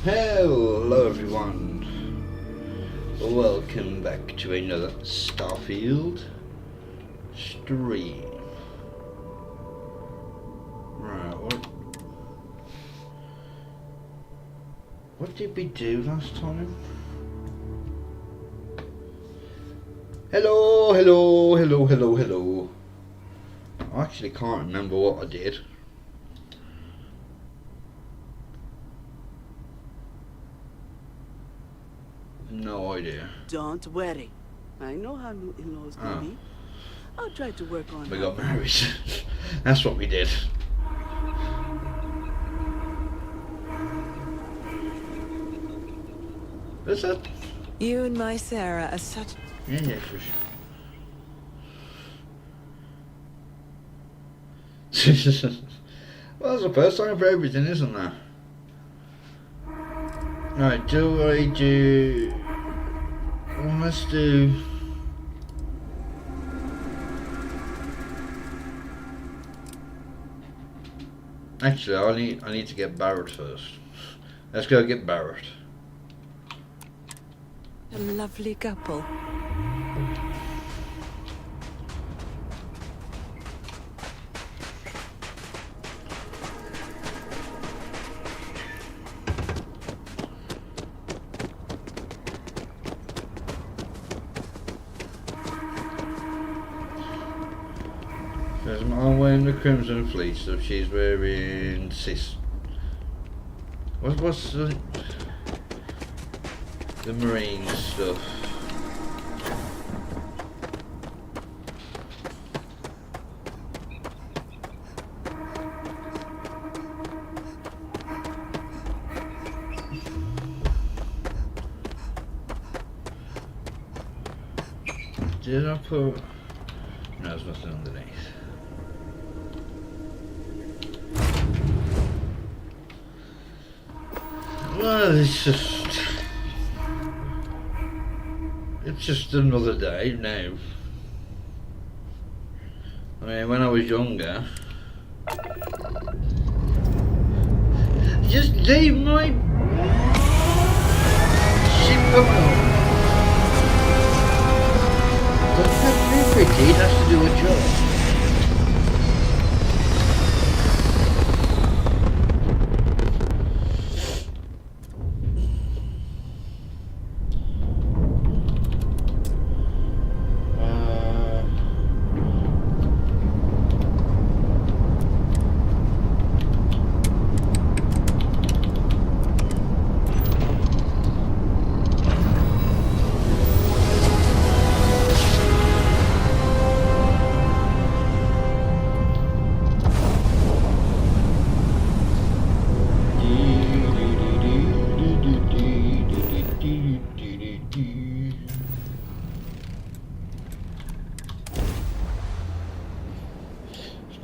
Hello everyone, welcome back to another Starfield stream. Right, what did we do last time? Hello. I actually can't remember what I did. No idea. Don't worry. I know how new in-laws can be. I'll try to work on it. We got married. That's what we did. What's that? You and my Sarah are such... Yeah, for sure. Well, it's the first time for everything, isn't there? Right, do I do... Well, let's do... Actually, I need to get Barrett first. Let's go get Barrett. a lovely couple. I'm wearing the Crimson Fleece, so she's wearing what's the marine stuff? Did I put... No, there's nothing underneath. Well, it's just another day now. I mean, when I was younger, just leave my ship alone. Doesn't have to be pretty, it has to do a job.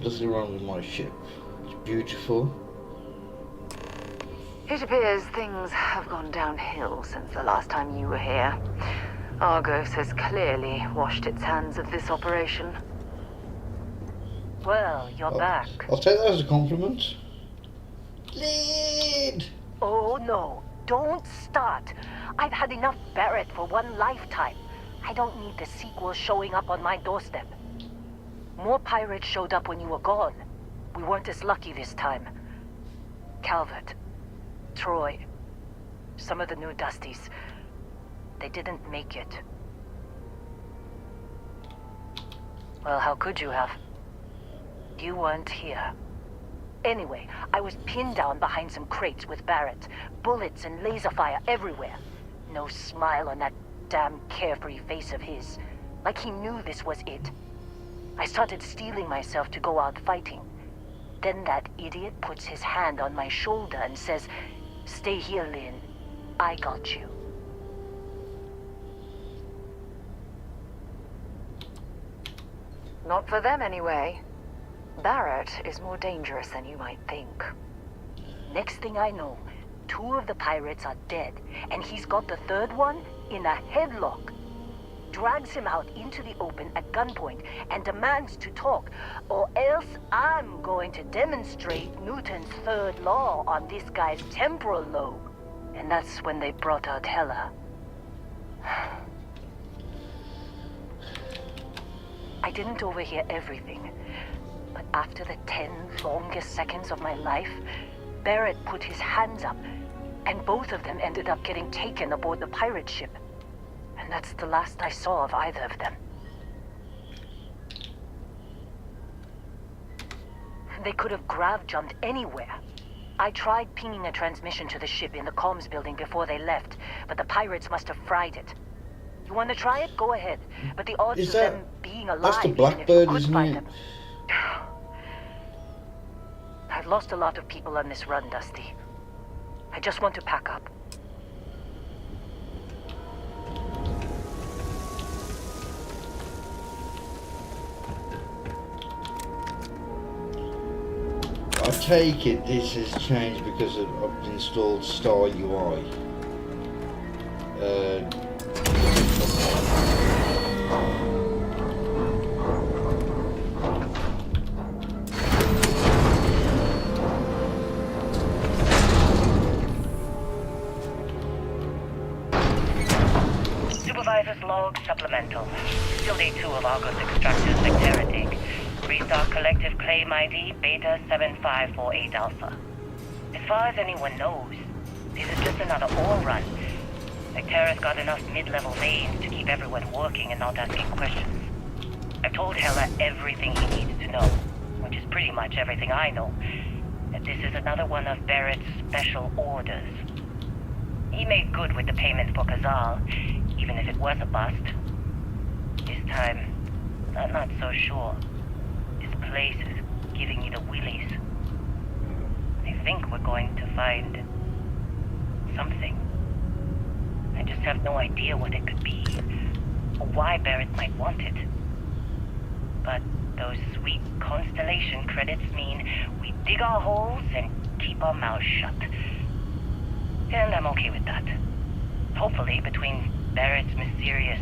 Nothing wrong with my ship. It's beautiful. It appears things have gone downhill since the last time you were here. Argos has clearly washed its hands of this operation. Well, you're back. I'll take that as a compliment. Lead! Oh no, don't start. I've had enough Barrett for one lifetime. I don't need the sequel showing up on my doorstep. More pirates showed up when you were gone. We weren't as lucky this time. Calvert, Troy, some of the new Dusties, they didn't make it. Well, how could you have? You weren't here. Anyway, I was pinned down behind some crates with Barrett. Bullets and laser fire everywhere. No smile on that damn carefree face of his. Like he knew this was it. I started steeling myself to go out fighting. Then that idiot puts his hand on my shoulder and says, "Stay here, Lynn. I got you." Not for them, anyway. Barrett is more dangerous than you might think. Next thing I know, 2 of the pirates are dead, and he's got the 3rd one in a headlock. Drags him out into the open at gunpoint and demands to talk, or else I'm going to demonstrate Newton's 3rd law on this guy's temporal lobe. And that's when they brought out Hela. I didn't overhear everything, but after the 10 longest seconds of my life, Barrett put his hands up, and both of them ended up getting taken aboard the pirate ship. And that's the last I saw of either of them. They could have grav-jumped anywhere. I tried pinging a transmission to the ship in the comms building before they left, but the pirates must have fried it. You want to try it? Go ahead. But the odds of them being alive, that's the even if you Blackbird, could isn't find it? them. I've lost a lot of people on this run, Dusty. I just want to pack up. I take it this has changed because I've installed Star UI. Supervisor's log supplemental. Still day 2 of Argos Extractors Sectaritic. Restart collective claim ID Beta 7548 Alpha. As far as anyone knows, this is just another ore run. Sectara's got enough mid-level veins to keep everyone working and not asking questions. I've told Hela everything he needs to know, which is pretty much everything I know. That this is another one of Barrett's special orders. He made good with the payment for Kazal, even if it was a bust. This time, I'm not so sure. This place is giving me the willies. I think we're going to find something. I just have no idea what it could be, or why Barrett might want it. But those sweet Constellation credits mean we dig our holes and keep our mouths shut. And I'm okay with that. Hopefully, between Barrett's mysterious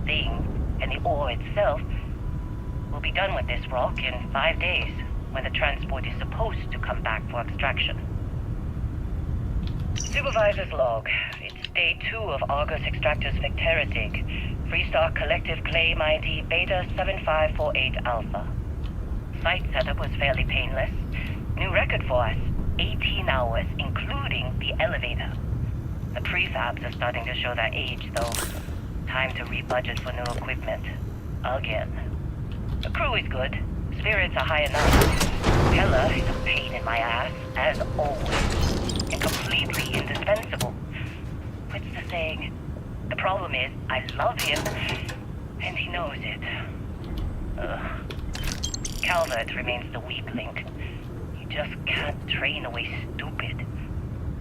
thing and the ore itself, we'll be done with this rock in 5 days, when the transport is supposed to come back for extraction. Supervisor's log. It's day 2 of Argos Extractors Sectaritic. Freestar Collective Claim ID Beta 7548 Alpha. Site setup was fairly painless. New record for us. 18 hours, including the elevator. The prefabs are starting to show their age, though. Time to rebudget for new equipment. Again. The crew is good. Spirits are high enough. Hela is a pain in my ass, as always. And completely indispensable. What's the saying? The problem is, I love him, and he knows it. Calvert remains the weak link. You just can't train away stupid.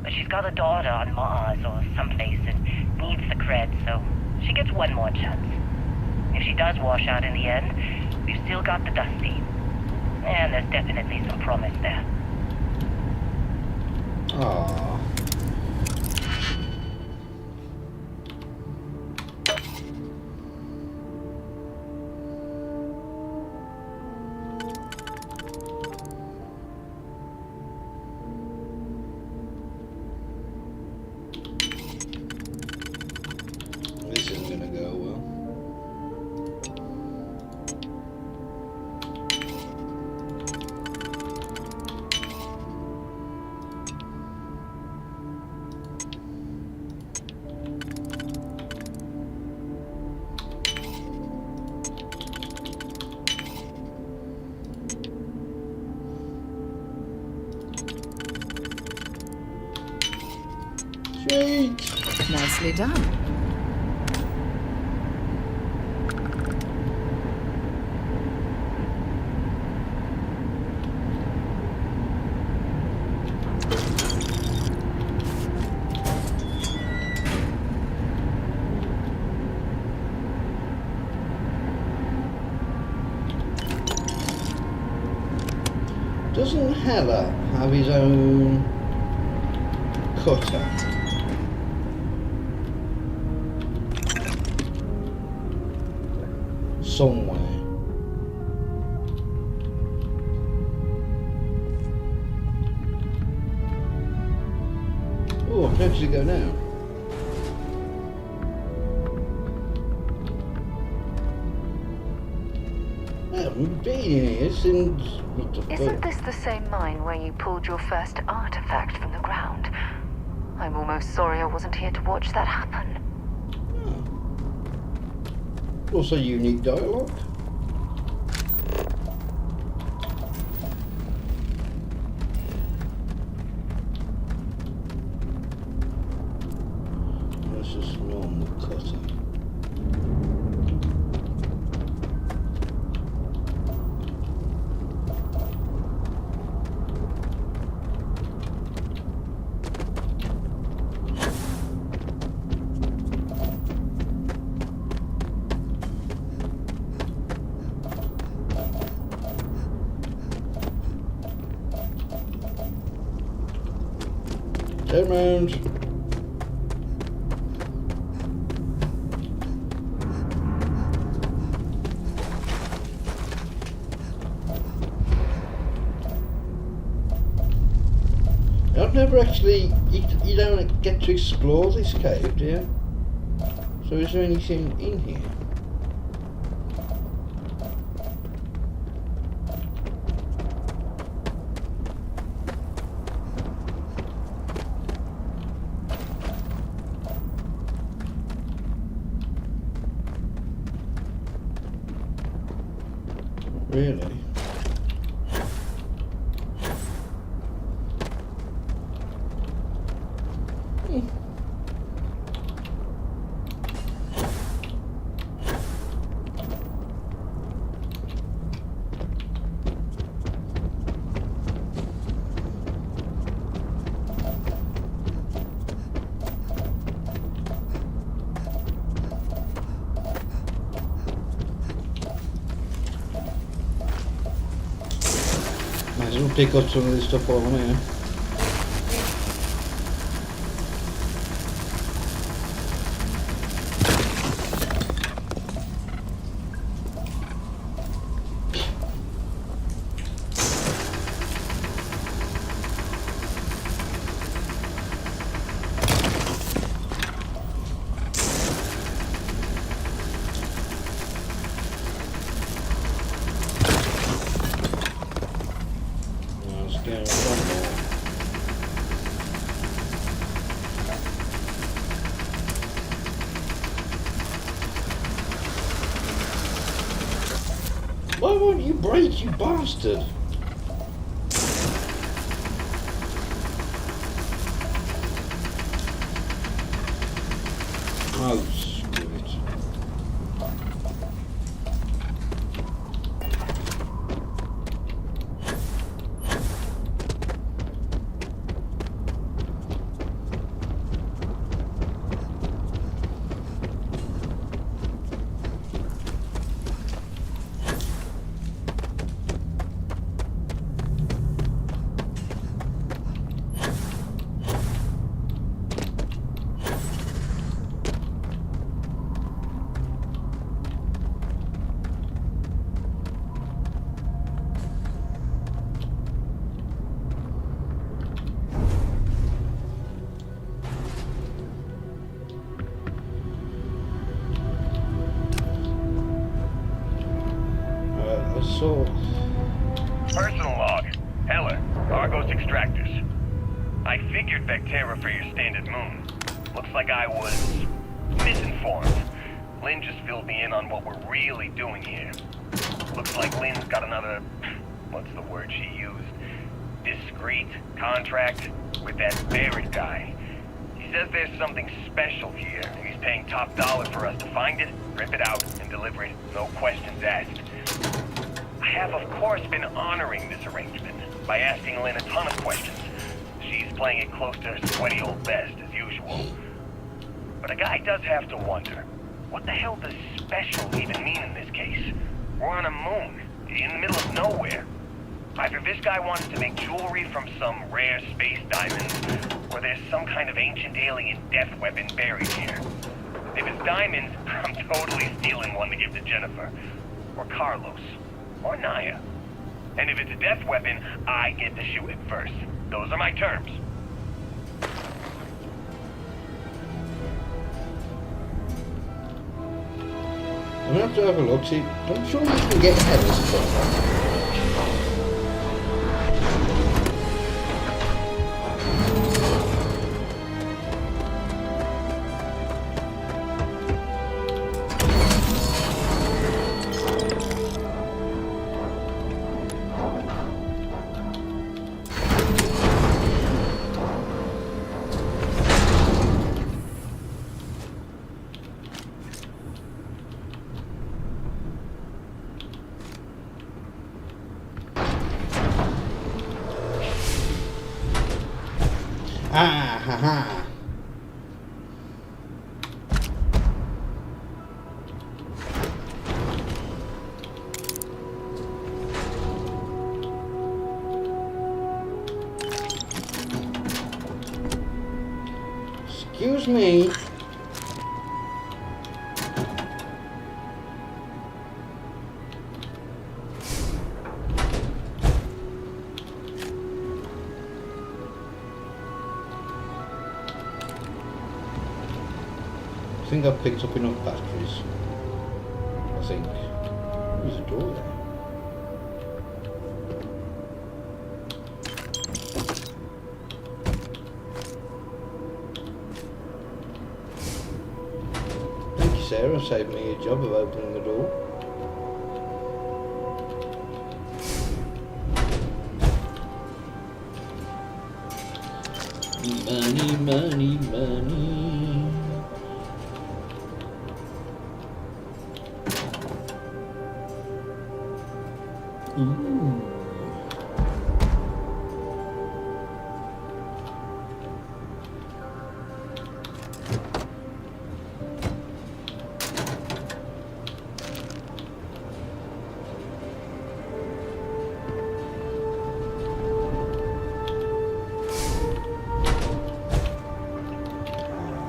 But she's got a daughter on Mars or someplace and needs the cred, so she gets one more chance. If she does wash out in the end, we've still got the Dusty. And there's definitely some promise there. Aww. This isn't gonna go well. Sweet. Nicely done. Doesn't Hela have his own cutter? Somewhere. Oh, Where does it go now? I haven't been here since... What the Isn't fuck? this the same mine where you pulled your first artifact from the ground? I'm almost sorry I wasn't here to watch that happen. Oh. Also unique dialogue. That's just normal cutter. Turn round. I've never actually, you don't get to explore this cave, do you? So is there anything in here? Really? Might as well pick up some of this stuff while I'm here. Why won't you break, you bastard? Oh, screw it. Personal log. Heller, Argos extractors. I figured Vectera for your standard moon. Looks like I was misinformed. Lynn just filled me in on what we're really doing here. Looks like Lynn's got another, what's the word she used? Discreet contract with that Barrett guy. He says there's something special here, and he's paying top dollar for us to find it, rip it out, and deliver it, no questions asked. I have, of course, been honoring this arrangement by asking Lynn a ton of questions. She's playing it close to her sweaty old best, as usual. But a guy does have to wonder, what the hell does special even mean in this case? We're on a moon, in the middle of nowhere. Either this guy wants to make jewelry from some rare space diamonds, or there's some kind of ancient alien death weapon buried here. If it's diamonds, I'm totally stealing one to give to Jennifer, or Carlos, or Naya. And if it's a death weapon, I get to shoot it first. Those are my terms. I'm gonna have to have a look. See, I'm sure you can get headers from. Ah, ha, ha. Excuse me. I think I've picked up enough batteries. I think. There's a door there. Thank you, Sarah. Saved me a job of opening the door. Money, money, money. Ooh.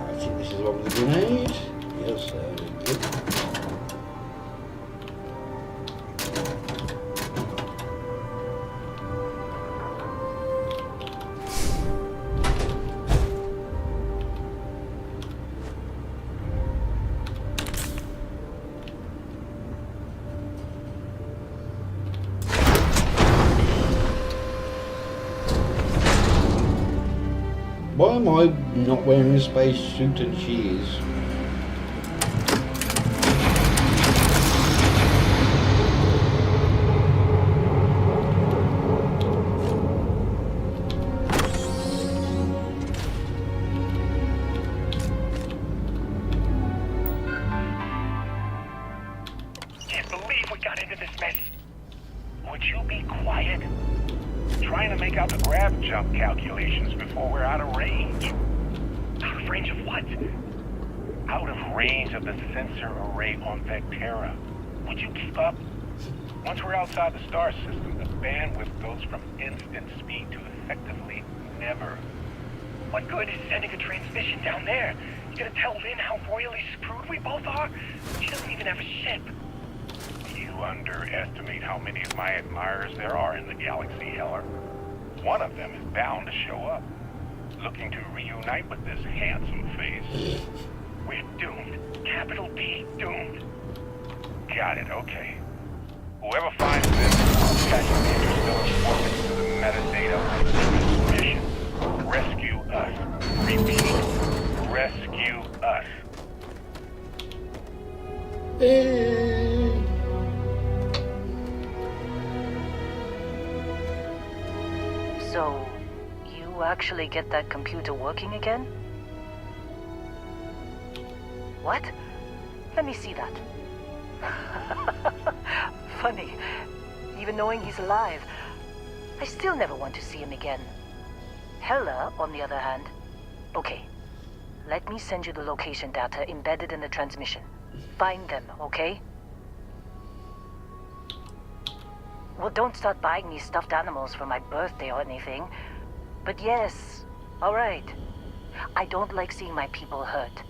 I think this is the one with the grenade. Yes, good. Why am I not wearing a space suit and she is? Can't believe we got into this mess. Would you be quiet? Trying to make out the grab jump calculations before we're out of range. Out of range of what? Out of range of the sensor array on Vectera. Would you keep up? Once we're outside the star system, the bandwidth goes from instant speed to effectively never. What good is sending a transmission down there? You gonna tell Lynn how royally screwed we both are? She doesn't even have a ship. You underestimate how many of my admirers there are in the galaxy, Heller. One of them is bound to show up, looking to reunite with this handsome face. We're doomed. Capital D, doomed. Got it, okay. Whoever finds this, catch the interstellar warping to the metadata on the transmission. Rescue us. Repeat, rescue us. Hey. So, you actually get that computer working again? What? Let me see that. Funny. Even knowing he's alive, I still never want to see him again. Hella, on the other hand. Okay. Let me send you the location data embedded in the transmission. Find them, okay? Well, don't start buying me stuffed animals for my birthday or anything. But yes, all right. I don't like seeing my people hurt.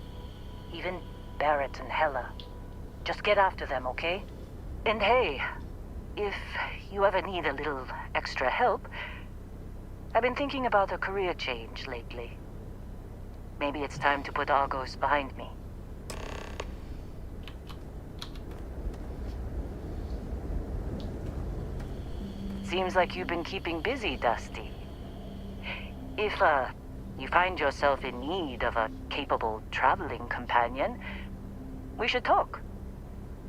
Even Barrett and Hella. Just get after them, okay? And hey, if you ever need a little extra help, I've been thinking about a career change lately. Maybe it's time to put Argos behind me. Seems like you've been keeping busy, Dusty. If, you find yourself in need of a capable traveling companion, we should talk.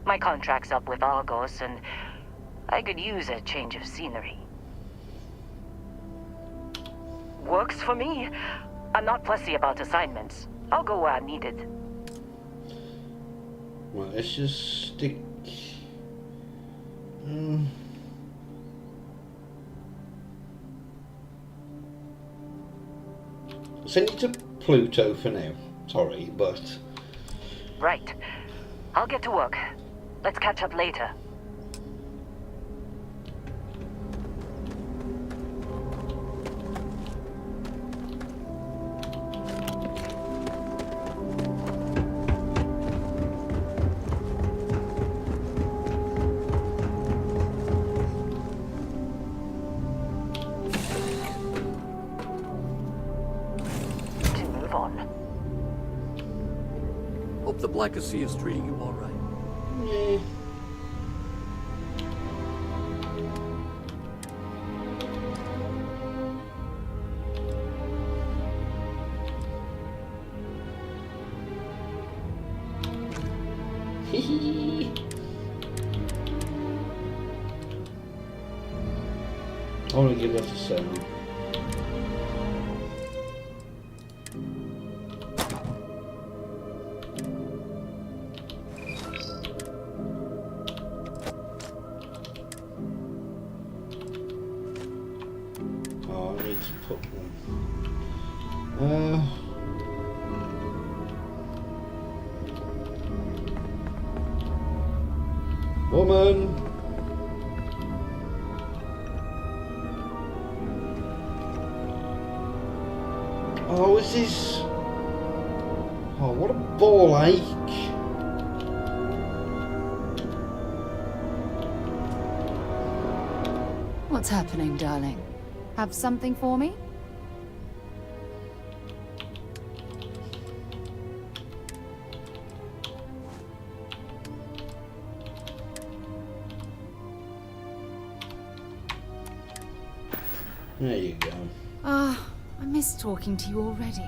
My contract's up with Argos, and I could use a change of scenery. Works for me. I'm not fussy about assignments. I'll go where I'm needed. Well, let's just stick... Send you to Pluto for now. Sorry, but... Right. I'll get to work. Let's catch up later. Hope the Black Sea is treating you all right. Yeah. I want to give that a 7. Oh, I need to put one. Woman! Oh, is this... Oh, what a ball ache. What's happening, darling? Have something for me? There you go. Ah, I miss talking to you already.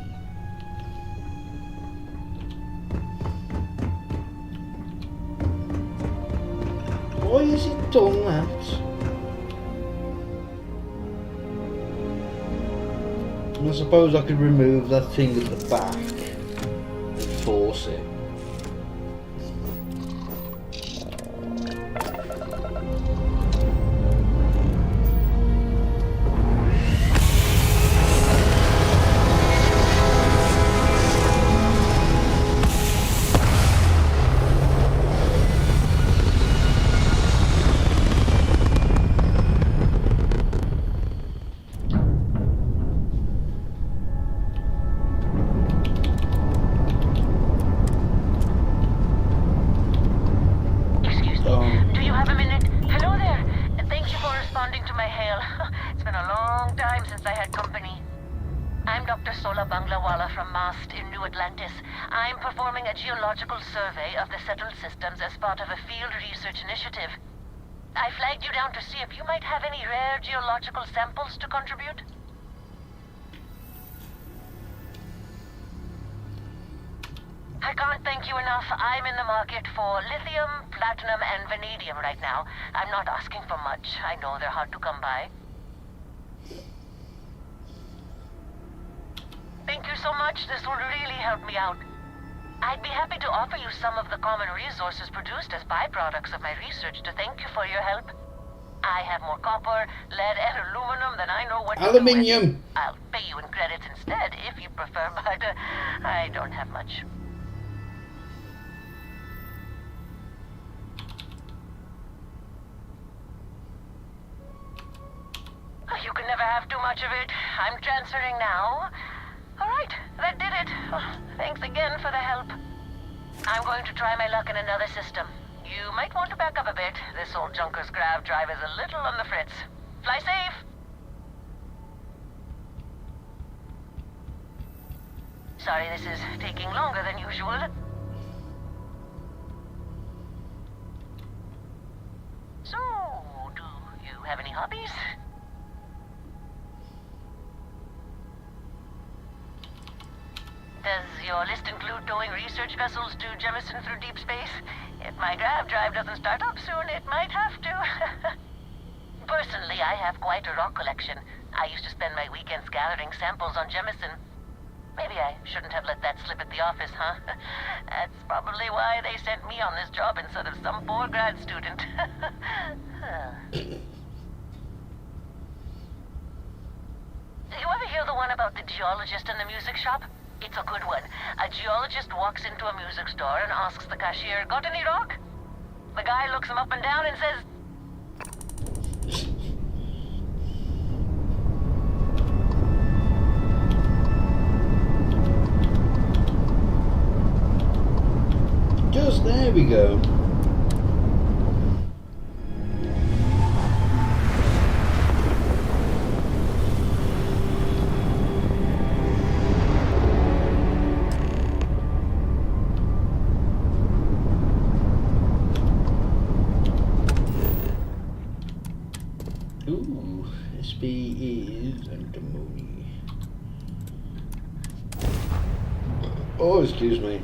Why has it done that? And I suppose I could remove that thing at the back and force it. I'm performing a geological survey of the settled systems as part of a field research initiative. I flagged you down to see if you might have any rare geological samples to contribute. I can't thank you enough. I'm in the market for lithium, platinum, and vanadium right now. I'm not asking for much. I know they're hard to come by. Thank you so much. This will really help me out. I'd be happy to offer you some of the common resources produced as byproducts of my research to thank you for your help. I have more copper, lead, and aluminum than I know what to do with. Aluminium! I'll pay you in credits instead, if you prefer, but I don't have much. You can never have too much of it. I'm transferring now. All right, that did it. Oh, thanks again for the help. I'm going to try my luck in another system. You might want to back up a bit. This old Junker's grav drive is a little on the fritz. Fly safe! Sorry this is taking longer than usual. So, do you have any hobbies? Does your list include towing research vessels to Jemison through deep space? If my grav drive doesn't start up soon, it might have to. Personally, I have quite a rock collection. I used to spend my weekends gathering samples on Jemison. Maybe I shouldn't have let that slip at the office, huh? That's probably why they sent me on this job instead of some poor grad student. You ever hear the one about the geologist in the music shop? It's a good one. A geologist walks into a music store and asks the cashier, "Got any rock?" The guy looks him up and down and says, Just there we go. Ooh, SB is antimony. Oh, excuse me.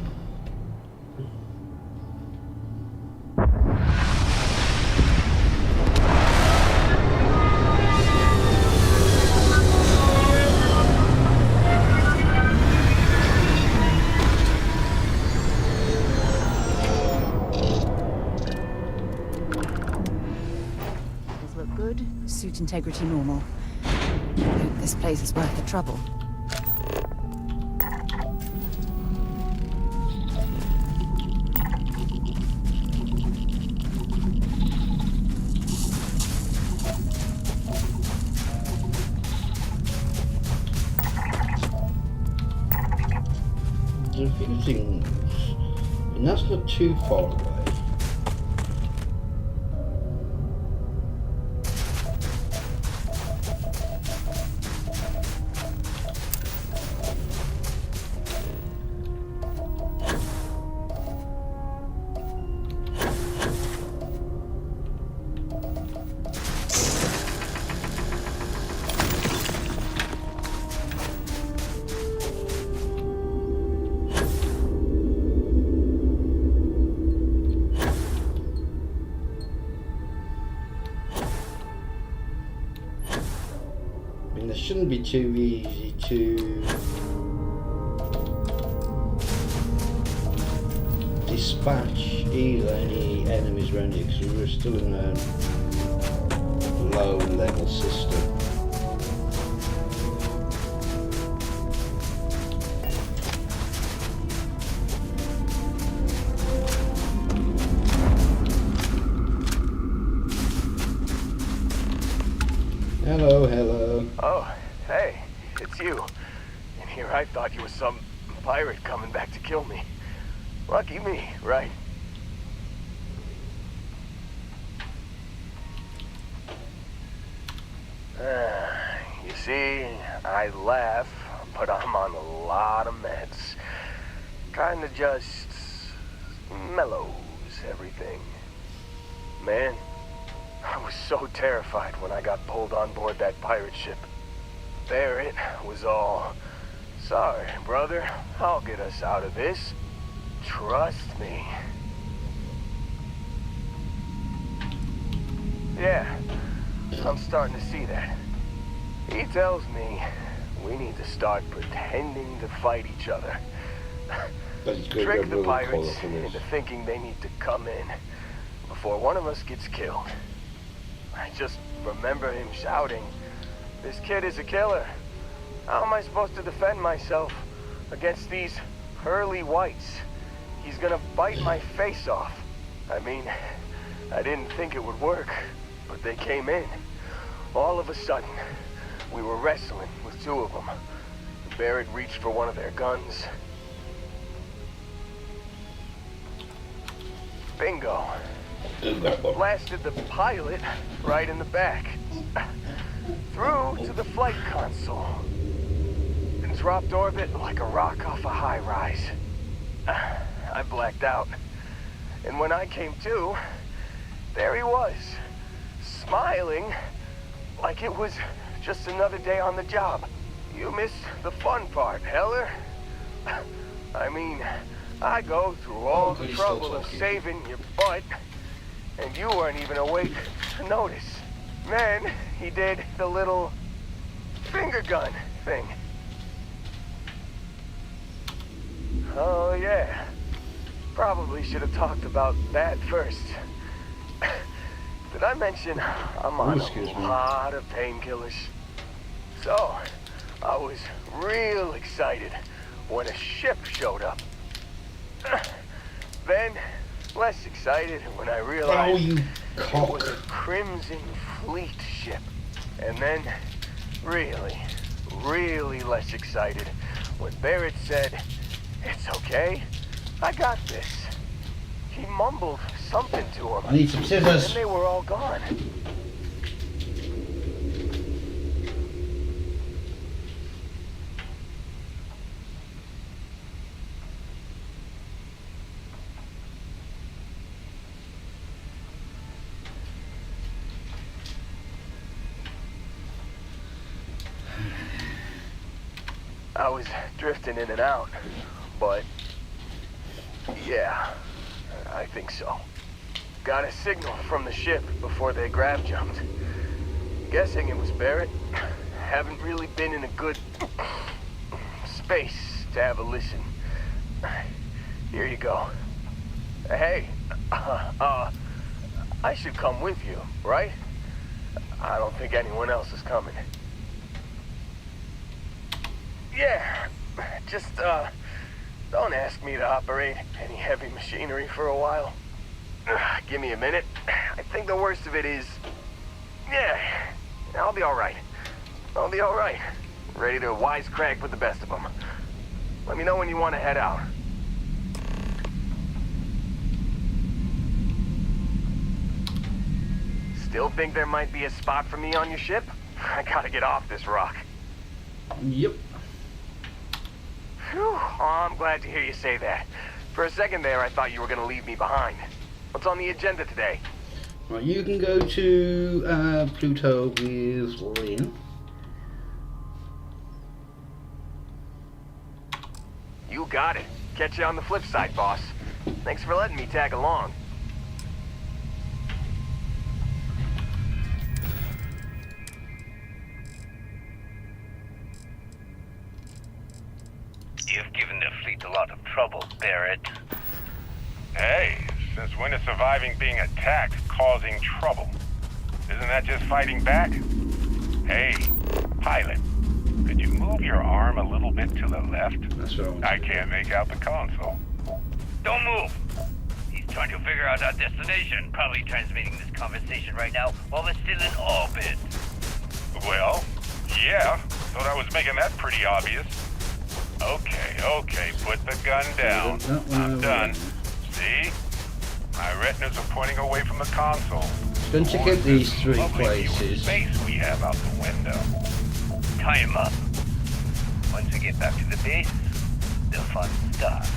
Look good, suit integrity normal. Hope this place is worth the trouble. There's a few things, and that's not too far away. It shouldn't be too easy to dispatch either any enemies around here because we're still in a low level system. Hello, hello. Oh, hey, it's you. And here I thought you were some pirate coming back to kill me. Lucky me, right? You see, I laugh, but I'm on a lot of meds. Kinda just mellows everything. Man, I was so terrified when I got pulled on board that pirate ship. There it was all. Sorry, brother. I'll get us out of this. Trust me. Yeah, I'm starting to see that. He tells me we need to start pretending to fight each other. Trick the pirates into thinking they need to come in before one of us gets killed. I just remember him shouting, "This kid is a killer. How am I supposed to defend myself against these pearly whites? He's gonna bite my face off." I mean, I didn't think it would work, but they came in. All of a sudden, we were wrestling with two of them. Barrett reached for one of their guns. Bingo. Blasted the pilot right in the back. Through to the flight console. And dropped orbit like a rock off a high rise. I blacked out. And when I came to, there he was. smiling like it was just another day on the job. You missed the fun part, Heller. I mean, I go through all the trouble of saving your butt, and you weren't even awake to notice. Then he did the little finger gun thing. Oh yeah, probably should have talked about that first. Did I mention I'm on a lot of painkillers? So, I was real excited when a ship showed up. Then, less excited when I realized it was a Crimson Fleet ship. And then, really less excited when Barrett said, "It's okay, I got this." He mumbled something to him. I need some scissors. And they were all gone. I was drifting in and out, but yeah, I think so. Got a signal from the ship before they grav jumped. Guessing it was Barrett. Haven't really been in a good space to have a listen. Here you go. Hey, I should come with you, right? I don't think anyone else is coming. Yeah, just, don't ask me to operate any heavy machinery for a while. Give me a minute. I think the worst of it is... Yeah, I'll be alright. I'll be alright. Ready to wisecrack with the best of them. Let me know when you want to head out. Still think there might be a spot for me on your ship? I gotta get off this rock. Yep. Whew. Oh, I'm glad to hear you say that. For a second there, I thought you were gonna leave me behind. What's on the agenda today? Right, you can go to Pluto with Lynn. You got it. Catch you on the flip side, boss. Thanks for letting me tag along. You've given the fleet a lot of trouble, Barrett. Hey, since when is surviving being attacked causing trouble? Isn't that just fighting back? Hey, pilot, could you move your arm a little bit to the left? That's what I can't make out the console. Don't move! He's trying to figure out our destination. Probably transmitting this conversation right now while we're still in orbit. Well, yeah, thought I was making that pretty obvious. Okay, put the gun down. I'm done. See? My retinas are pointing away from the console. Don't check out these three places. Space we have out the window. Time up. Once we get back to the base, the fun starts.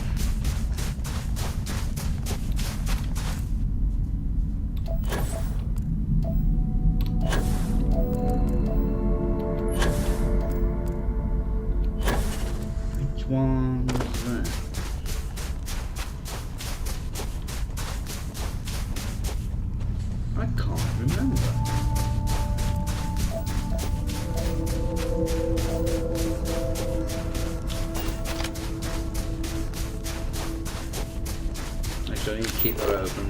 Which one's that? I can't remember. Actually, I need to keep that open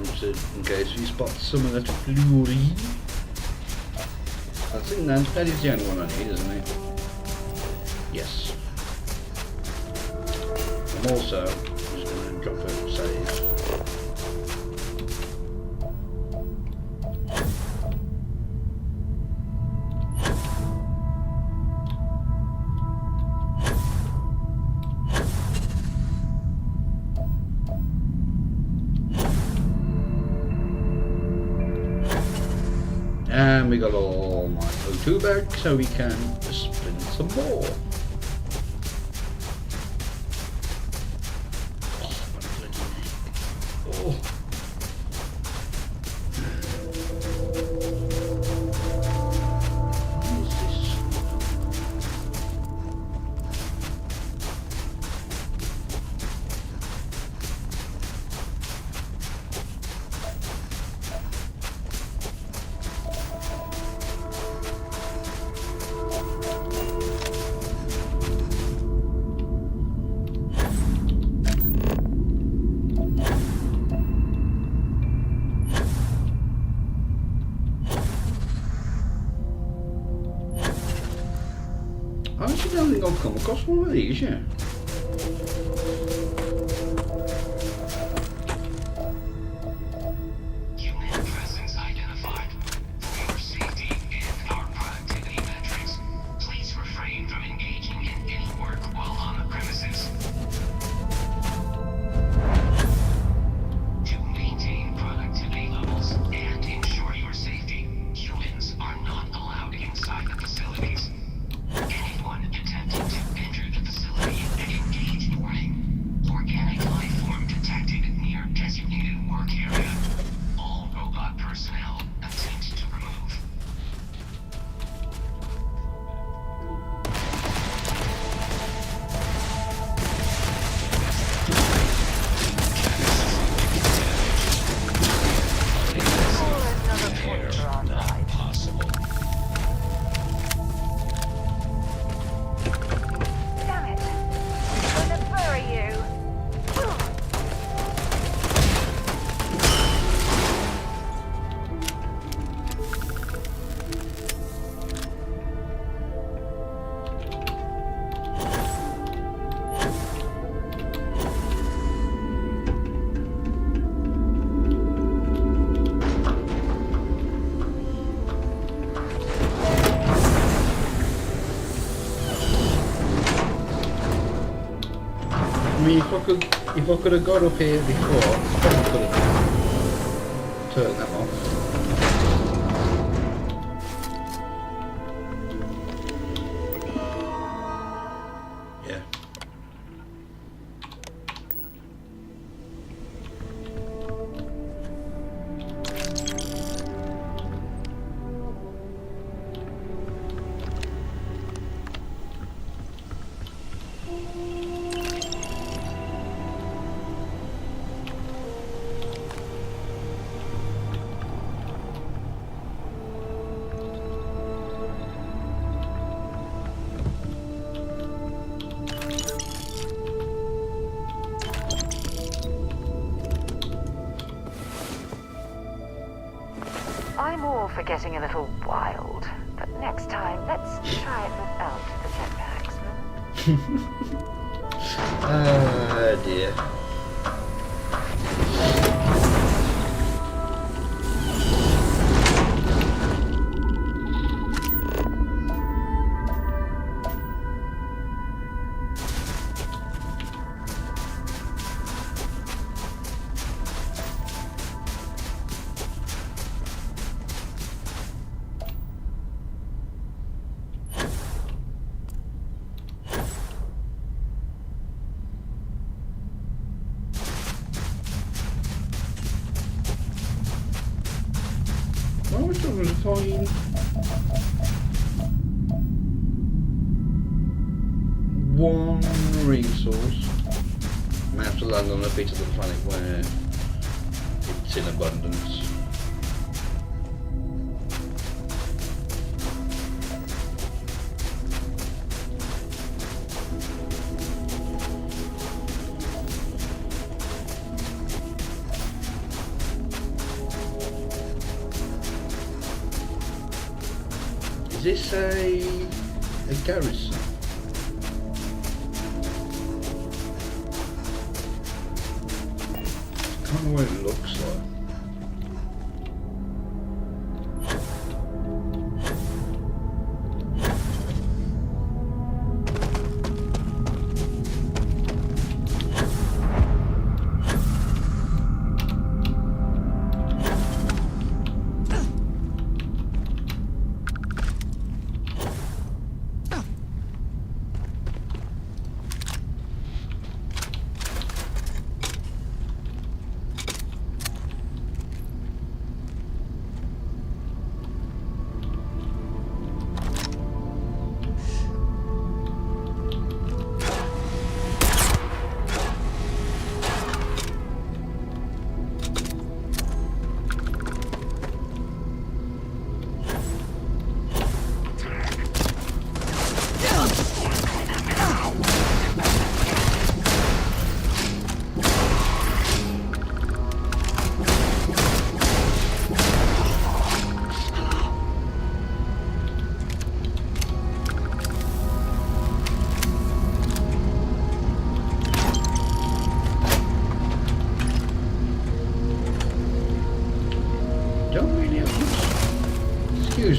in case we spot some of that fluorine. I think that is the only one I need, isn't it? Yes. I'm also just going to drop a save. And we got all my O2 back, so we can spin some more. Oh. I've come across one of these, yeah. I mean, if I could have got up here before, I probably could have turned that off. Yeah. I'm all for getting a little wild, but next time, let's try it without the jetpacks. Ah, dear. Well, we're trying to find one resource. I have to land on a bit of the planet where it's in abundance. Is this a garrison? Kind of what it looks like.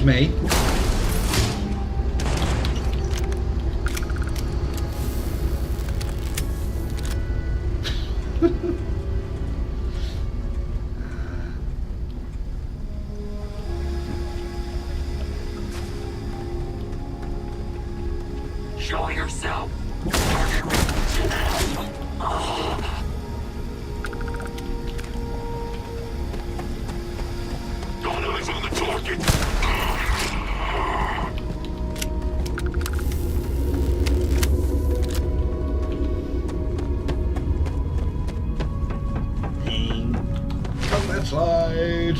to me. Show yourself. Got eyes on the target. Come that slide.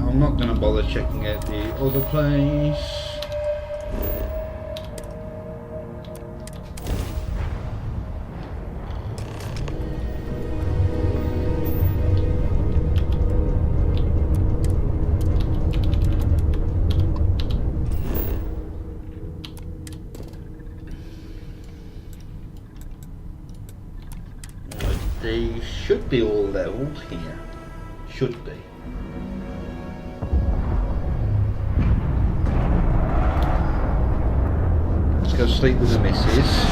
I'm not going to bother checking out the other place. They should be all leveled here. Should be. Go sleep with the missus.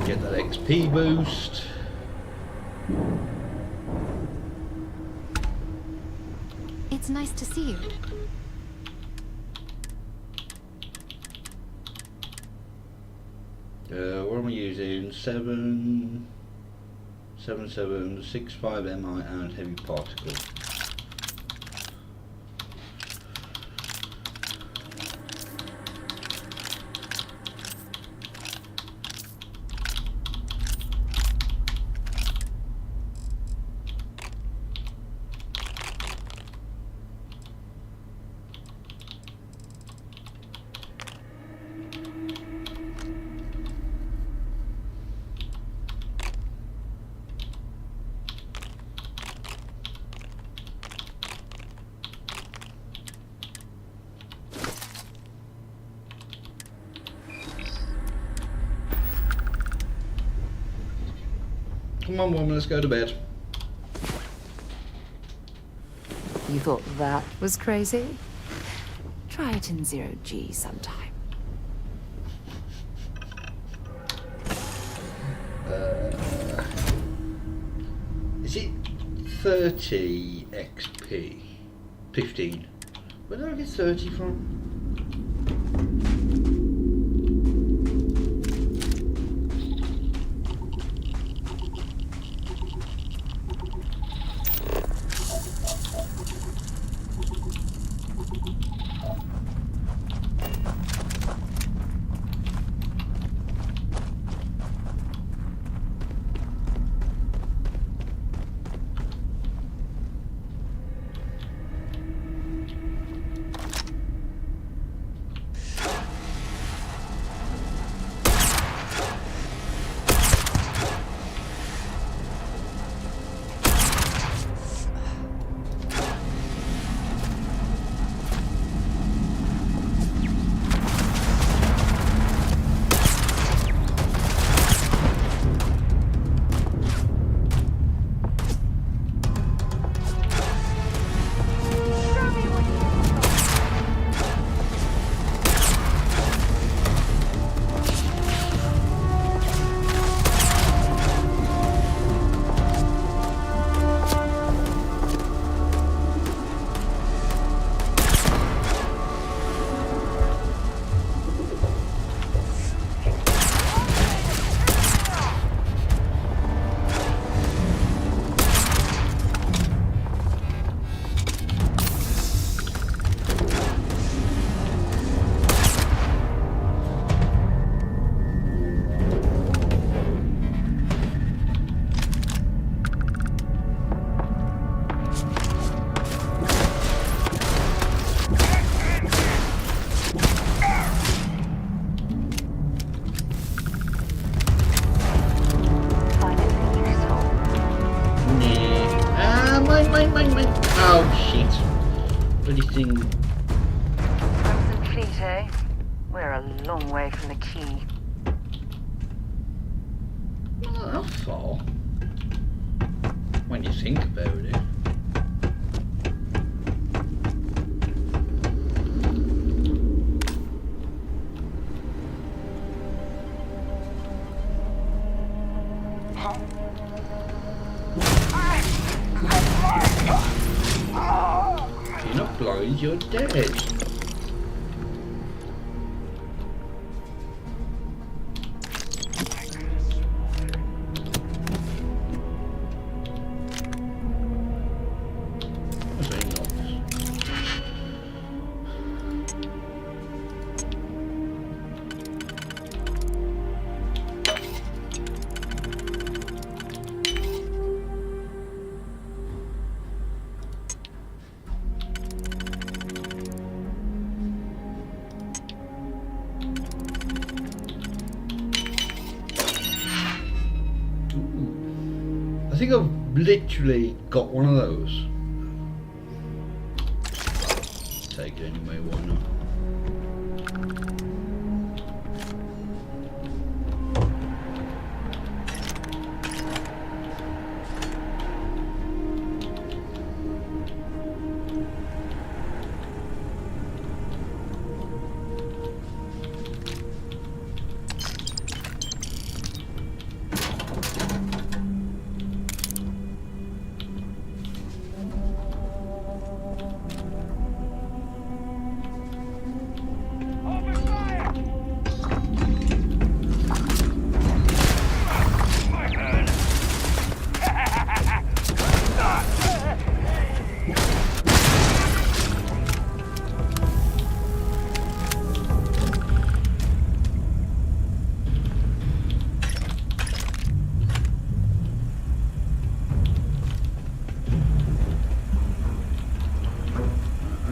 Get that XP boost. It's nice to see you. What am I using? 7765 MI and heavy particle. Come on, woman, let's go to bed. You thought that was crazy? Try it in 0G sometime. Is it 30 XP? 15. Where did I get 30 from? mine. Oh shit. Bloody thing. Crimson Fleet, eh? We're a long way from the key. Not that far. When you think about it. You're not blind, you're dead. I think I've literally got one of those. Take it anyway, why not?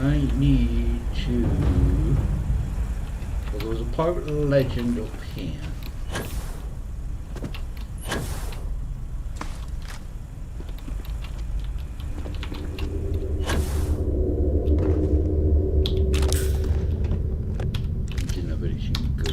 I need to... Well, there was a pirate legend up here. Didn't have anything good.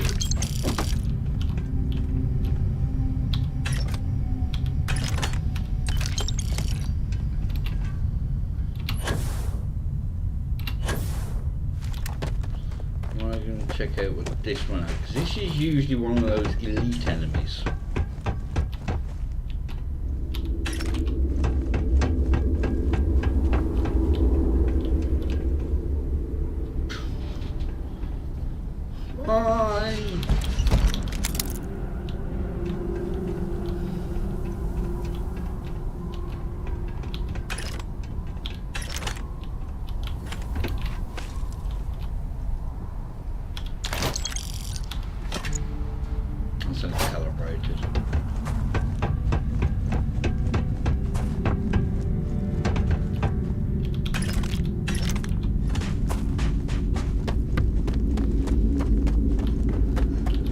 I'm going to check out what this one is, because this is usually one of those elite enemies. Bye! That's uncalibrated.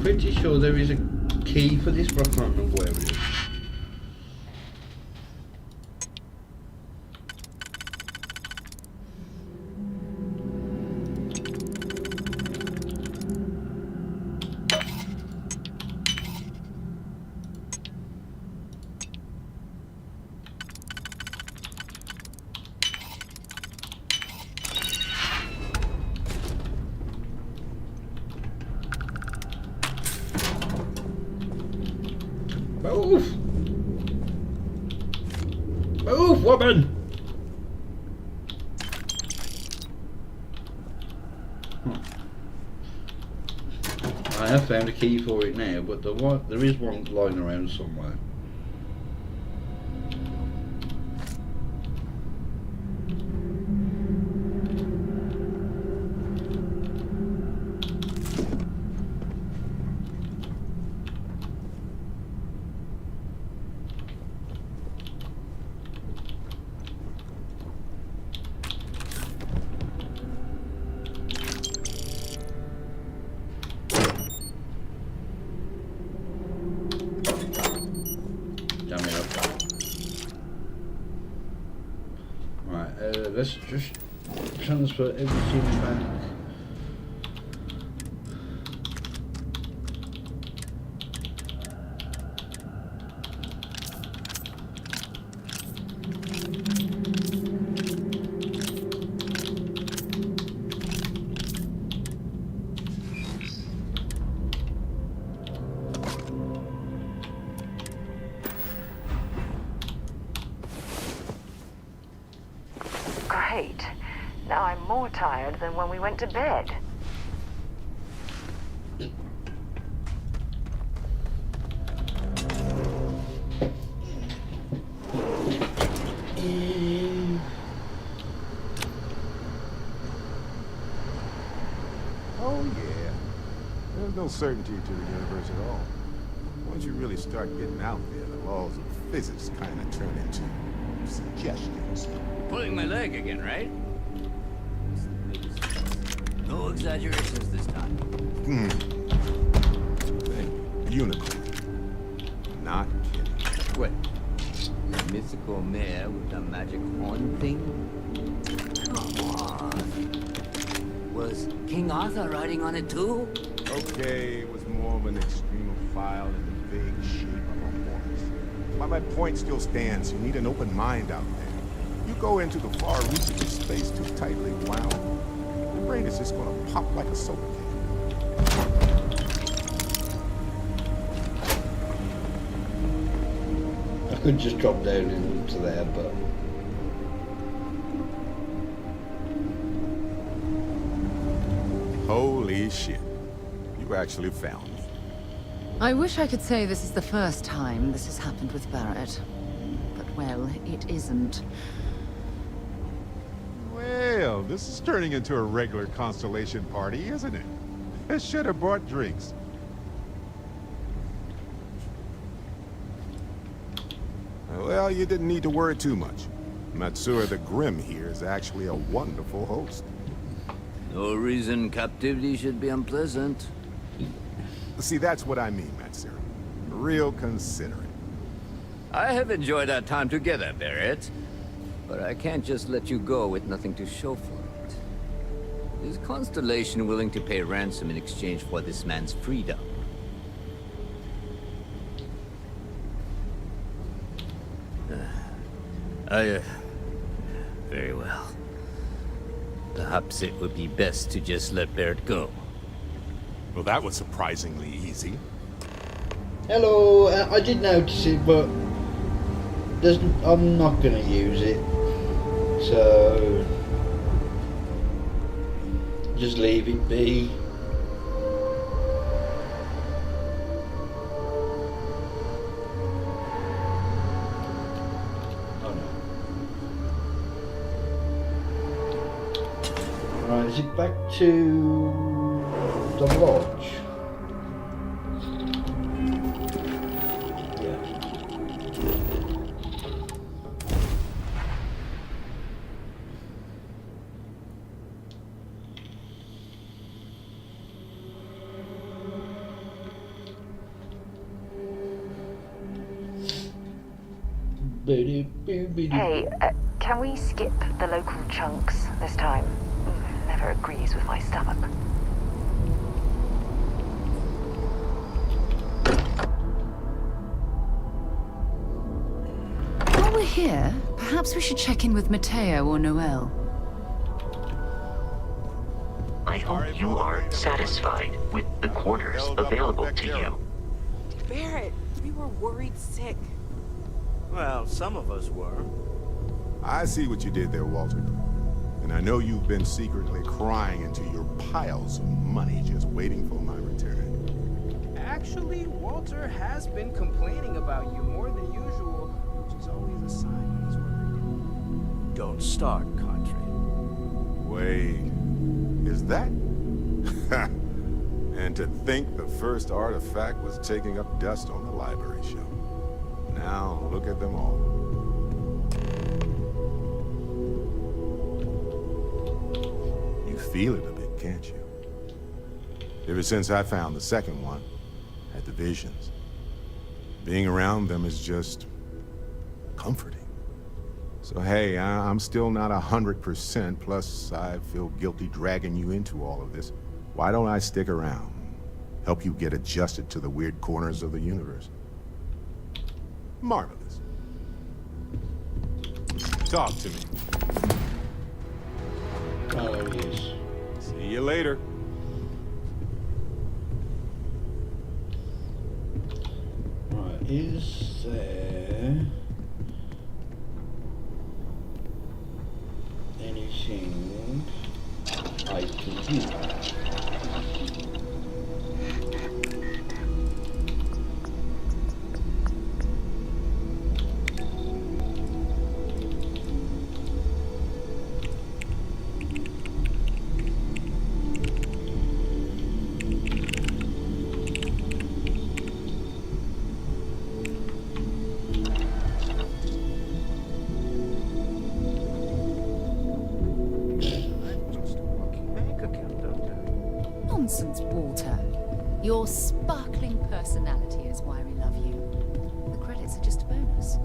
Pretty sure there is a key for this, but I can't remember where it is. Move! Move, woman! I have found a key for it now, but there is one lying around somewhere. let's just transfer everything back. Great. Now I'm more tired than when we went to bed. Oh yeah. There's no certainty to the universe at all. Once you really start getting out there, the laws of physics kind of turn into suggestions. Pulling my leg again, right? No exaggerations this time. Unicorn. Not kidding. What? The mythical mare with the magic horn thing? Come on. Was King Arthur riding on it too? Okay, it was more of an extremophile in the vague shape of a horse. But my point still stands. You need an open mind out there. You go into the far reaches of space too tightly wound, your brain is just gonna pop like a soda can. I could just drop down into there, but Holy shit. You actually found me. I wish I could say this is the first time this has happened with Barrett. But, well, it isn't. Well, this is turning into a regular Constellation party, isn't it? I should have brought drinks. Well, you didn't need to worry too much. Matsura the Grim here is actually a wonderful host. No reason captivity should be unpleasant. See, that's what I mean, Matsura. Real considerate. I have enjoyed our time together, Barrett. But I can't just let you go with nothing to show for it. Is Constellation willing to pay ransom in exchange for this man's freedom? Very well. Perhaps it would be best to just let Barrett go. Well, that was surprisingly easy. hello. I did notice it, but I'm not gonna use it. So just leave it be. Right, is it back to the lodge? Yeah. Hey, can we skip the local chunks this time? Never agrees with my stomach. While we're here, perhaps we should check in with Mateo or Noel. I hope you are satisfied with the quarters available to you. Barrett, we were worried sick. Well, some of us were. I see what you did there, Walter. And I know you've been secretly crying into your piles of money just waiting for my return. Actually, Walter has been complaining about you more than usual, which is always a sign he's worried. Don't start, Contrary. Wait, is that? And to think the first artifact was taking up dust on the library shelf. Now, look at them all. You feel it a bit, can't you? Ever since I found the second one, had the visions. Being around them is just comforting. So hey, I'm still not 100%, plus I feel guilty dragging you into all of this. Why don't I stick around? Help you get adjusted to the weird corners of the universe. Marvelous. Talk to me. Oh, there he is. See you later. Right, is there anything I can do? Nonsense, Walter. Your sparkling personality is why we love you. The credits are just a bonus.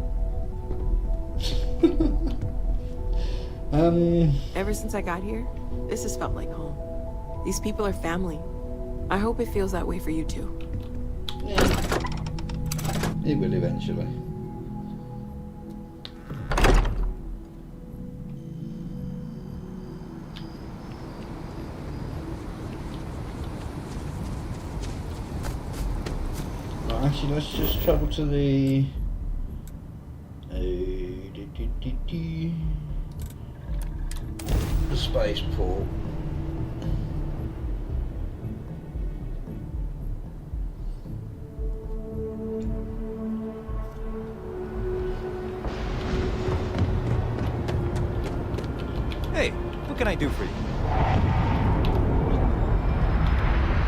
Ever since I got here, this has felt like home. These people are family. I hope it feels that way for you too. Yeah. It will eventually. Actually, let's just travel to the spaceport. Hey, what can I do for you?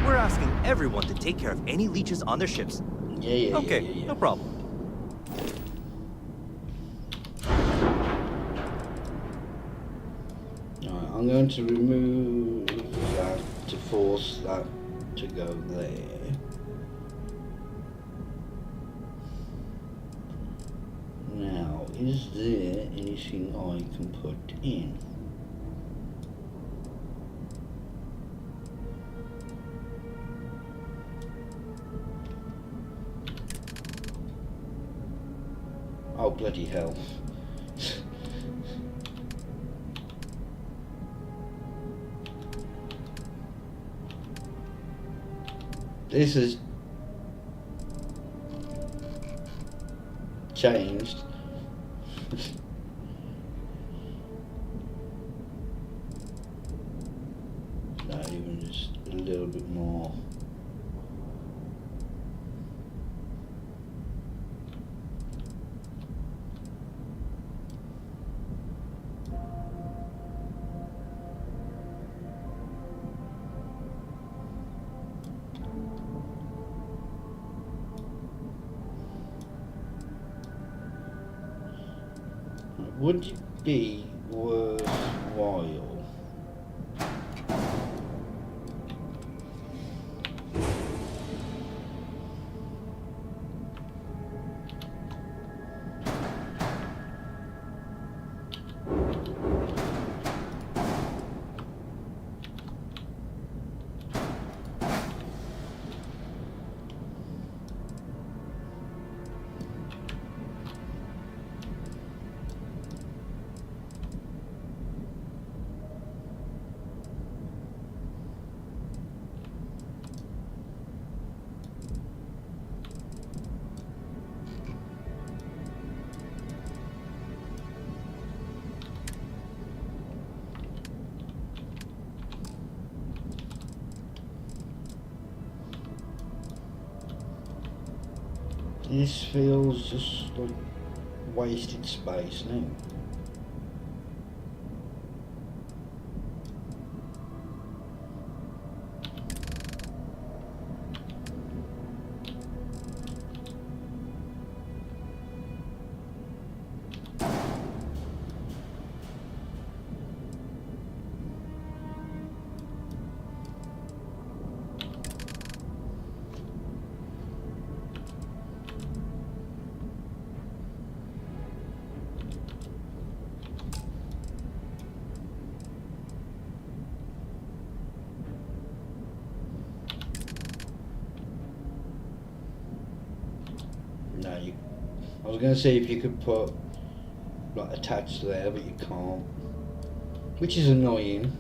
We're asking everyone to take care of any leeches on their ships. Yeah. Okay, no problem. Alright, I'm going to remove that to force that to go there. Now, is there anything I can put in? Oh, bloody hell. This has changed. Not even just a little bit more. Would it be worthwhile? This feels just like wasted space now. was going to see if you could put like attached there, but you can't, which is annoying.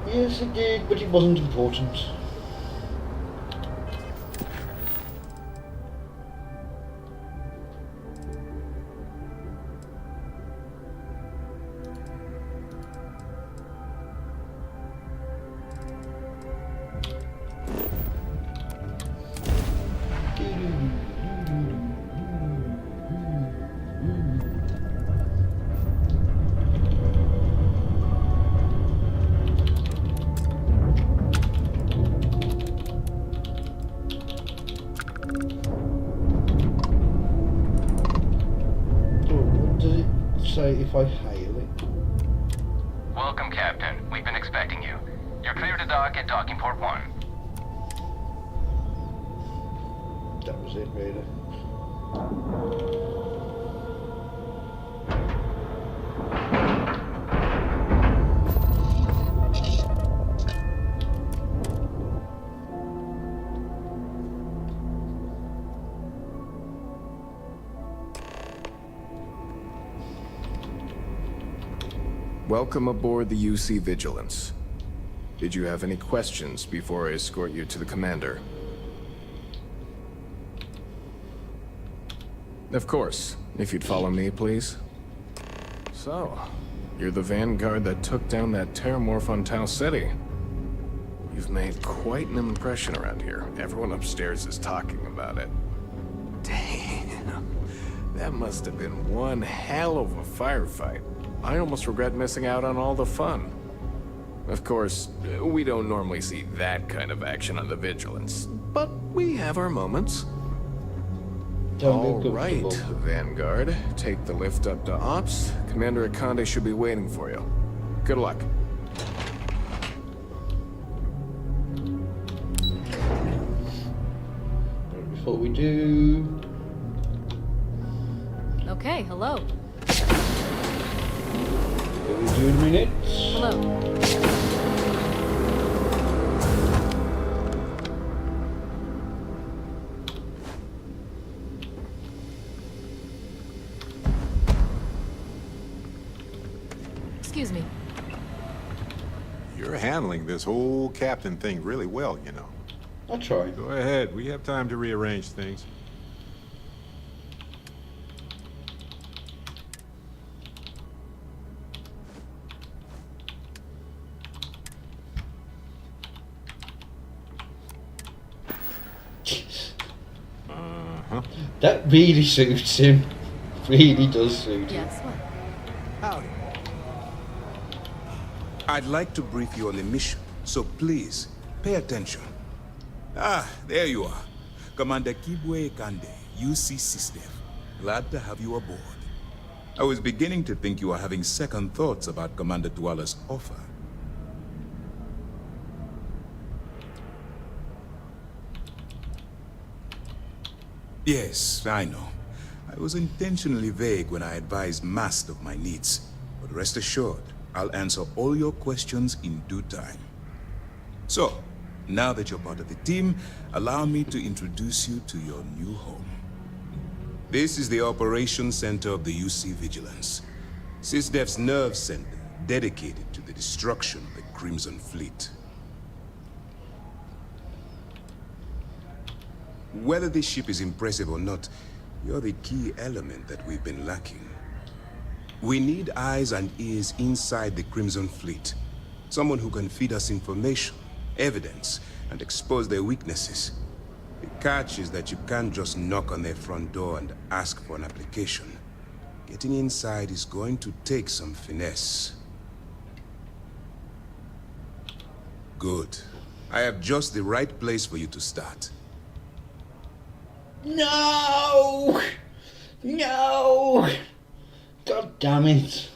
Yes, it did, but it wasn't important. If I hail it. Welcome, Captain. We've been expecting you. You're clear to dock at docking port 1. That was it, really. Welcome aboard the UC Vigilance. Did you have any questions before I escort you to the commander? Of course. If you'd follow me, please. So, you're the vanguard that took down that terramorph on Tau City. You've made quite an impression around here. Everyone upstairs is talking about it. Damn. That must have been one hell of a firefight. I almost regret missing out on all the fun. Of course, we don't normally see that kind of action on the Vigilance, but we have our moments. All right, Vanguard. Take the lift up to Ops. Commander Akande should be waiting for you. Good luck. Before we do... Okay, hello. What will we do in a minute? Hello. Excuse me. You're handling this whole captain thing really well, you know. I'll try. Go ahead. We have time to rearrange things. That really suits him. Really does suit him. Yes, what? Howdy. I'd like to brief you on the mission, so please, pay attention. Ah, there you are. Commander Kibwe Kande, UC SysDev. Glad to have you aboard. I was beginning to think you were having second thoughts about Commander Tuala's offer. Yes, I know. I was intentionally vague when I advised Mast of my needs. But rest assured, I'll answer all your questions in due time. So, now that you're part of the team, allow me to introduce you to your new home. This is the Operations Center of the UC Vigilance. SysDev's nerve center dedicated to the destruction of the Crimson Fleet. Whether this ship is impressive or not, you're the key element that we've been lacking. We need eyes and ears inside the Crimson Fleet. Someone who can feed us information, evidence, and expose their weaknesses. The catch is that you can't just knock on their front door and ask for an application. Getting inside is going to take some finesse. Good. I have just the right place for you to start. No! No! God damn it.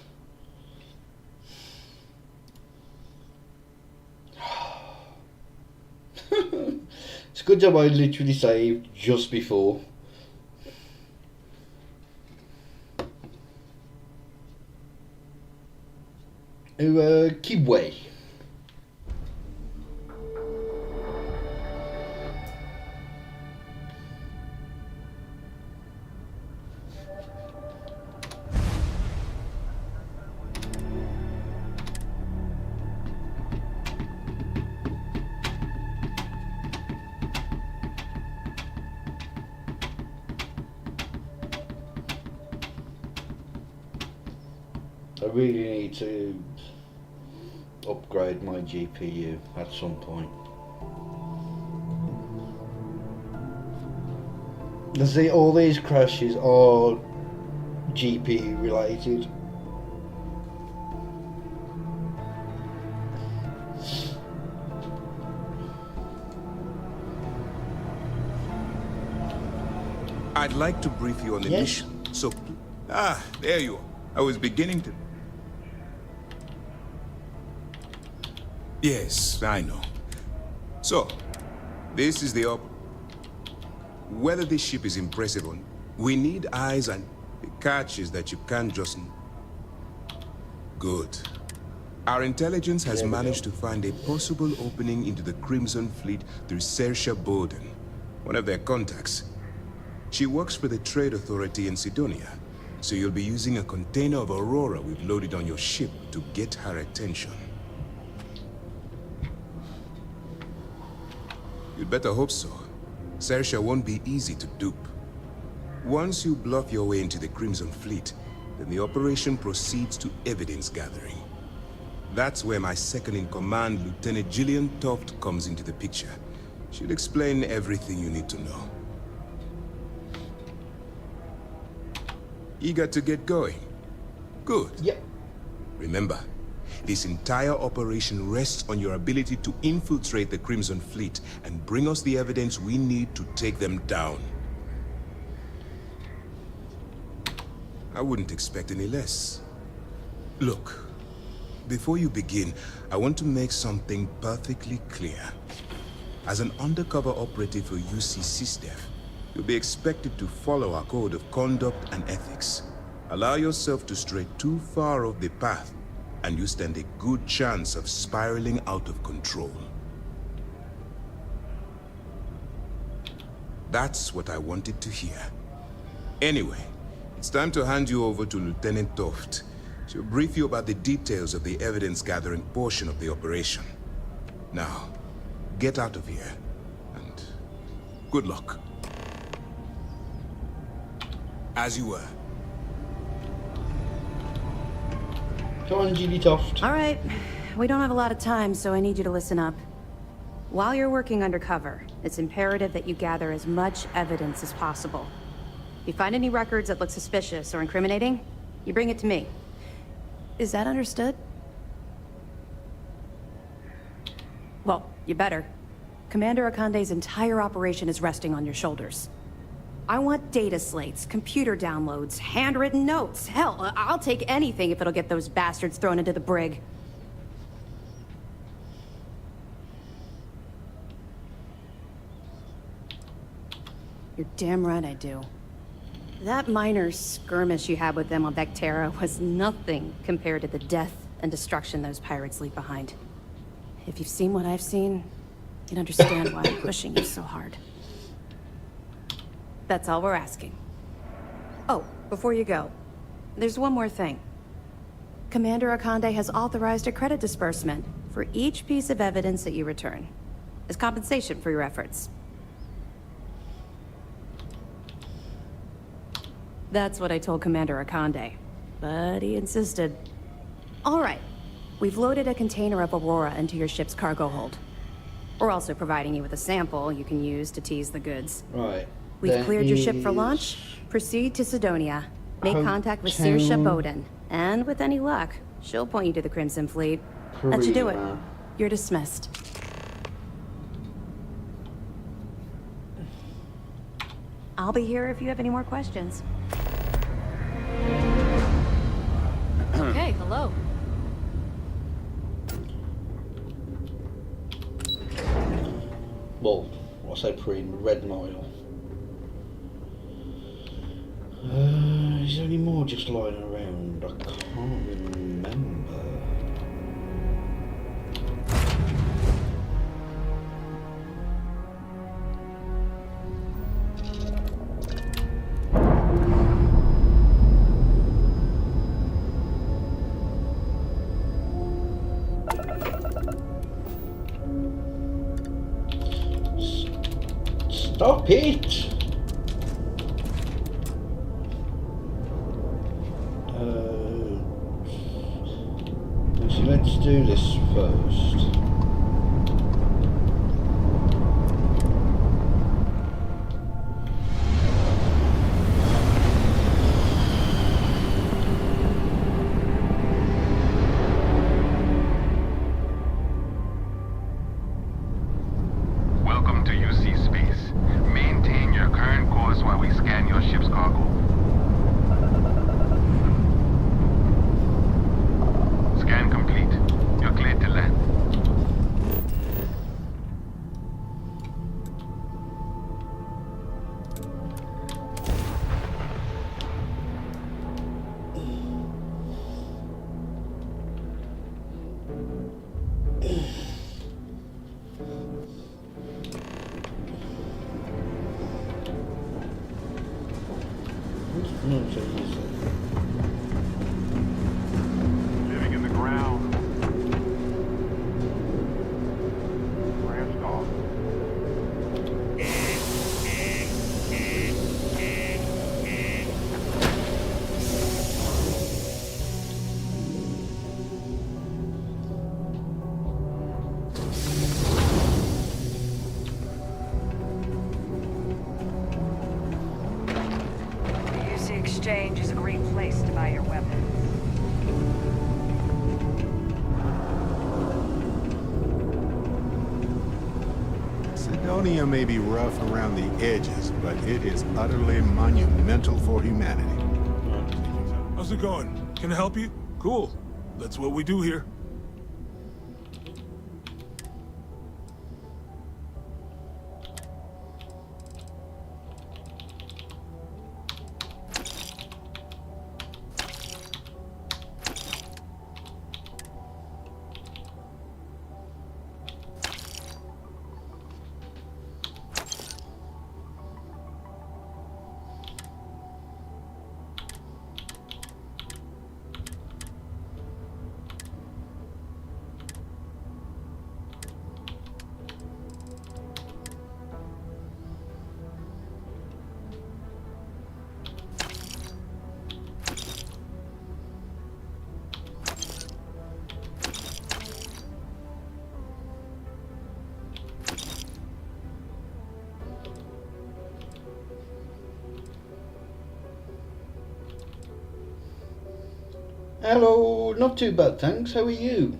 It's a good job I literally saved just before. Kibwe. I really need to upgrade my GPU at some point. See, all these crashes are GPU related. I'd like to brief you on the mission. So, there you are. I was beginning to... Yes, I know. So, this is the whether this ship is impressive or not, we need eyes, and the catch is that you can't just... Good. Our intelligence has managed to find a possible opening into the Crimson Fleet through Saoirse Bowden, one of their contacts. She works for the Trade Authority in Sidonia, so you'll be using a container of Aurora we've loaded on your ship to get her attention. You'd better hope so. Saoirse won't be easy to dupe. Once you bluff your way into the Crimson Fleet, then the operation proceeds to evidence gathering. That's where my second-in-command, Lieutenant Gillian Toft, comes into the picture. She'll explain everything you need to know. Eager to get going? Good. Yep. Remember, this entire operation rests on your ability to infiltrate the Crimson Fleet and bring us the evidence we need to take them down. I wouldn't expect any less. Look, before you begin, I want to make something perfectly clear. As an undercover operative for UC SysDef, you'll be expected to follow our code of conduct and ethics. Allow yourself to stray too far off the path, and you stand a good chance of spiraling out of control. That's what I wanted to hear. Anyway, it's time to hand you over to Lieutenant Toft. She'll brief you about the details of the evidence-gathering portion of the operation. Now, get out of here, and good luck. As you were. Come on, Judy Toft. All right. We don't have a lot of time, so I need you to listen up. While you're working undercover, it's imperative that you gather as much evidence as possible. If you find any records that look suspicious or incriminating, you bring it to me. Is that understood? Well, you better. Commander Akande's entire operation is resting on your shoulders. I want data slates, computer downloads, handwritten notes. Hell, I'll take anything if it'll get those bastards thrown into the brig. You're damn right I do. That minor skirmish you had with them on Vectera was nothing compared to the death and destruction those pirates leave behind. If you've seen what I've seen, you'd understand why I'm pushing you so hard. That's all we're asking. Oh, before you go, there's one more thing. Commander Akande has authorized a credit disbursement for each piece of evidence that you return, as compensation for your efforts. That's what I told Commander Akande, but he insisted. All right, we've loaded a container of Aurora into your ship's cargo hold. We're also providing you with a sample you can use to tease the goods. Right. We've cleared your ship for launch. Proceed to Sidonia. Make contact with Saoirse Bowden. And with any luck, she'll point you to the Crimson Fleet. That should do it. You're dismissed. I'll be here if you have any more questions. Okay, hello. Well, I say Red Mile. Is there any more just lying around? I can't remember. Stop it! So let's do this first. Welcome to UC Space. Maintain your current course while we scan your ship's cargo. Scan complete. You're cleared to land. Living in the ground. Branched off. The UC Exchange is a great place to buy your weapons. Sidonia may be rough around the edges, but it is utterly monumental for humanity. How's it going? Can I help you? Cool. That's what we do here. Hello, not too bad, thanks. How are you?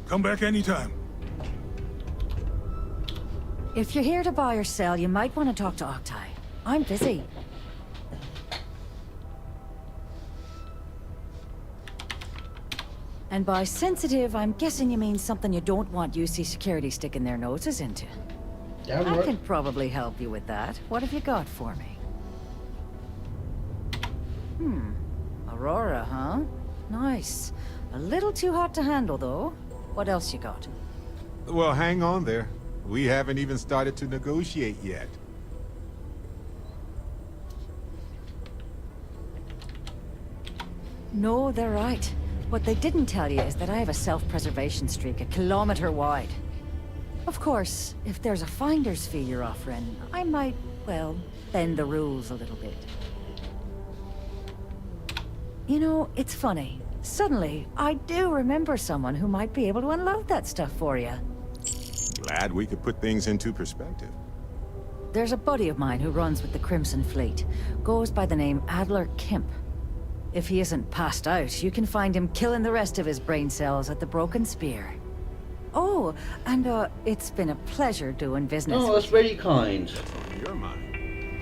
Come back anytime. If you're here to buy or sell, you might want to talk to Octai. I'm busy. And by sensitive, I'm guessing you mean something you don't want UC security sticking their noses into. Damn I right. can probably help you with that. What have you got for me? Aurora, huh? Nice. A little too hot to handle, though. What else you got? Well, hang on there. We haven't even started to negotiate yet. No, they're right. What they didn't tell you is that I have a self-preservation streak 1 kilometer wide. Of course, if there's a finder's fee you're offering, I might, well, bend the rules a little bit. You know, it's funny. Suddenly, I do remember someone who might be able to unload that stuff for you. Glad we could put things into perspective. There's a buddy of mine who runs with the Crimson Fleet. Goes by the name Adler Kemp. If he isn't passed out, you can find him killing the rest of his brain cells at the Broken Spear. Oh, and it's been a pleasure doing business. Oh, that's very kind. You're mine.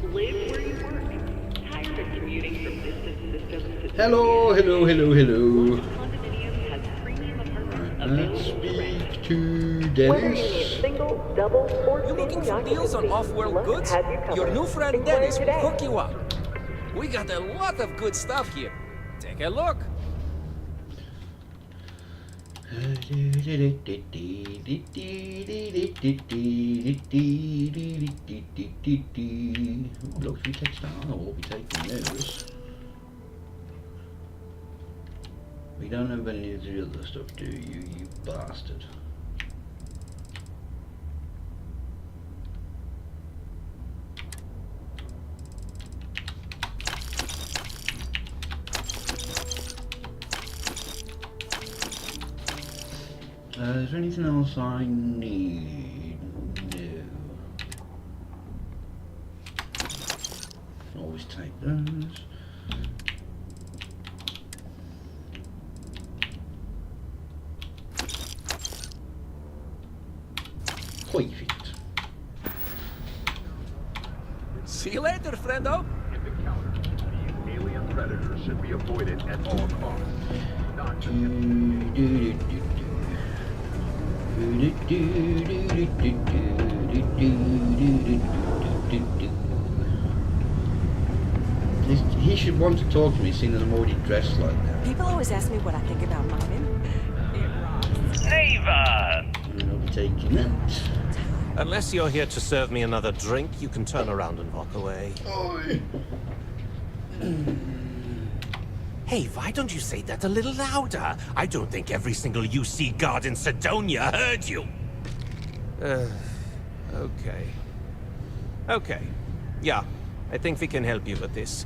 Live where you work. Tired of commuting from distant systems to Hello, hello, hello, hello. condominium has premium apartments Let's available to speak rent. to Whether you Dennis. need single, double, or You looking for single deals on occupancy, off-world let goods? us have you covered. Your new friend Inquire Dennis will today. hook you up. We got a lot of good stuff here. Take a look. Luxury textile, I will be taking those. We don't have any of the other stuff, do you, you bastard? Is there anything else I need? No. Always take those. Perfect. See you later, friendo. These alien predators should be avoided at all costs. Not just He should want to talk to me, seeing that I'm already dressed like that. People always ask me what I think about mining. It rocks. Neva! And I'll be taking that. Unless you're here to serve me another drink, you can turn around and walk away. Oi. Hey, why don't you say that a little louder? I don't think every single UC guard in Sidonia heard you. Okay. Okay. Yeah, I think we can help you with this.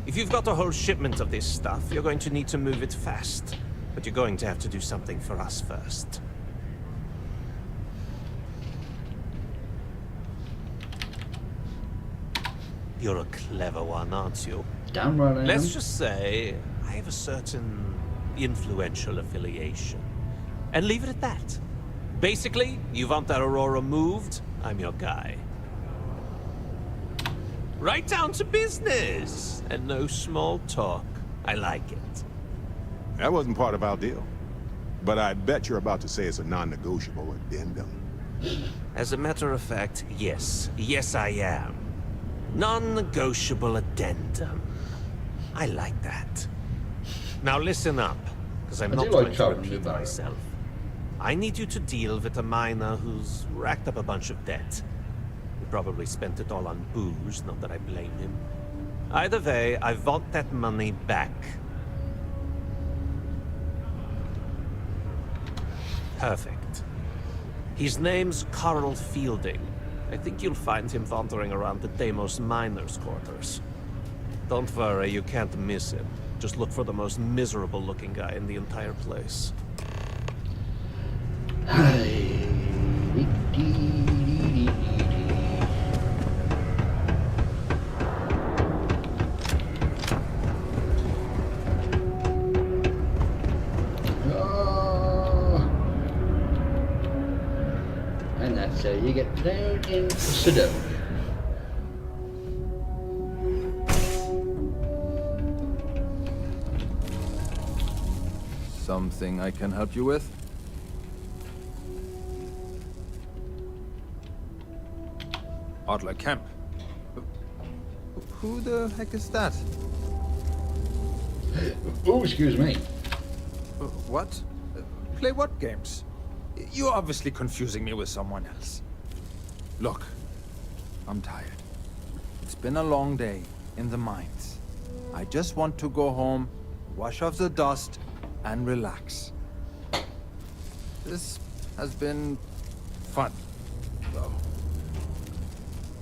If you've got a whole shipment of this stuff, you're going to need to move it fast. But you're going to have to do something for us first. You're a clever one, aren't you? Damn right I am. Let's just say I have a certain influential affiliation. And leave it at that. Basically, you want that Aurora moved, I'm your guy. Right down to business! And no small talk. I like it. That wasn't part of our deal. But I bet you're about to say it's a non-negotiable addendum. As a matter of fact, yes. Yes, I am. Non-negotiable addendum. I like that. Now listen up, because I'm I not do going like to Charlton repeat Newberry. myself. I need you to deal with a miner who's racked up a bunch of debt. He probably spent it all on booze, not that I blame him. Either way, I want that money back. Perfect. His name's Carl Fielding. I think you'll find him wandering around the Deimos miners' quarters. Don't worry, you can't miss him. Just look for the most miserable-looking guy in the entire place. And that's how you get down in Sidonia. Something I can help you with? Adler Kemp. Who the heck is that? Oh, excuse me. What? Play what games? You're obviously confusing me with someone else. Look, I'm tired. It's been a long day in the mines. I just want to go home, wash off the dust, and relax. This has been fun, though.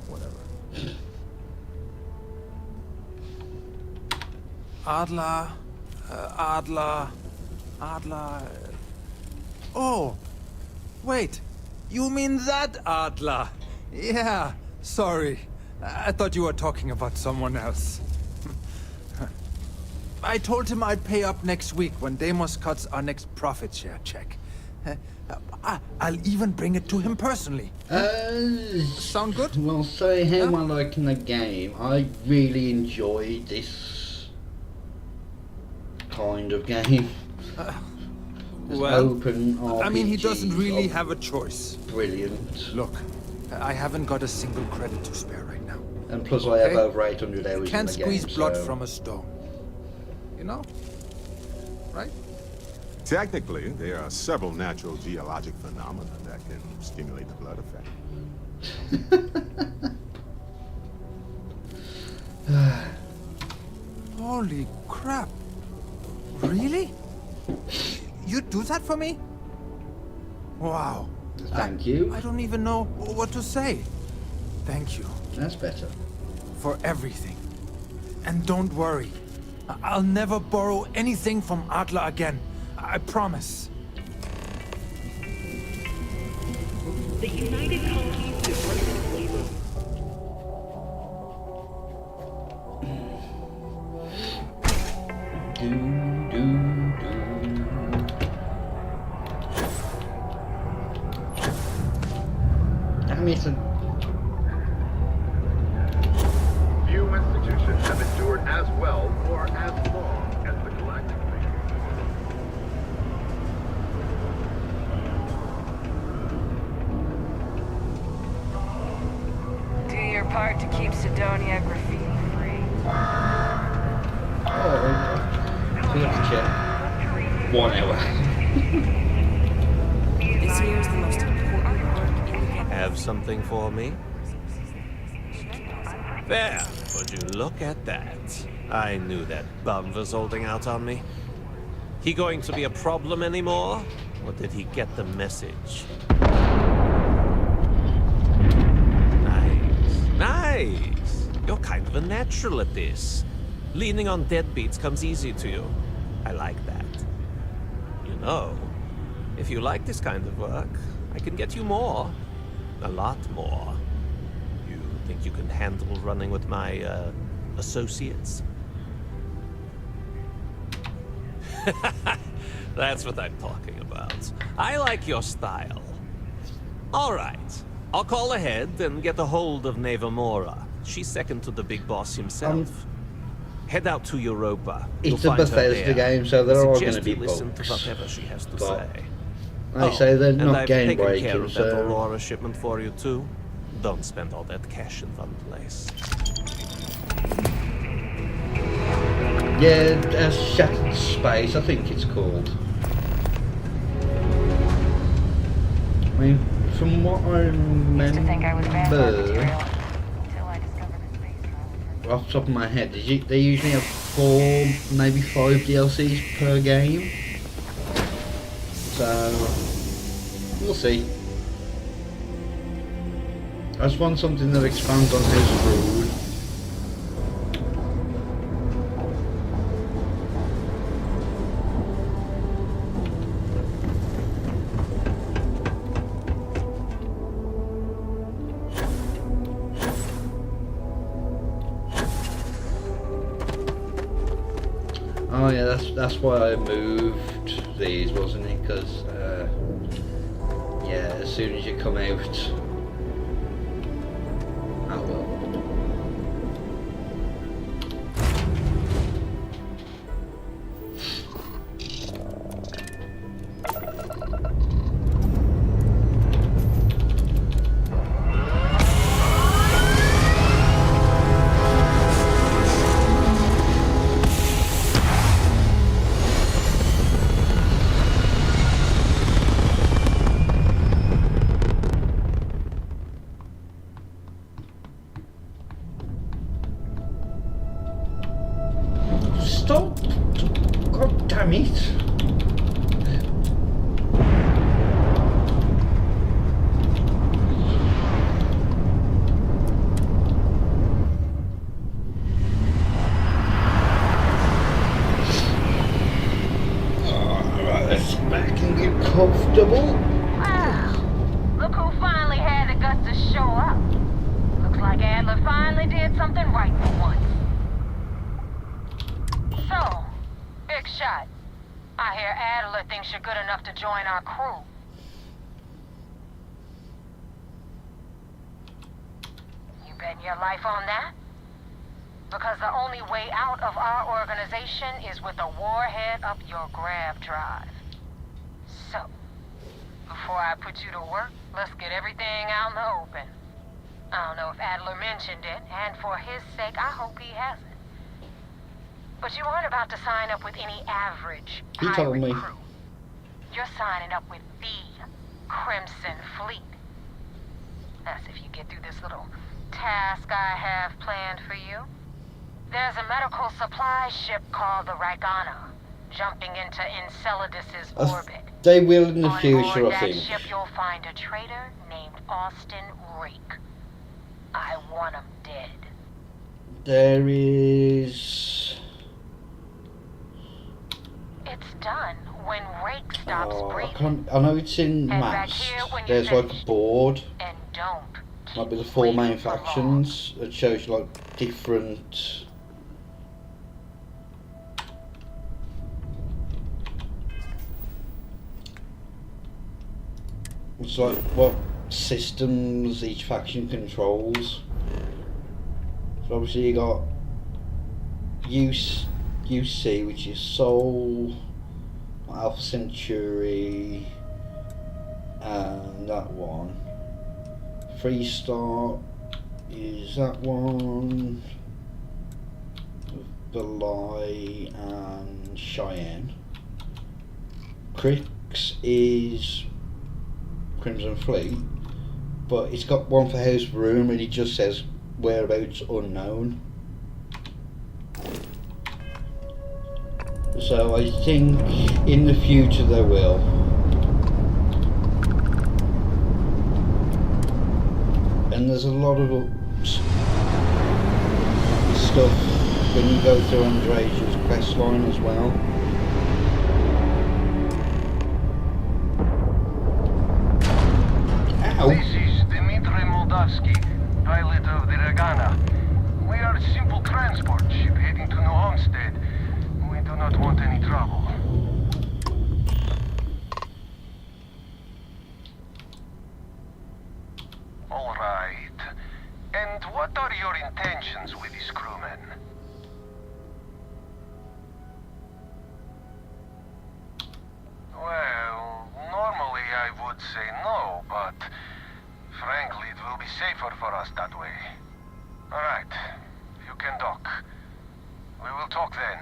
Whatever. Adler. Oh, wait. You mean that Adler? Yeah, sorry. I thought you were talking about someone else. I told him I'd pay up next week when Deimos cuts our next profit share check. I'll even bring it to him personally. Sound good? Well, say how I like in the game. I really enjoy this kind of game. Well, open RPG. I mean, he doesn't really have a choice. Brilliant. Look, I haven't got a single credit to spare right now. And plus I have over 800 hours Can't in the squeeze game, blood so... from a stone. You know? Right? Technically, there are several natural geologic phenomena that can stimulate the blood effect. Holy crap. Really? You'd do that for me? Wow. Thank you. I don't even know what to say. Thank you. That's better. For everything. And don't worry. I'll never borrow anything from Adler again. I promise. The United Colonies Department of Labor. Damn it. Few institutions have endured as well or as long as the Galactic League. Do your part to keep Sidonia graffiti free. Oh, we have to check. 1 hour. This year is the most important work in the campaign. Have something for me? There, would you look at that? I knew that bum was holding out on me. He going to be a problem anymore? Or did he get the message? Nice! You're kind of a natural at this. Leaning on deadbeats comes easy to you. I like that. You know, if you like this kind of work, I can get you more. A lot more. You think you can handle running with my, associates? That's what I'm talking about. I like your style. All right. I'll call ahead and get a hold of Nevamora. She's second to the big boss himself. Head out to Europa. It's a Bethesda game, so there are going to be listen bugs. to whatever she has to But say. I say they're and not I've game taken breaking, care of so... that Aurora shipment for you too. Don't spend all that cash in one place. Yeah, Shattered Space, I think it's called. I mean, from what I remember, off the top of my head, they usually have 4, maybe 5 DLCs per game. So, we'll see. I just want something that expands on House of Brood. Oh yeah, that's why I moved these, wasn't it? Because yeah, as soon as you come out, oh well. comfortable. Wow. Look who finally had the guts to show up. Looks like Adler finally did something right for once. So, big shot. I hear Adler thinks you're good enough to join our crew. You betting your life on that? Because the only way out of our organization is with a warhead up your grav drive. So, before I put you to work, let's get everything out in the open. I don't know if Adler mentioned it, and for his sake, I hope he hasn't. But you aren't about to sign up with any average He told pirate me. crew. You're signing up with the Crimson Fleet. That's if you get through this little task I have planned for you. There's a medical supply ship called the Rygana, jumping into Enceladus's orbit. They will in the On future, board I that think. ship, you'll find a traitor named Austin Reek. I want him dead. There is... It's done when Rake stops breathing. I know it's in Head back Mast. here when There's you're like a board. And don't. Might be the 4 main factions. It shows you like different... It's like what systems each faction controls. So obviously you got UC, which is Soul, Alpha Centauri, and that one. Freestar is that one. Belay and Cheyenne. Crix is Crimson Fleet, but it's got one for House Room and it just says whereabouts unknown. So I think in the future there will. And there's a lot of stuff when you go through Andrea's quest line as well. This is Dmitry Moldavsky, pilot of the Rygana. We are a simple transport ship heading to New Homestead. We do not want any trouble. All right. And what are your intentions with these crewmen? Well, normally I would say no, but frankly it will be safer for us that way. Alright, you can dock. We will talk then.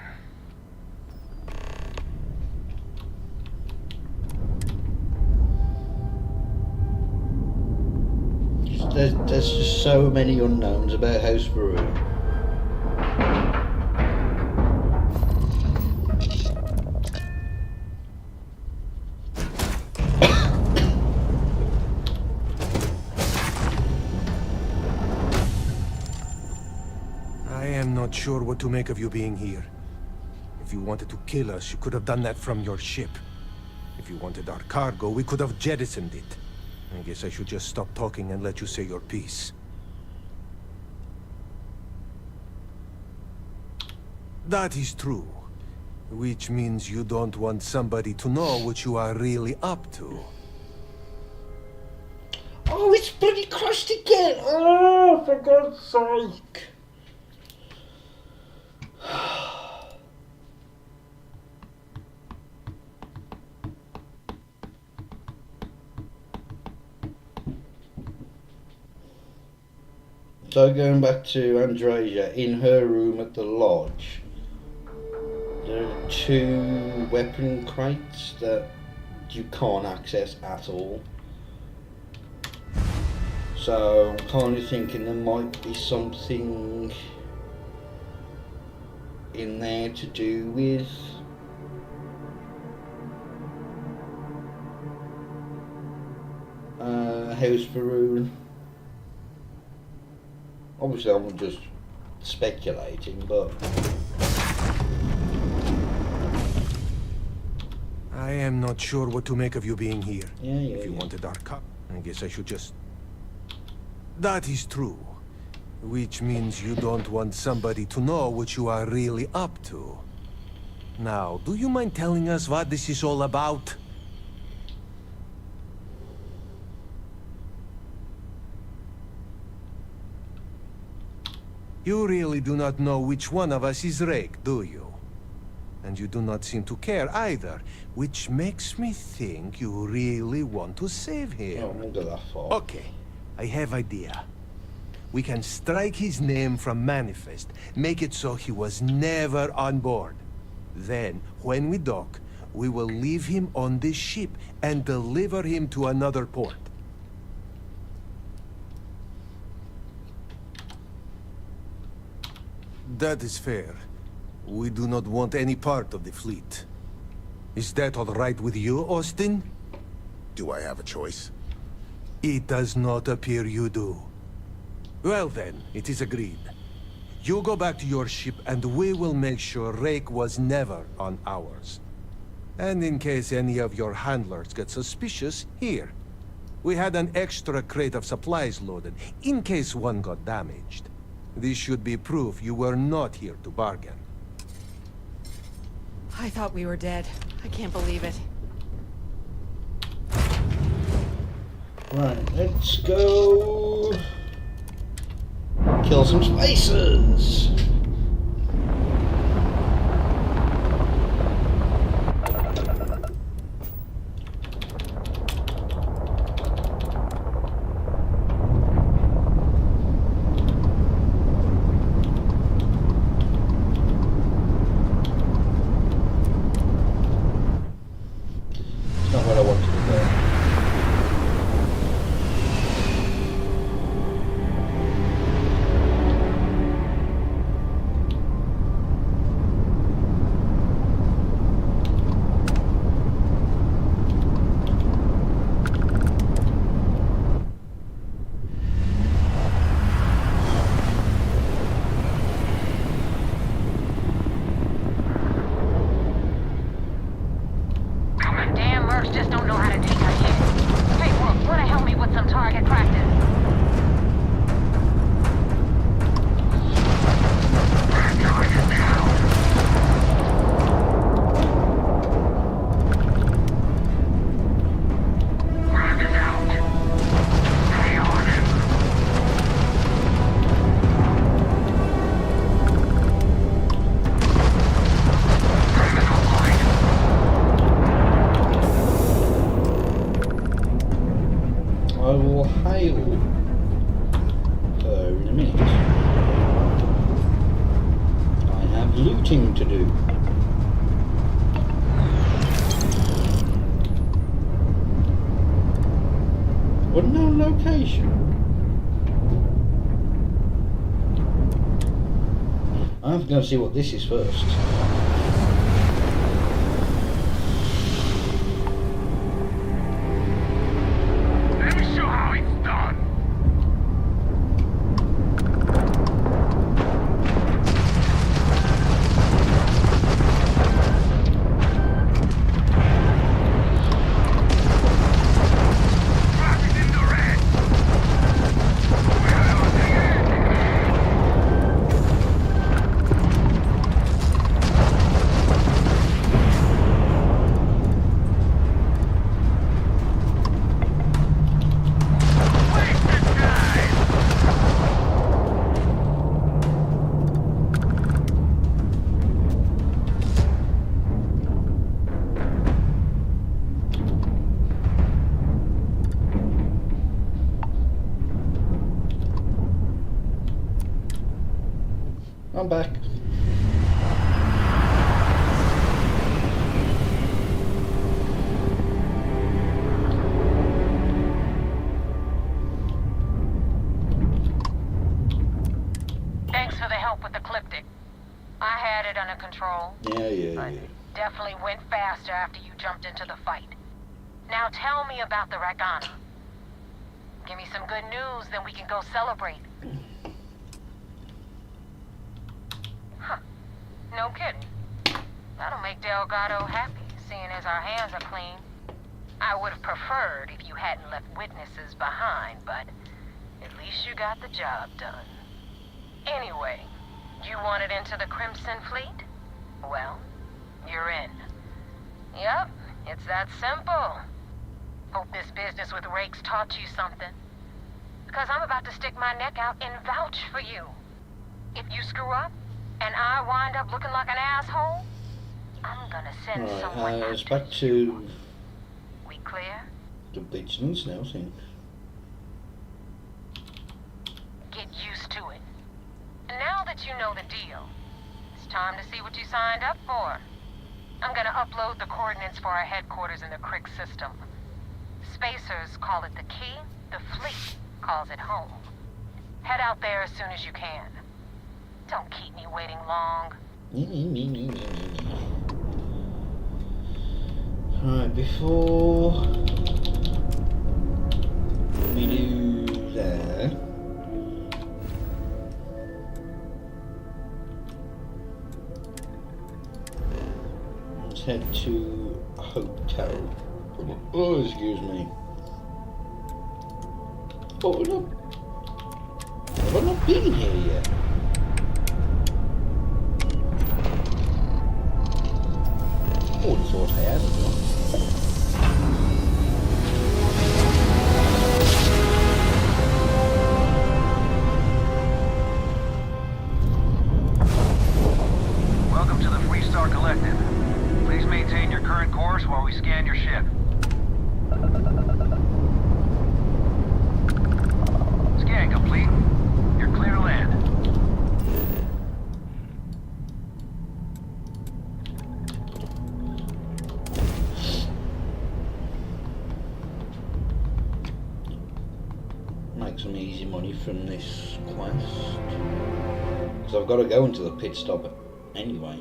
There's just so many unknowns about House Brew. I am not sure what to make of you being here. If you wanted to kill us, you could have done that from your ship. If you wanted our cargo, we could have jettisoned it. I guess I should just stop talking and let you say your piece. That is true. Which means you don't want somebody to know what you are really up to. Oh, it's bloody crashed again! Oh, for God's sake! So going back to Andrea, in her room at the lodge, there are 2 weapon crates that you can't access at all. So I'm kind of thinking there might be something in there to do with House Varun. Obviously I'm just speculating, but I am not sure what to make of you being here. Yeah, if you wanted our car, I guess I should just... That is true. Which means you don't want somebody to know what you are really up to. Now, do you mind telling us what this is all about? You really do not know which one of us is Rake, do you? And you do not seem to care either, which makes me think you really want to save him. Oh, I won't go that far. Okay, I have idea. We can strike his name from Manifest, make it so he was never on board. Then, when we dock, we will leave him on this ship and deliver him to another port. That is fair. We do not want any part of the fleet. Is that all right with you, Austin? Do I have a choice? It does not appear you do. Well then, it is agreed. You go back to your ship and we will make sure Rake was never on ours. And in case any of your handlers get suspicious, here. We had an extra crate of supplies loaded, in case one got damaged. This should be proof you were not here to bargain. I thought we were dead. I can't believe it. Right, let's go kill some spacers. Not what I wanted to do. Damn mercs just don't know how to take a hit. Hey, Wolf, wanna help me with some target practice? I will hail her in a minute. I have looting to do. Unknown location. I'm going to see what this is first. Let me show how it's done. Traffic in the red. I'm back. Thanks for the help with the Cliptic. I had it under control. Yeah. Definitely went faster after you jumped into the fight. Now tell me about the Ragana. Give me some good news, then we can go celebrate. Huh. No kidding. That'll make Delgado happy, seeing as our hands are clean. I would have preferred if you hadn't left witnesses behind, but at least you got the job done. Anyway, you wanted into the Crimson Fleet? Well, you're in. Yep, it's that simple. Hope this business with Rakes taught you something. Because I'm about to stick my neck out and vouch for you. If you screw up, and I wind up looking like an asshole, I'm gonna send someone it's back to... We clear? The vigilance now, thing. Get used to it. And now that you know the deal, it's time to see what you signed up for. I'm gonna upload the coordinates for our headquarters in the Crick system. Spacers call it the key, the fleet calls it home. Head out there as soon as you can. Don't keep me waiting long. Right, before we do that, let's head to hotel. Oh, excuse me. Oh, have I not been here yet? I would have thought I had as well. Welcome to the Freestar Collective. Please maintain your current course while we scan your ship. Scan complete. You're clear to land. Make some easy money from this quest. Because I've got to go into the pit stop anyway.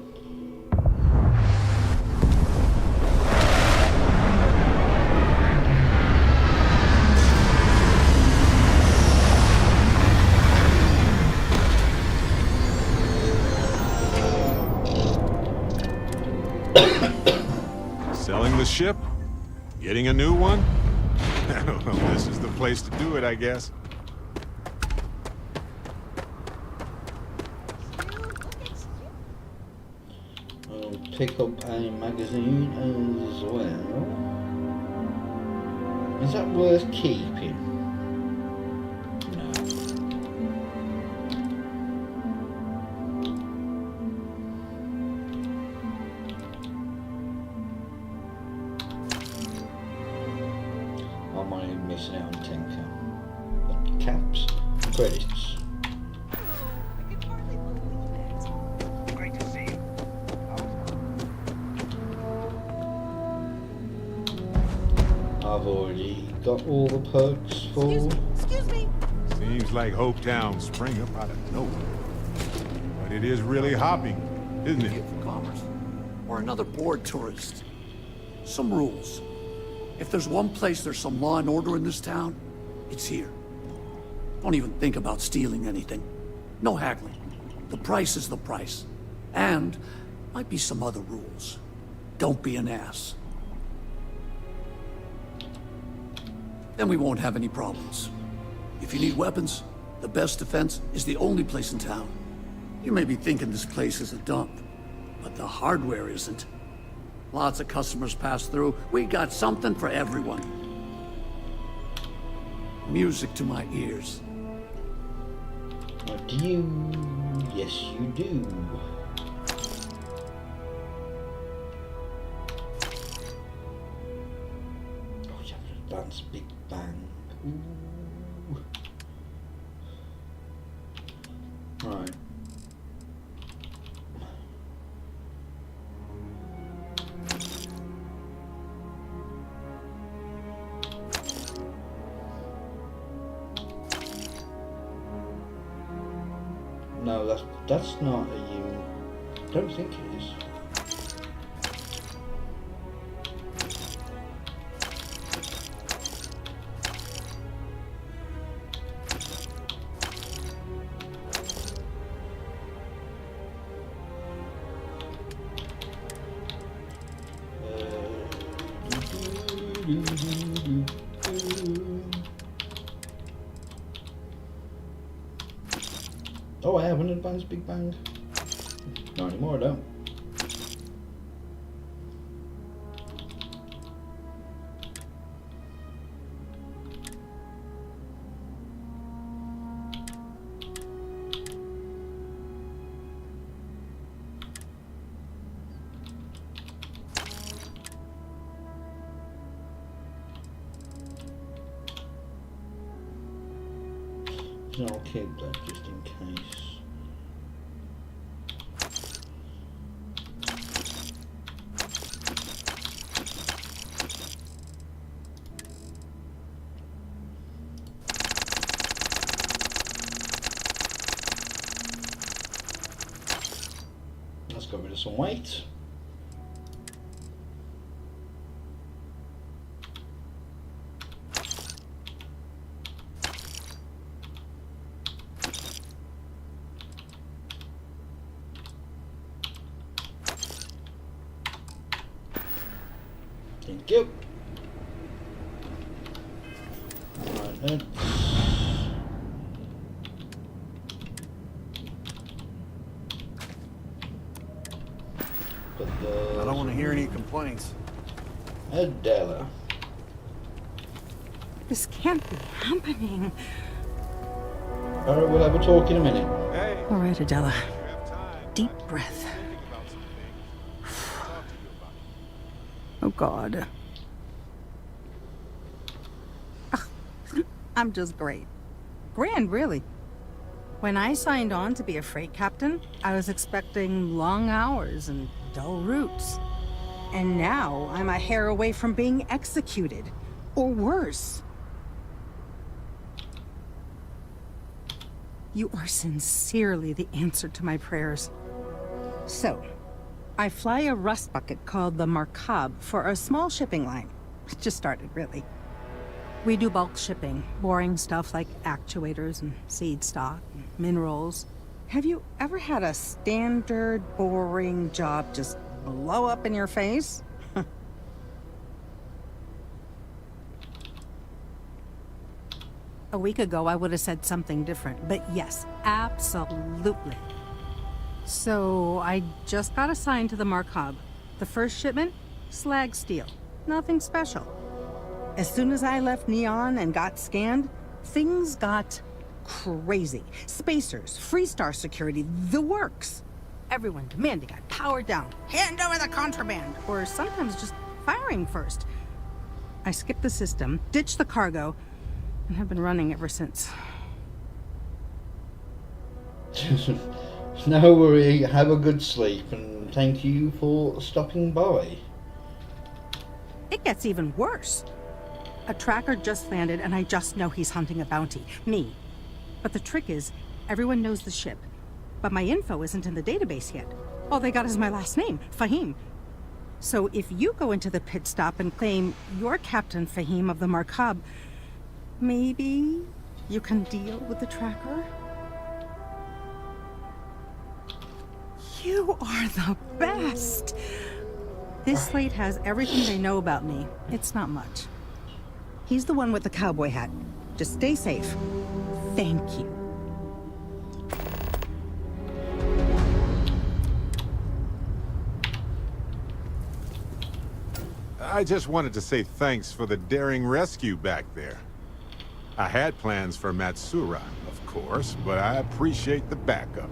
Selling the ship? Getting a new one? Well, this is the place to do it, I guess. I'll pick up a magazine as well. Is that worth keeping? Missing out on 10 caps, credits. Great to see you. I've already got all the perks for. Excuse me. Seems like Hopetown sprang up out of nowhere. But it is really hopping, isn't it? For commerce. Or another bored tourist. Some rules. If there's one place there's some law and order in this town, it's here. Don't even think about stealing anything. No haggling. The price is the price. And might be some other rules. Don't be an ass. Then we won't have any problems. If you need weapons, the best defense is the only place in town. You may be thinking this place is a dump, but the hardware isn't. Lots of customers pass through. We got something for everyone. Music to my ears. What do you? Yes, you do. Oh, yeah, that's Big Bang. Ooh. Right. No, that's not a unit. Don't think it is. Oh, I have an advanced Big Bang. Not anymore, I don't. I'll keep that just in case. Let's get rid of some weight. Thank you. Right, let's... I don't want to hear any complaints. Adela. This can't be happening. Alright, we'll have a talk in a minute. All right, Adela. Deep breath. Oh, God. I'm just great. Grand, really. When I signed on to be a freight captain, I was expecting long hours and dull routes. And now I'm a hair away from being executed. Or worse. You are sincerely the answer to my prayers. So, I fly a rust bucket called the Markab for a small shipping line. It just started, really. We do bulk shipping, boring stuff like actuators and seed stock, and minerals. Have you ever had a standard, boring job just blow up in your face? A week ago, I would have said something different, but yes, absolutely. So, I just got assigned to the Markab. The first shipment? Slag steel. Nothing special. As soon as I left Neon and got scanned, things got crazy. Spacers, Freestar security, the works. Everyone demanding I power down, hand over the contraband, or sometimes just firing first. I skipped the system, ditched the cargo, and have been running ever since. No worry, have a good sleep, and thank you for stopping by. It gets even worse. A tracker just landed, and I just know he's hunting a bounty. Me. But the trick is, everyone knows the ship. But my info isn't in the database yet. All they got is my last name, Fahim. So if you go into the pit stop and claim you're Captain Fahim of the Markab, maybe you can deal with the tracker? You are the best! This slate has everything they know about me. It's not much. He's the one with the cowboy hat. Just stay safe. Thank you. I just wanted to say thanks for the daring rescue back there. I had plans for Matsura, of course, but I appreciate the backup.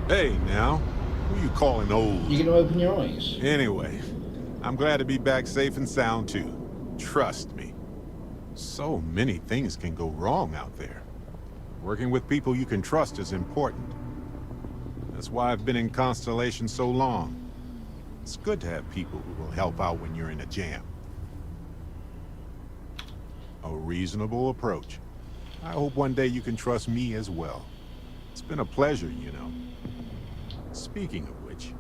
Hey, now, who you calling old? You gonna open your eyes? Anyway, I'm glad to be back safe and sound, too. Trust me. So many things can go wrong out there. Working with people you can trust is important. That's why I've been in Constellation so long. It's good to have people who will help out when you're in a jam. A reasonable approach. I hope one day you can trust me as well. It's been a pleasure, you know. Speaking of which,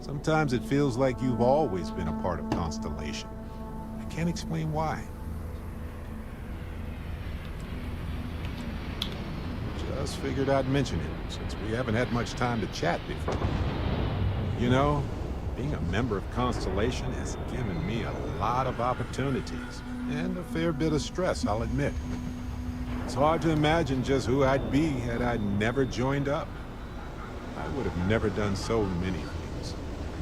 sometimes it feels like you've always been a part of Constellation. I can't explain why. Just figured I'd mention it, since we haven't had much time to chat before. You know, Being a member of Constellation has given me a lot of opportunities, and a fair bit of stress, I'll admit. It's hard to imagine just who I'd be had I never joined up. I would have never done so many things,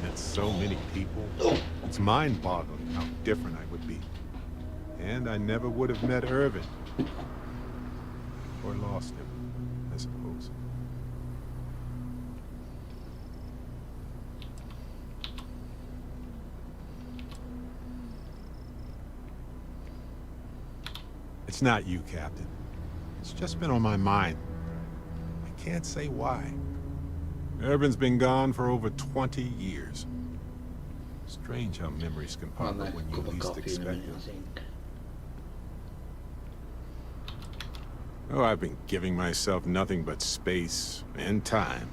met so many people. It's mind-boggling how different I would be. And I never would have met Irvin. Or lost him, I suppose. It's not you, Captain. It's just been on my mind. I can't say why. Irvin's been gone for over 20 years. Strange how memories can pop up when you least expect them. Oh, I've been giving myself nothing but space and time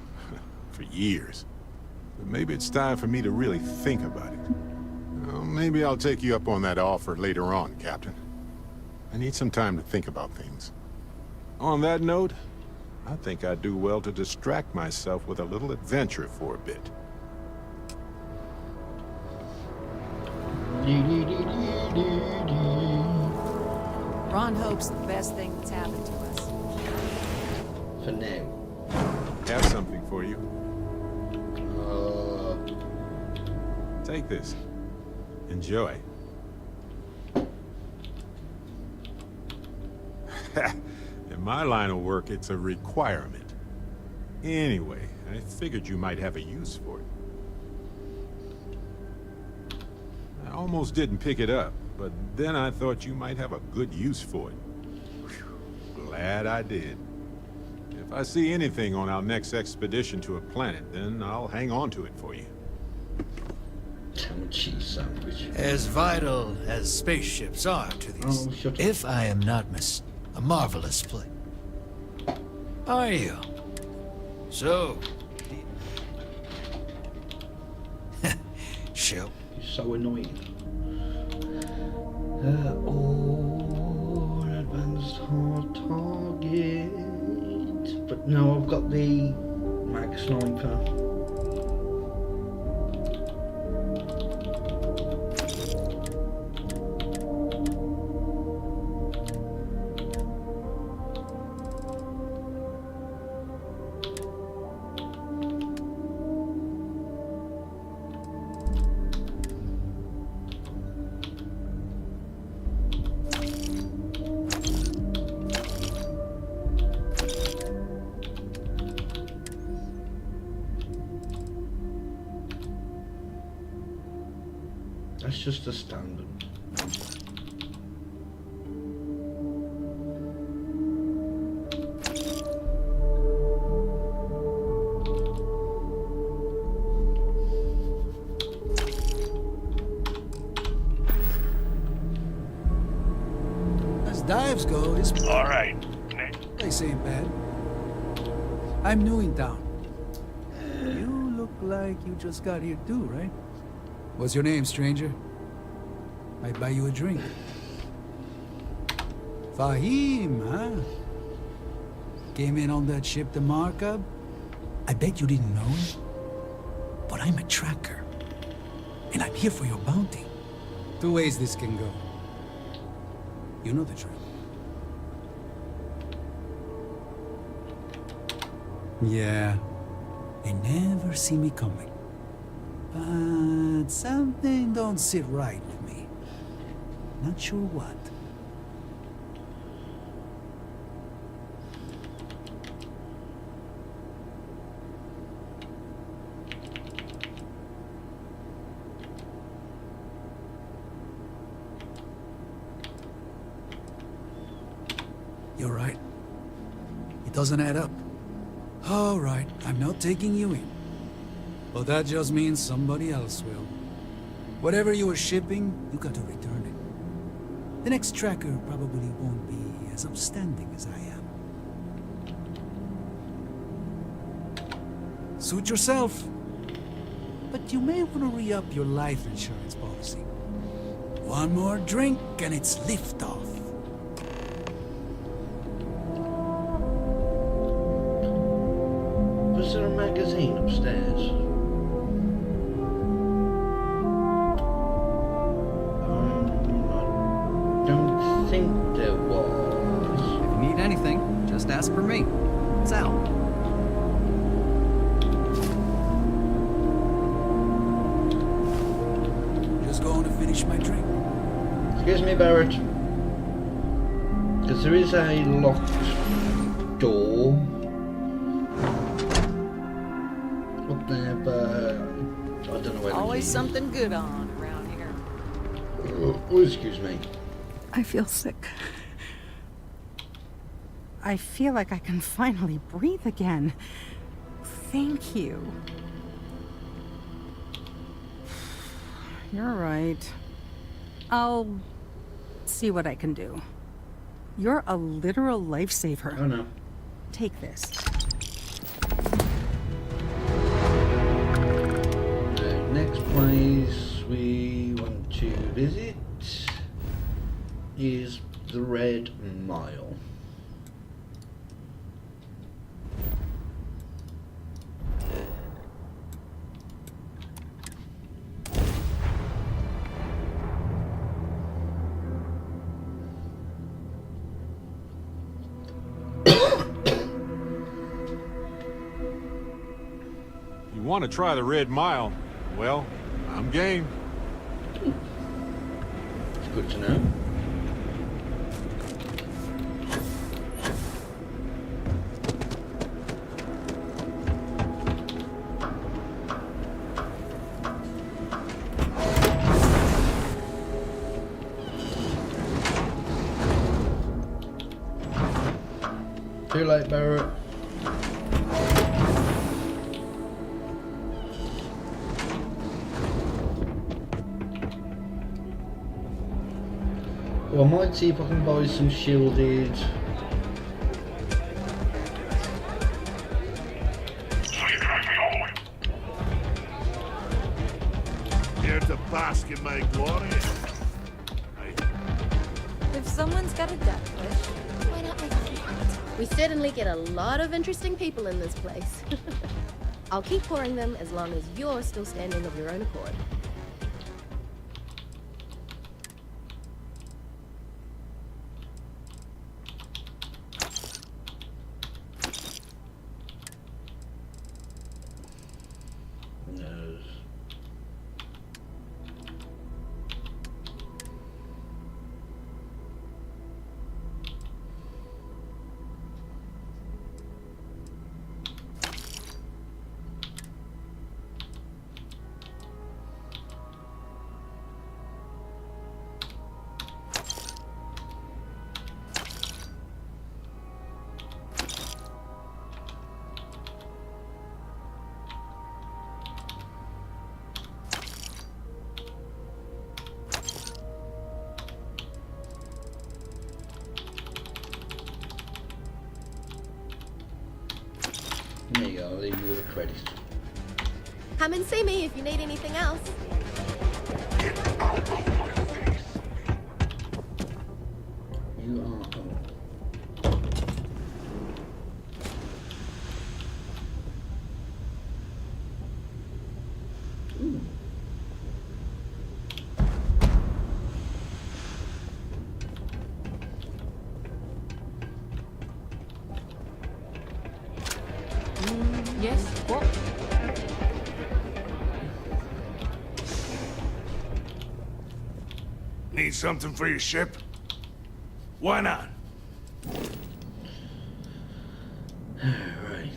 for years. But maybe it's time for me to really think about it. Well, maybe I'll take you up on that offer later on, Captain. I need some time to think about things. On that note, I think I'd do well to distract myself with a little adventure for a bit. Ron hopes the best thing that's happened to us. For now. Have something for you. Take this. Enjoy. In my line of work, it's a requirement. Anyway, I figured you might have a use for it. I almost didn't pick it up, but then I thought you might have a good use for it. Whew, glad I did. If I see anything on our next expedition to a planet, then I'll hang on to it for you. Cheese sandwich. As vital as spaceships are to these, if I am not a marvelous place. Are you? So... Show. You're so annoying. Oh, advanced hard target. But no, I've got the mag sniper. That's just a standard. As dives go, this All right. place ain't bad. I'm new in town. You look like you just got here too, right? What's your name, stranger? Might buy you a drink. Fahim, huh? Came in on that ship to Markup? I bet you didn't know it. But I'm a tracker. And I'm here for your bounty. Two ways this can go. You know the drill. Yeah. They never see me coming. But something don't sit right with me. Not sure what. You're right. It doesn't add up. All right, I'm not taking you in. But that just means somebody else will. Whatever you were shipping, you got to return it. The next tracker probably won't be as upstanding as I am. Suit yourself. But you may want to re-up your life insurance policy. One more drink and it's liftoff. Was there a magazine upstairs? Just ask for me. Sal. Just going to finish my drink. Excuse me, Barrett. Because there is a locked door up there, but I don't know where. Always something good on around here. Oh, excuse me. I feel sick. I feel like I can finally breathe again. Thank you. You're right. I'll see what I can do. You're a literal lifesaver. Oh no. Take this. The next place we want to visit is the Red Mile. You want to try the Red Mile? Well, I'm game. It's good to know. Too late, Barrett. Well, I might see if I can buy some shielded. Here to bask in my glory. If someone's got a death wish, why not make it count? We certainly get a lot of interesting people in this place. I'll keep pouring them as long as you're still standing of your own accord. There you go, I'll leave you with a credit. Come and see me if you need anything else. You are. Ooh. Yes, what? Need something for your ship? Why not? Right.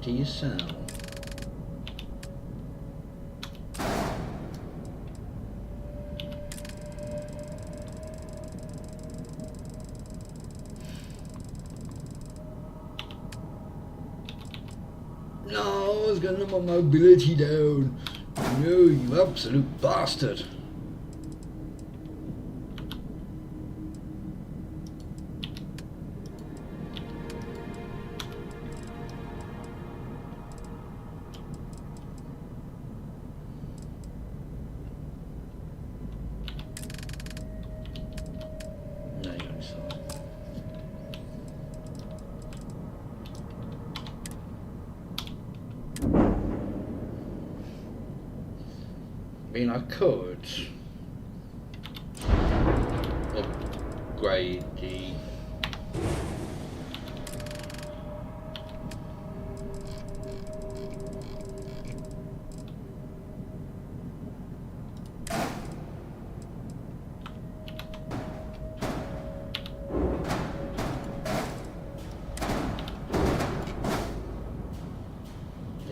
to yourself. No, I was gonna knock my mobility down. No, you absolute bastard. No, you're sorry. I mean, I could upgrade the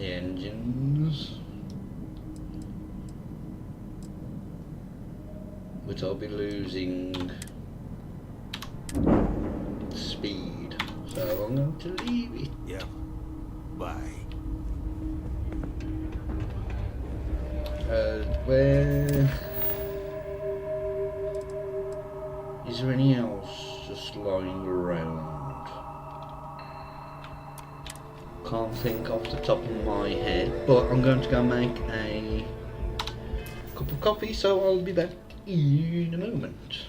engines, but I'll be losing speed, so I'm going to leave it. Yeah. Bye. Where is there any else just lying around? Can't think off the top of my head, but I'm going to go make a cup of coffee, so I'll be back in a moment.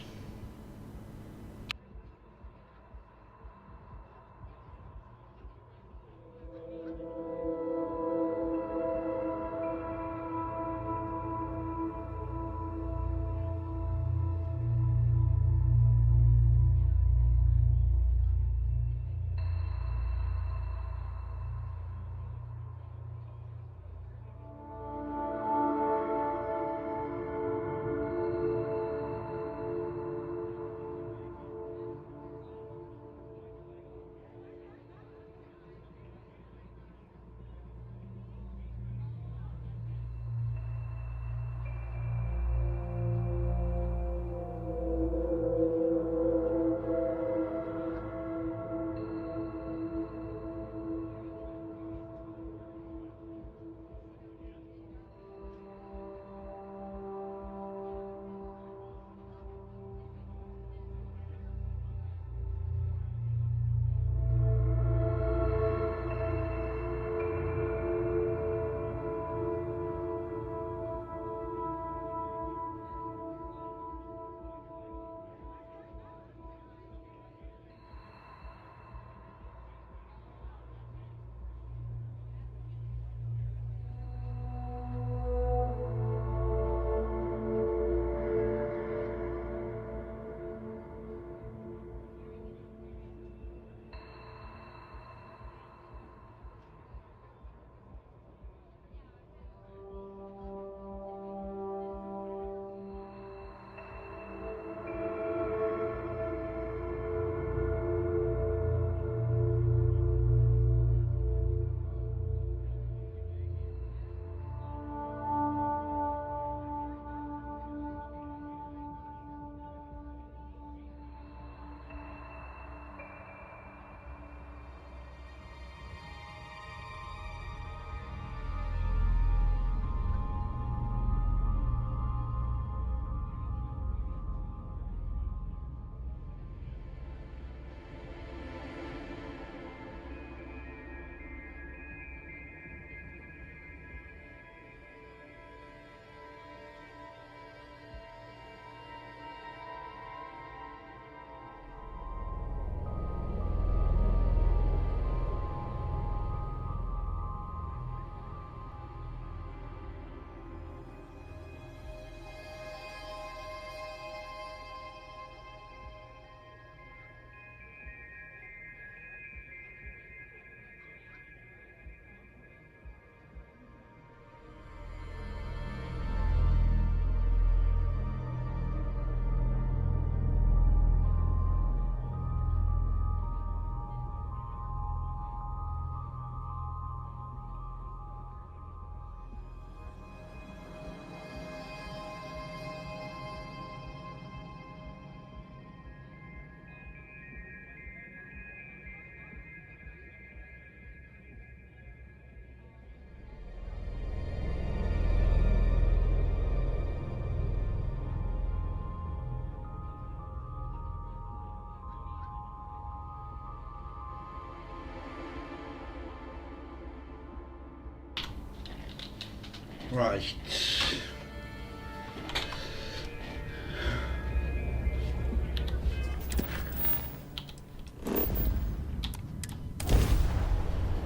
Right.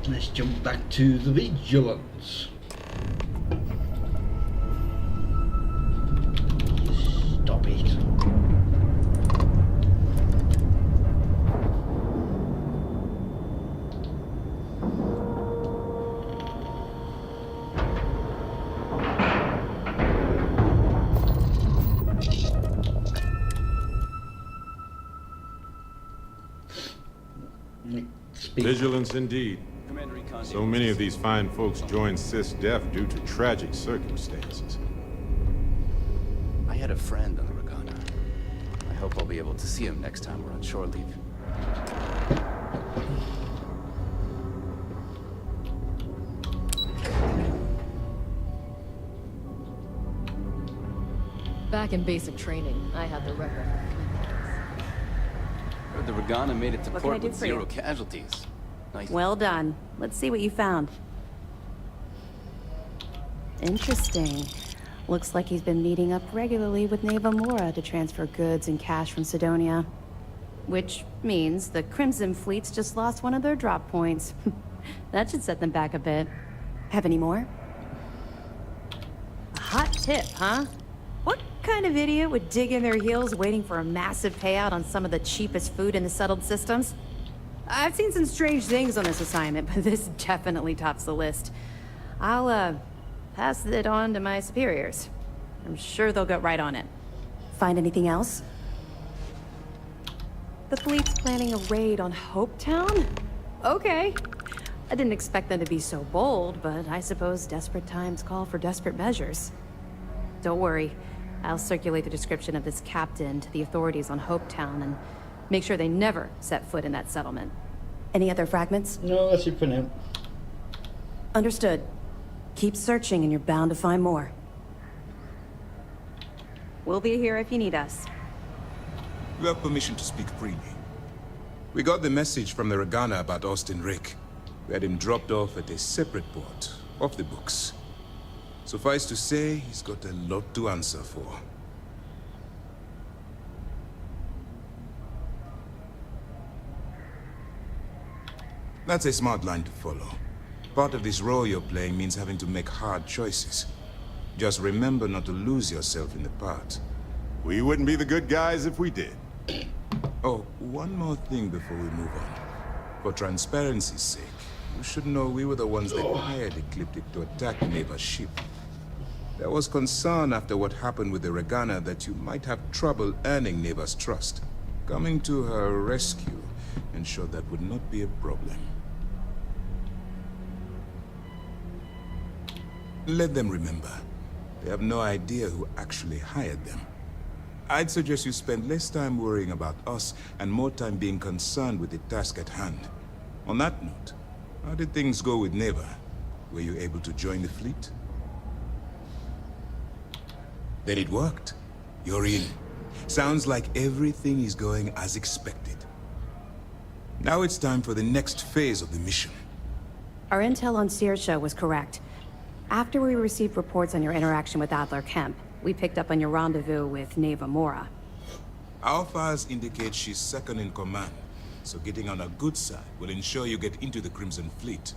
Let's jump back to the Vigilance. Stop it. Vigilance indeed. So many of these fine folks joined sysdef due to tragic circumstances. I had a friend on the Regana. I hope I'll be able to see him next time we're on shore leave. Back in basic training, I had the record. Heard the Regana made it to What can I port do with for you? 0 casualties. Nice. Well done. Let's see what you found. Interesting. Looks like he's been meeting up regularly with Neva Mora to transfer goods and cash from Sidonia. Which means the Crimson Fleet's just lost one of their drop points. That should set them back a bit. Have any more? A hot tip, huh? What kind of idiot would dig in their heels waiting for a massive payout on some of the cheapest food in the settled systems? I've seen some strange things on this assignment, but this definitely tops the list. I'll, pass it on to my superiors. I'm sure they'll get right on it. Find anything else? The fleet's planning a raid on Hopetown? Okay. I didn't expect them to be so bold, but I suppose desperate times call for desperate measures. Don't worry. I'll circulate the description of this captain to the authorities on Hopetown and make sure they never set foot in that settlement. Any other fragments? No, that's it for now. Understood. Keep searching and you're bound to find more. We'll be here if you need us. You have permission to speak freely. We got the message from the Regana about Austin Rick. We had him dropped off at a separate port, off the books. Suffice to say, he's got a lot to answer for. That's a smart line to follow. Part of this role you're playing means having to make hard choices. Just remember not to lose yourself in the part. We wouldn't be the good guys if we did. Oh, one more thing before we move on. For transparency's sake, you should know we were the ones that hired Ecliptic to attack Neva's ship. There was concern after what happened with the Regana that you might have trouble earning Neva's trust. Coming to her rescue ensured that would not be a problem. Let them remember, they have no idea who actually hired them. I'd suggest you spend less time worrying about us and more time being concerned with the task at hand. On that note, how did things go with Neva? Were you able to join the fleet? Then it worked. You're in. Sounds like everything is going as expected. Now it's time for the next phase of the mission. Our intel on Saoirse was correct. After we received reports on your interaction with Adler Kemp, we picked up on your rendezvous with Neva Mora. Our files indicate she's second in command, so getting on her good side will ensure you get into the Crimson Fleet.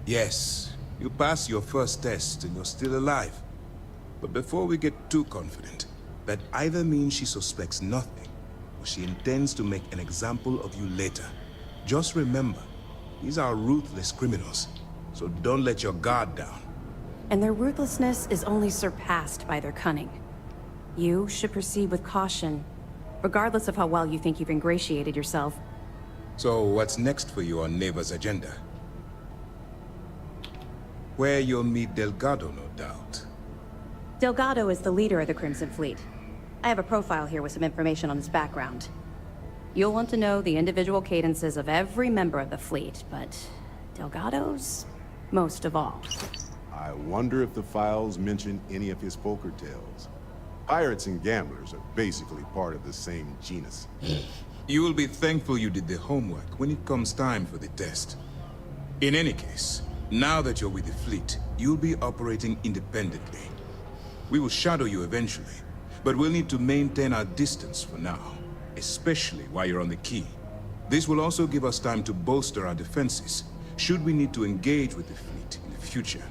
Yes, you passed your first test and you're still alive. But before we get too confident, that either means she suspects nothing, or she intends to make an example of you later. Just remember, these are ruthless criminals, so don't let your guard down. And their ruthlessness is only surpassed by their cunning. You should proceed with caution, regardless of how well you think you've ingratiated yourself. So what's next for you on Neva's agenda? Where you'll meet Delgado, no doubt. Delgado is the leader of the Crimson Fleet. I have a profile here with some information on his background. You'll want to know the individual cadences of every member of the fleet, but Delgado's most of all. I wonder if the files mention any of his poker tales. Pirates and gamblers are basically part of the same genus. You will be thankful you did the homework when it comes time for the test. In any case, now that you're with the fleet, you'll be operating independently. We will shadow you eventually, but we'll need to maintain our distance for now, especially while you're on the key. This will also give us time to bolster our defenses, should we need to engage with the fleet in the future.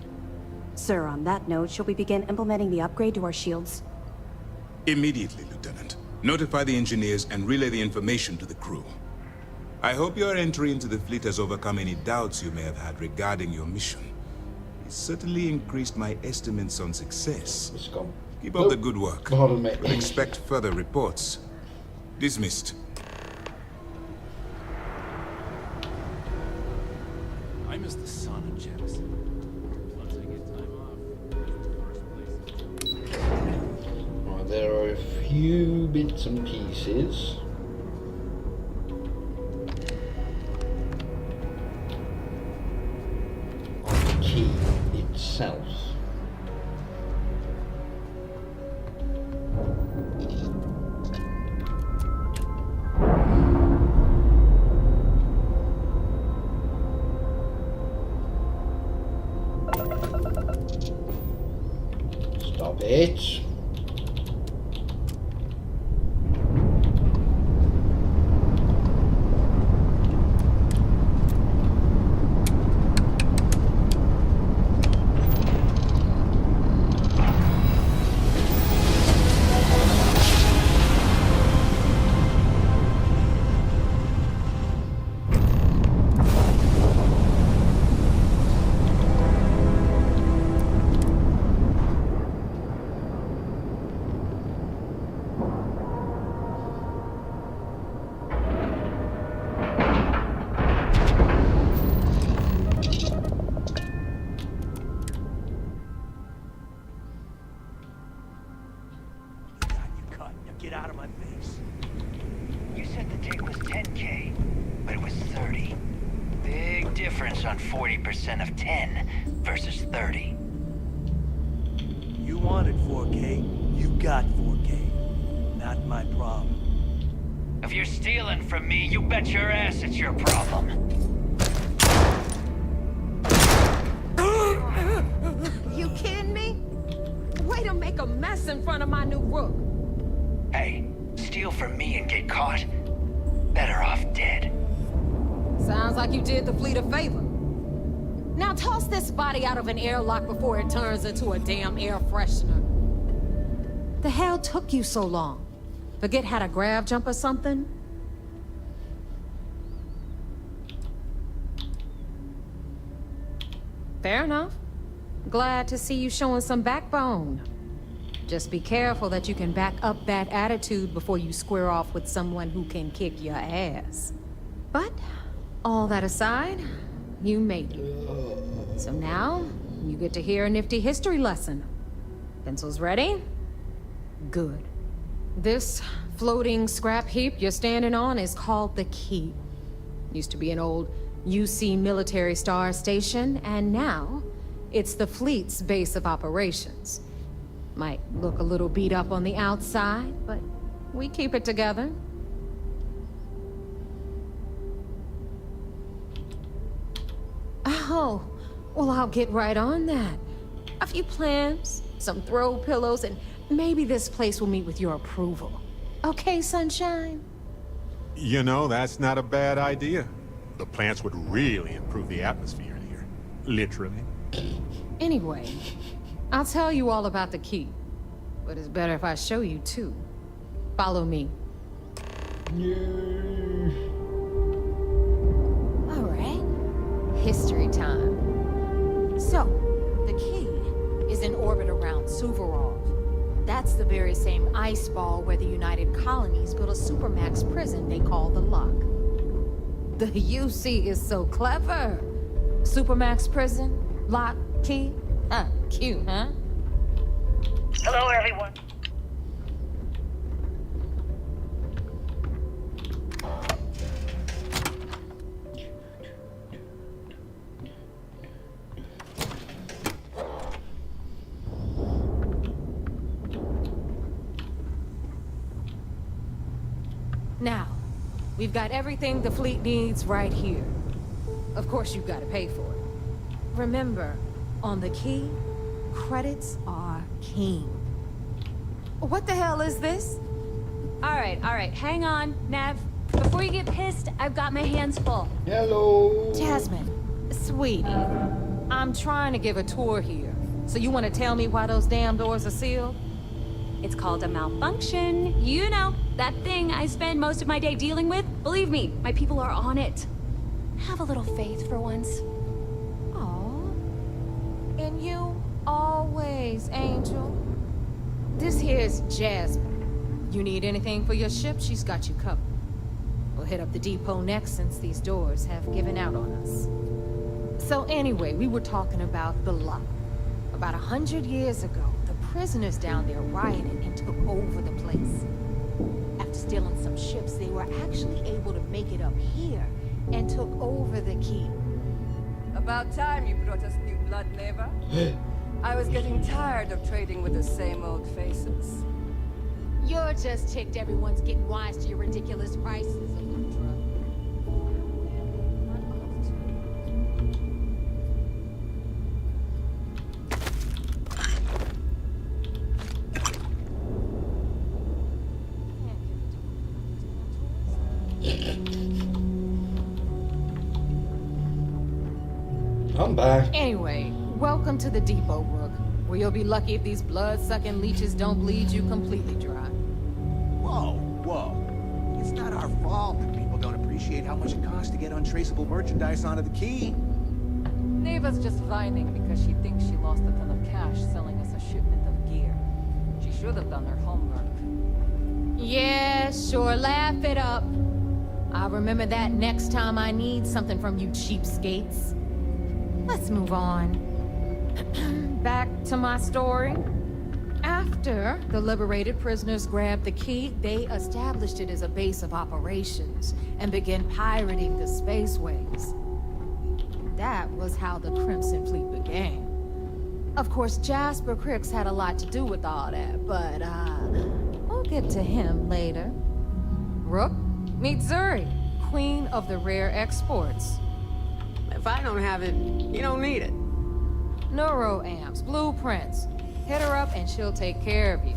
Sir, on that note, shall we begin implementing the upgrade to our shields? Immediately, Lieutenant. Notify the engineers and relay the information to the crew. I hope your entry into the fleet has overcome any doubts you may have had regarding your mission. It certainly increased my estimates on success. Keep up the good work. We'll expect further reports. Dismissed. I miss the sun of Jefferson. Plus I get time off. Right, there are a few bits and pieces. On the key itself. Stop it. Get out of my face. You said the dig was 10K, but it was 30. Big difference on 40% of 10 versus 30. You wanted 4K, you got 4K. Not my problem. If you're stealing from me, you bet your ass it's your problem. You kidding me? Way to make a mess in front of my new rook. Hey, steal from me and get caught? Better off dead. Sounds like you did the fleet a favor. Now toss this body out of an airlock before it turns into a damn air freshener. The hell took you so long? Forget how to grav jump or something? Fair enough. Glad to see you showing some backbone. Just be careful that you can back up that attitude before you square off with someone who can kick your ass. But, all that aside, you made it. So now, you get to hear a nifty history lesson. Pencils ready? Good. This floating scrap heap you're standing on is called the Key. Used to be an old UC military star station, and now, it's the fleet's base of operations. Might look a little beat up on the outside, but we keep it together. Oh, well, I'll get right on that. A few plans, some throw pillows, and maybe this place will meet with your approval. Okay, sunshine? You know, that's not a bad idea. The plants would really improve the atmosphere in here. Literally. Anyway, I'll tell you all about the Key. But it's better if I show you, too. Follow me. All right. History time. So, the Key is in orbit around Suvorov. That's the very same ice ball where the United Colonies built a supermax prison they call the Lock. The UC is so clever. Supermax prison, Lock, Key. Cute, huh? Hello, everyone. Now, we've got everything the fleet needs right here. of course you've got to pay for it. Remember, on the key, credits are king. What the hell is this? All right, hang on, Nev. Before you get pissed, I've got my hands full. Hello. Jasmine, sweetie, I'm trying to give a tour here. So you want to tell me why those damn doors are sealed? It's called a malfunction. You know, that thing I spend most of my day dealing with. Believe me, my people are on it. Have a little faith for once. Aw. And you always, Angel. This here's Jasmine. You need anything for your ship, she's got you covered. We'll hit up the depot next since these doors have given out on us. So anyway, we were talking about the lock. About 100 years ago, the prisoners down there rioted and took over the place. After stealing some ships, they were actually able to make it up here and took over the key. About time you brought us new blood, Neva. I was getting tired of trading with the same old faces. You're just ticked everyone's getting wise to your ridiculous prices, Eludra. I'm back. Anyway, welcome to the depot, Rook, where you'll be lucky if these blood-sucking leeches don't bleed you completely dry. Whoa. It's not our fault that people don't appreciate how much it costs to get untraceable merchandise onto the key. Neva's just whining because she thinks she lost a ton of cash selling us a shipment of gear. She should have done her homework. Yeah, sure, laugh it up. I'll remember that next time I need something from you cheapskates. Let's move on. Back to my story. After the liberated prisoners grabbed the key, they established it as a base of operations and began pirating the spaceways. That was how the Crimson Fleet began. Of course, Jasper Cricks had a lot to do with all that, but we'll get to him later. Rook, meet Zuri, queen of the rare exports. If I don't have it, you don't need it. Neuroamps, blueprints. Hit her up and she'll take care of you.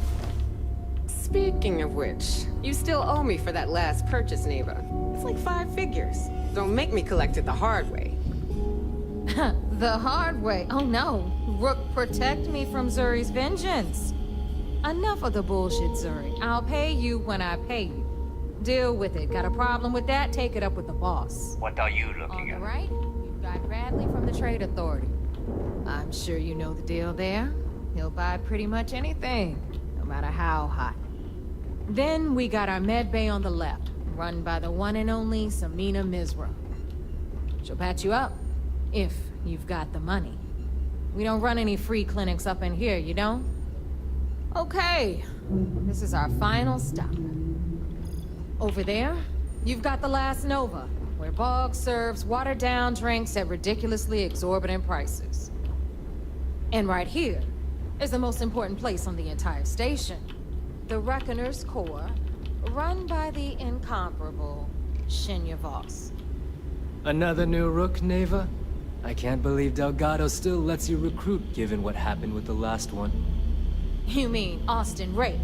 Speaking of which, you still owe me for that last purchase, Neva. It's like 5 figures. Don't make me collect it the hard way. The hard way? Oh no. Rook, protect me from Zuri's vengeance. Enough of the bullshit, Zuri. I'll pay you when I pay you. Deal with it. Got a problem with that? Take it up with the boss. What are you looking at? All right. You've got Bradley from the Trade Authority. I'm sure you know the deal there. He'll buy pretty much anything, no matter how hot. Then we got our med bay on the left, run by the one and only Samina Mizra. She'll patch you up, if you've got the money. We don't run any free clinics up in here, you don't? Okay, this is our final stop. Over there, you've got the Last Nova, where Bog serves watered-down drinks at ridiculously exorbitant prices. And right here is the most important place on the entire station. The Reckoner's Core, run by the incomparable Shinya Voss. Another new Rook, Neva? I can't believe Delgado still lets you recruit, given what happened with the last one. You mean Austin Ray?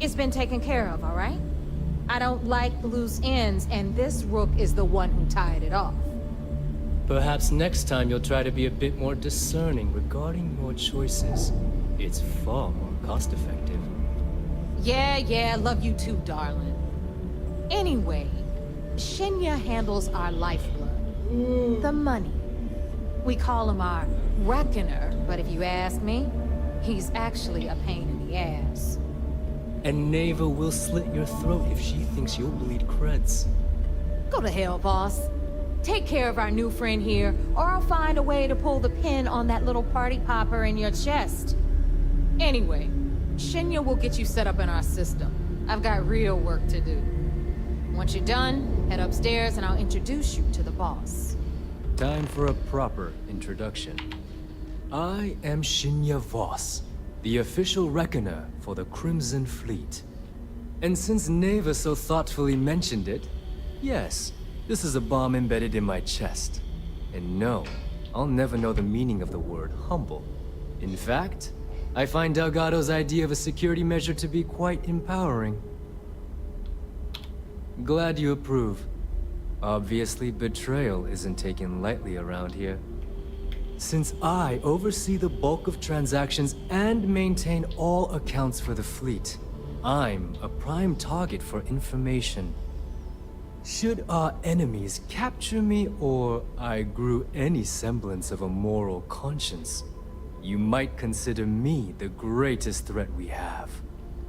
It's been taken care of, all right? I don't like loose ends, and this Rook is the one who tied it off. Perhaps next time you'll try to be a bit more discerning regarding your choices. It's far more cost-effective. Yeah, love you too, darling. Anyway, Shinya handles our lifeblood. The money. We call him our Reckoner, but if you ask me, he's actually a pain in the ass. And Neva will slit your throat if she thinks you'll bleed creds. Go to hell, boss. Take care of our new friend here, or I'll find a way to pull the pin on that little party popper in your chest. Anyway, Shinya will get you set up in our system. I've got real work to do. Once you're done, head upstairs and I'll introduce you to the boss. Time for a proper introduction. I am Shinya Voss, the official reckoner for the Crimson Fleet. And since Neva so thoughtfully mentioned it, yes, this is a bomb embedded in my chest. And no, I'll never know the meaning of the word humble. In fact, I find Delgado's idea of a security measure to be quite empowering. Glad you approve. Obviously, betrayal isn't taken lightly around here. Since I oversee the bulk of transactions and maintain all accounts for the fleet, I'm a prime target for information. Should our enemies capture me or I grew any semblance of a moral conscience, you might consider me the greatest threat we have.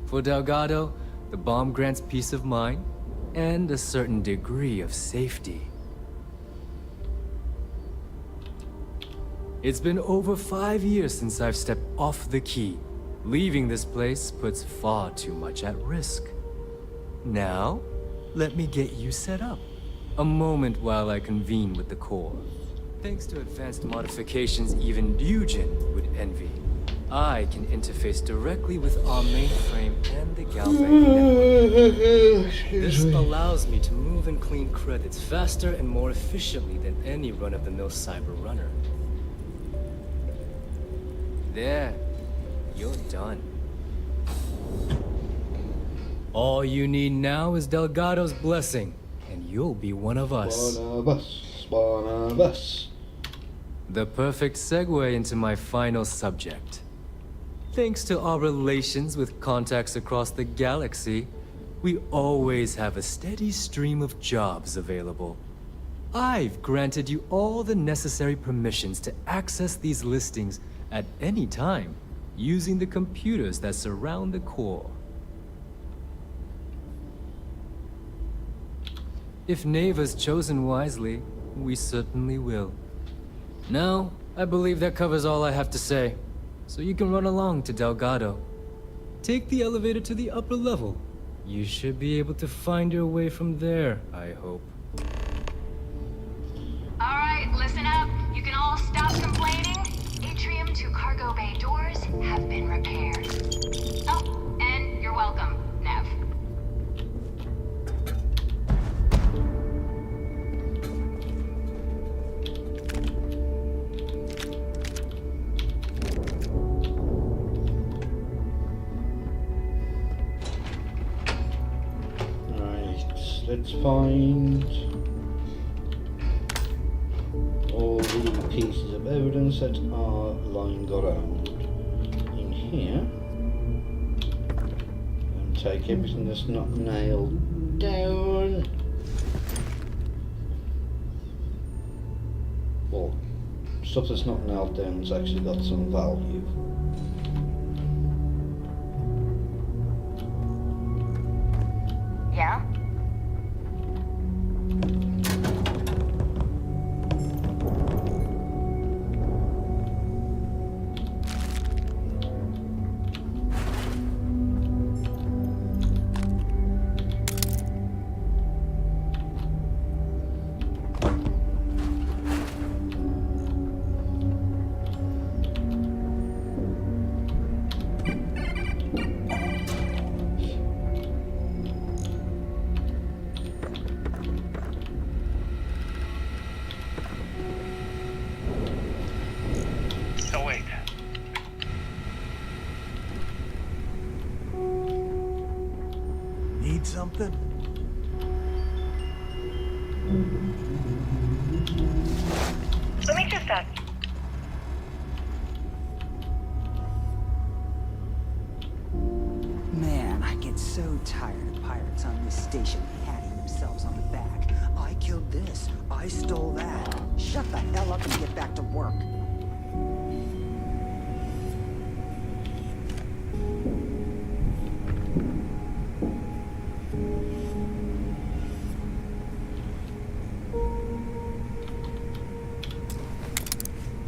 For Delgado, the bomb grants peace of mind and a certain degree of safety. It's been over 5 years since I've stepped off the key. Leaving this place puts far too much at risk. Now, let me get you set up. A moment while I convene with the core. Thanks to advanced modifications even Eugen would envy, I can interface directly with our mainframe and the Galbank network. This allows me to move and clean credits faster and more efficiently than any run-of-the-mill cyber runner. There, you're done. All you need now is Delgado's blessing, and you'll be one of us. One of us, one of us. The perfect segue into my final subject. Thanks to our relations with contacts across the galaxy, we always have a steady stream of jobs available. I've granted you all the necessary permissions to access these listings at any time, using the computers that surround the core. If Neva's chosen wisely, we certainly will. Now, I believe that covers all I have to say, so you can run along to Delgado. Take the elevator to the upper level. You should be able to find your way from there, I hope. Alright, listen up. You can all stop complaining. Atrium to cargo bay doors have been repaired. Oh, and you're welcome, Nev. Let's find all the pieces of evidence that are lying around in here and take everything that's not nailed down. Well, stuff that's not nailed down has actually got some value. Yeah? Something? Let me just ask. Man, I get so tired of pirates on this station patting themselves on the back. I killed this. I stole that. Shut the hell up and get back to work.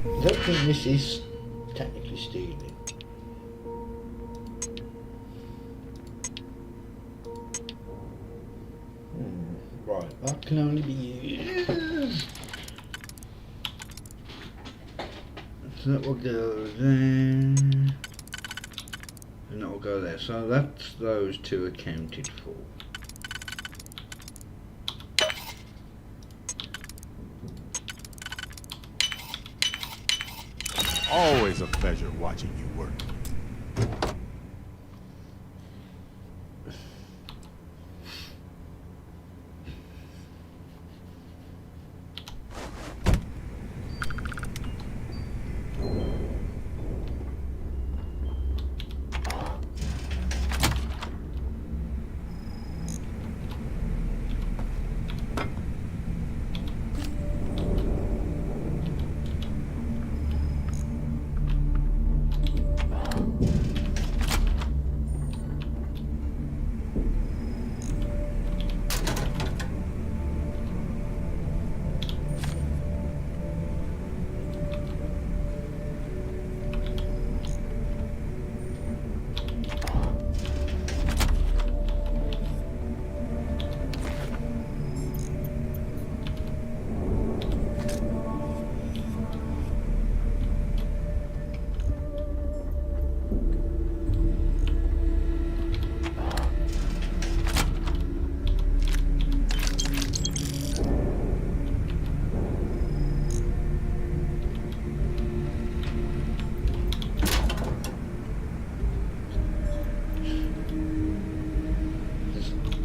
I don't think this is technically stealing. Right, that can only be used. So that will go there. And that will go there. So that's those two accounted for. Always a pleasure watching you work.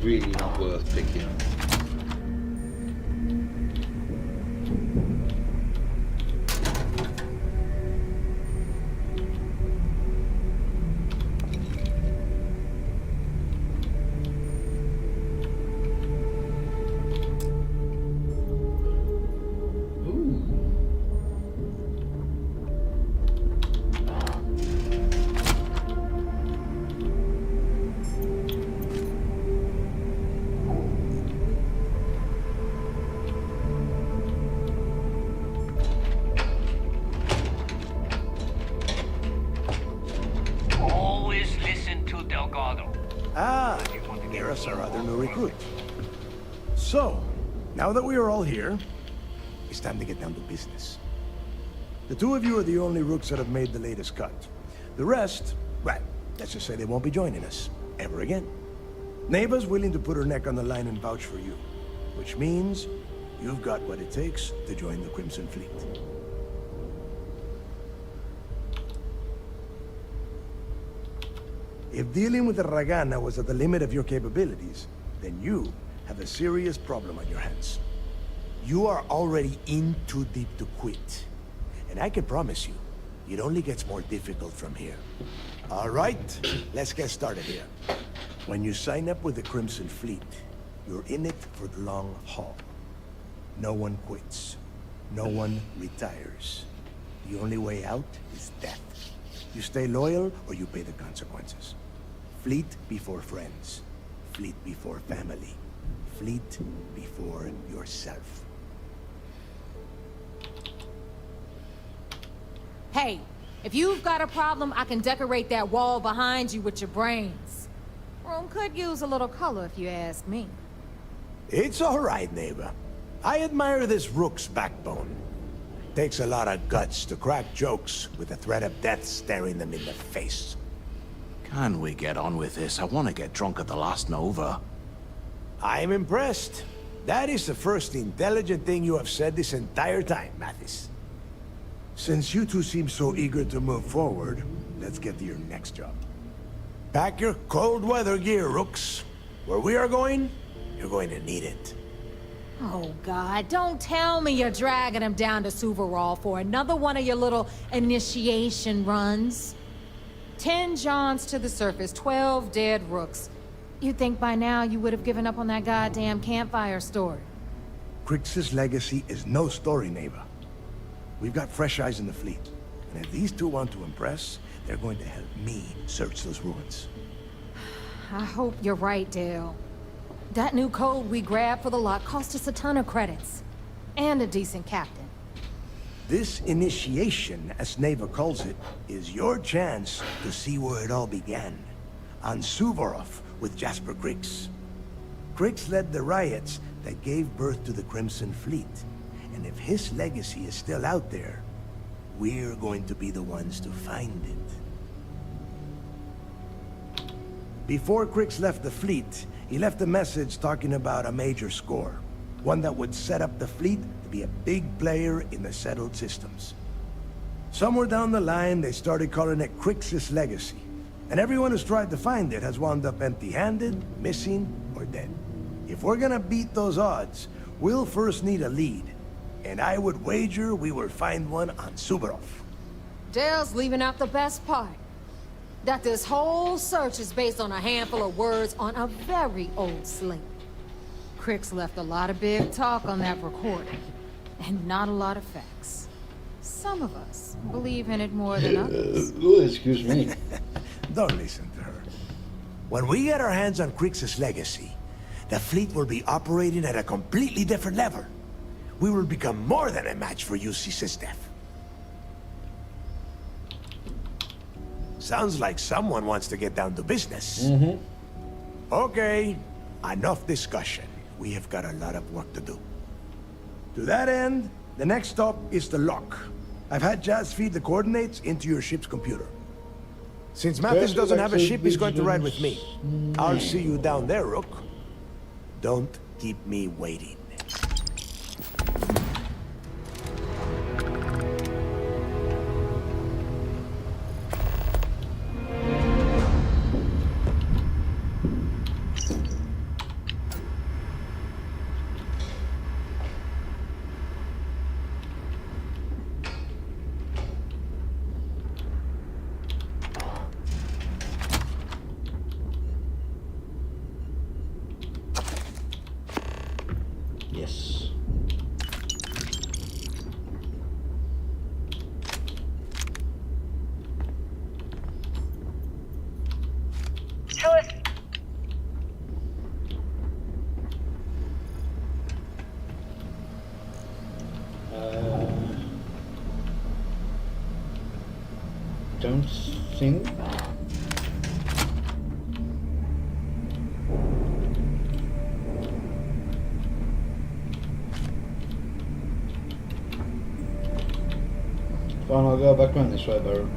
Really not worth picking up. Always listen to Delgado. Ah, there's our other new recruit. So, now that we are all here, it's time to get down to business. The two of you are the only rooks that have made the latest cut. The rest, well, let's just say they won't be joining us ever again. Neva's willing to put her neck on the line and vouch for you, which means you've got what it takes to join the Crimson Fleet. If dealing with the Ragana was at the limit of your capabilities, then you have a serious problem on your hands. You are already in too deep to quit. And I can promise you, it only gets more difficult from here. All right, let's get started here. When you sign up with the Crimson Fleet, you're in it for the long haul. No one quits. No one retires. The only way out is death. You stay loyal or you pay the consequences. Fleet before friends. Fleet before family. Fleet before yourself. Hey, if you've got a problem, I can decorate that wall behind you with your brains. Room could use a little color if you ask me. It's all right, neighbor. I admire this rook's backbone. Takes a lot of guts to crack jokes with the threat of death staring them in the face. Can we get on with this? I want to get drunk at the last Nova. I'm impressed. That is the first intelligent thing you have said this entire time, Mathis. Since you two seem so eager to move forward, let's get to your next job. Pack your cold weather gear, rooks. Where we are going, you're going to need it. Oh, God, don't tell me you're dragging him down to Suvarol for another one of your little initiation runs. 10 Johns to the surface, 12 dead rooks. You'd think by now you would have given up on that goddamn campfire story. Crix's legacy is no story, neighbor. We've got fresh eyes in the fleet. And if these two want to impress, they're going to help me search those ruins. I hope you're right, Dale. That new code we grabbed for the lot cost us a ton of credits. And a decent captain. This initiation, as Neva calls it, is your chance to see where it all began. On Suvorov with Jasper Crix. Crix led the riots that gave birth to the Crimson Fleet. And if his legacy is still out there, we're going to be the ones to find it. Before Crix left the fleet, he left a message talking about a major score. One that would set up the fleet to be a big player in the settled systems. Somewhere down the line, they started calling it Crixus Legacy. And everyone who's tried to find it has wound up empty-handed, missing, or dead. If we're gonna beat those odds, we'll first need a lead. And I would wager we will find one on Suvorov. Dale's leaving out the best part. That this whole search is based on a handful of words on a very old slate. Crix left a lot of big talk on that recording, and not a lot of facts. Some of us believe in it more than others. Oh, excuse me. Don't listen to her. When we get our hands on Crixus Legacy, the fleet will be operating at a completely different level. We will become more than a match for UC Systef. Sounds like someone wants to get down to business. Okay, enough discussion. We have got a lot of work to do. To that end, the next stop is the lock. I've had Jazz feed the coordinates into your ship's computer. Since Mathis doesn't have a ship, he's going to ride with me. I'll see you down there, Rook. Don't keep me waiting. Yes. Don't think. Fine, I'll go back around this way, Barrow.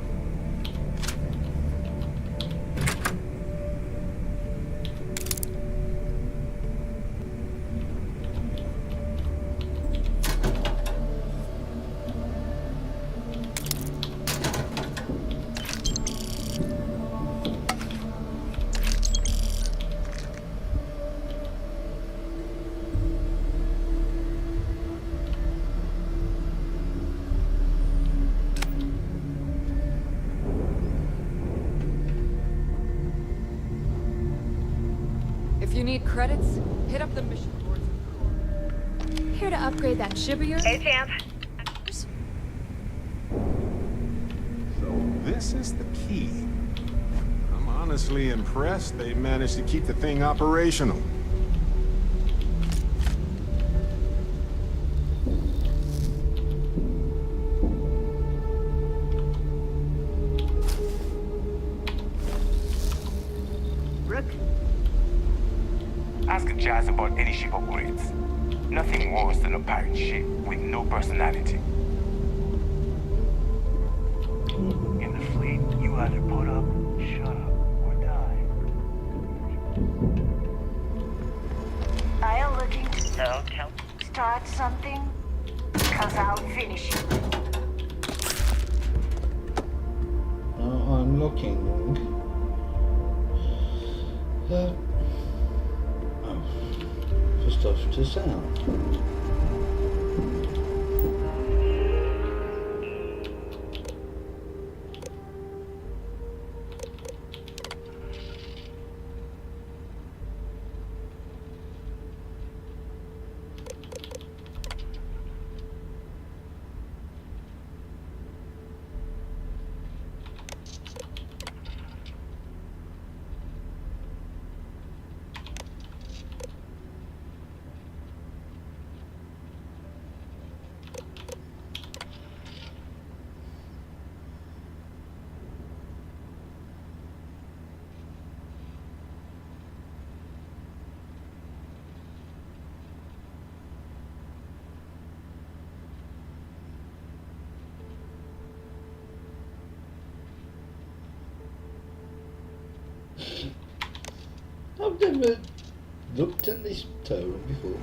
If you need credits, hit up the mission boards. Here to upgrade that ship of yours? Hey, Champ. So this is the key. I'm honestly impressed they managed to keep the thing operational. Ask Jazz about any ship upgrades. Nothing worse than a pirate ship with no personality. In the fleet, you either put up, shut up, or die. Are you looking to start something? Cause I'll finish it. I'm looking. For stuff to sell. I've never looked at this tower before.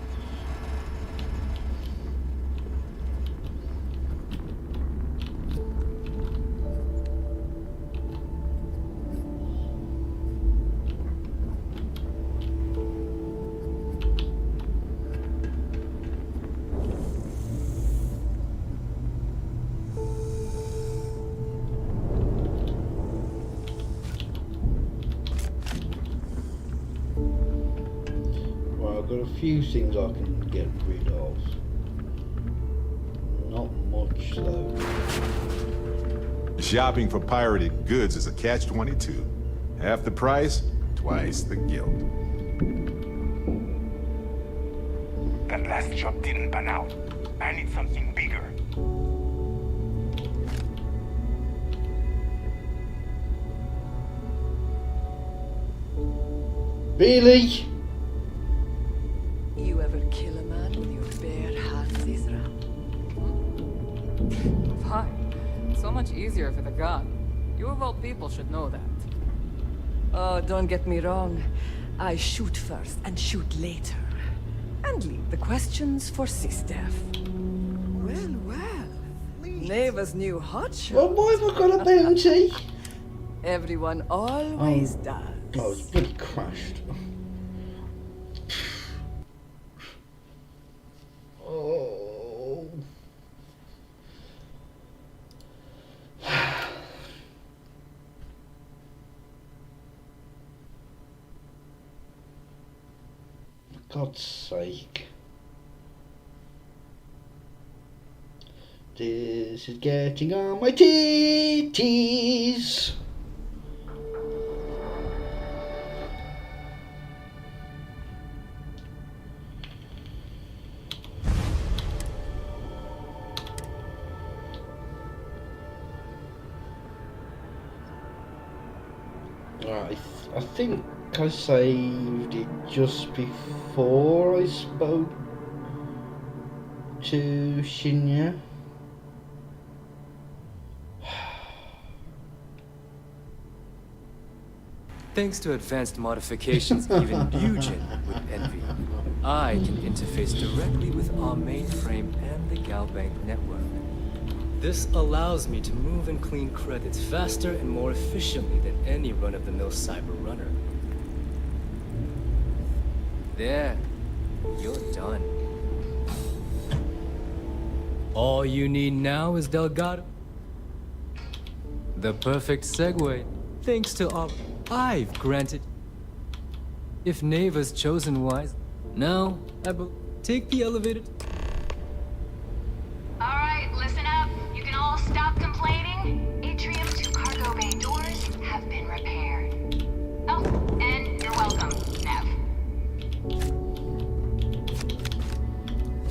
got a few things I can get rid of. Not much though. Shopping for pirated goods is a catch-22. Half the price, twice the guilt. That last job didn't pan out. I need something bigger. Really? You ever kill a man with your bare hands, Isra? Fine. So much easier with a gun. You of all people should know that. Oh, don't get me wrong. I shoot first and shoot later. And leave the questions for Sistef. Well, well. Neva's new hotshot. Well, why have I got a bounty? Everyone always does. Oh, it's bloody crashed. Oh. For God's sake. This is getting on my titties. I think I saved it just before I spoke to Shinya. Thanks to advanced modifications, even Bujin would envy. I can interface directly with our mainframe and the Galbank network. This allows me to move and clean credits faster and more efficiently than any run-of-the-mill cyber runner. There, you're done. All you need now is Delgado. The perfect segue, thanks to all I've granted. If Neva's chosen wise, now I will take the elevator. Alright, listen up. You can all stop complaining. Atrium to cargo bay doors have been repaired. Oh, and you're welcome, Nev.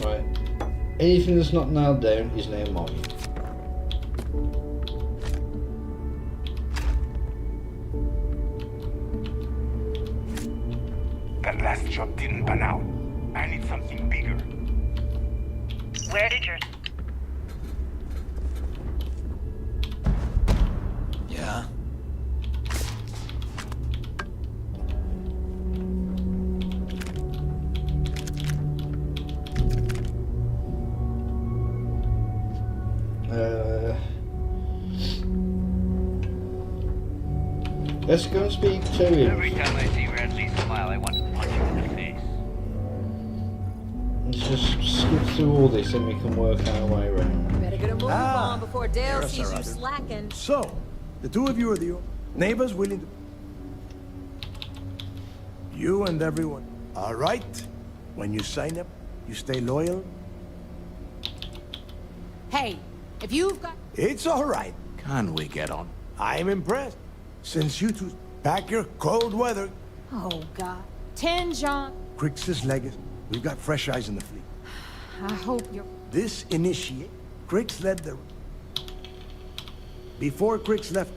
Right. Anything that's not nailed down is now mine. That last job didn't pan out. I need something bigger. Where did your... Yeah? Let's go and speak to him. Every time I see Radley smile, I want to punch him in the face. Let's just skip through all this and we can work our way around. Better get a move on before Dale sees you slacking. So, the two of you are the neighbors willing to... You and everyone. All right. When you sign up, you stay loyal. Hey, if you've got... It's all right. Can we get on? I'm impressed. Since you two pack your cold weather... Oh, God. 10, John. Crix's legacy. We've got fresh eyes in the fleet. I hope you're... This initiate, Crix led the... Before Crix left,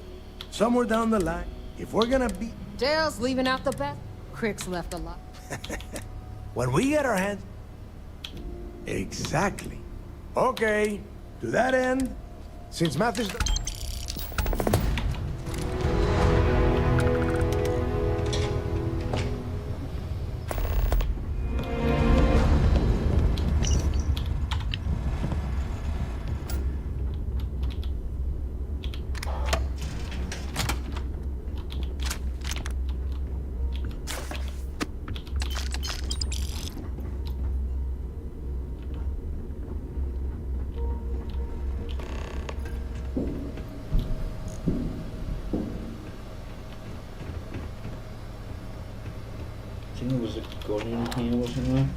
somewhere down the line, if we're gonna be... Dale's leaving out the best. Crick's left a lot. When we get our hands... Exactly. Okay, to that end, since math is... gun in here, wasn't there?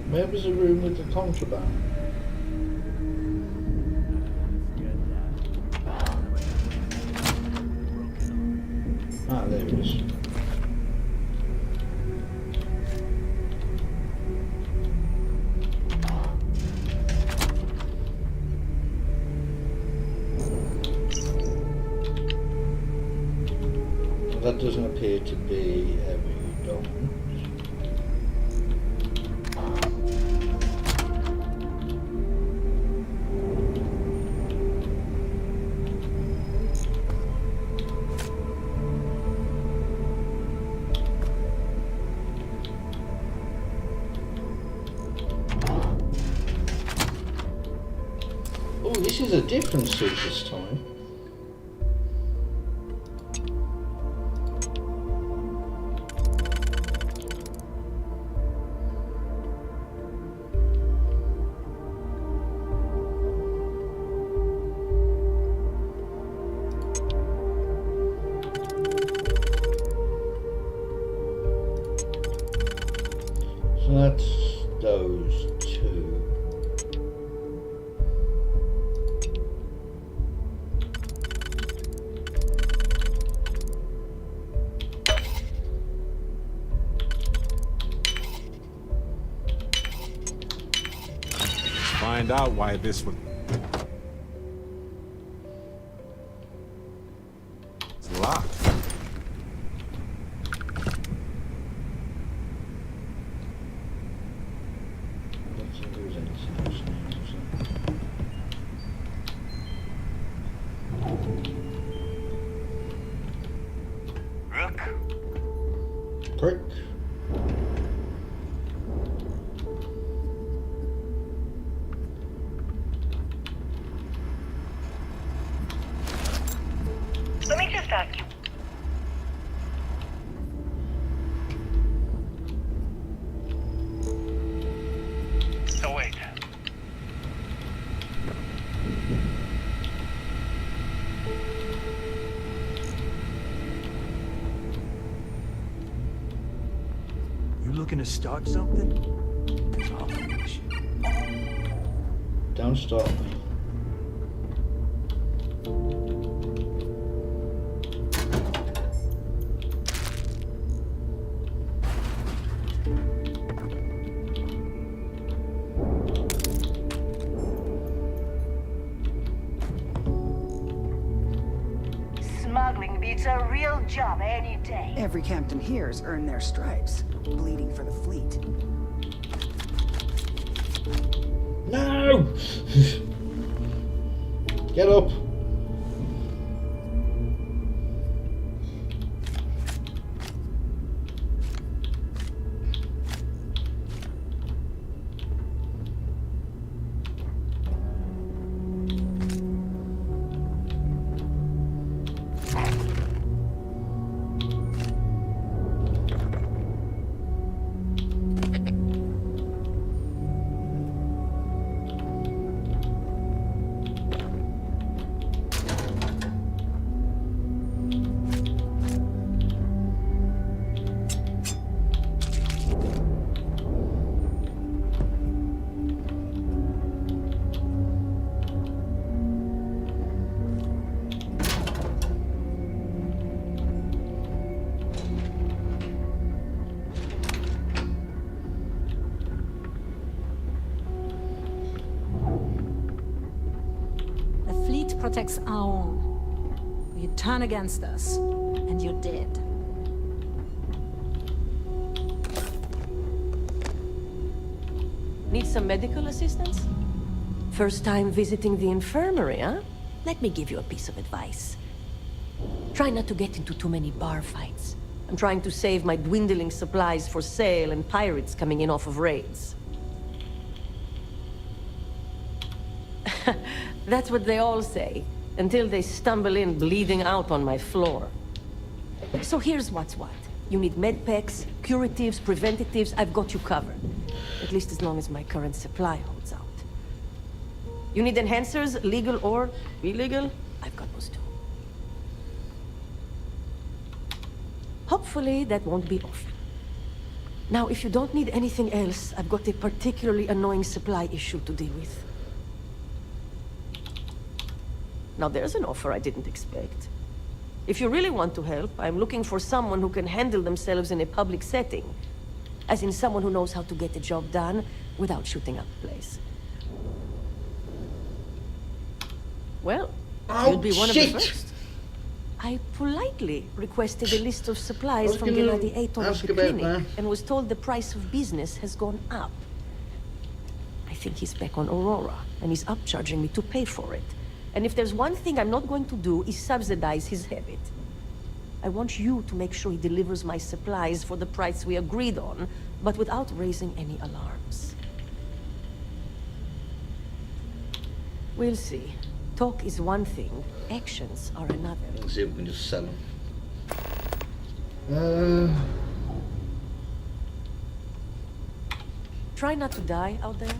Where was the room with the contraband? Ah, there it is. Well, that doesn't appear to be every dome. Oh, this is a different suit this time. So that's those two. Find out why this would... It's locked. Let's see if there's anything else in here. Rook? Prick. Let me just ask you. So wait. You looking to start something? I'll finish. Don't stop me. Smuggling beats a real job any day. Every captain here's earned their stripes, bleeding for the fleet. No! Get up! protects our own. You turn against us, and you're dead. Need some medical assistance? First time visiting the infirmary, huh? Let me give you a piece of advice. Try not to get into too many bar fights. I'm trying to save my dwindling supplies for sale and pirates coming in off of raids. That's what they all say, until they stumble in bleeding out on my floor. So here's what's what. You need med packs, curatives, preventatives, I've got you covered. At least as long as my current supply holds out. You need enhancers, legal or illegal? I've got those too. Hopefully that won't be often. Now, if you don't need anything else, I've got a particularly annoying supply issue to deal with. Now there's an offer I didn't expect. If you really want to help, I'm looking for someone who can handle themselves in a public setting. As in someone who knows how to get the job done without shooting up the place. Well, you'll be one of the first. I politely requested a list of supplies from the radiator of the clinic and was told the price of business has gone up. I think he's back on Aurora and he's upcharging me to pay for it. And if there's one thing I'm not going to do is subsidize his habit. I want you to make sure he delivers my supplies for the price we agreed on, but without raising any alarms. We'll see. Talk is one thing, actions are another. Let's see if we can just sell them. Try not to die out there.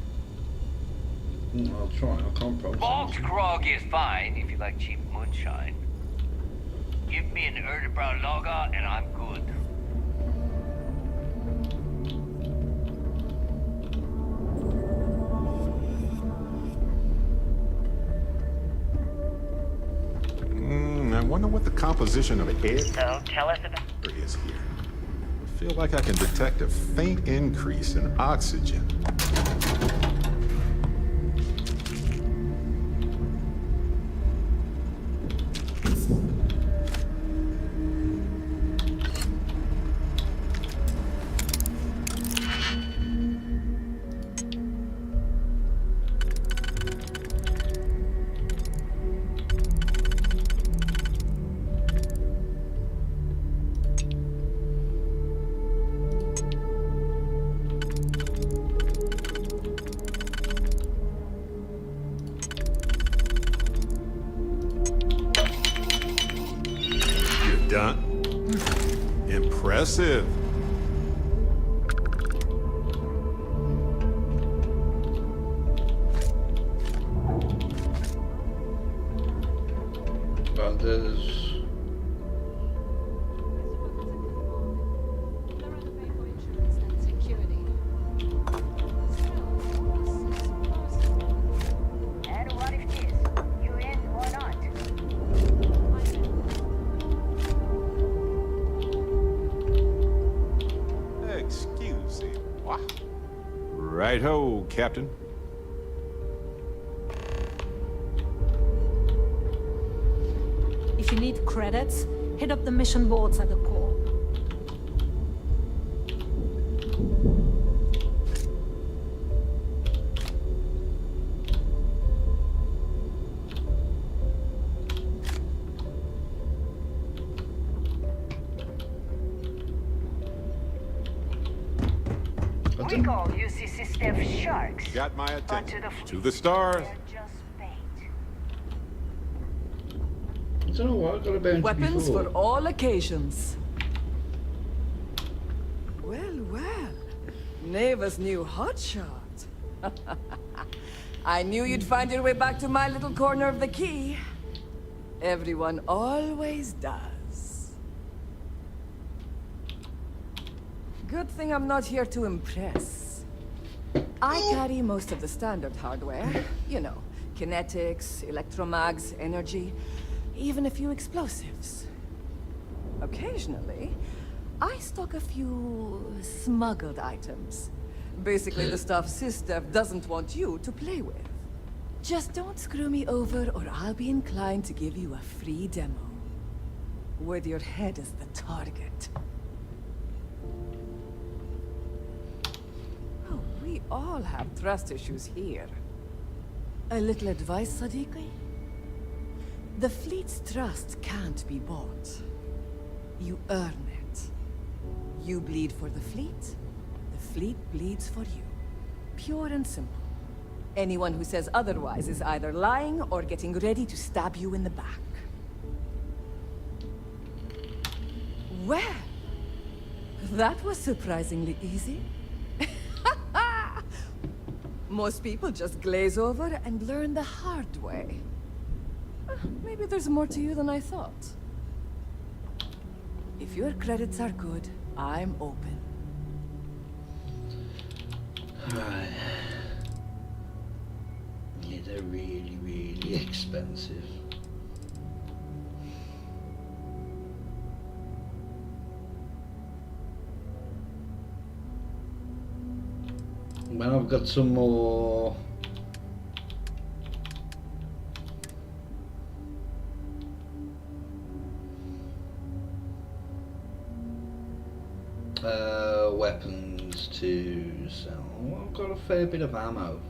I'll try, I can't promise. Bogged grog is fine if you like cheap moonshine. Give me an Erdebrow lager and I'm good. I wonder what the composition of air So, tell us about... is here. I feel like I can detect a faint increase in oxygen. Done. Impressive. But there's... And what if this? You in or not? Excuse me. What? Right-ho, Captain. If you need credits, hit up the mission boards at the core. We call UCC staff sharks. Got my attention. But To the stars. they're just bait. I don't know what I got a bounty Weapons before. for all occasions. Well, well. Neva's new hotshot. I knew you'd find your way back to my little corner of the key. Everyone always does. Good thing I'm not here to impress. I carry most of the standard hardware. You know, kinetics, electromags, energy, even a few explosives. Occasionally, I stock a few smuggled items. Basically the stuff SysDef doesn't want you to play with. Just don't screw me over or I'll be inclined to give you a free demo. With your head as the target. Oh, we all have trust issues here. A little advice, Sadiqi? The fleet's trust can't be bought. You earn it. You bleed for the fleet bleeds for you. Pure and simple. Anyone who says otherwise is either lying or getting ready to stab you in the back. Well, that was surprisingly easy. Most people just glaze over and learn the hard way. Maybe there's more to you than I thought. If your credits are good, I'm open. Right. Yeah, they're really, really expensive. When I've got some more weapons to sell, I've got a fair bit of ammo.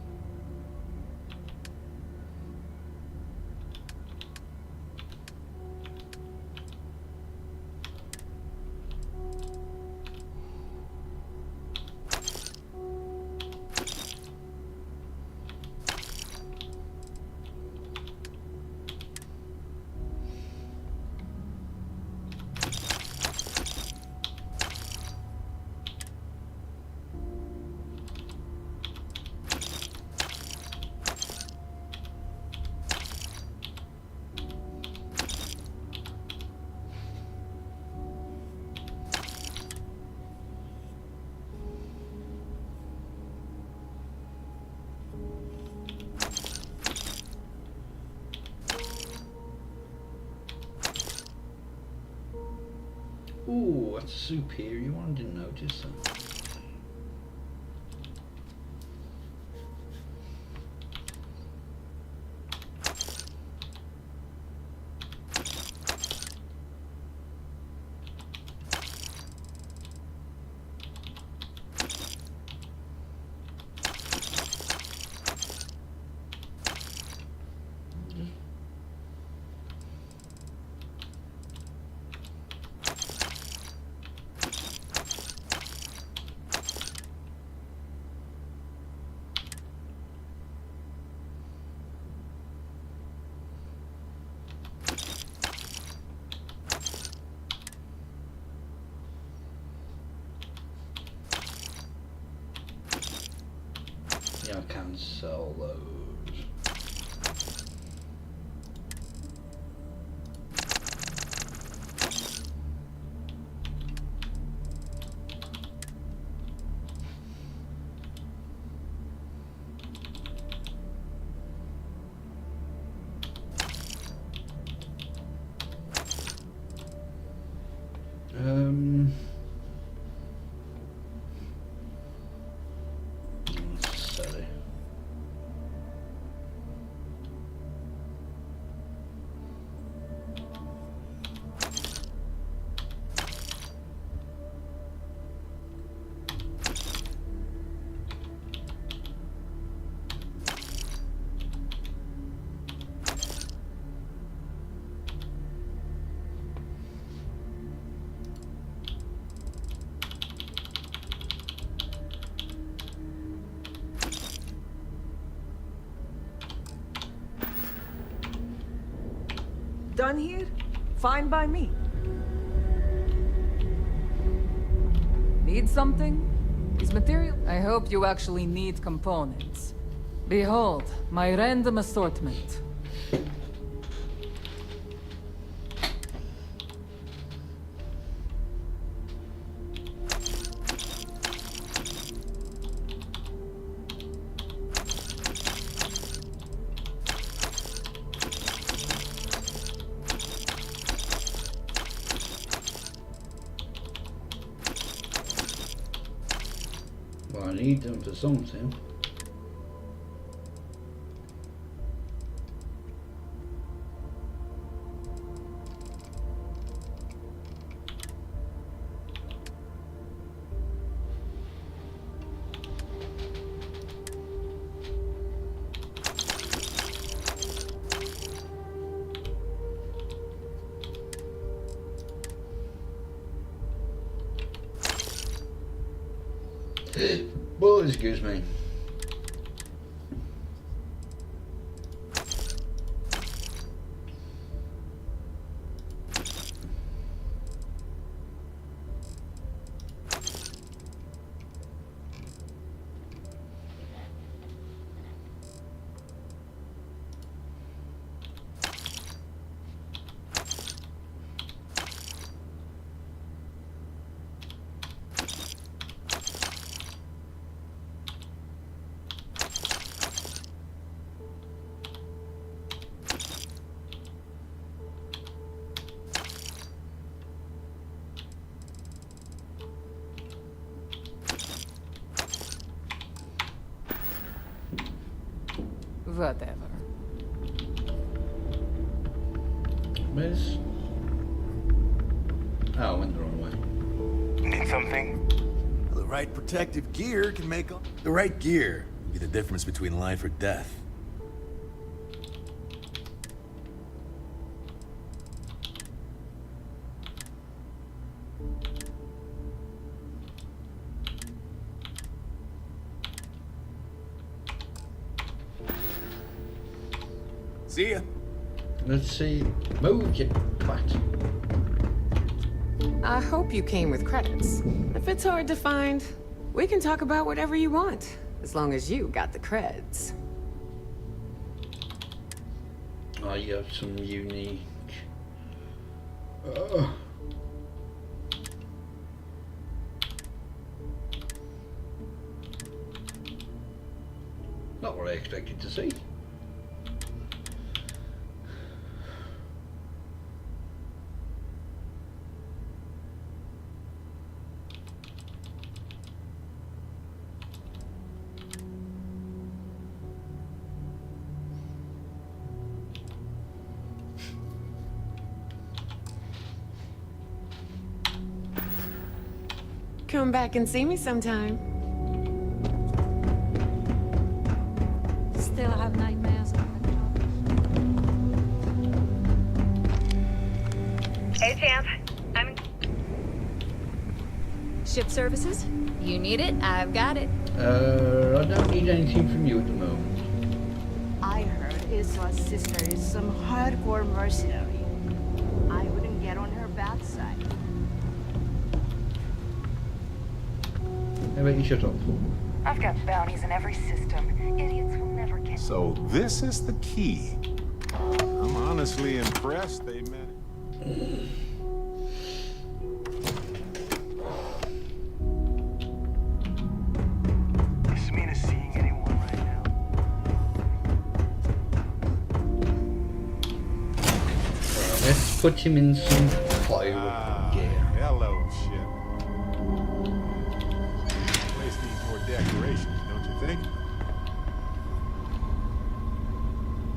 Ooh, that's a superior one, didn't notice that. Yeah, I can sell those. Done here? Fine by me. Need something? Is material? I hope you actually need components. Behold, my random assortment. Well, I need them for something. Well, excuse me. Whatever. Where's... Oh, I went the wrong way. Need something? The right protective gear can make... The right gear will be the difference between life or death. See ya. Let's see. Move, you twat. I hope you came with credits. If it's hard to find, we can talk about whatever you want, as long as you got the creds. Oh, you have some unique... Not what I expected to see. Come back and see me sometime. Still have nightmares. Hey, champ. I'm... Ship services? You need it? I've got it. I don't need anything from you at the moment. I heard Iswa's sister is some hardcore mercenary. I wouldn't get on her bad side. How about you shut up? I've got bounties in every system. Idiots will never get... So this is the key. I'm honestly impressed they met. Is Mina seeing anyone right now? Let's put him in some plywood gear. Hello, ship. Place needs more decorations, don't you think?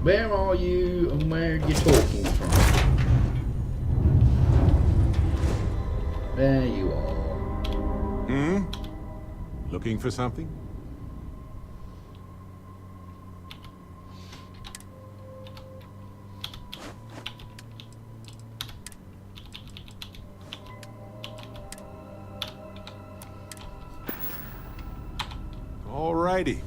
Where are you and where are you talking from? There you are. Looking for something? Alrighty.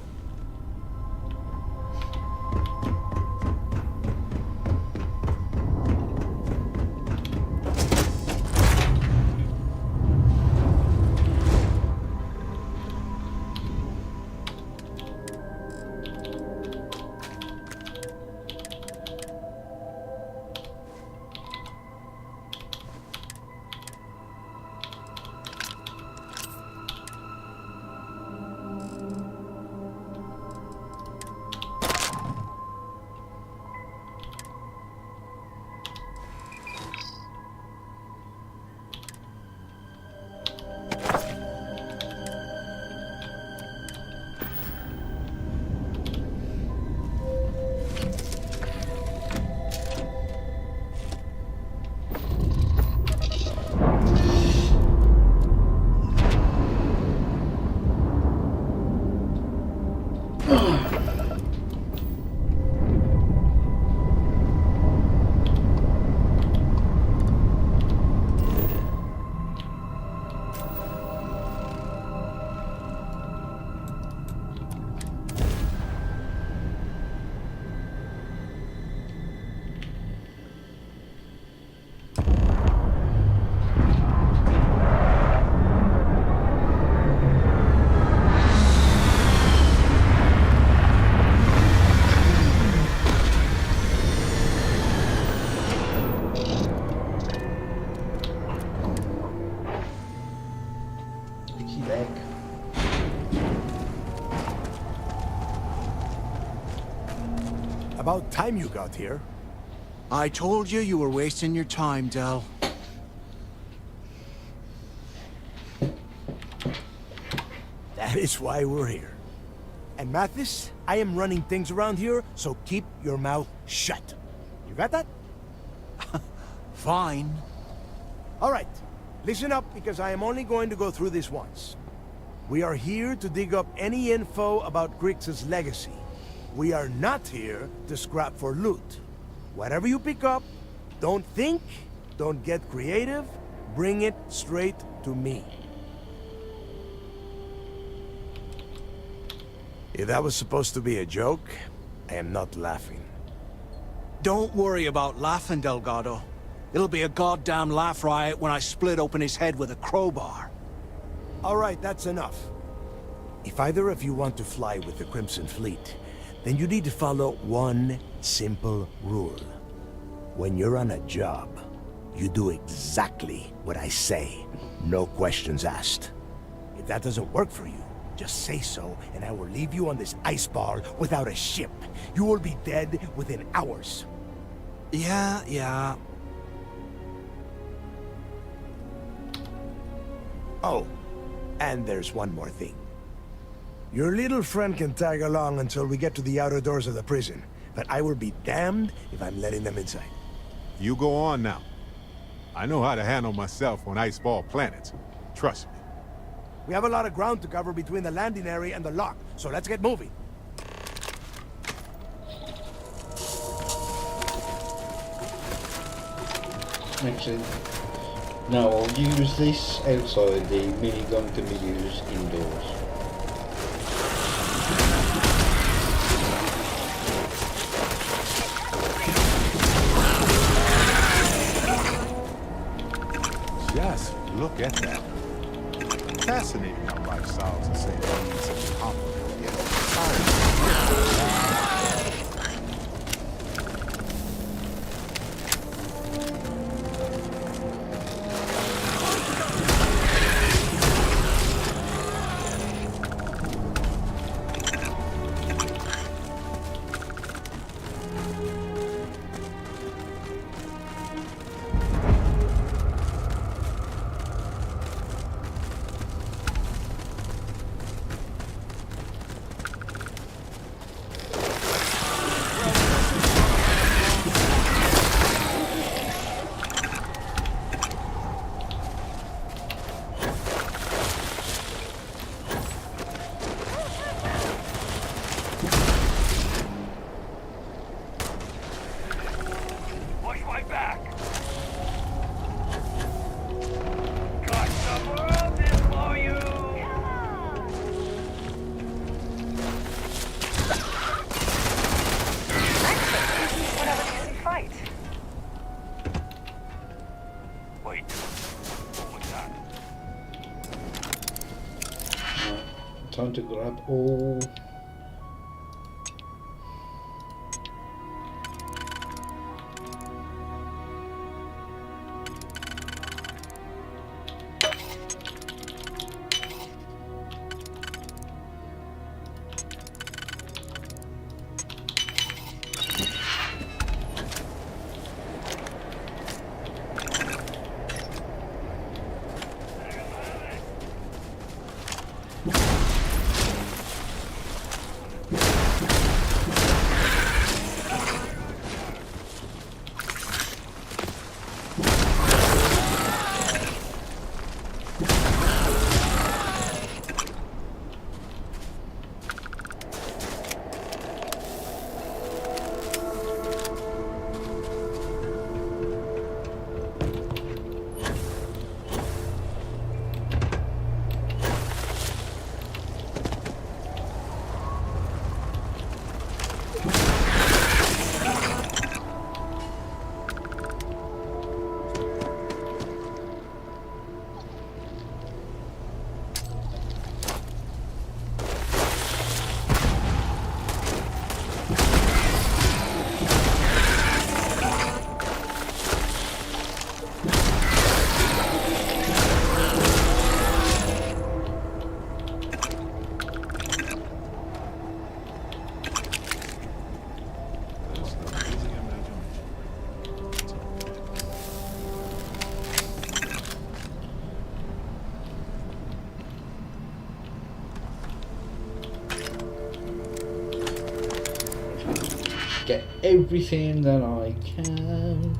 leg. About time you got here. I told you you were wasting your time, Del. That is why we're here. And Mathis, I am running things around here, so keep your mouth shut. You got that? Fine. All right, listen up because I am only going to go through this once. We are here to dig up any info about Grix's legacy. We are not here to scrap for loot. Whatever you pick up, don't think, don't get creative, bring it straight to me. If that was supposed to be a joke, I am not laughing. Don't worry about laughing, Delgado. It'll be a goddamn laugh riot when I split open his head with a crowbar. All right, that's enough. If either of you want to fly with the Crimson Fleet, then you need to follow one simple rule. When you're on a job, you do exactly what I say. No questions asked. If that doesn't work for you, just say so, and I will leave you on this ice ball without a ship. You will be dead within hours. Yeah. Oh, and there's one more thing. Your little friend can tag along until we get to the outer doors of the prison, but I will be damned if I'm letting them inside. You go on now. I know how to handle myself on iceball planets. Trust me. We have a lot of ground to cover between the landing area and the lock, so let's get moving. Excellent. Now I'll use this outside. The minigun can be used indoors. Just look at that. Fascinating how life solves the same thing, such a complicated yet entirely. Time to grab all. get everything that I can.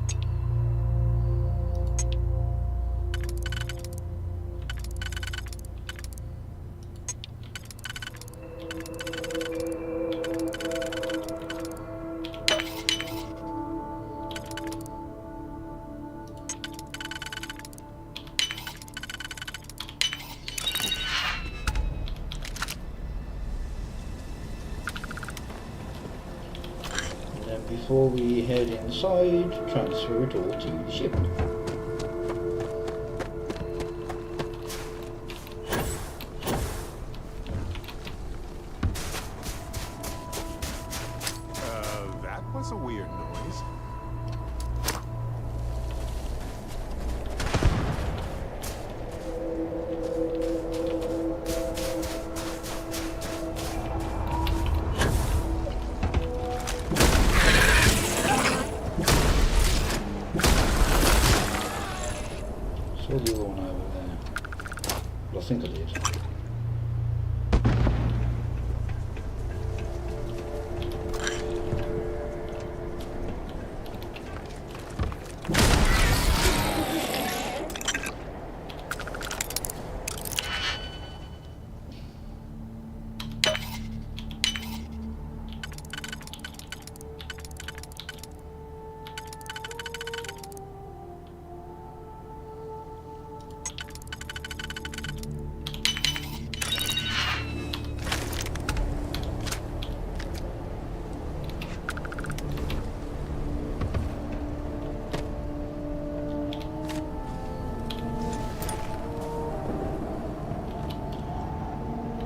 Before we head inside, transfer it all to the ship. That was a weird noise. Saw the other one over there. Well, I think I did.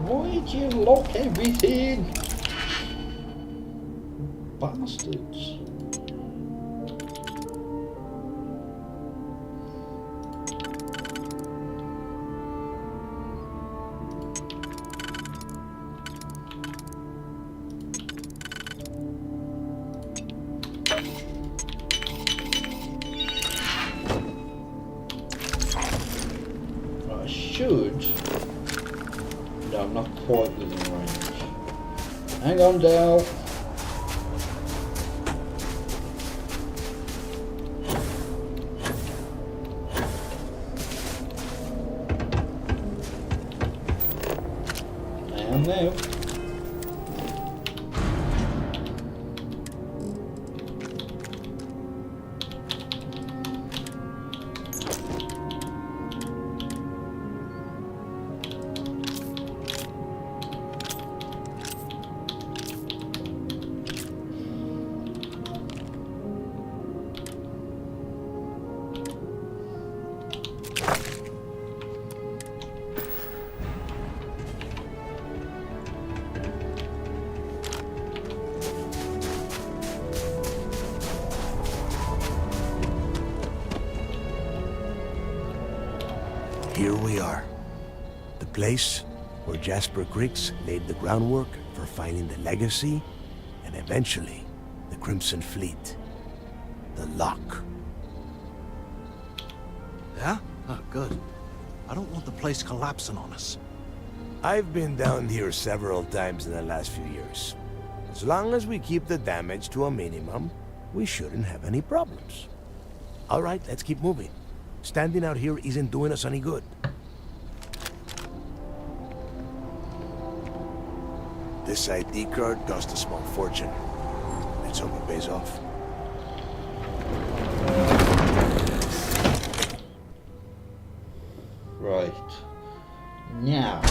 Why'd you lock everything? Bastards. I should. No, I'm not quite within range. Hang on, Dal. I am now. Here we are. The place where Jasper Griggs laid the groundwork for finding the Legacy and eventually the Crimson Fleet. The lock. Yeah? Oh, good. I don't want the place collapsing on us. I've been down here several times in the last few years. As long as we keep the damage to a minimum, we shouldn't have any problems. All right, let's keep moving. Standing out here isn't doing us any good. This ID card cost a small fortune. Let's hope it pays off. Right. Now...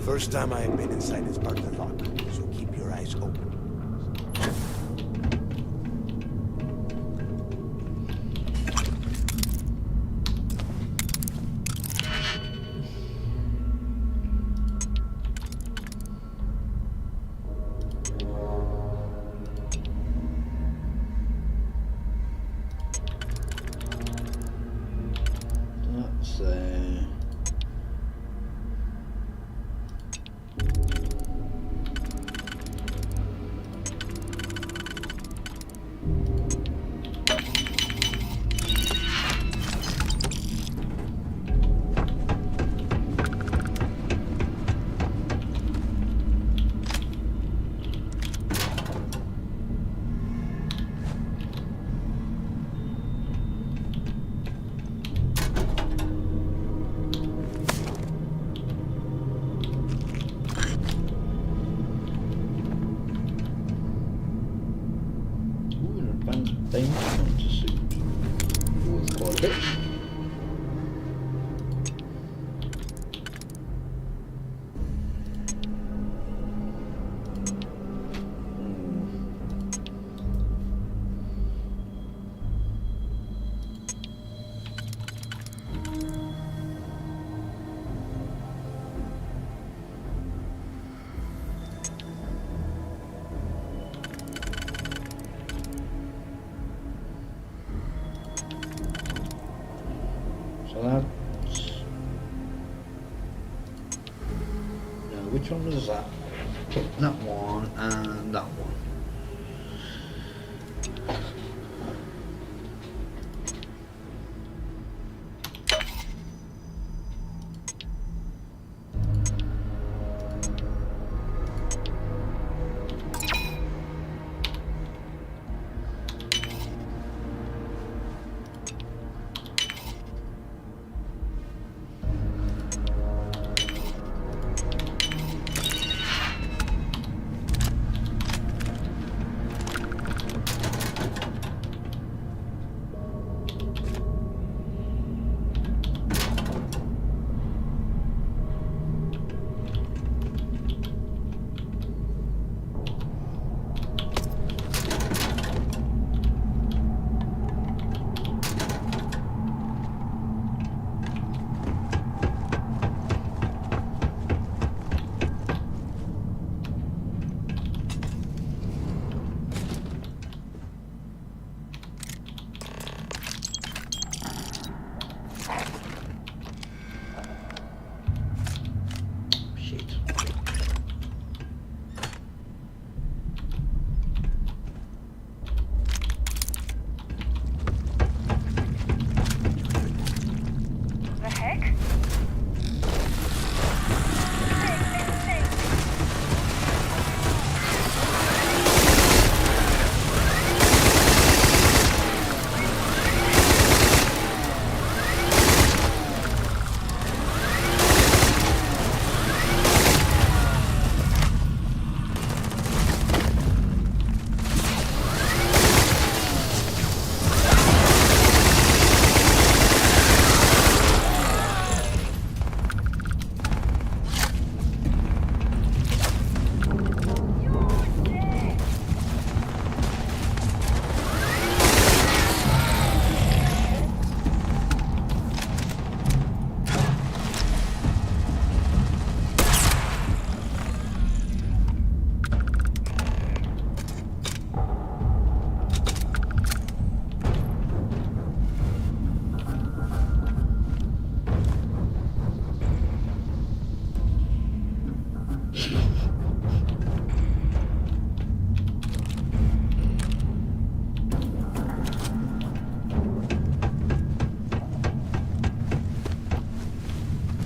First time I have been inside this part of the lock, so keep your eyes open. danger hunter suit. Worth quite a bit. Which one was that? That one and that one.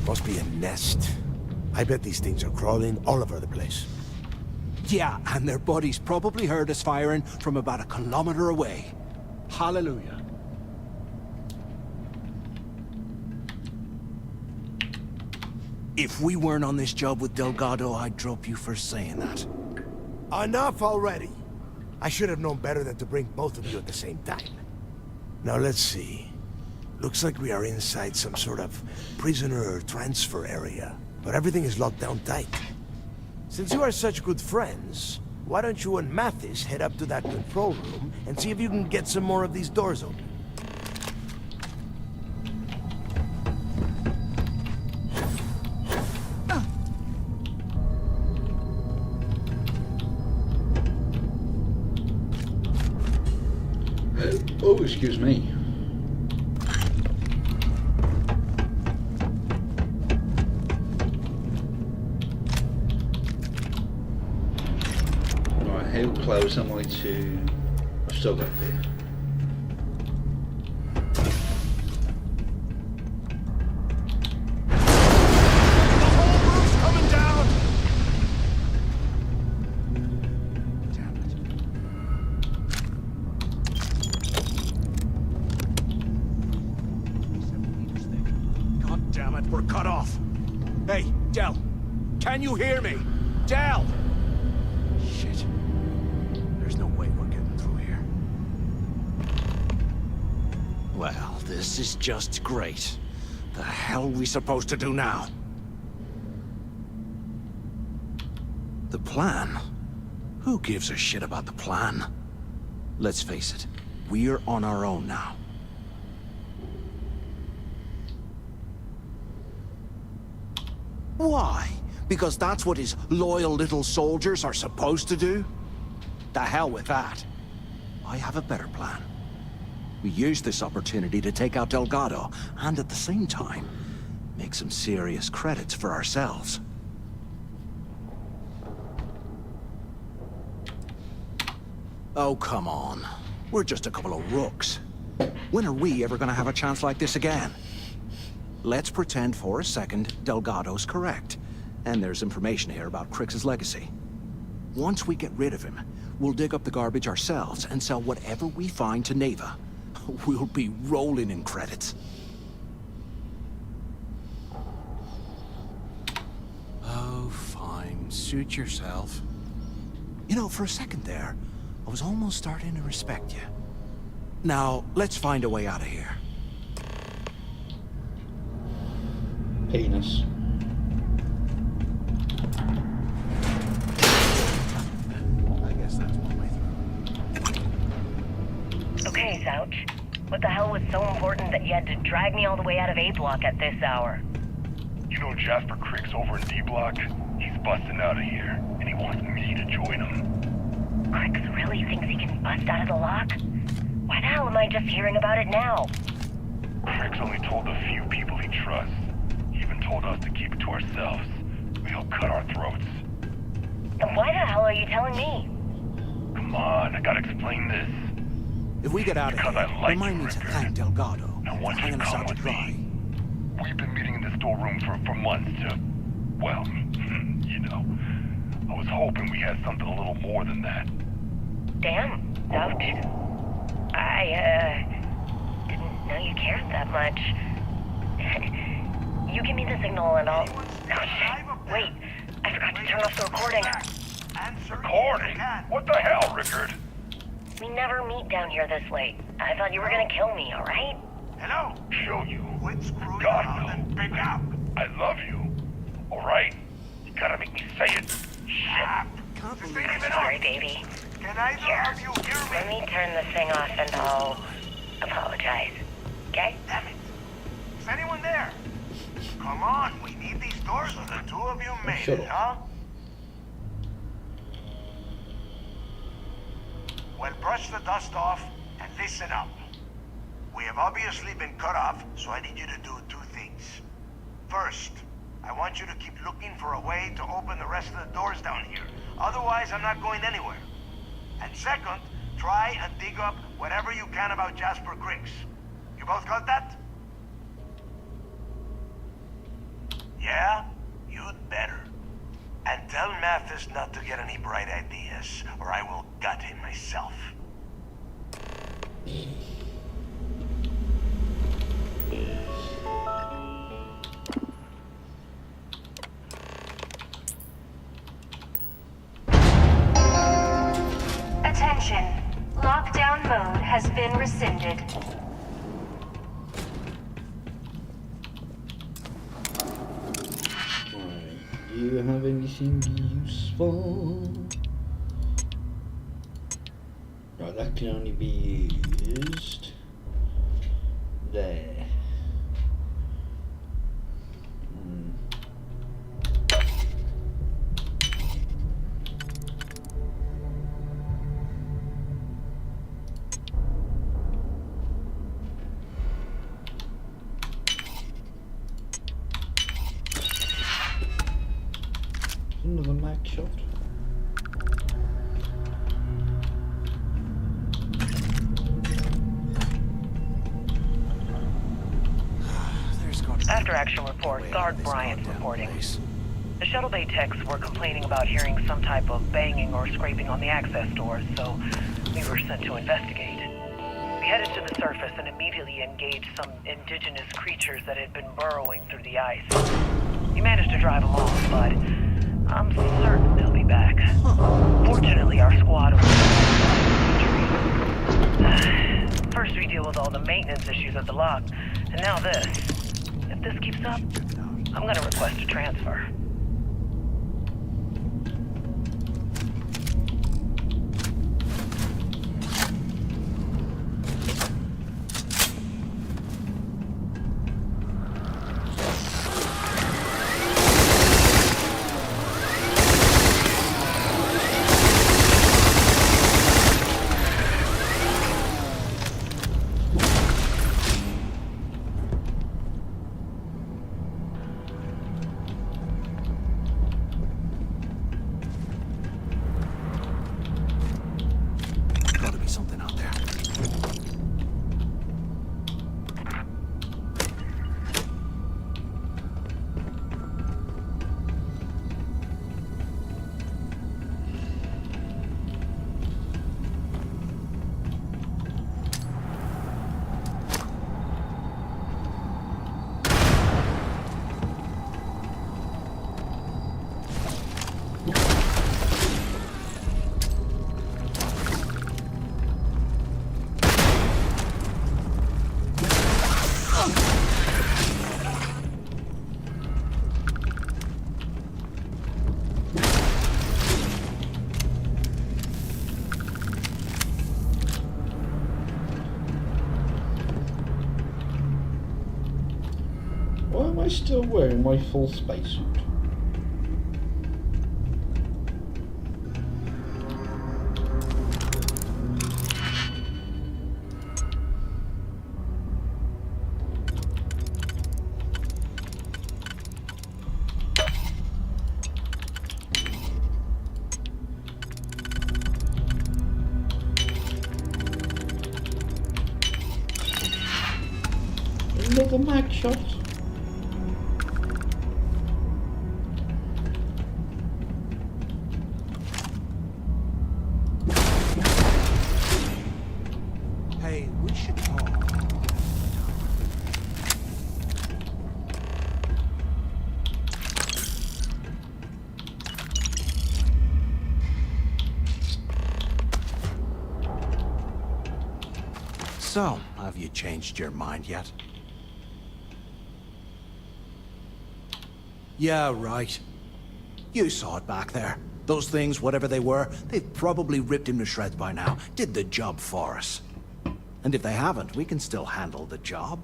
Must be a nest. I bet these things are crawling all over the place. Yeah, and their buddies probably heard us firing from about 1 kilometer away. Hallelujah. If we weren't on this job with Delgado, I'd drop you for saying that. Enough already! I should have known better than to bring both of you at the same time. Now let's see. Looks like we are inside some sort of prisoner transfer area, but everything is locked down tight. Since you are such good friends, why don't you and Mathis head up to that control room and see if you can get some more of these doors open? Oh, excuse me. Right, how close am I to... I've still got there. We're cut off. Hey, Del. Can you hear me? Del! Shit. There's no way we're getting through here. this is just great. The hell are we supposed to do now? The plan? Who gives a shit about the plan? Let's face it, we're on our own now. Why? Because that's what his loyal little soldiers are supposed to do? The hell with that. I have a better plan. We use this opportunity to take out Delgado, and at the same time, make some serious credits for ourselves. Oh, come on. We're just a couple of rooks. When are we ever gonna have a chance like this again? Let's pretend for a second Delgado's correct, and there's information here about Crix's legacy. Once we get rid of him, we'll dig up the garbage ourselves and sell whatever we find to Neva. We'll be rolling in credits. Oh, fine. Suit yourself. You know, for a second there, I was almost starting to respect you. Now, let's find a way out of here. Penis. I guess that's one way through. Okay, Zouch. What the hell was so important that you had to drag me all the way out of A Block at this hour? You know Jasper Crix over in D Block? He's busting out of here, and he wants me to join him. Crix really thinks he can bust out of the lock? Why the hell am I just hearing about it now? Crix only told a few people he trusts. He even told us to keep it to ourselves. He'll cut our throats. And why the hell are you telling me? Come on, I gotta explain this. If we get out of here, remind me to thank Delgado Now, for once you hanging us come out to with dry. me, we've been meeting in the storeroom for months to, well, you know. I was hoping we had something a little more than that. Damn, Zouch. I, didn't know you cared that much. You give me the signal and I'll... Oh, shit. Wait, I forgot to turn off the recording. Recording? What the hell, Rickard? We never meet down here this late. I thought you were gonna kill me, alright? Hello? Show you. God, no. Pick up. I love you. Alright? You gotta make me say it. Shit. Sorry, baby. Can either of you hear Let me turn this thing off and I'll apologize. Okay? Damn it. Is anyone there? Come on, we need these doors so the two of you made it, huh? Well, brush the dust off and listen up. We have obviously been cut off, so I need you to do two things. First, I want you to keep looking for a way to open the rest of the doors down here. Otherwise, I'm not going anywhere. And second, try and dig up whatever you can about Jasper Crix. You both got that? Yeah? You'd better. And tell Mathis not to get any bright ideas, or I will gut him myself. Attention. Lockdown mode has been rescinded. Do you have anything useful? Right, that can only be used there. Another mag shot. After action report, Guard Bryant reporting. The shuttle bay techs were complaining about hearing some type of banging or scraping on the access doors, so we were sent to investigate. We headed to the surface and immediately engaged some indigenous creatures that had been burrowing through the ice. We managed to drive them off, but I'm certain they'll be back. Fortunately, our squad was injuries. First, we we deal with all the maintenance issues at the lock, and now this. If this keeps up, I'm gonna request a transfer. Why am I still wearing my full spacesuit? Another mag shot. Hey, we should talk. So, have you changed your mind yet? Yeah, right. You saw it back there. Those things, whatever they were, they've probably ripped him to shreds by now. Did the job for us. And if they haven't, we can still handle the job.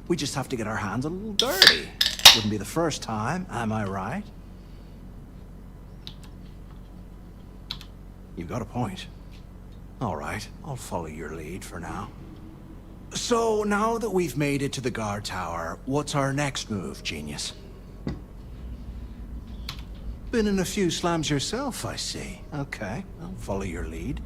We just have to get our hands a little dirty. Wouldn't be the first time, am I right? You've got a point. All right, I'll follow your lead for now. So, now that we've made it to the guard tower, what's our next move, genius? Been in a few slams yourself, I see. Okay, I'll follow your lead.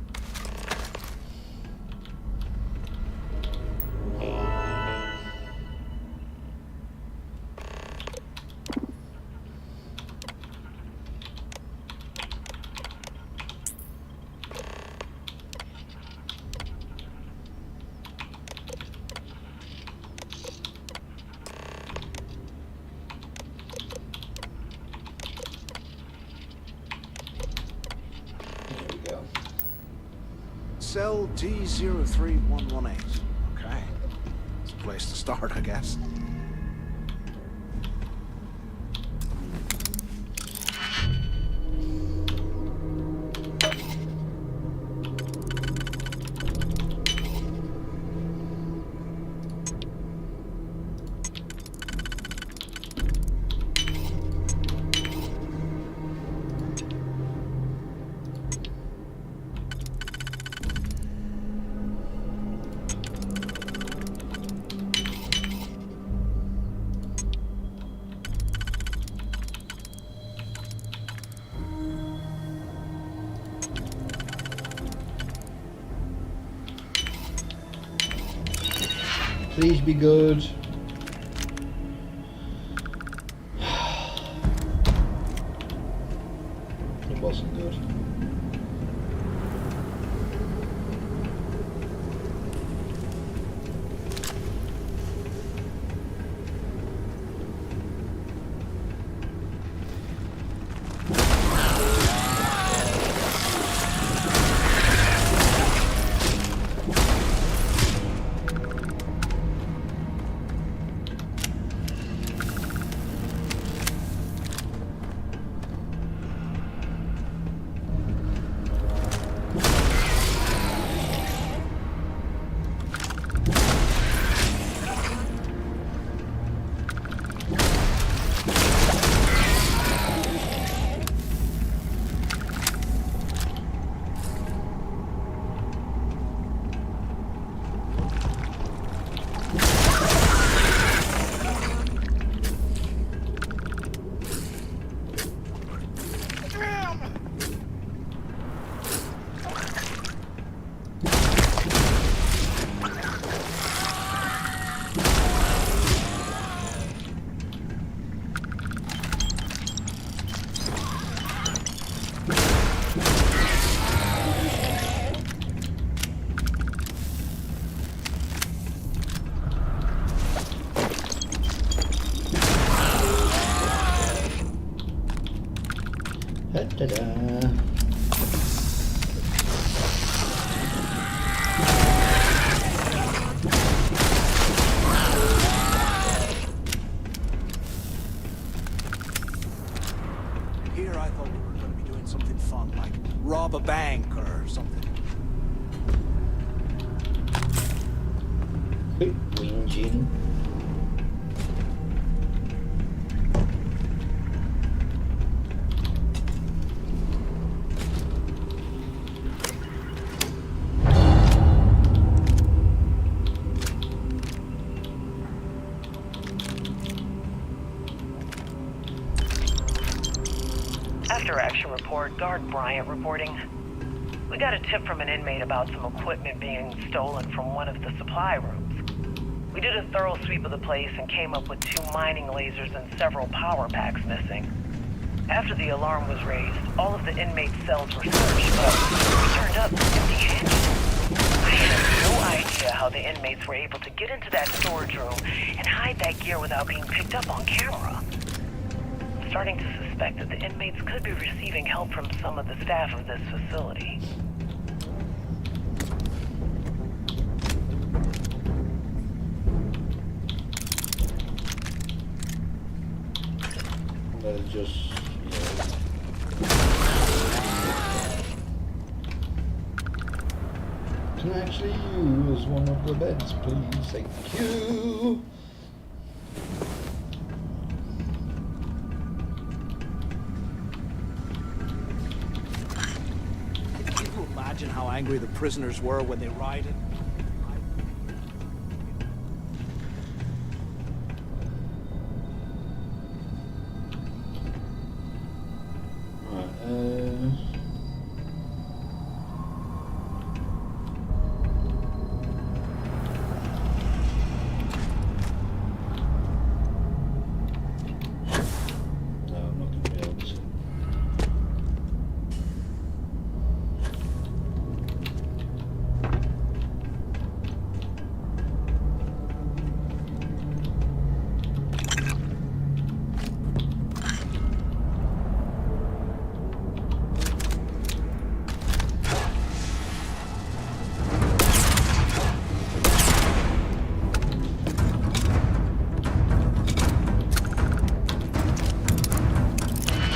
Cell D03118. Okay. It's a place to start, I guess. Please be good. It wasn't good. Quit whinging. After action report, Guard Bryant reporting. We got a tip from an inmate about some equipment being stolen from one of the supply rooms. We did a thorough sweep of the place and came up with 2 mining lasers and several power packs missing. After the alarm was raised, all of the inmates' cells were searched, but we turned up empty-handed. I have no idea how the inmates were able to get into that storage room and hide that gear without being picked up on camera. I'm starting to suspect that the inmates could be receiving help from some of the staff of this facility. Just, yeah. Can I actually use one of the beds, please? Thank you. Can you imagine how angry the prisoners were when they rioted?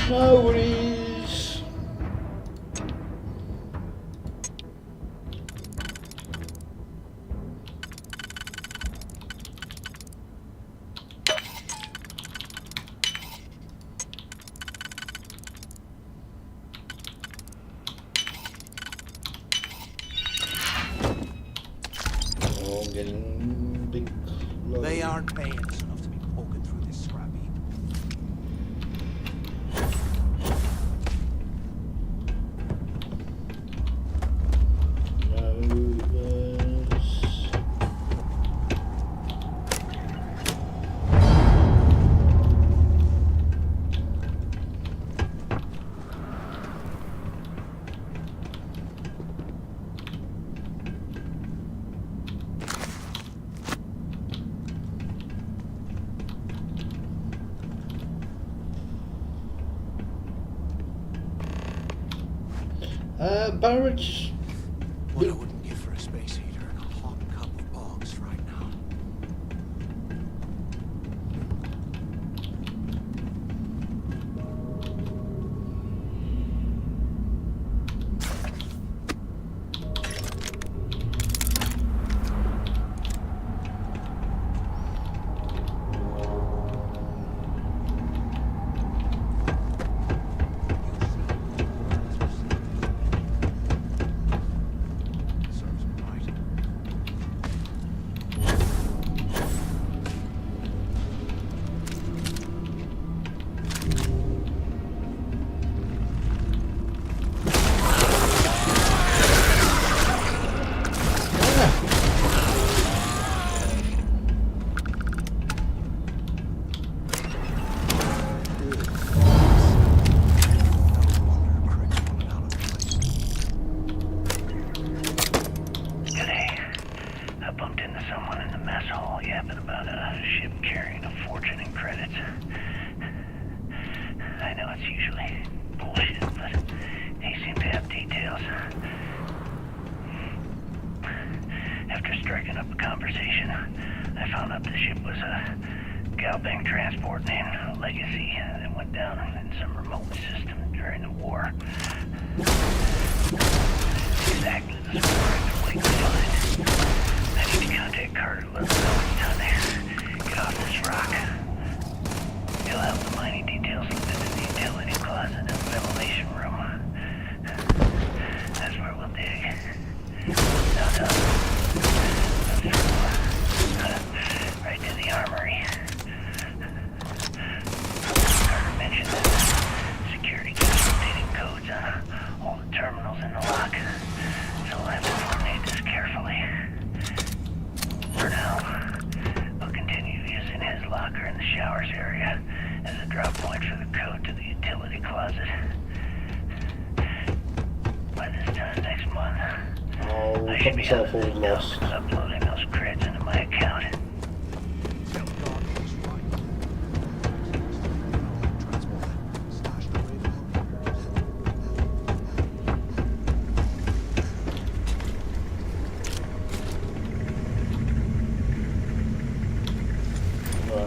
No worries. Oh, getting big. They aren't paying us enough to be poking through this scrap heap. Barracks. What I wouldn't give for a space heater and a hot cup of bogs right now. Exactly the square I need to contact Carter let us know it's time to get off this rock. He'll have the mining details slip into the utility closet in the ventilation room. That's where we'll dig. Now, right to the armory. Carter mentioned that security keeps updating codes on all the terminals in the lock, so we'll have to coordinate this carefully. For now, we'll continue using his locker in the showers area as a drop point for the code to the utility closet. By this time next month, I should be out of the dumps uploading those creds into my account.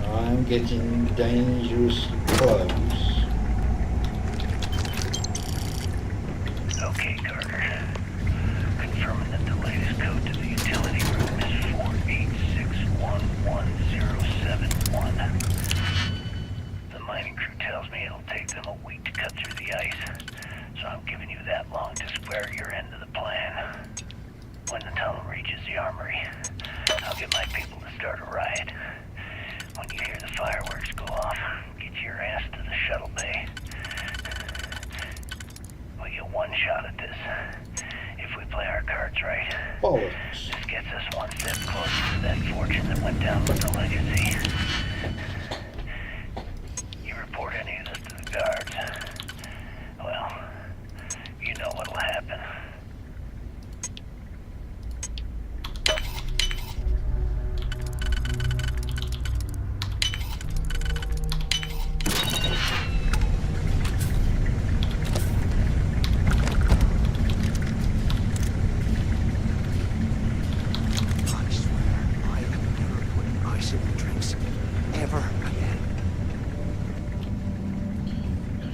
I'm getting dangerously close. Okay, Carter. Confirming that the latest code to the utility room is 486111071. The mining crew tells me it'll take them a week to cut through the ice, so I'm giving you that long to square your end of the plan. When the tunnel reaches the armory, I'll get my people to start a riot. When you hear the fireworks go off, get your ass to the shuttle bay. We get one shot at this. If we play our cards right, this gets us one step closer to that fortune that went down with the legacy. You report any of this to the guards, well, you know what'll happen.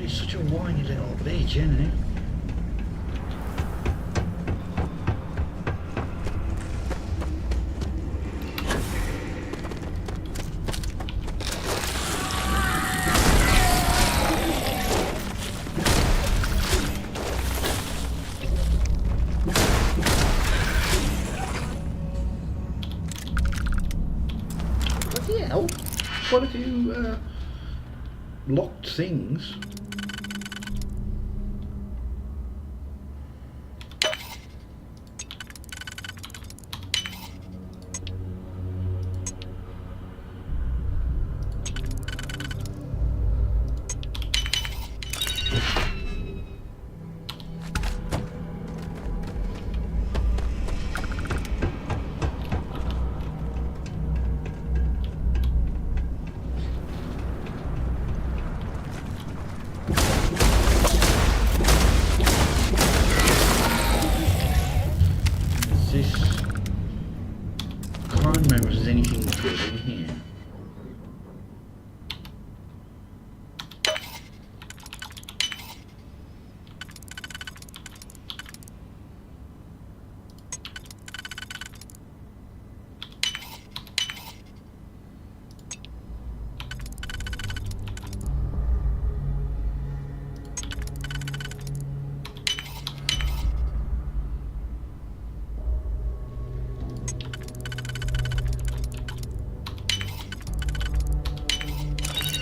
It's such a whiny little bitch, isn't it? Bloody hell. Quite a few locked things.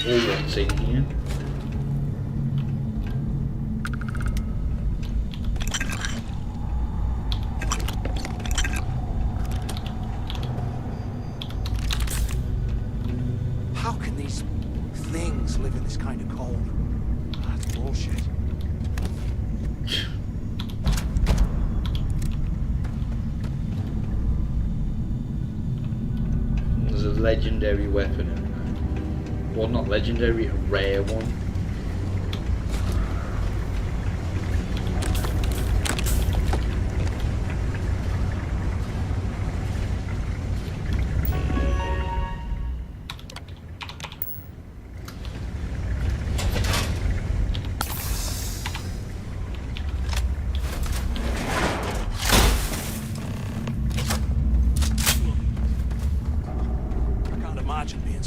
What's in here? How can these things live in this kind of cold? That's bullshit. There's a legendary weapon in there. Well, not legendary, a rare one.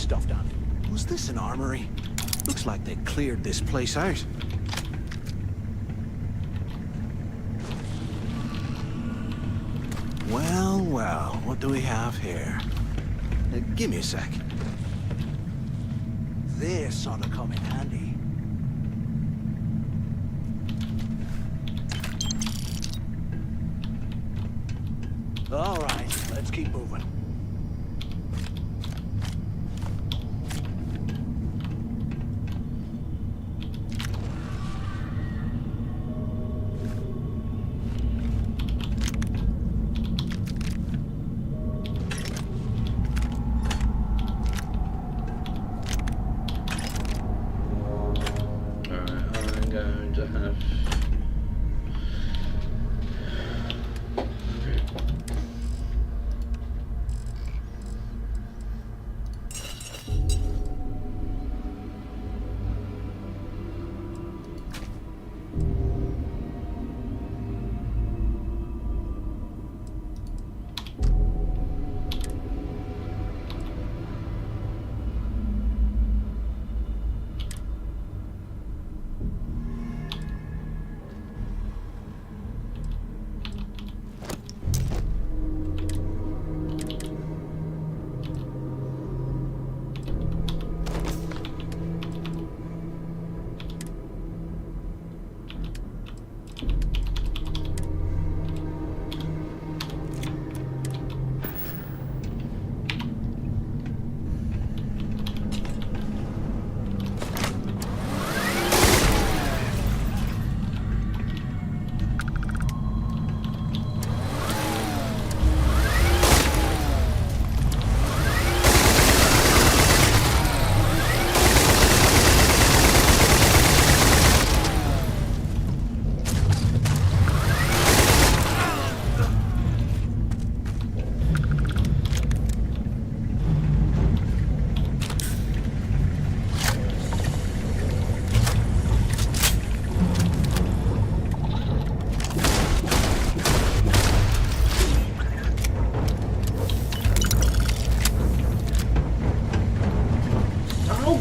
stuff down here. Was this an armory? Looks like they cleared this place out. Well, well, what do we have here? Give me a sec. This ought to come in handy. All right, let's keep moving.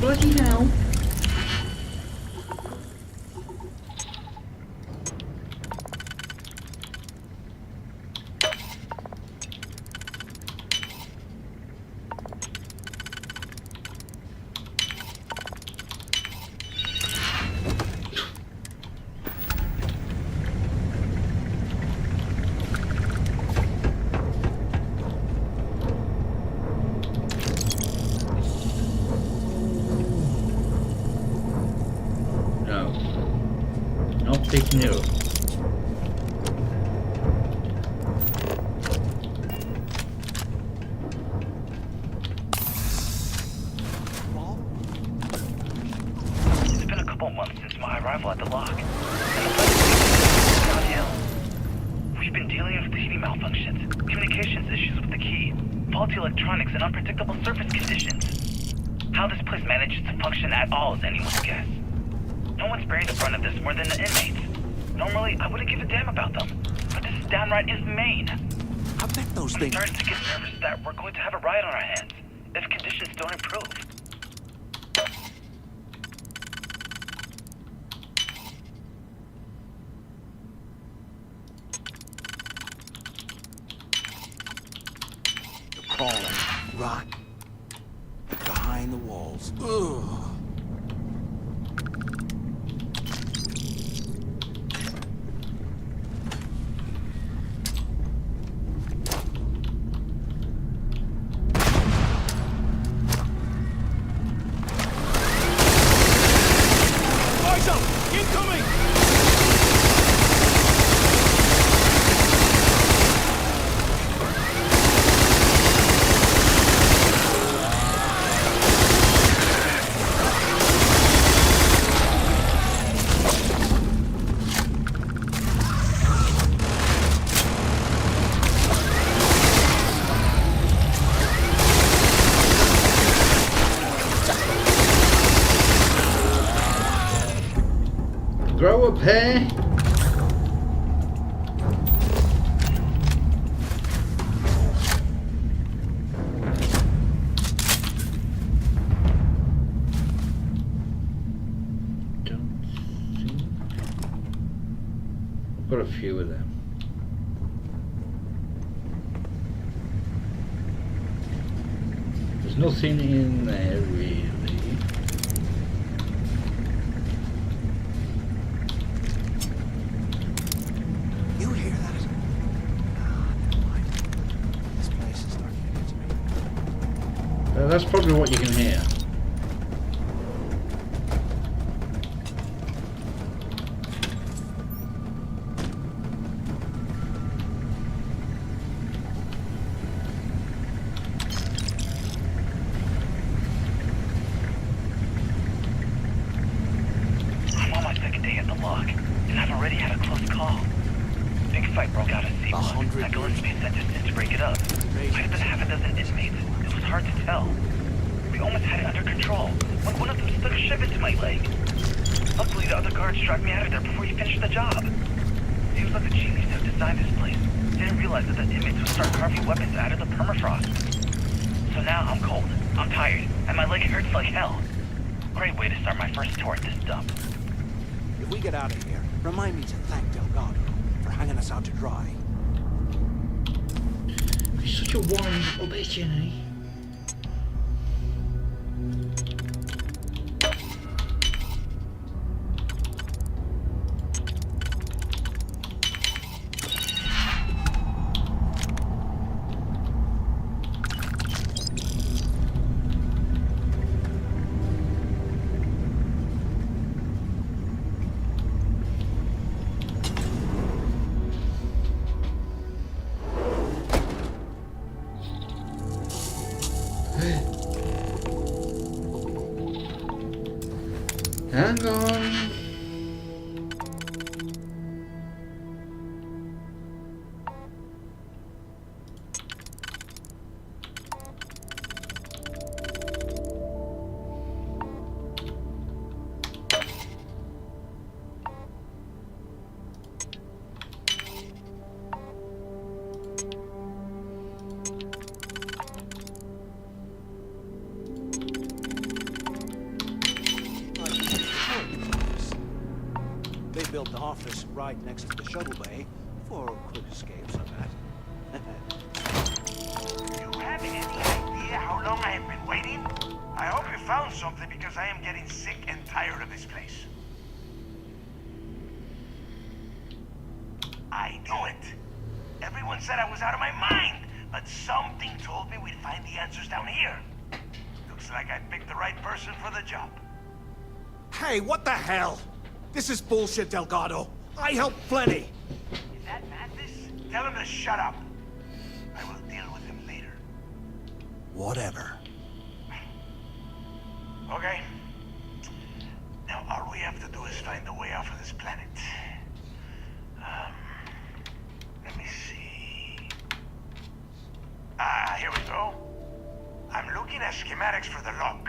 Bloody hell. Big new. It's been a couple months since my arrival at the lock, and the place is downhill. We've been dealing with heating malfunctions, communications issues with the key, faulty electronics, and unpredictable surface conditions. How this place manages to function at all is anyone's guess. No one's bearing the brunt of this more than the inmates. Normally, I wouldn't give a damn about them, but this is downright inhumane. I bet those things... I'm starting to get nervous that we're going to have a riot on our hands if conditions don't improve. They're crawling, right behind the walls. Ugh. Grow a pair. a few of them. There's nothing in there really. You hear that? Ah, never mind. This place is starting to get to me. That's probably what you can hear. I'm on my second day at the lock, and I've already had a close call. Big fight broke out at C1. That Gillespie sent us in to break it up. Might have been half a dozen inmates. It was hard to tell. We almost had it under control when one of them stuck a shiv into my leg. Luckily, the other guards dragged me out of there before he finished the job. Seems like the genius who designed this place didn't realize that the inmates would start carving weapons out of the permafrost. So now I'm cold, I'm tired, and my leg hurts like hell. Great way to start my first tour at this dump. If we get out of here, remind me to thank Delgado for hanging us out to dry. He's such a whiny little bitch, isn't he? Hang on. They built the office right next to the shuttle bay for quick escapes, I bet. You have any idea how long I have been waiting? I hope you found something because I am getting sick and tired of this place. I knew it. Everyone said I was out of my mind, but something told me we'd find the answers down here. Looks like I picked the right person for the job. Hey, what the hell? This is bullshit, Delgado. I helped plenty. Is that Mathis? Tell him to shut up. I will deal with him later. Whatever. Okay. Now all we have to do is find a way off of this planet. Let me see. Here we go. I'm looking at schematics for the lock.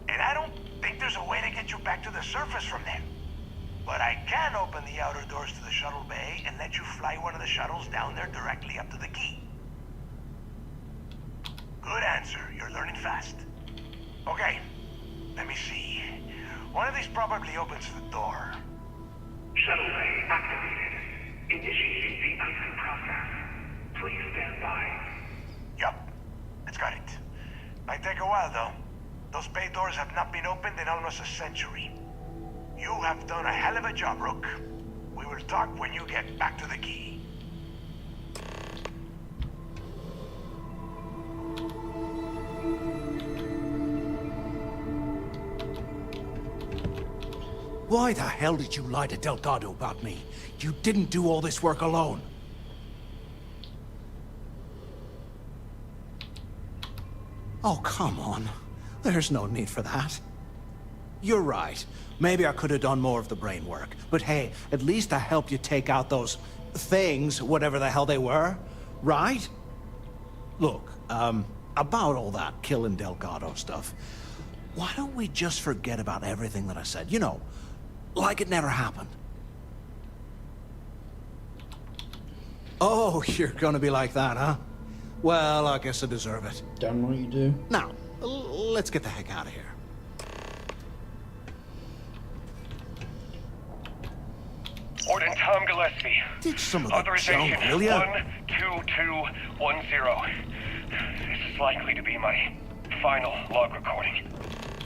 And I don't think there's a way to get you back to the surface from there. But I can open the outer doors to the shuttle bay and let you fly one of the shuttles down there directly up to the key. Good answer. You're learning fast. Okay, let me see. One of these probably opens the door. Shuttle bay activated. Initiating the icing process. Please stand by. Yup, it's got it. Might take a while though. Those bay doors have not been opened in almost a century. You have done a hell of a job, Rook. We will talk when you get back to the key. Why the hell did you lie to Delgado about me? You didn't do all this work alone. Oh, come on. There's no need for that. You're right. Maybe I could have done more of the brain work. But hey, at least I helped you take out those things, whatever the hell they were. Right? Look, about all that killing Delgado stuff, why don't we just forget about everything that I said? You know, like it never happened. Oh, you're gonna be like that, huh? Well, I guess I deserve it. Damn right you do. Now, let's get the heck out of here. Warden Tom Gillespie. Ditch some of the Authorization junk, will ya? 12210. This is likely to be my final log recording.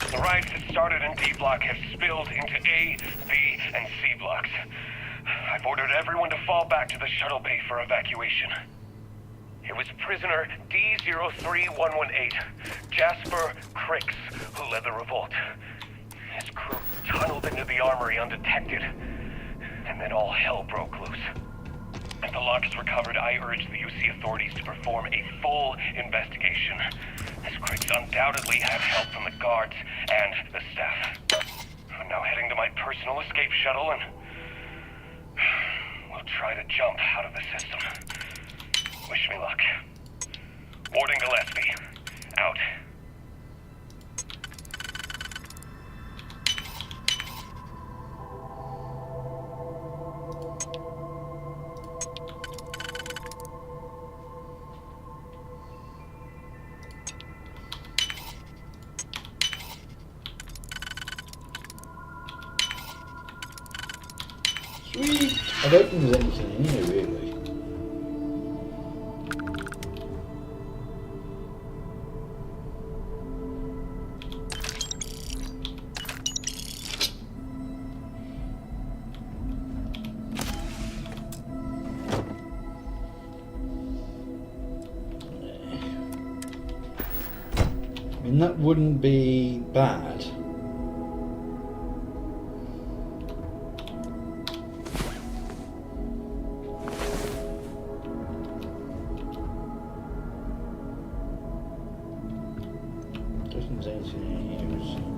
The riots that started in D block have spilled into A, B, and C blocks. I've ordered everyone to fall back to the shuttle bay for evacuation. It was prisoner D03118, Jasper Cricks, who led the revolt. His crew tunneled into the armory undetected, and then all hell broke loose. As the log is recovered, I urge the UC authorities to perform a full investigation, as Cricks undoubtedly had help from the guards and the staff. I'm now heading to my personal escape shuttle, and we'll try to jump out of the system. Wish me luck. Warden Gillespie, out. Sweet! I don't think there's anything in here, really. I mean, that wouldn't be bad. Doesn't say anything in here, is there?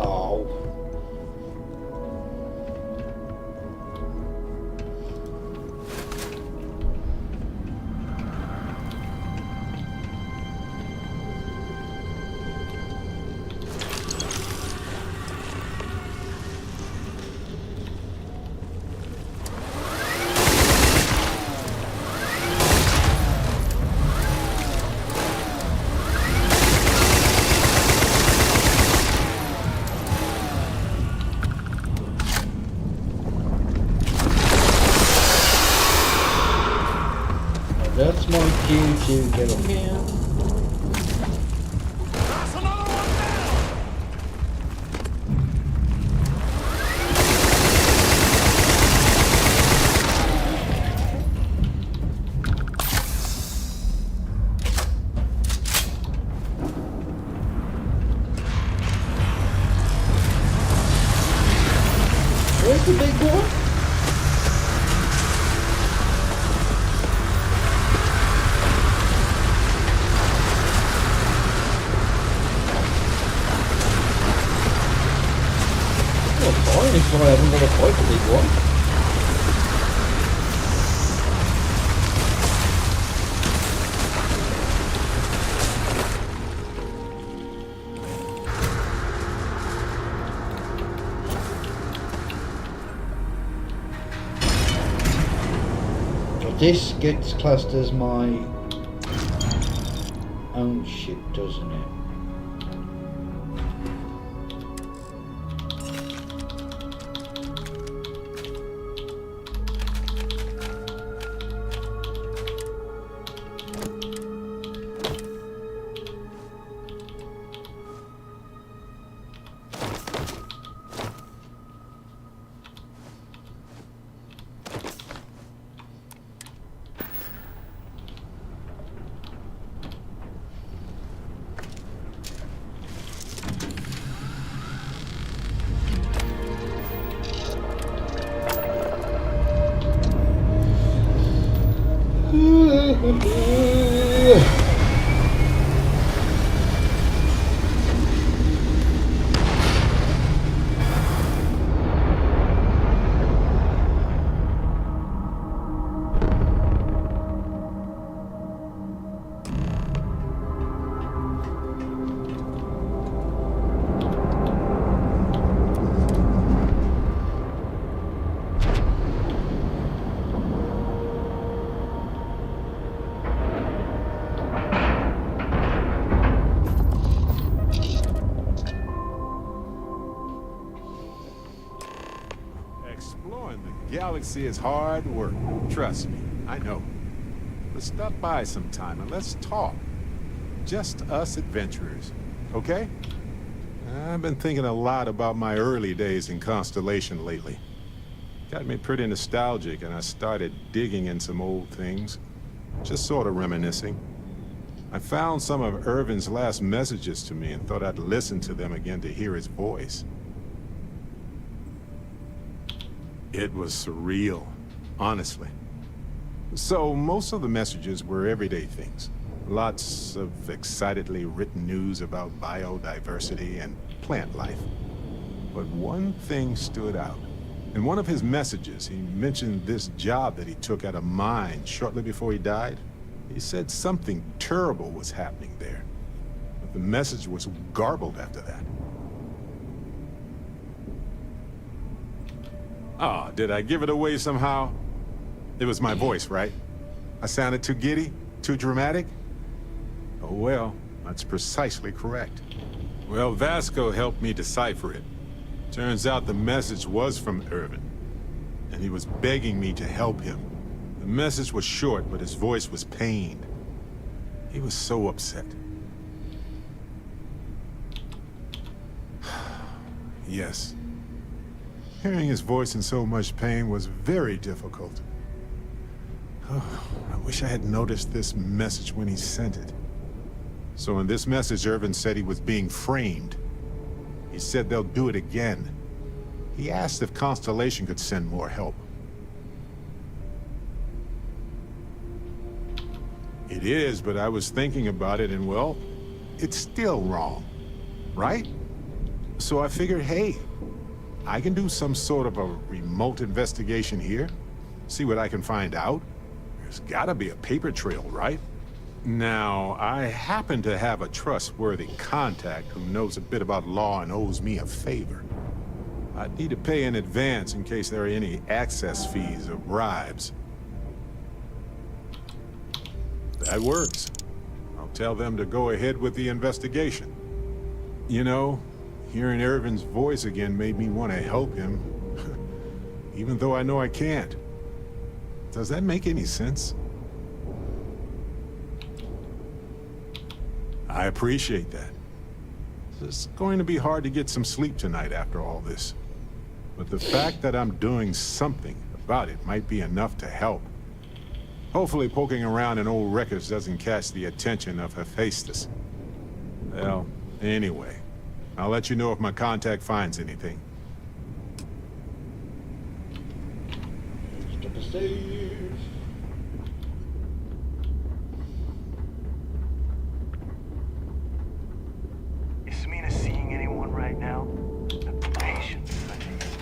Oh. That's my cue to get up here. Where's the big one? Fine if I haven't got to fight the big one. This gets classed as my own ship, doesn't it? Exploring the galaxy is hard work. Trust me, I know. But stop by sometime and let's talk. Just us adventurers, okay? I've been thinking a lot about my early days in Constellation lately. Got me pretty nostalgic, and I started digging in some old things. Just sort of reminiscing. I found some of Irvin's last messages to me and thought I'd listen to them again to hear his voice. It was surreal, honestly. So, most of the messages were everyday things. Lots of excitedly written news about biodiversity and plant life. But one thing stood out. In one of his messages, he mentioned this job that he took at a mine shortly before he died. He said something terrible was happening there. But the message was garbled after that. Ah, did I give it away somehow? It was my voice, right? I sounded too giddy? Too dramatic? Oh well, that's precisely correct. Well, Vasco helped me decipher it. Turns out the message was from Irvin, and he was begging me to help him. The message was short, but his voice was pained. He was so upset. Yes. Hearing his voice in so much pain was very difficult. Oh, I wish I had noticed this message when he sent it. So in this message, Irvin said he was being framed. He said they'll do it again. He asked if Constellation could send more help. It is, but I was thinking about it and, well, it's still wrong, right? So I figured, hey, I can do some sort of a remote investigation here, see what I can find out. There's gotta be a paper trail, right? Now, I happen to have a trustworthy contact who knows a bit about law and owes me a favor. I'd need to pay in advance in case there are any access fees or bribes. That works. I'll tell them to go ahead with the investigation. You know, hearing Irvin's voice again made me want to help him, even though I know I can't. Does that make any sense? I appreciate that. It's going to be hard to get some sleep tonight after all this. But the fact that I'm doing something about it might be enough to help. Hopefully poking around in old records doesn't catch the attention of Hephaestus. Well, anyway, I'll let you know if my contact finds anything. Step aside. Is Smina seeing anyone right now? The patience,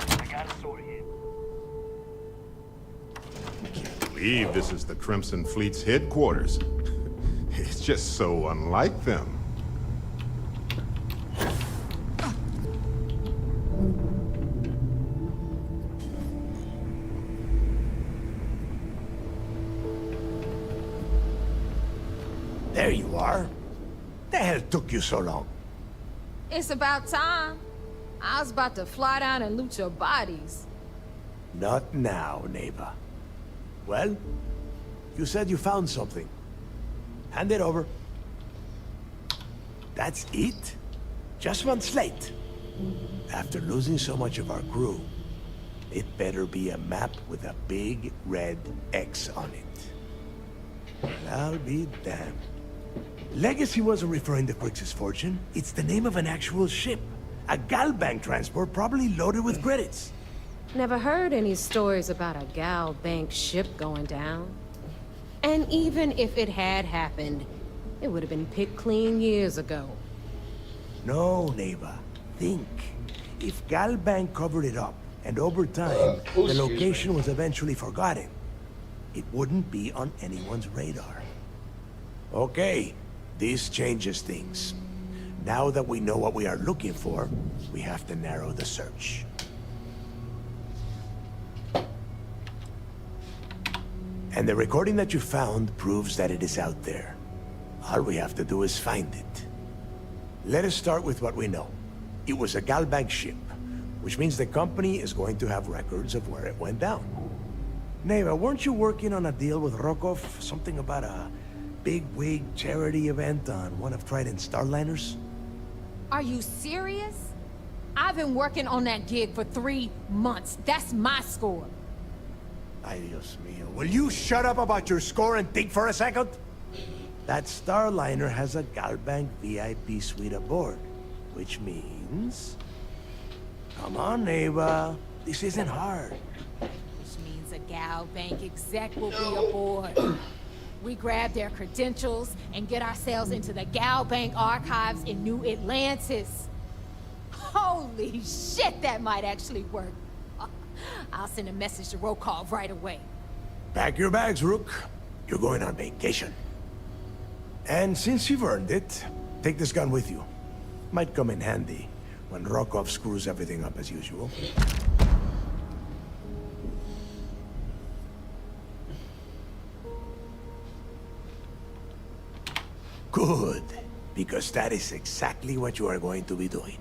I gotta sort it. I believe this is the Crimson Fleet's headquarters. It's just so unlike them. There you are. The hell took you so long? It's about time. I was about to fly down and loot your bodies. Not now, neighbor. Well, you said you found something. Hand it over. That's it? Just one slate. After losing so much of our crew, it better be a map with a big red X on it. I'll be damned. Legacy wasn't referring to Crix's fortune. It's the name of an actual ship. A Galbank transport probably loaded with credits. Never heard any stories about a Gal Bank ship going down. And even if it had happened, it would have been picked clean years ago. No, neighbor. Think. If Galbank covered it up, and over time, the location was eventually forgotten, it wouldn't be on anyone's radar. Okay, this changes things. Now that we know what we are looking for, we have to narrow the search. And the recording that you found proves that it is out there. All we have to do is find it. Let us start with what we know. It was a Galbank ship, which means the company is going to have records of where it went down. Neva, weren't you working on a deal with Rokov? Something about a big-wig charity event on one of Trident's Starliners? Are you serious? I've been working on that gig for 3 months. That's my score. Ay, Dios mío. Will you shut up about your score and think for a second? That Starliner has a Galbank VIP suite aboard, which means... Come on, Neva. This isn't hard. Which means a Gal Bank exec will be aboard. We grab their credentials and get ourselves into the Gal Bank archives in New Atlantis. Holy shit, that might actually work. I'll send a message to Rokov right away. Pack your bags, Rook. You're going on vacation. And since you've earned it, take this gun with you. Might come in handy when Rokov screws everything up as usual. Good, because that is exactly what you are going to be doing.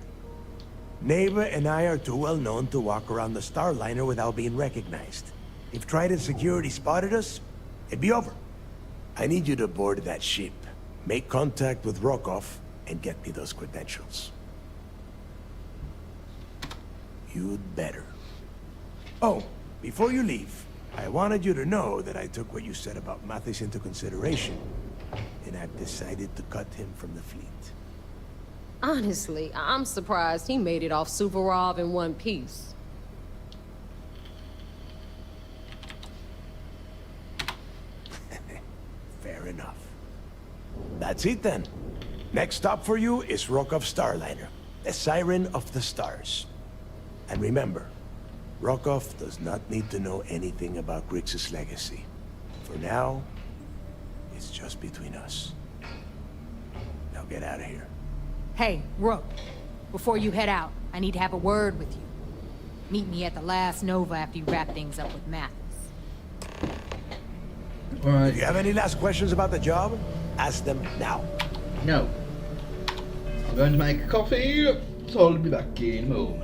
Neva and I are too well known to walk around the Starliner without being recognized. If Trident security spotted us, it'd be over. I need you to board that ship, make contact with Rokov, and get me those credentials. You'd better. Oh, before you leave, I wanted you to know that I took what you said about Mathis into consideration, and I've decided to cut him from the fleet. Honestly, I'm surprised he made it off Suvorov in one piece. Fair enough. That's it then. Next stop for you is Rokov Starliner, the Siren of the Stars. And remember, Rokov does not need to know anything about Grixis' legacy. For now, it's just between us. Now get out of here. Hey, Rook, before you head out, I need to have a word with you. Meet me at the last Nova after you wrap things up with Mathis. All right. If you have any last questions about the job, ask them now. No. I'm going to make a coffee, so I'll be back in a moment.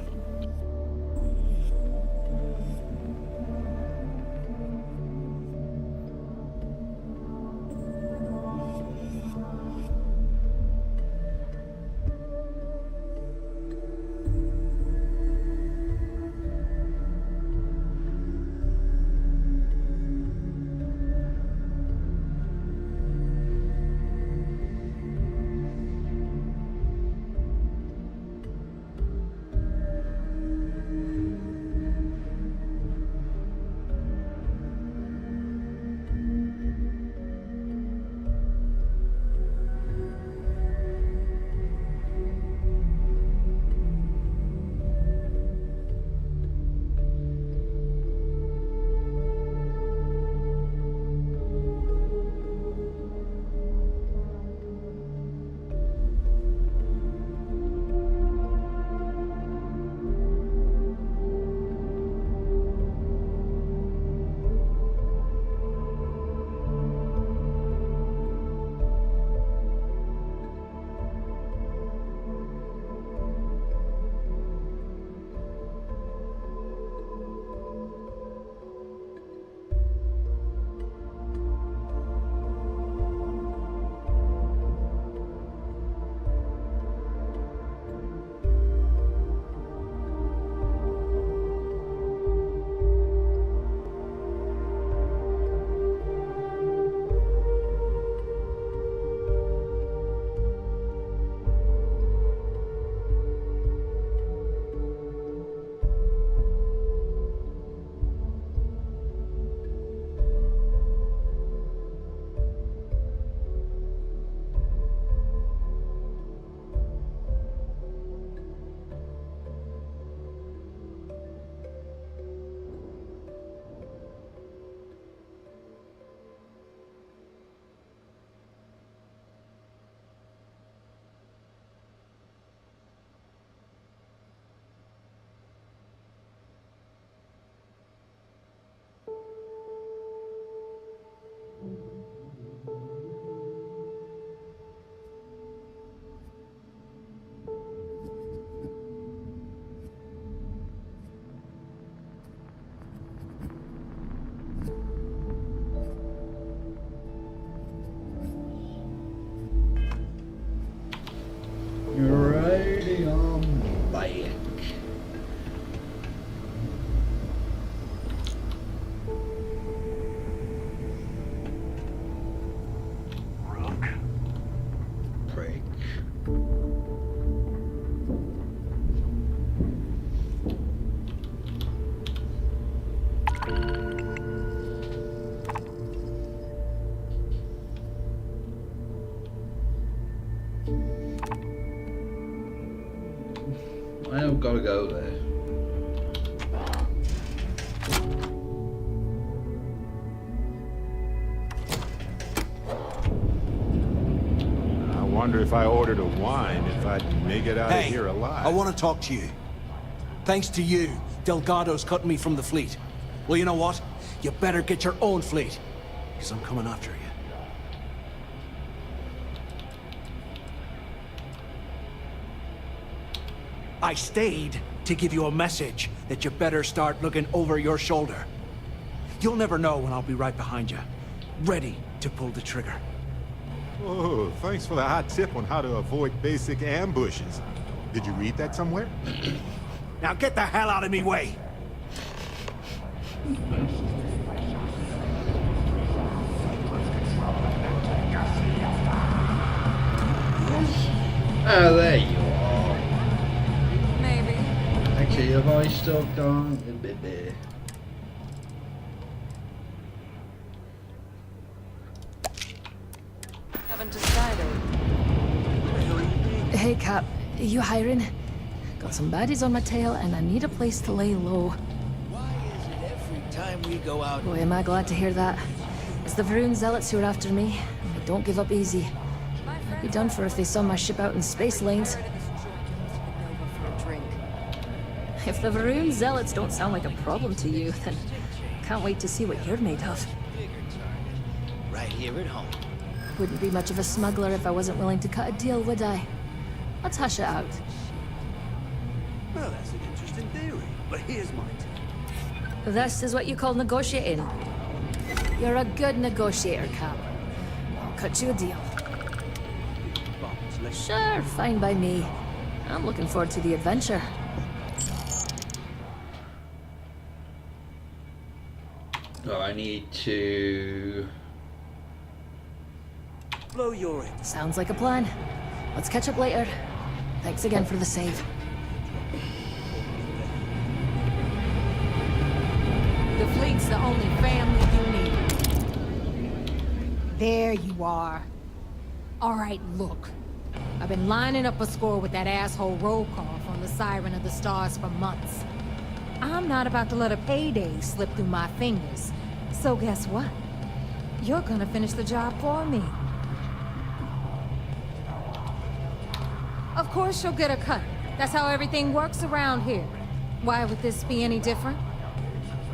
gotta go there. I wonder if I ordered a wine, if I'd make it out of here alive. I want to talk to you. Thanks to you, Delgado's cutting me from the fleet. Well, you know what? You better get your own fleet, because I'm coming after you. I stayed to give you a message that you better start looking over your shoulder. You'll never know when I'll be right behind you, ready to pull the trigger. Oh, thanks for the hot tip on how to avoid basic ambushes. Did you read that somewhere? Now get the hell out of me way! Oh, there you are. Maybe. Actually, have I still gone a bit there? Haven't decided. Hey, Cap. You hiring? Got some baddies on my tail, and I need a place to lay low. Every time we go out... Boy, am I glad to hear that. It's the Varun zealots who are after me, and they don't give up easy. I'd be done for if they saw my ship out in space lanes. If the Varun zealots don't sound like a problem to you, then I can't wait to see what you're made of. Right here at home. Wouldn't be much of a smuggler if I wasn't willing to cut a deal, would I? Let's hush it out. Well, that's an interesting theory, but here's mine. This is what you call negotiating. You're a good negotiator, Cap. I'll cut you a deal. Sure, fine by me. I'm looking forward to the adventure. Oh, I need to... Blow your end. Sounds like a plan. Let's catch up later. Thanks again for the save. The fleet's the only family you need. There you are. All right, look. I've been lining up a score with that asshole roll call from the Siren of the Stars for months. I'm not about to let a payday slip through my fingers. So guess what? You're gonna finish the job for me. Of course you'll get a cut. That's how everything works around here. Why would this be any different?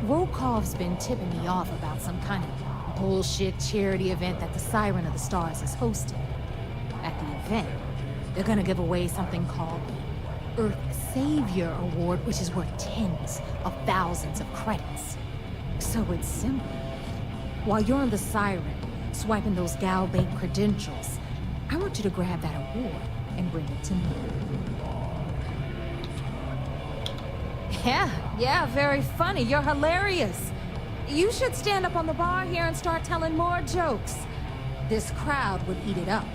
Rokov's been tipping me off about some kind of bullshit charity event that the Siren of the Stars is hosting. At the event, they're gonna give away something called the Earth Savior Award, which is worth tens of thousands of credits. So it's simple. While you're on the Siren, swiping those Gal Bank credentials, I want you to grab that award and bring it to me. Yeah, very funny. You're hilarious. You should stand up on the bar here and start telling more jokes. This crowd would eat it up.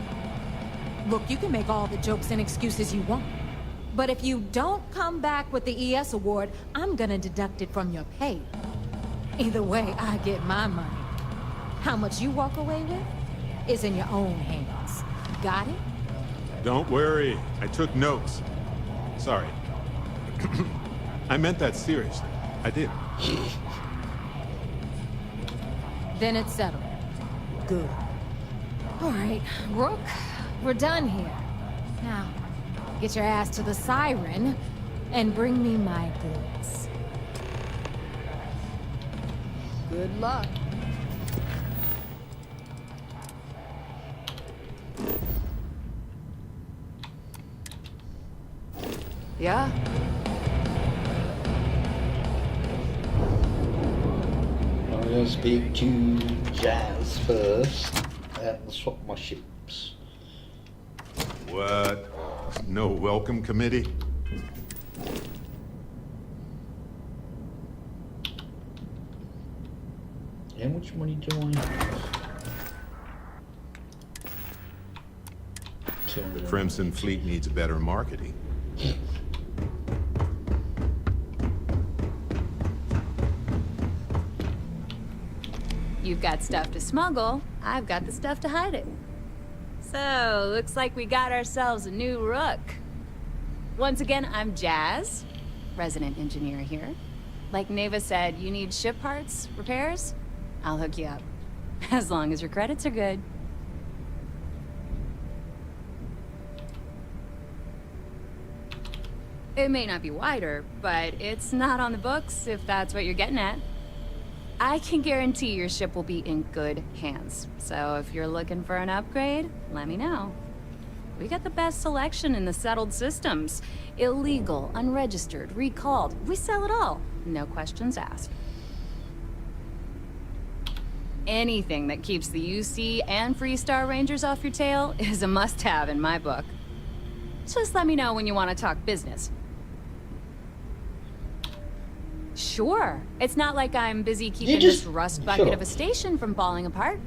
Look, you can make all the jokes and excuses you want. But if you don't come back with the ES award, I'm gonna deduct it from your pay. Either way, I get my money. How much you walk away with is in your own hands. Got it? Don't worry, I took notes. Sorry. I meant that seriously. I did. Then it's settled. Good. All right, Rook, we're done here. Now, get your ass to the Siren and bring me my goods. Good luck. Yeah? I'm gonna speak to Jazz first and swap my ships. What? No welcome committee? How much money do I have? The Crimson Fleet needs better marketing. You've got stuff to smuggle, I've got the stuff to hide it. So, looks like we got ourselves a new rook. Once again, I'm Jazz, resident engineer here. Like Neva said, you need ship parts, repairs? I'll hook you up. As long as your credits are good. It may not be wider, but it's not on the books, if that's what you're getting at. I can guarantee your ship will be in good hands. So if you're looking for an upgrade, let me know. We got the best selection in the settled systems. Illegal, unregistered, recalled. We sell it all. No questions asked. Anything that keeps the UC and Freestar Rangers off your tail is a must-have in my book. Just let me know when you want to talk business. Sure. It's not like I'm busy keeping this rust bucket of a station from falling apart.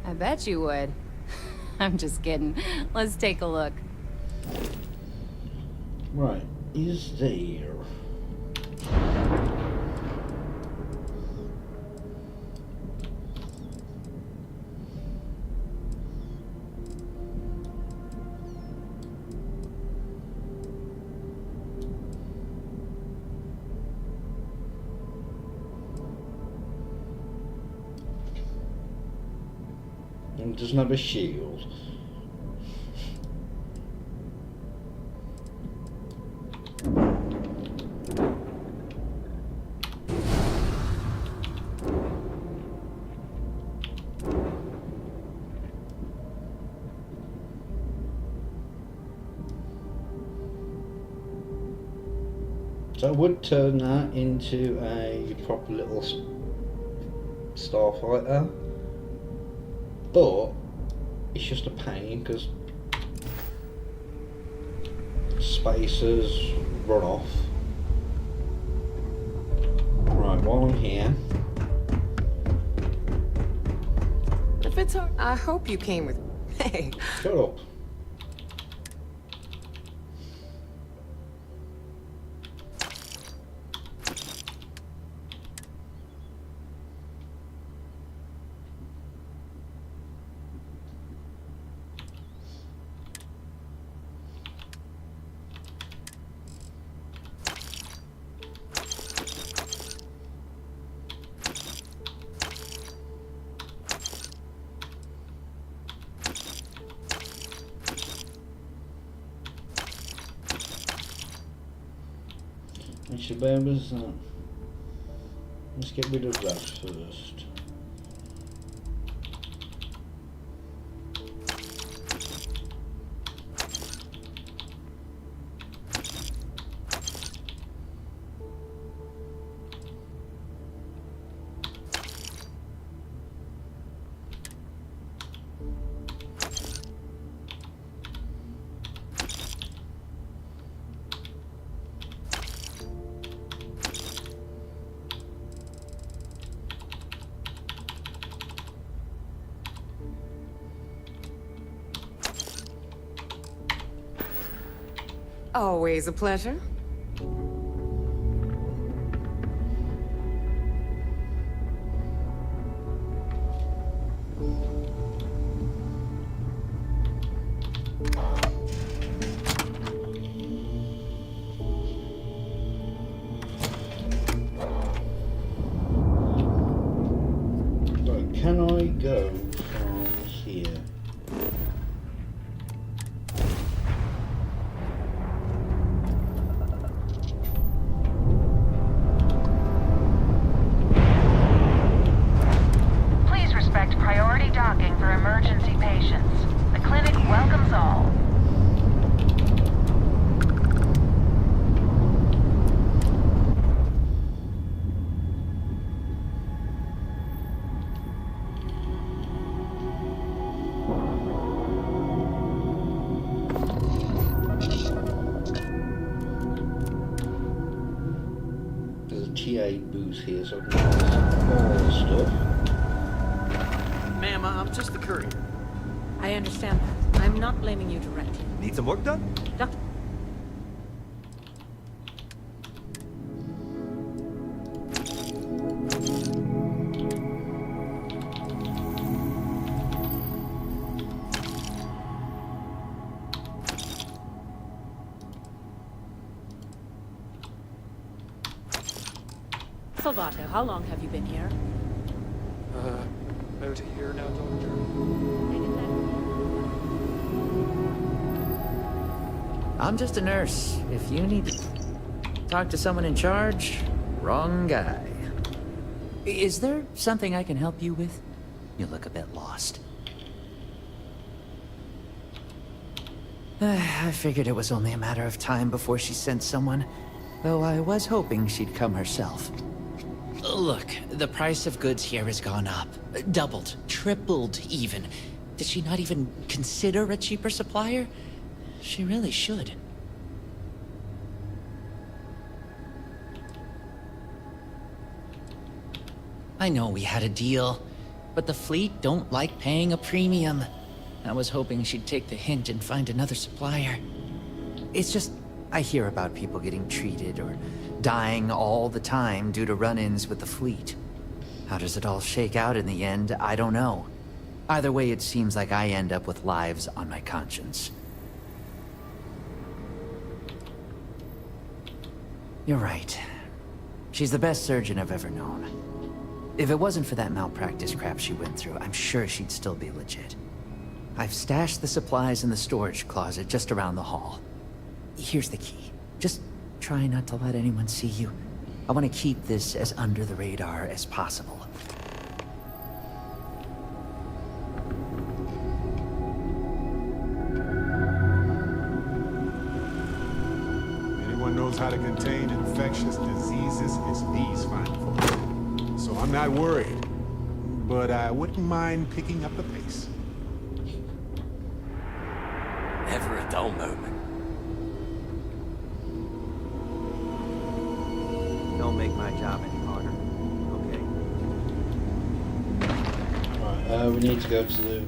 I bet you would. I'm just kidding. Let's take a look. Right. Is there... It doesn't have a shield. So I would turn that into a proper little starfighter. But it's just a pain because spacers run off. Right, while I'm here. If it's hard, I hope you came with. Hey. Shut up. Actually, where was that? Let's get rid of that first. Always a pleasure. So can I go from here? TA booth here, so I can get all the stuff. Ma'am, I'm just the courier. I understand that. I'm not blaming you directly. Need some work done? Doctor. Salvato, how long have you been here? About a year now, Doctor. I'm just a nurse. If you need to talk to someone in charge, wrong guy. Is there something I can help you with? You look a bit lost. I figured it was only a matter of time before she sent someone, though I was hoping she'd come herself. Look, the price of goods here has gone up. Doubled, tripled even. Did she not even consider a cheaper supplier? She really should. I know we had a deal, but the fleet don't like paying a premium. I was hoping she'd take the hint and find another supplier. It's just, I hear about people getting treated or dying all the time due to run-ins with the fleet. How does it all shake out in the end? I don't know. Either way, it seems like I end up with lives on my conscience. You're right. She's the best surgeon I've ever known. If it wasn't for that malpractice crap she went through, I'm sure she'd still be legit. I've stashed the supplies in the storage closet just around the hall. Here's the key. Just try not to let anyone see you. I want to keep this as under the radar as possible. Anyone knows how to contain infectious diseases, it's these fine folk. So I'm not worried, but I wouldn't mind picking up the pace. Never a dull moment. Don't make my job any harder, okay? Right, we need to go to the...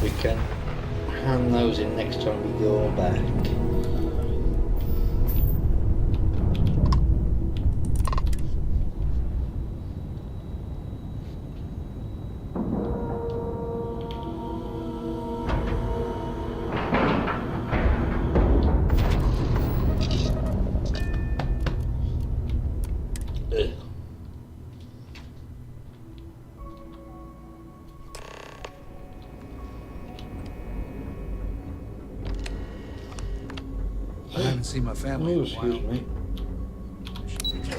We can hand those in next time we go back. I haven't seen my family in a while. Excuse me.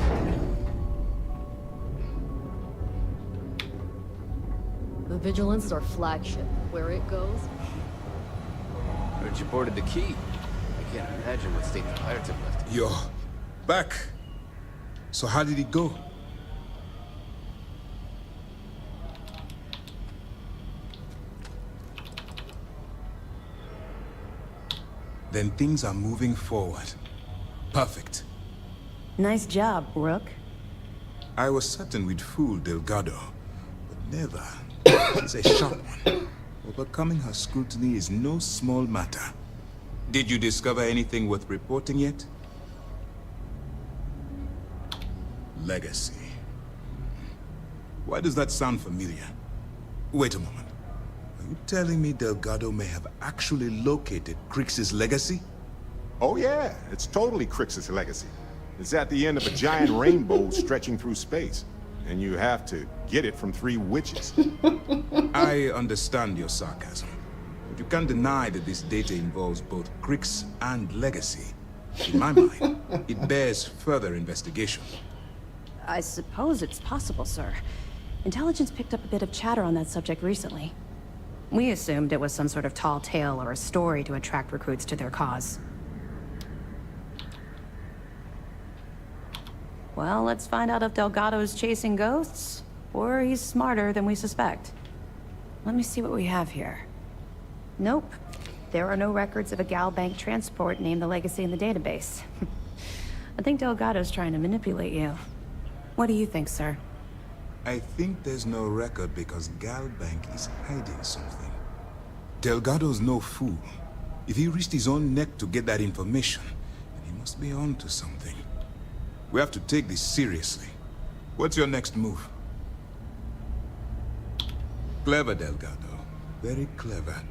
The Vigilance, our flagship. Where it goes, Heard you boarded the key. I can't imagine what state the pirates have left. Yo, back. So how did it go? Then things are moving forward. Perfect. nice job, Rook. I was certain we'd fool Delgado, but never. She's a sharp one. Overcoming her scrutiny is no small matter. Did you discover anything worth reporting yet? Legacy. Why does that sound familiar? Wait a moment. Are you telling me Delgado may have actually located Crix's legacy? Oh yeah, it's totally Crix's legacy. It's at the end of a giant rainbow stretching through space. And you have to get it from 3 witches. I understand your sarcasm. But you can't deny that this data involves both Crix and legacy. In my mind, it bears further investigation. I suppose it's possible, sir. Intelligence picked up a bit of chatter on that subject recently. We assumed it was some sort of tall tale or a story to attract recruits to their cause. Well, let's find out if Delgado's chasing ghosts, or he's smarter than we suspect. Let me see what we have here. Nope. There are no records of a Gal Bank transport named the Legacy in the database. I think Delgado's trying to manipulate you. What do you think, sir? I think there's no record because Gal Bank is hiding something. Delgado's no fool. If he risked his own neck to get that information, then he must be on to something. We have to take this seriously. What's your next move? Clever, Delgado. Very clever.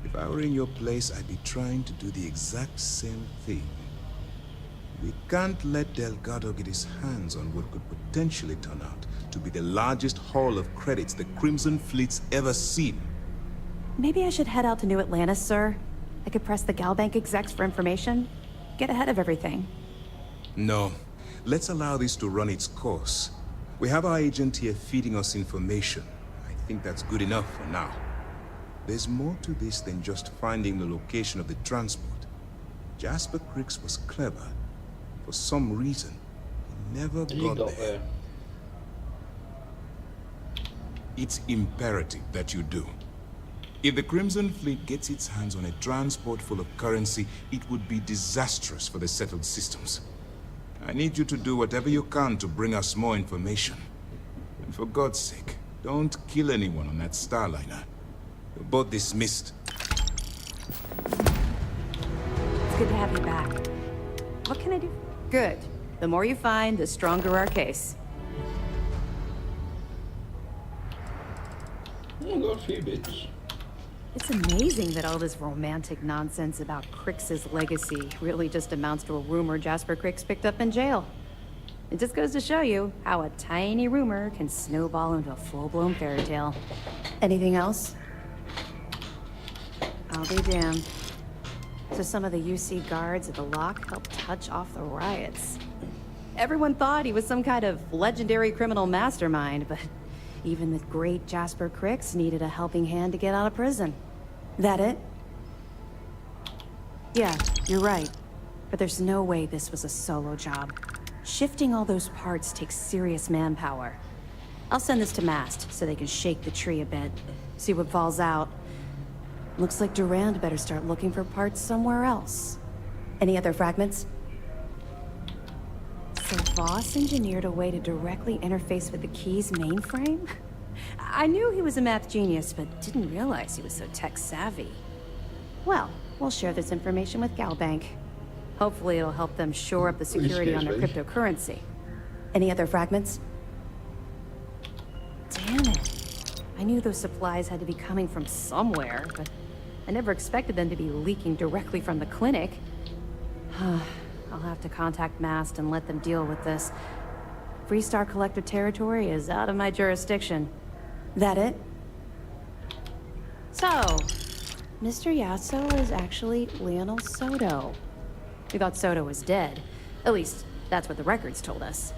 If I were in your place, I'd be trying to do the exact same thing. We can't let Delgado get his hands on what could potentially turn out to be the largest haul of credits the Crimson Fleet's ever seen. Maybe I should head out to New Atlantis, sir. I could press the Galbank execs for information. Get ahead of everything. No. Let's allow this to run its course. We have our agent here feeding us information. I think that's good enough for now. There's more to this than just finding the location of the transport. Jasper Cricks was clever. For some reason, he never got there. It's imperative that you do. If the Crimson Fleet gets its hands on a transport full of currency, it would be disastrous for the settled systems. I need you to do whatever you can to bring us more information. And for God's sake, don't kill anyone on that Starliner. You're both dismissed. It's good to have you back. What can I do? Good. The more you find, the stronger our case. I got a few bits. It's amazing that all this romantic nonsense about Crix's legacy really just amounts to a rumor Jasper Crix picked up in jail. It just goes to show you how a tiny rumor can snowball into a full-blown fairy tale. Anything else? I'll be damned. So some of the UC guards at the lock helped touch off the riots. Everyone thought he was some kind of legendary criminal mastermind, but even the great Jasper Crix needed a helping hand to get out of prison. That it? Yeah, you're right. But there's no way this was a solo job. Shifting all those parts takes serious manpower. I'll send this to Mast so they can shake the tree a bit, see what falls out. Looks like Durand better start looking for parts somewhere else. Any other fragments? So Voss engineered a way to directly interface with the key's mainframe? I knew he was a math genius, but didn't realize he was so tech-savvy. Well, we'll share this information with Galbank. Hopefully it'll help them shore up the security on their cryptocurrency. Any other fragments? Damn it. I knew those supplies had to be coming from somewhere, but I never expected them to be leaking directly from the clinic. I'll have to contact Mast and let them deal with this. Freestar Collector territory is out of my jurisdiction. That it? So, Mr. Yasso is actually Lionel Soto. We thought Soto was dead. At least, that's what the records told us.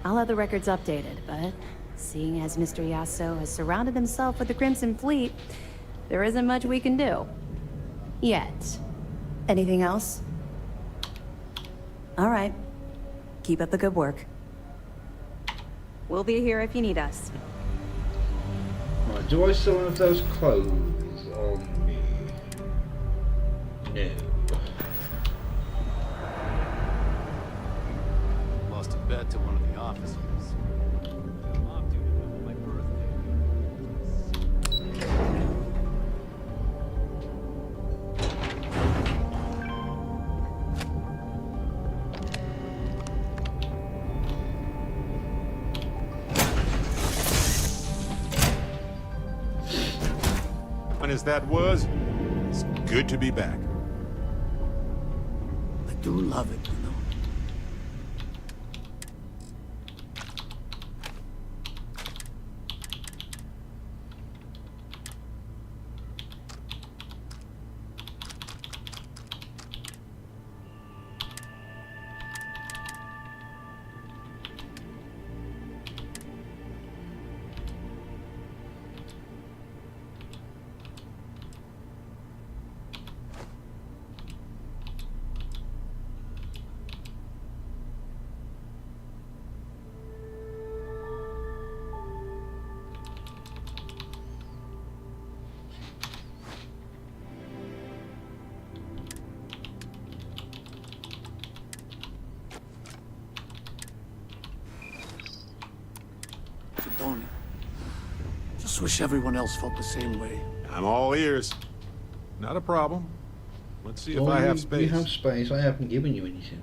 I'll have the records updated, but seeing as Mr. Yasso has surrounded himself with the Crimson Fleet, there isn't much we can do. Yet. Anything else? All right. Keep up the good work. We'll be here if you need us. Right, do I still have those clothes on me? No. Lost a bet to one of the officers. Mom due to know my As that was, it's good to be back. I do love it, you know. Don't you? Just wish everyone else felt the same way. I'm all ears. Not a problem. Let's see if I have space. You have space. I haven't given you anything.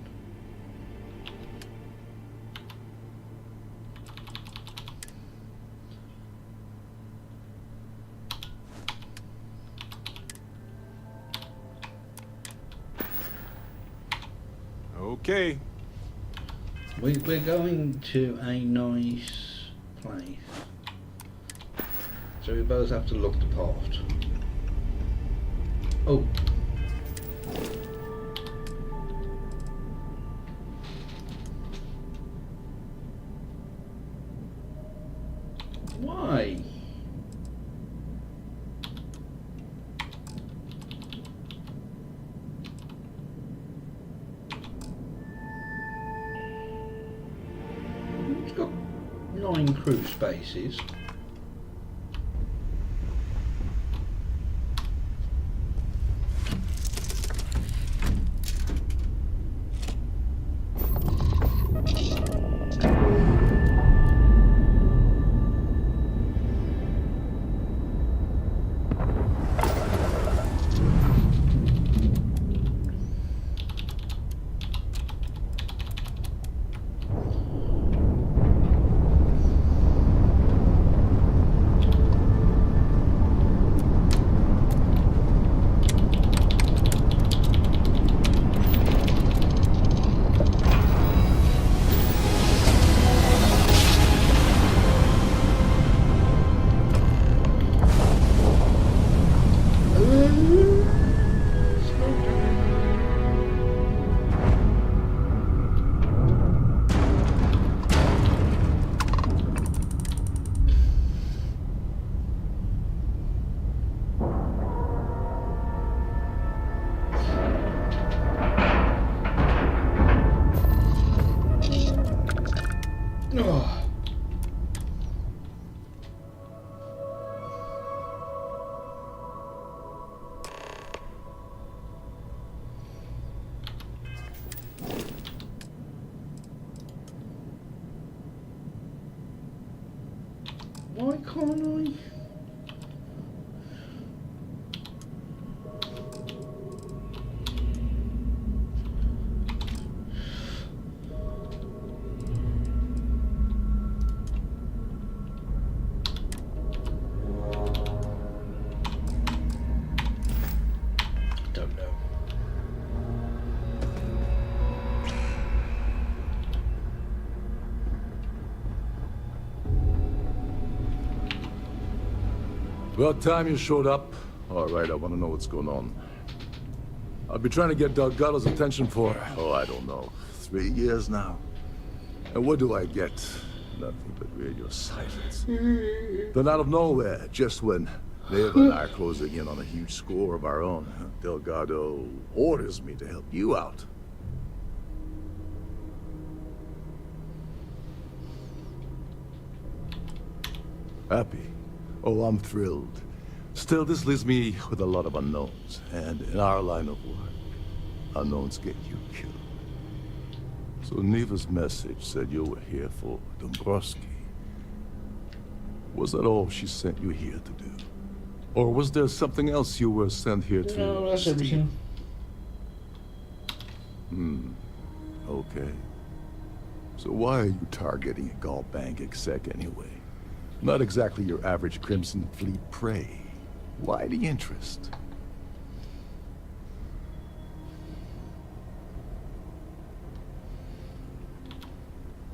Okay. We're going to a nice place. So we both have to look the part. Oh. Why? It's got 9 crew spaces. Oh. Why can't I? Don't know. About time you showed up. All right, I want to know what's going on. I've been trying to get Delgado's attention for, I don't know, 3 years now. And what do I get? Nothing but radio silence. Then out of nowhere, just when Neva and I are closing in on a huge score of our own, Delgado orders me to help you out. Happy? Oh, I'm thrilled. Still, this leaves me with a lot of unknowns. And in our line of work, unknowns get you killed. So Neva's message said you were here for Dombrowski. Was that all she sent you here to do? Or was there something else you were sent here to No, that's steal? everything. Okay. So why are you targeting a Gall Bank exec anyway? Not exactly your average Crimson Fleet prey. Why the interest?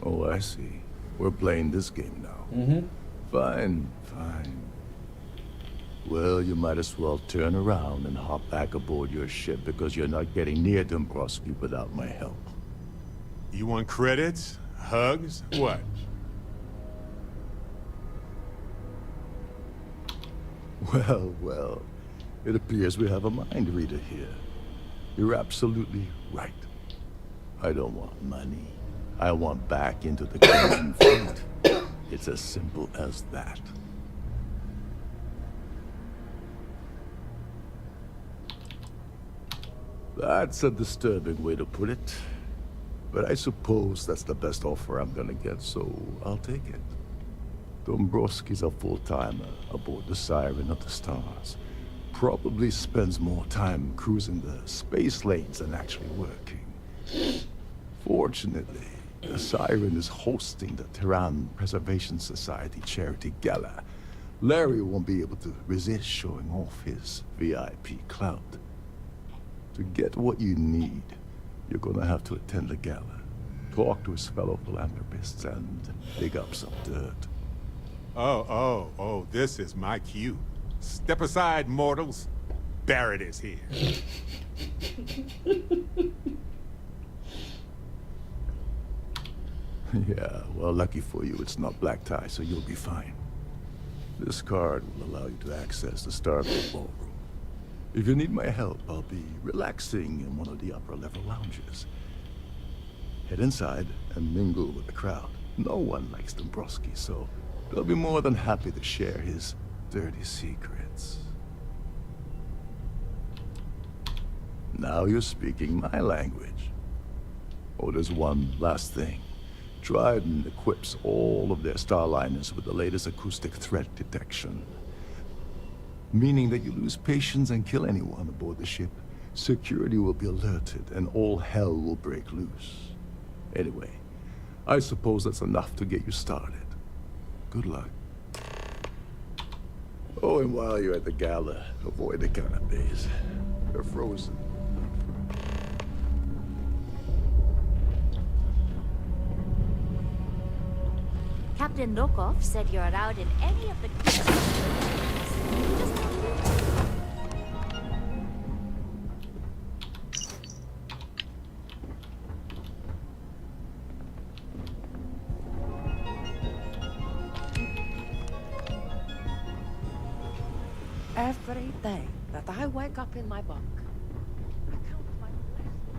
Oh, I see. We're playing this game now. Fine, fine. Well, you might as well turn around and hop back aboard your ship because you're not getting near Dombrowski without my help. You want credits? Hugs? What? Well, well. It appears we have a mind reader here. You're absolutely right. I don't want money. I want back into the Crimson Fleet. It's as simple as that. That's a disturbing way to put it. But I suppose that's the best offer I'm gonna get, so I'll take it. Dombrowski's a full-timer aboard the Siren of the Stars. Probably spends more time cruising the space lanes than actually working. Fortunately, the Siren is hosting the Tehran Preservation Society charity gala. Larry won't be able to resist showing off his VIP clout. To get what you need, You're gonna have to attend the gala, talk to his fellow philanthropists, and dig up some dirt. Oh, this is my cue. Step aside, mortals. Barrett is here. Yeah, well, lucky for you, it's not black tie, so you'll be fine. This card will allow you to access the Starfield ballroom. If you need my help, I'll be relaxing in one of the upper-level lounges. Head inside and mingle with the crowd. No one likes Dombrowski, so they'll be more than happy to share his dirty secrets. Now you're speaking my language. Oh, there's one last thing. Trident equips all of their starliners with the latest acoustic threat detection. Meaning that you lose patience and kill anyone aboard the ship, security will be alerted and all hell will break loose. Anyway, I suppose that's enough to get you started. Good luck. Oh, and while you're at the gala, avoid the canapes. They're frozen. Captain Lokov said you're out in any of the... Every day that I wake up in my bunk, I count my blessings.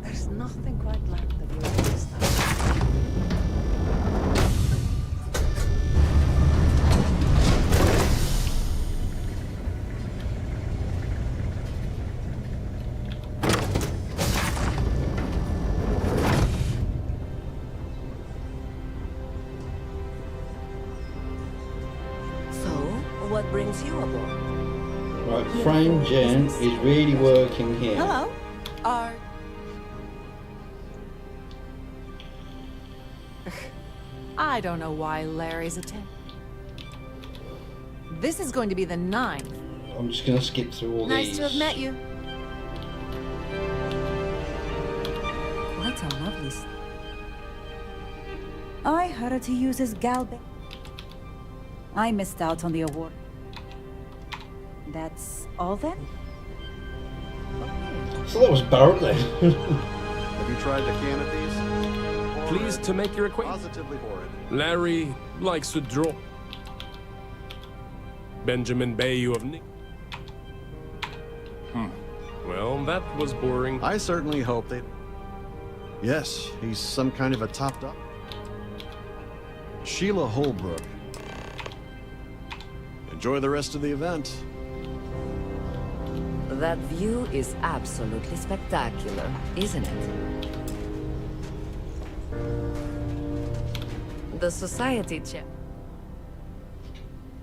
There's nothing quite like the view of this time. What brings you aboard? Right, frame gen is really working here. Hello. I don't know why Larry's a 10. This is going to be the 9th. I'm just gonna skip through all Nice these. to have met you. Quite a lovely. I heard he uses Galbe. I missed out on the award. That's all then? So that was Barrett then. Have you tried the can of these? Pleased to make your acquaintance. Positively horrid. Larry likes to draw. Benjamin Bayou of Nick. Well, that was boring. I certainly hope they... Yes, he's some kind of a top-up. Sheila Holbrook. Enjoy the rest of the event. That view is absolutely spectacular, isn't it? The society chair.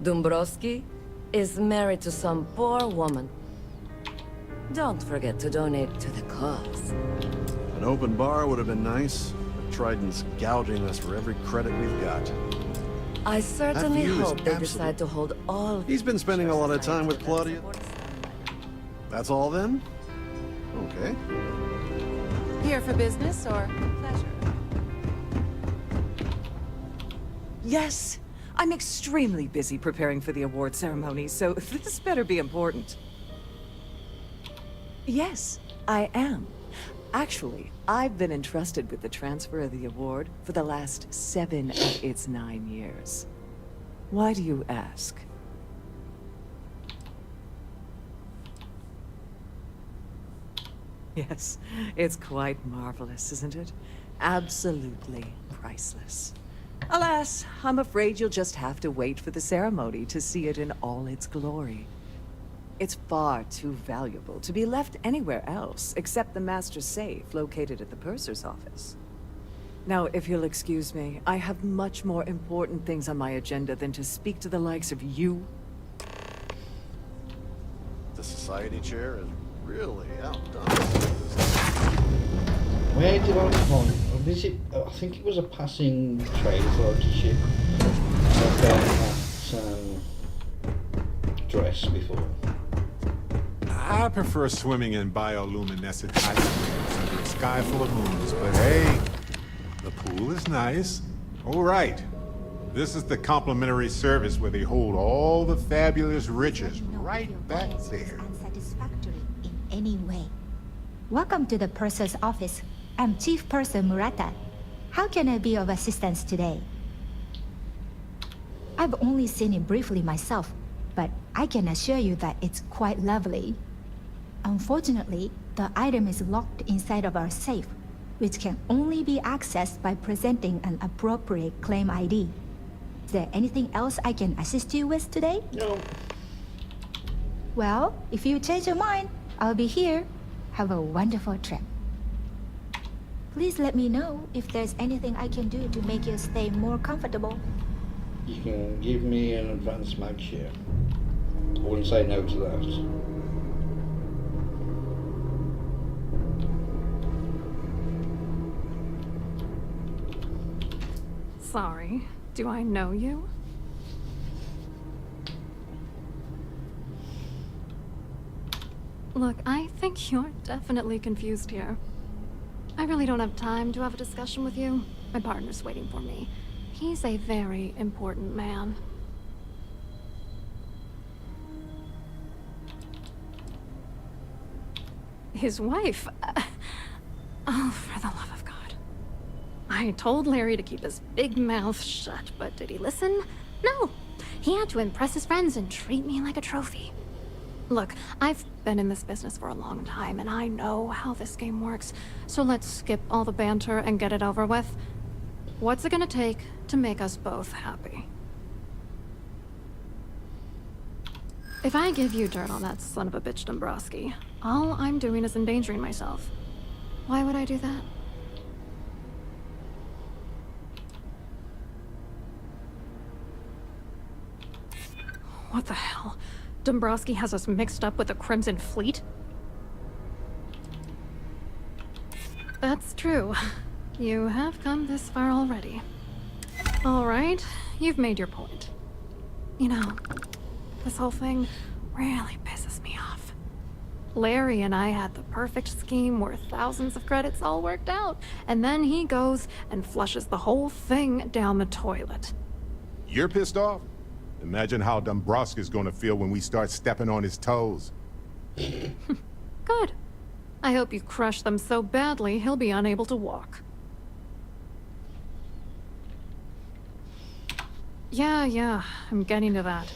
Dombrowski is married to some poor woman. Don't forget to donate to the cause. An open bar would have been nice, but Trident's gouging us for every credit we've got. I certainly view is hope they absolute. decide to hold all... He's been spending a lot of time with Claudia. That's all then? Okay. Here for business or pleasure? Yes, I'm extremely busy preparing for the award ceremony, so this better be important. Yes, I am. Actually, I've been entrusted with the transfer of the award for the last 7 of its 9 years. Why do you ask? Yes, it's quite marvelous, isn't it? Absolutely priceless. Alas, I'm afraid you'll just have to wait for the ceremony to see it in all its glory. It's far too valuable to be left anywhere else except the master safe located at the purser's office. Now, if you'll excuse me, I have much more important things on my agenda than to speak to the likes of you. The society chair is really outdone. Where did I come on? I think it was a passing trade authority ship. Dress before. I prefer swimming in bioluminescent ice pools under a sky full of moons, but hey, the pool is nice. All right. This is the complimentary service where they hold all the fabulous riches right back there. Unsatisfactory in any way. Welcome to the purser's office. I'm Chief Purser Murata. How can I be of assistance today? I've only seen it briefly myself, but I can assure you that it's quite lovely. Unfortunately, the item is locked inside of our safe, which can only be accessed by presenting an appropriate claim ID. Is there anything else I can assist you with today? No. Well, if you change your mind, I'll be here. Have a wonderful trip. Please let me know if there's anything I can do to make your stay more comfortable. You can give me an advanced mag share. I wouldn't say no to that. Sorry, do I know you? Look, I think you're definitely confused here. I really don't have time to have a discussion with you. My partner's waiting for me. He's a very important man. His wife? Oh, for the love of God. I told Larry to keep his big mouth shut, but did he listen? No. He had to impress his friends and treat me like a trophy. Look, I've been in this business for a long time, and I know how this game works. So let's skip all the banter and get it over with. What's it gonna take to make us both happy? If I give you dirt on that son of a bitch Dombrowski, all I'm doing is endangering myself. Why would I do that? What the hell? Dombrowski has us mixed up with the Crimson Fleet? That's true. You have come this far already. All right, you've made your point. You know, this whole thing really pisses me off. Larry and I had the perfect scheme worth thousands of credits all worked out, and then he goes and flushes the whole thing down the toilet. You're pissed off? Imagine how Dombrowski's gonna feel when we start stepping on his toes. Good. I hope you crush them so badly he'll be unable to walk. Yeah, I'm getting to that.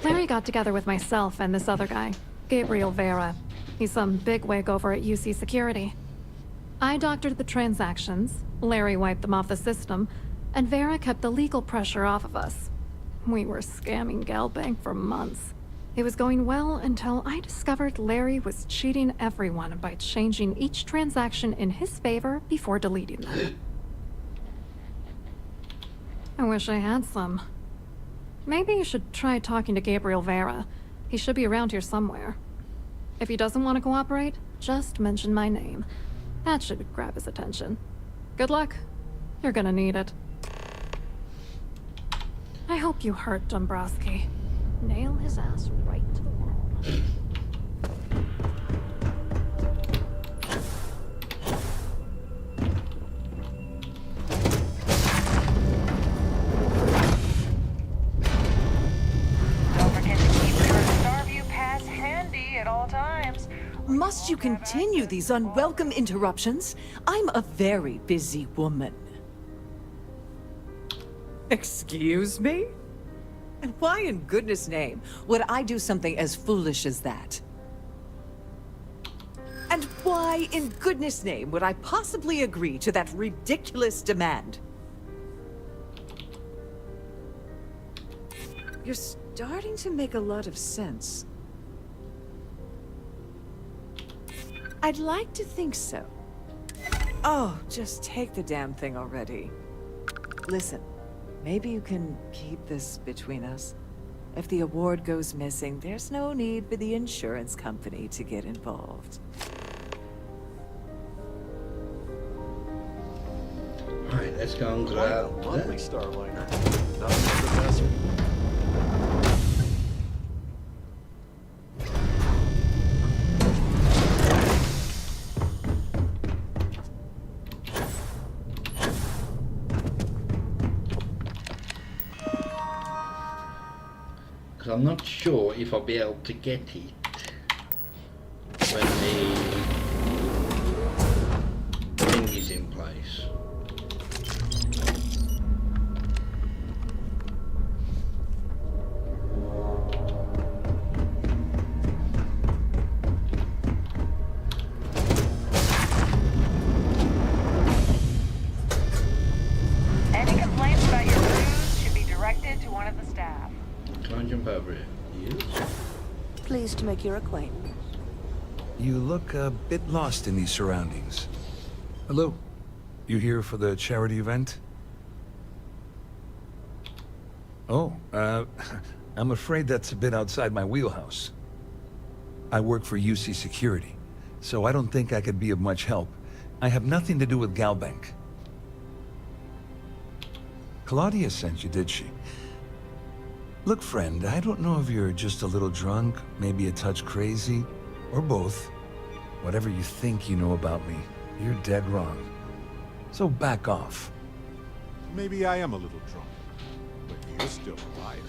Larry got together with myself and this other guy, Gabriel Vera. He's some bigwig over at UC Security. I doctored the transactions, Larry wiped them off the system, and Vera kept the legal pressure off of us. We were scamming Galbank for months. It was going well until I discovered Larry was cheating everyone by changing each transaction in his favor before deleting them. I wish I had some. Maybe you should try talking to Gabriel Vera. He should be around here somewhere. If he doesn't want to cooperate, just mention my name. That should grab his attention. Good luck. You're gonna need it. I hope you hurt Dombrowski. Nail his ass right to the wall. Don't forget to keep your Starview pass handy at all times. Must you continue these unwelcome interruptions? I'm a very busy woman. Excuse me? And why in goodness name would I do something as foolish as that? And why in goodness name would I possibly agree to that ridiculous demand? You're starting to make a lot of sense. I'd like to think so. Oh, just take the damn thing already. Listen. Maybe you can keep this between us. If the award goes missing, there's no need for the insurance company to get involved. Alright, let's go and grab Lovely Starliner. Nothing, Professor? Because I'm not sure if I'll be able to get it when the thing is in place. Any complaints about your ruse should be directed to one of the staff. Can I jump over it? Yes. Pleased to make your acquaintance. You look a bit lost in these surroundings. Hello. You here for the charity event? Oh, I'm afraid that's a bit outside my wheelhouse. I work for UC Security, so I don't think I could be of much help. I have nothing to do with Galbank. Claudia sent you, did she? Look, friend, I don't know if you're just a little drunk, maybe a touch crazy, or both. Whatever you think you know about me, you're dead wrong. So back off. Maybe I am a little drunk, but you're still a liar.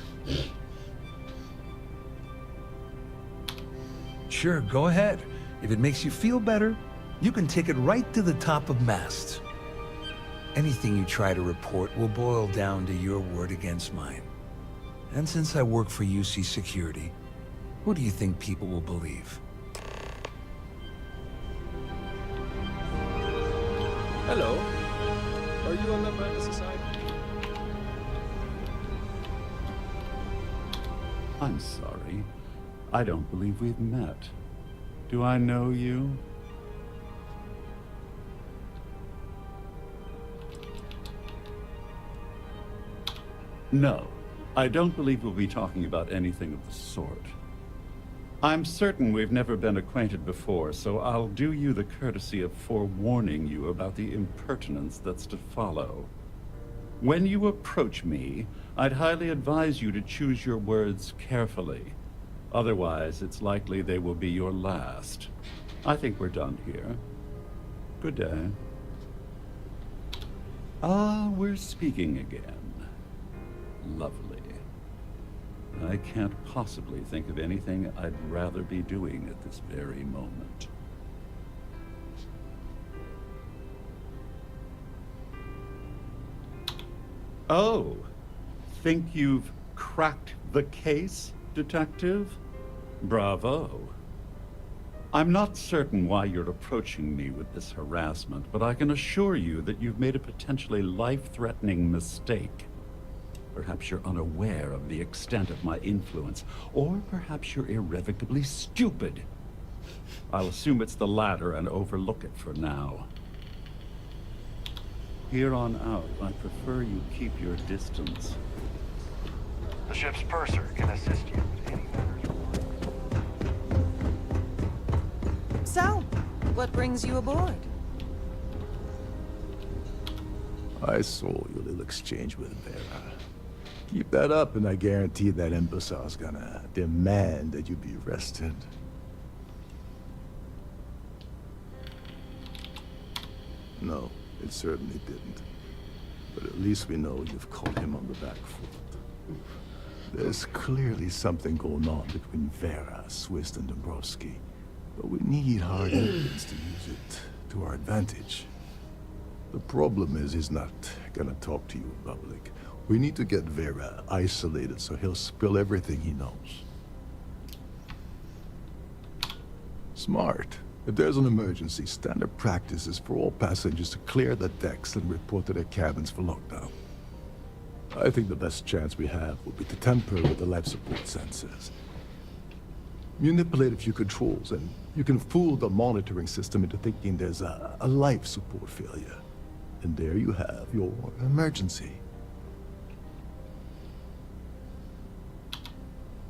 Sure, go ahead. If it makes you feel better, you can take it right to the top of mast. Anything you try to report will boil down to your word against mine. And since I work for UC Security, who do you think people will believe? Hello. Are you a member of the society? I'm sorry. I don't believe we've met. Do I know you? No. I don't believe we'll be talking about anything of the sort. I'm certain we've never been acquainted before, so I'll do you the courtesy of forewarning you about the impertinence that's to follow. When you approach me, I'd highly advise you to choose your words carefully. Otherwise, it's likely they will be your last. I think we're done here. Good day. Ah, we're speaking again. Lovely. I can't possibly think of anything I'd rather be doing at this very moment. Oh, think you've cracked the case, Detective? Bravo. I'm not certain why you're approaching me with this harassment, but I can assure you that you've made a potentially life-threatening mistake. Perhaps you're unaware of the extent of my influence, or perhaps you're irrevocably stupid. I'll assume it's the latter and overlook it for now. Here on out, I prefer you keep your distance. The ship's purser can assist you with any matters. So, what brings you aboard? I saw your little exchange with Vera. Keep that up, and I guarantee that imbecile's gonna demand that you be arrested. No, it certainly didn't. But at least we know you've caught him on the back foot. There's clearly something going on between Vera, Swiss, and Dombrowski. But we need hard evidence to use it to our advantage. The problem is he's not gonna talk to you in public. We need to get Vera isolated so he'll spill everything he knows. Smart. If there's an emergency, standard practice is for all passengers to clear the decks and report to their cabins for lockdown. I think the best chance we have would be to tamper with the life support sensors. Manipulate a few controls, and you can fool the monitoring system into thinking there's a life support failure. And there you have your emergency.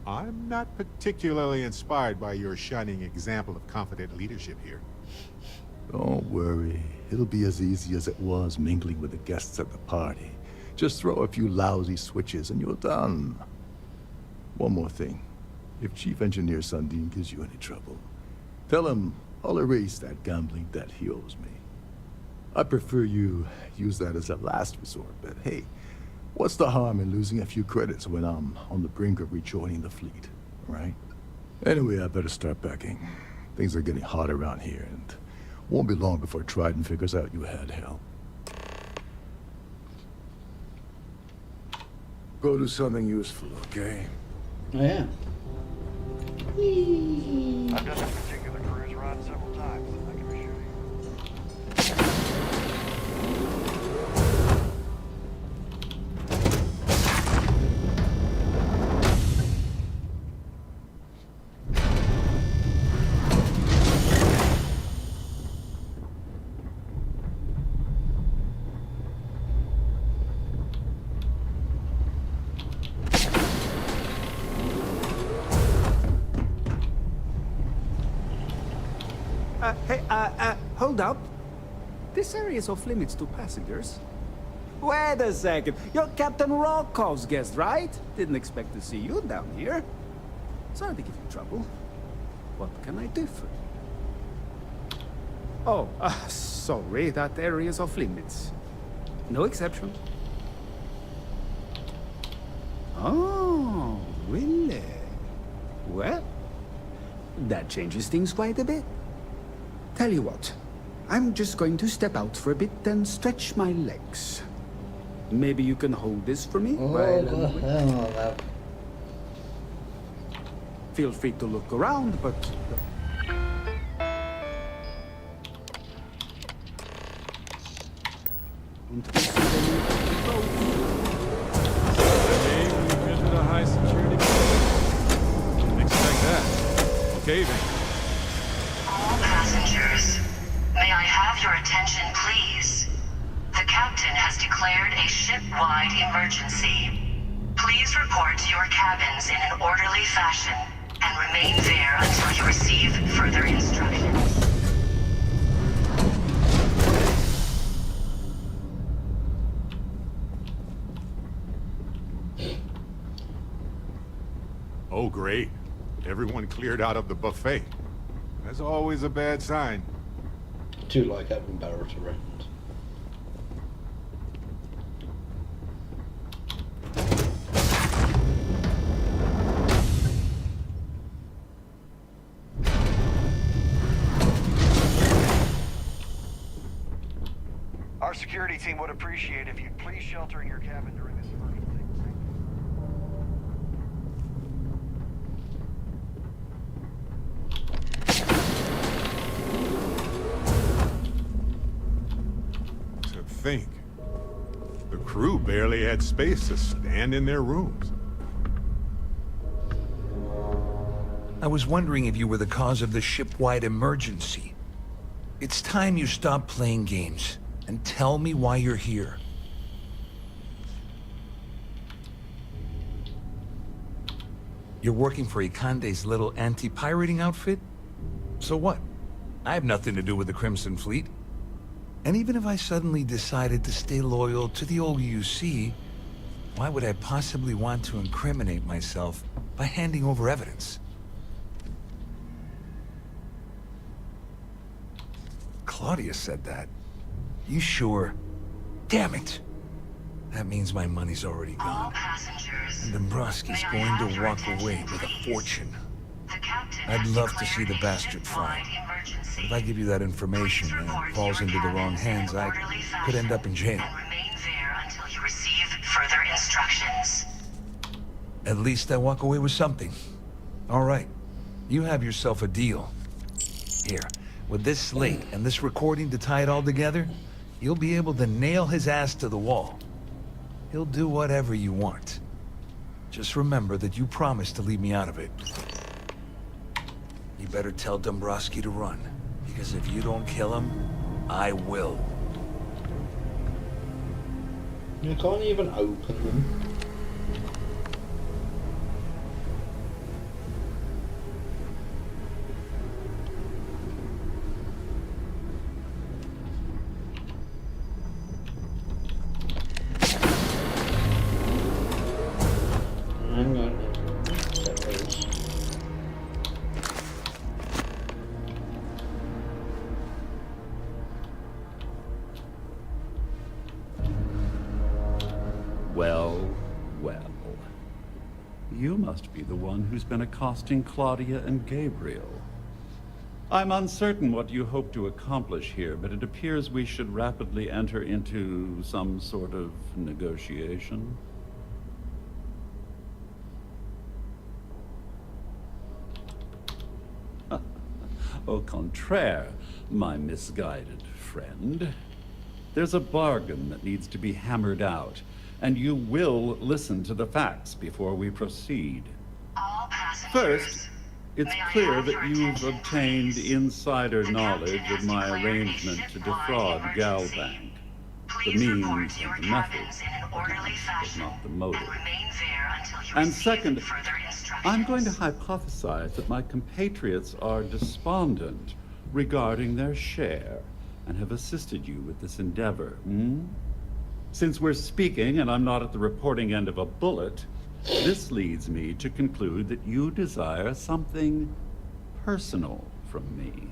I'm not particularly inspired by your shining example of confident leadership here. Don't worry. It'll be as easy as it was mingling with the guests at the party. Just throw a few lousy switches and you're done. One more thing. If Chief Engineer Sundin gives you any trouble, tell him I'll erase that gambling debt he owes me. I prefer you use that as a last resort, but hey, what's the harm in losing a few credits when I'm on the brink of rejoining the fleet, right? Anyway, I better start packing. Things are getting hot around here, and won't be long before Trident figures out you had help. Go do something useful, okay? Yeah. I've done this particular cruise run several times. I can assure you. Hold up. This area is off limits to passengers. Wait a second. You're Captain Rocko's guest, right? Didn't expect to see you down here. Sorry to give you trouble. What can I do for you? Oh, sorry. That area is off limits. No exception. Oh, really? Well, that changes things quite a bit. Tell you what, I'm just going to step out for a bit and stretch my legs. Maybe you can hold this for me while I'm away. Feel free to look around, but... Don't miss any controls. Today we've entered a high security building. Didn't expect that. Okay, then. All passengers, may I have your attention, please? The captain has declared a ship-wide emergency. Please report to your cabins in an orderly fashion and remain there until you receive further instructions. Oh, great. Everyone cleared out of the buffet. That's always a bad sign. Too like having Barrett around. Our security team would appreciate if you'd please shelter in your cabin during this emergency. To think, the crew barely had space to stand in their rooms. I was wondering if you were the cause of the ship-wide emergency. It's time you stop playing games and tell me why you're here. You're working for Ikande's little anti-pirating outfit? So what? I have nothing to do with the Crimson Fleet. And even if I suddenly decided to stay loyal to the old UC, why would I possibly want to incriminate myself by handing over evidence? Claudia said that. You sure? Damn it! That means my money's already gone. And Dombrowski's going to walk away with a fortune. I'd love to see the bastard fry. But if I give you that information and it falls into the wrong hands, I could end up in jail. Remain there until you receive further instructions. At least I walk away with something. All right. You have yourself a deal. Here, with this slate and this recording to tie it all together, you'll be able to nail his ass to the wall. He'll do whatever you want. Just remember that you promised to leave me out of it. You better tell Dombrowski to run, because if you don't kill him, I will. You can't even open them. Well, well. You must be the one who's been accosting Claudia and Gabriel. I'm uncertain what you hope to accomplish here, but it appears we should rapidly enter into some sort of negotiation. Au contraire, my misguided friend. There's a bargain that needs to be hammered out, and you will listen to the facts before we proceed. First, it's clear that you've obtained insider knowledge of my arrangement to defraud Galbank. The means and the methods, but not the motive. And second, I'm going to hypothesize that my compatriots are despondent regarding their share and have assisted you with this endeavor. Since we're speaking and I'm not at the reporting end of a bullet, this leads me to conclude that you desire something personal from me.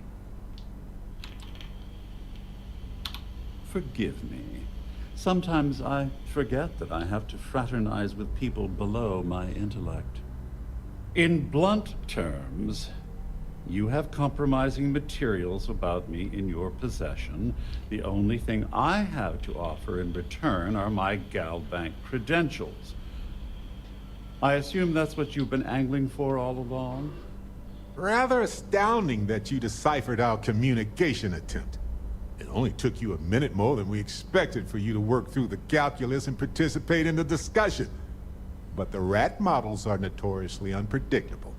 Forgive me. Sometimes I forget that I have to fraternize with people below my intellect. In blunt terms, you have compromising materials about me in your possession. The only thing I have to offer in return are my Galbank credentials. I assume that's what you've been angling for all along? Rather astounding that you deciphered our communication attempt. It only took you a minute more than we expected for you to work through the calculus and participate in the discussion. But the rat models are notoriously unpredictable.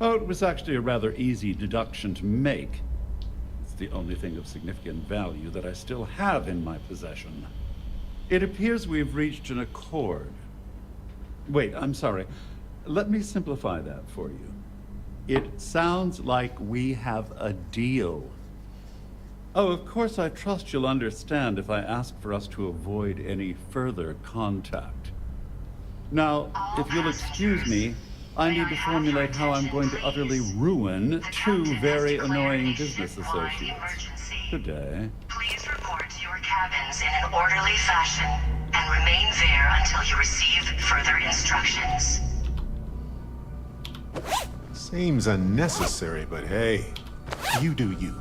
Oh, it was actually a rather easy deduction to make. It's the only thing of significant value that I still have in my possession. It appears we've reached an accord. Wait, I'm sorry. Let me simplify that for you. It sounds like we have a deal. Oh, of course, I trust you'll understand if I ask for us to avoid any further contact. Now, if you'll excuse me, I need to formulate how I'm going to utterly ruin two very annoying business associates. Good day. Please report to your cabins in an orderly fashion and remain there until you receive further instructions. Seems unnecessary, but hey, you do you.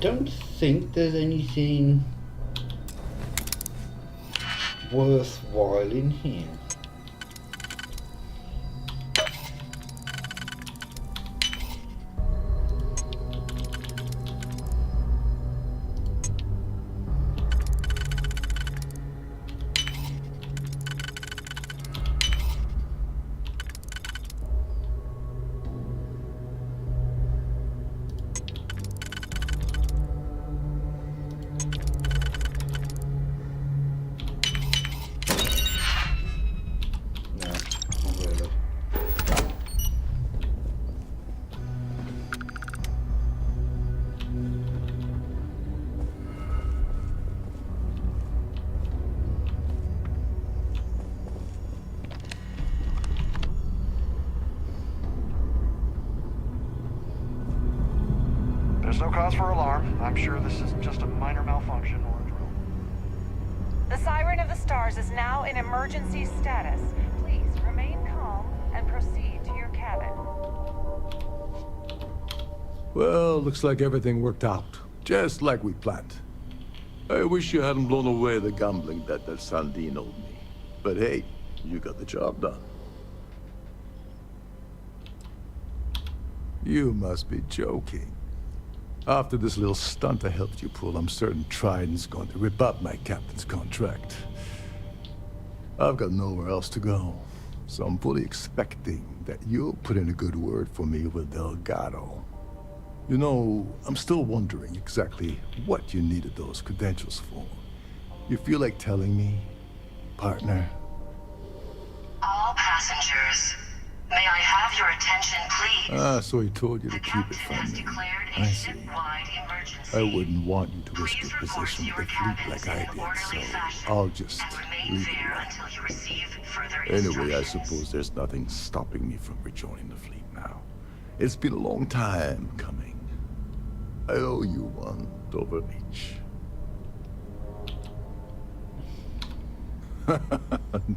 Don't think there's anything worthwhile in here. There's no cause for alarm. I'm sure this is just a minor malfunction or a drill. The Siren of the Stars is now in emergency status. Please remain calm and proceed to your cabin. Well, looks like everything worked out, just like we planned. I wish you hadn't blown away the gambling debt that Sandine owed me. But hey, you got the job done. You must be joking. After this little stunt I helped you pull, I'm certain Trident's going to rip up my captain's contract. I've got nowhere else to go, so I'm fully expecting that you'll put in a good word for me with Delgado. You know, I'm still wondering exactly what you needed those credentials for. You feel like telling me, partner? All passengers, may I have your attention, please? Ah, so he told you to keep it from me. I see. I wouldn't want you to risk your position with the fleet like I did, so I'll just leave it. Anyway, I suppose there's nothing stopping me from rejoining the fleet now. It's been a long time coming. I owe you one, Overreach.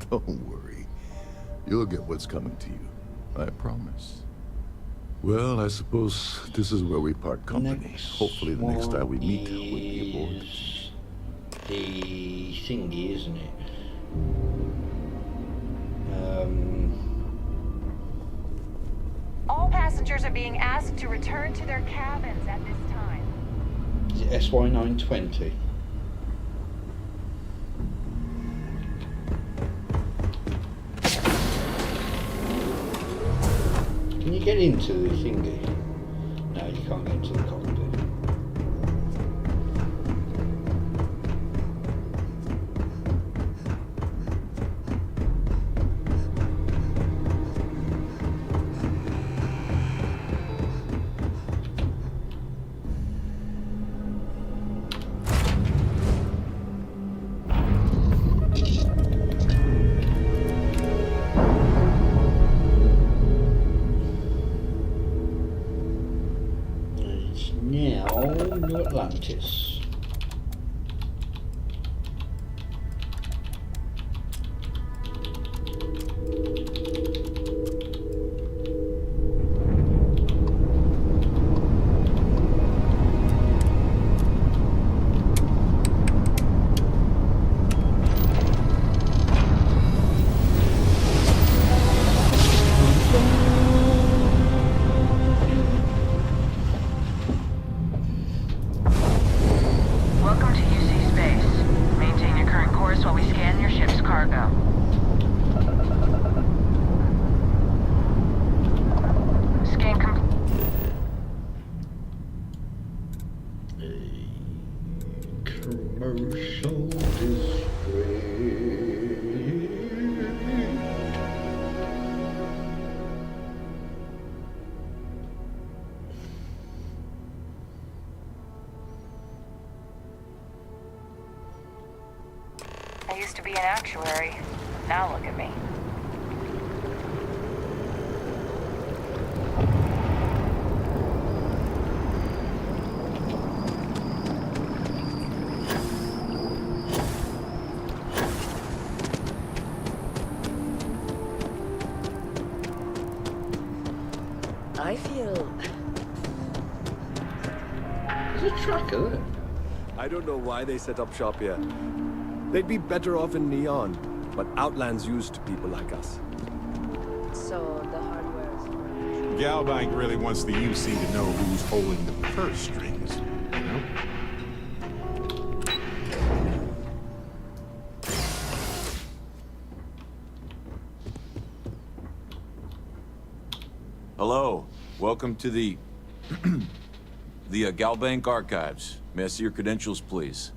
Don't worry. You'll get what's coming to you. I promise. Well, I suppose this is where we part company. Hopefully the next time we meet, we'll be aboard. The thingy, isn't it? All passengers are being asked to return to their cabins at this time. Is it SY920? Can you get into the thingy? No, you can't get into the cockpit. New Atlantis. I used to be an actuary. Now look at me. I feel... There's a tracker there. I don't know why they set up shop here. They'd be better off in Neon, but Outland's used to people like us. So the hardware is... Galbank really wants the UC to know who's holding the purse strings, you know? Hello. Welcome to the... the Galbank Archives. May I see your credentials, please?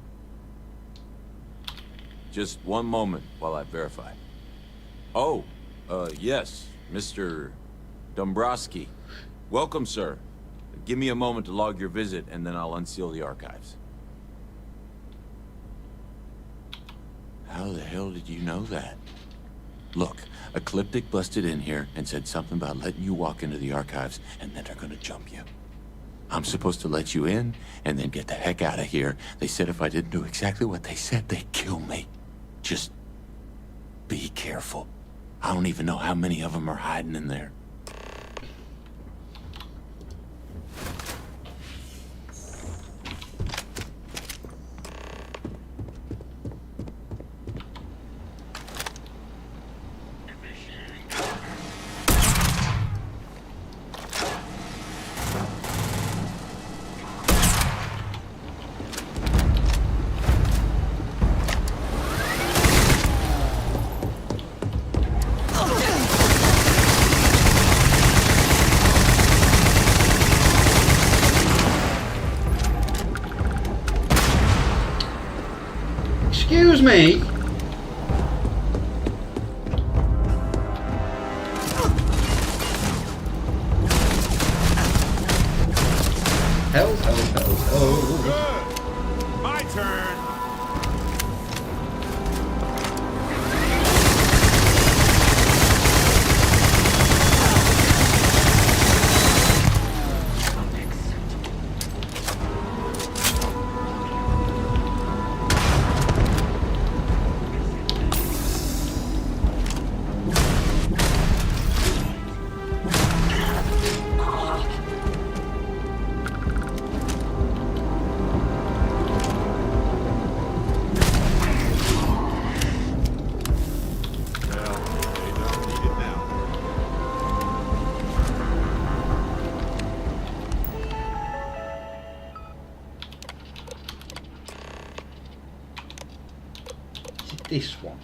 Just one moment while I verify. Oh, yes, Mr. Dombrowski. Welcome, sir. Give me a moment to log your visit, and then I'll unseal the archives. How the hell did you know that? Look, Ecliptic busted in here and said something about letting you walk into the archives, and then they're gonna jump you. I'm supposed to let you in, and then get the heck out of here. They said if I didn't do exactly what they said, they'd kill me. Just be careful. I don't even know how many of them are hiding in there. Excuse me. Hell. Good. My turn. this one.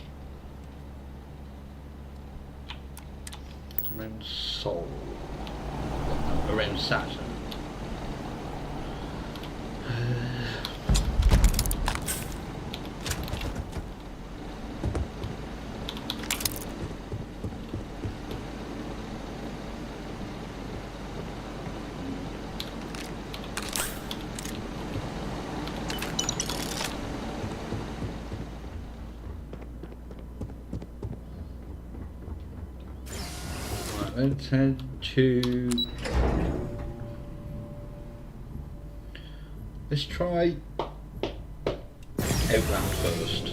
It's around Sol. Around Saturn. Let's head to... Let's try Outland first.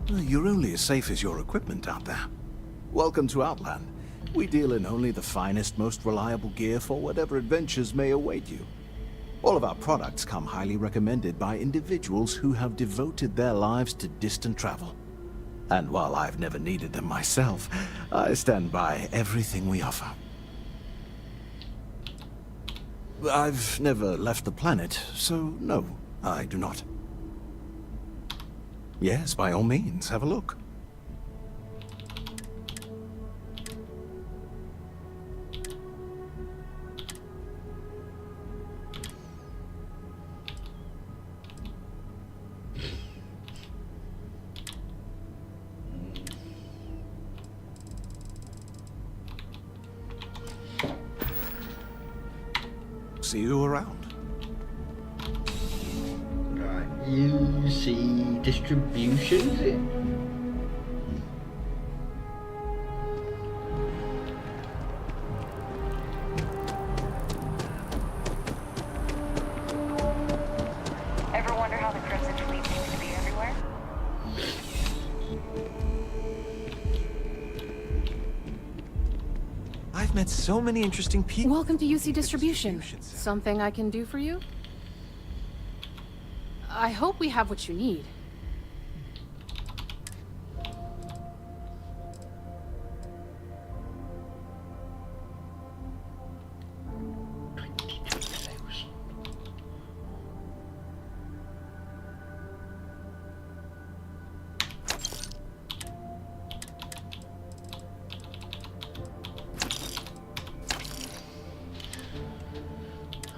You're only as safe as your equipment out there. Welcome to Outland. We deal in only the finest, most reliable gear for whatever adventures may await you. All of our products come highly recommended by individuals who have devoted their lives to distant travel. And while I've never needed them myself, I stand by everything we offer. I've never left the planet, so no, I do not. Yes, by all means, have a look. See you around. Right, you see distribution, is it? Ever wonder how the Crimson Fleet seems to be everywhere? I've met so many interesting people. Welcome to UC Distribution. Something I can do for you? I hope we have what you need.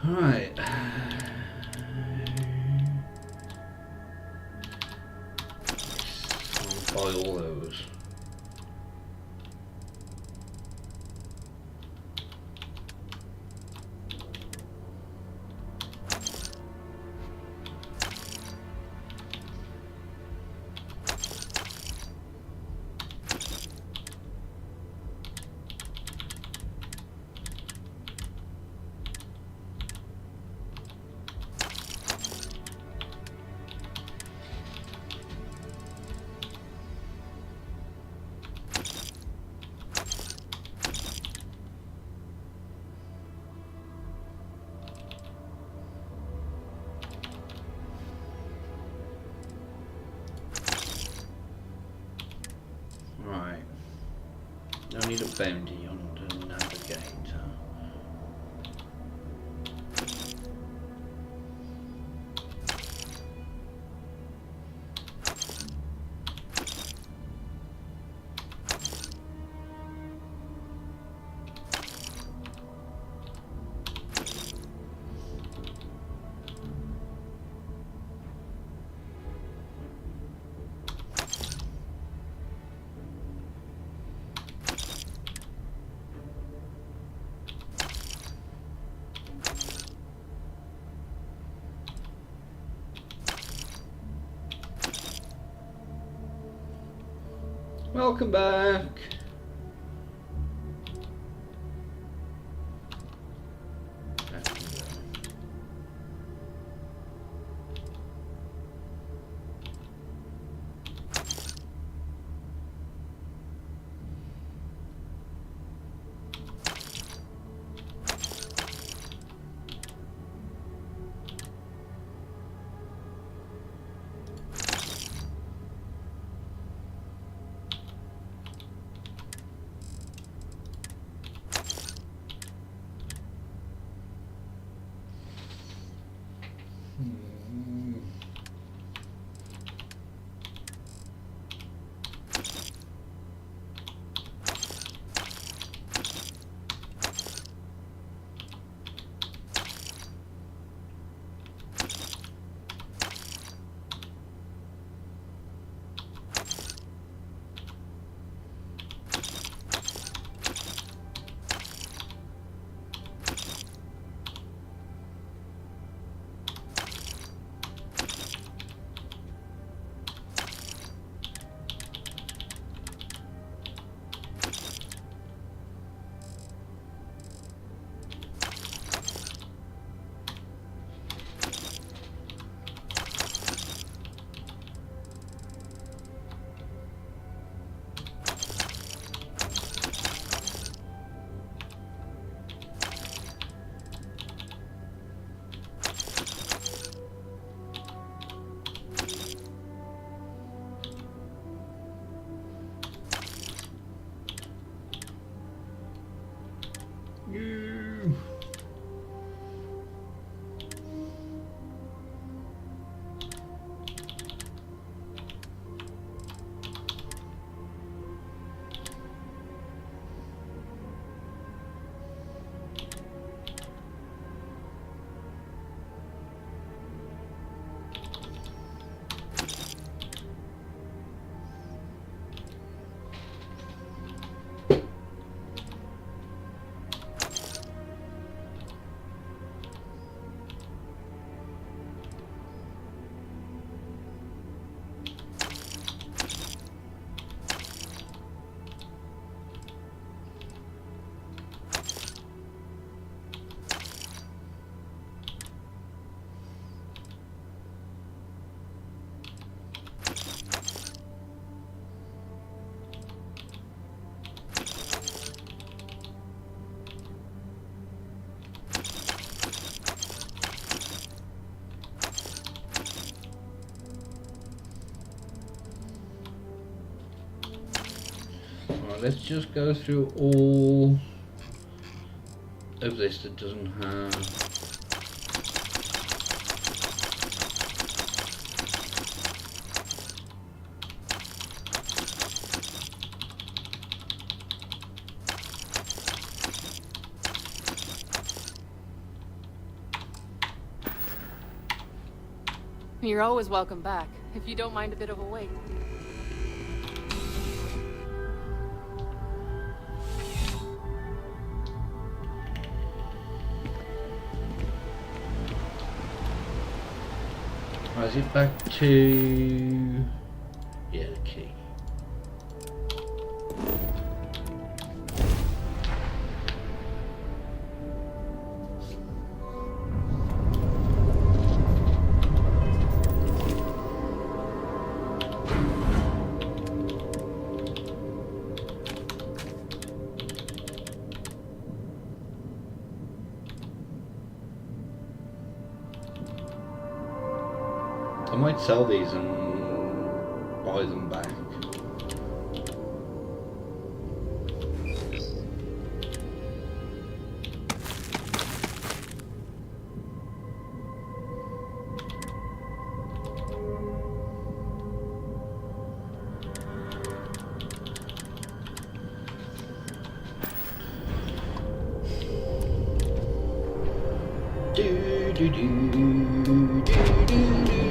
Right. I'll buy all those. Right. I need a bounty on the navigator. Welcome back. Let's just go through all of this that doesn't have... You're always welcome back, if you don't mind a bit of a wait. Right, is it back to... yeah, the key. I might sell these and buy them back. Do do do do do do do do.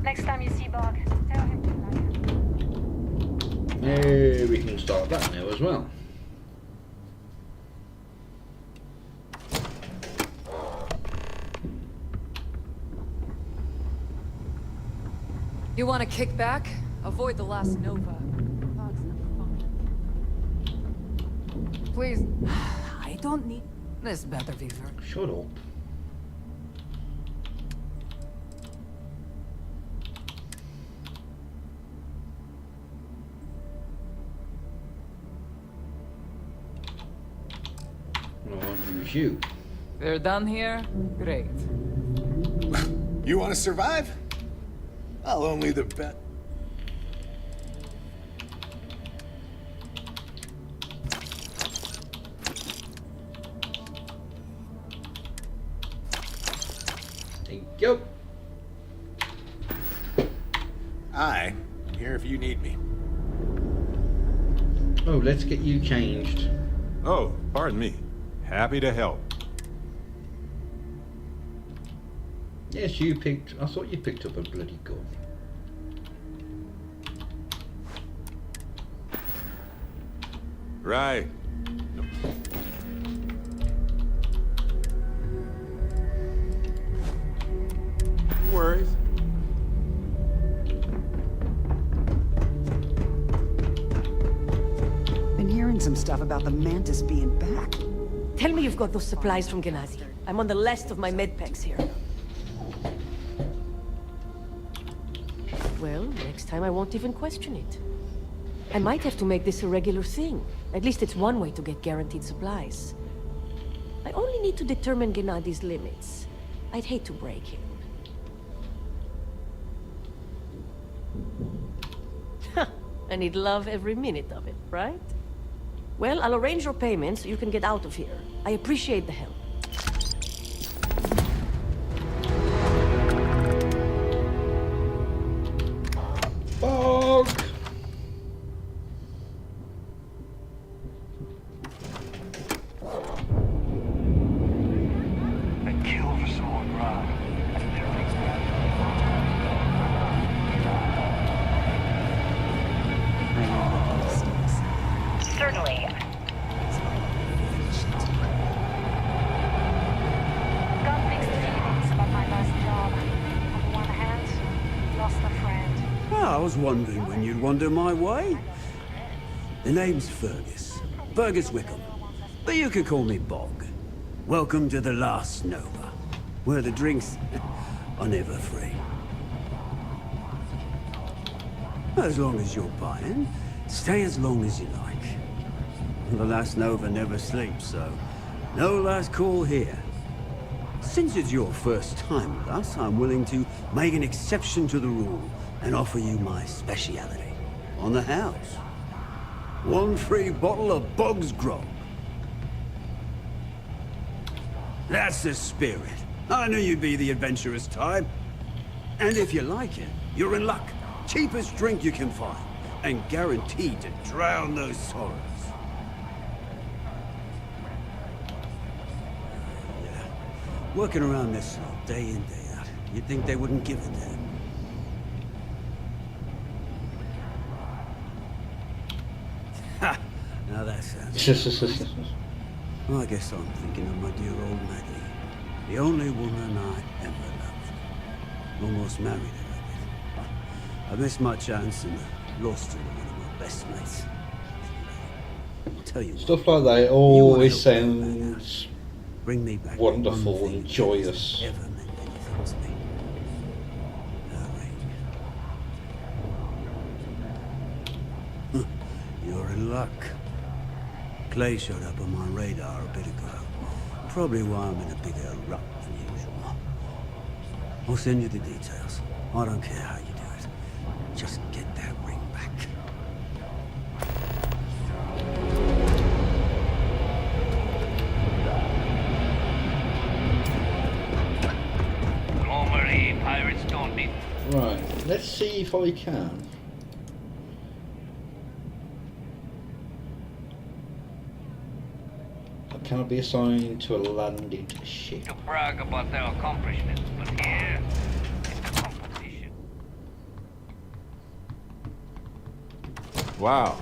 Next time you see Bog, tell him to like. Maybe we can start that now as well. You want to kick back? Avoid the last Nova. Please. I don't need this better visa. Shut up. I'll use you. They're done here? Great. You want to survive? I'll only the bet. Thank you. I'm here if you need me. Oh, let's get you changed. Oh, pardon me. Happy to help. Yes, you picked. I thought you picked up a bloody gun. Right. No worries. Been hearing some stuff about the Mantis being back. Tell me you've got those supplies from Gennady. I'm on the last of my medpacks here. Well, next time I won't even question it. I might have to make this a regular thing. At least it's one way to get guaranteed supplies. I only need to determine Gennady's limits. I'd hate to break him. And he'd love every minute of it, right? Well, I'll arrange your payments so you can get out of here. I appreciate the help. Bog! I'd kill for some more grog. Certainly. Got mixed feelings about my last job. On the one hand, lost a friend. Well, I was wondering when you'd wander my way. The name's Fergus. Fergus Wickham. But you could call me Bog. Welcome to the last Nova, where the drinks are never free. As long as you're buying, stay as long as you like. The last Nova never sleeps, so no last call here. Since it's your first time with us, I'm willing to make an exception to the rule and offer you my speciality. On the house. One free bottle of Bog's Grog. That's the spirit. I knew you'd be the adventurous type. And if you like it, you're in luck. Cheapest drink you can find, and guaranteed to drown those sorrows. Yeah. Working around this lot, day in, day out, you'd think they wouldn't give a damn. Ha! Now that sounds... Well, I guess I'm thinking of my dear old Maggie. The only woman I ever loved. Almost married her. I missed my chance and lost her to one of my best mates. I'll tell you Stuff like that always sounds bring me back wonderful and joyous. Ever meant anything to me. Huh, you're in luck. Clay showed up on my radar a bit ago. Probably why I'm in a bigger rut than usual. I'll send you the details. I don't care how you do it. Just get that ring back. Normally, pirates don't need... Right, let's see if I can. Cannot be assigned to a landed ship. To brag about their accomplishments, but here, it's competition. Wow.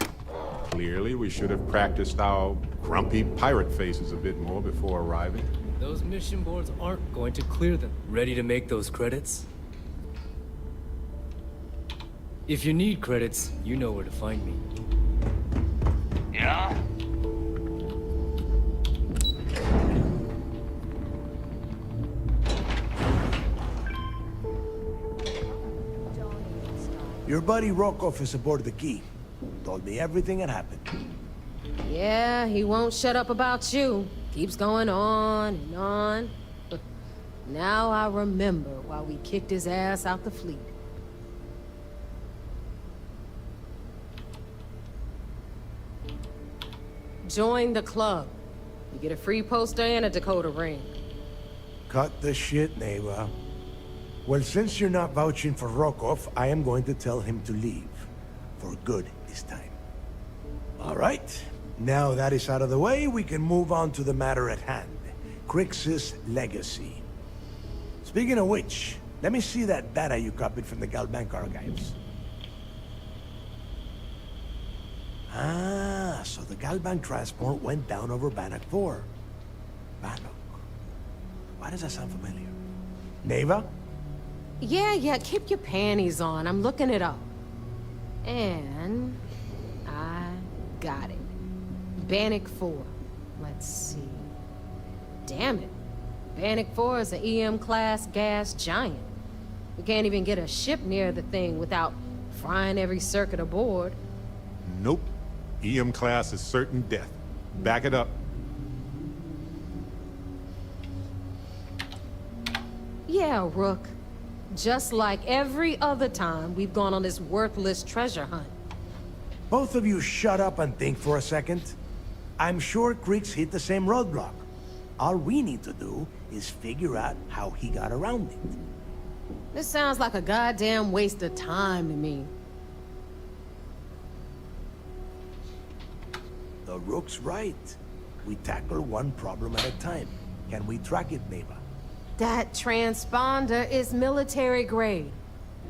Clearly, we should have practiced our grumpy pirate faces a bit more before arriving. Those mission boards aren't going to clear them. Ready to make those credits? If you need credits, you know where to find me. Yeah? Your buddy Rokoff is aboard the Key. Told me everything that happened. Yeah, he won't shut up about you. Keeps going on and on. Now I remember why we kicked his ass out the fleet. Join the club. You get a free poster and a Dakota ring. Cut the shit, Neva. Well, since you're not vouching for Rokov, I am going to tell him to leave. For good this time. All right. Now that is out of the way, we can move on to the matter at hand. Crix's legacy. Speaking of which, let me see that data you copied from the Galbank archives. Ah, so the Galbank transport went down over Bannock 4. Bannock. Why does that sound familiar? Neva? Yeah, keep your panties on. I'm looking it up. And I got it. Bannock 4. Let's see. Damn it. Bannock 4 is an EM-class gas giant. We can't even get a ship near the thing without frying every circuit aboard. Nope. EM class is certain death. Back it up. Yeah, Rook. Just like every other time we've gone on this worthless treasure hunt. Both of you shut up and think for a second. I'm sure Crix hit the same roadblock. All we need to do is figure out how he got around it. This sounds like a goddamn waste of time to me. The Rook's right. We tackle one problem at a time. Can we track it, Neva? That transponder is military grade.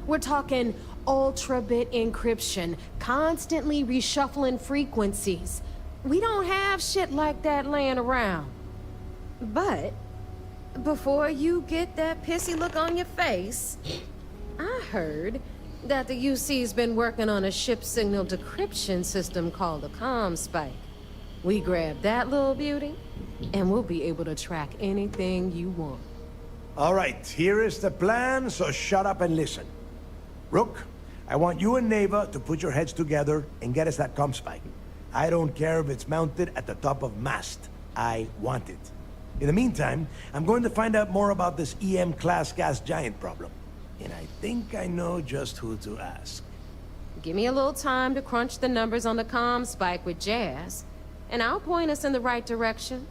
We're talking ultra-bit encryption, constantly reshuffling frequencies. We don't have shit like that laying around. But before you get that pissy look on your face, I heard that the UC's been working on a ship signal decryption system called a comm spike. We grab that little beauty, and we'll be able to track anything you want. All right, here is the plan, so shut up and listen. Rook, I want you and Neva to put your heads together and get us that comm spike. I don't care if it's mounted at the top of mast. I want it. In the meantime, I'm going to find out more about this EM-class gas giant problem. And I think I know just who to ask. Give me a little time to crunch the numbers on the comm spike with Jazz, and I'll point us in the right direction.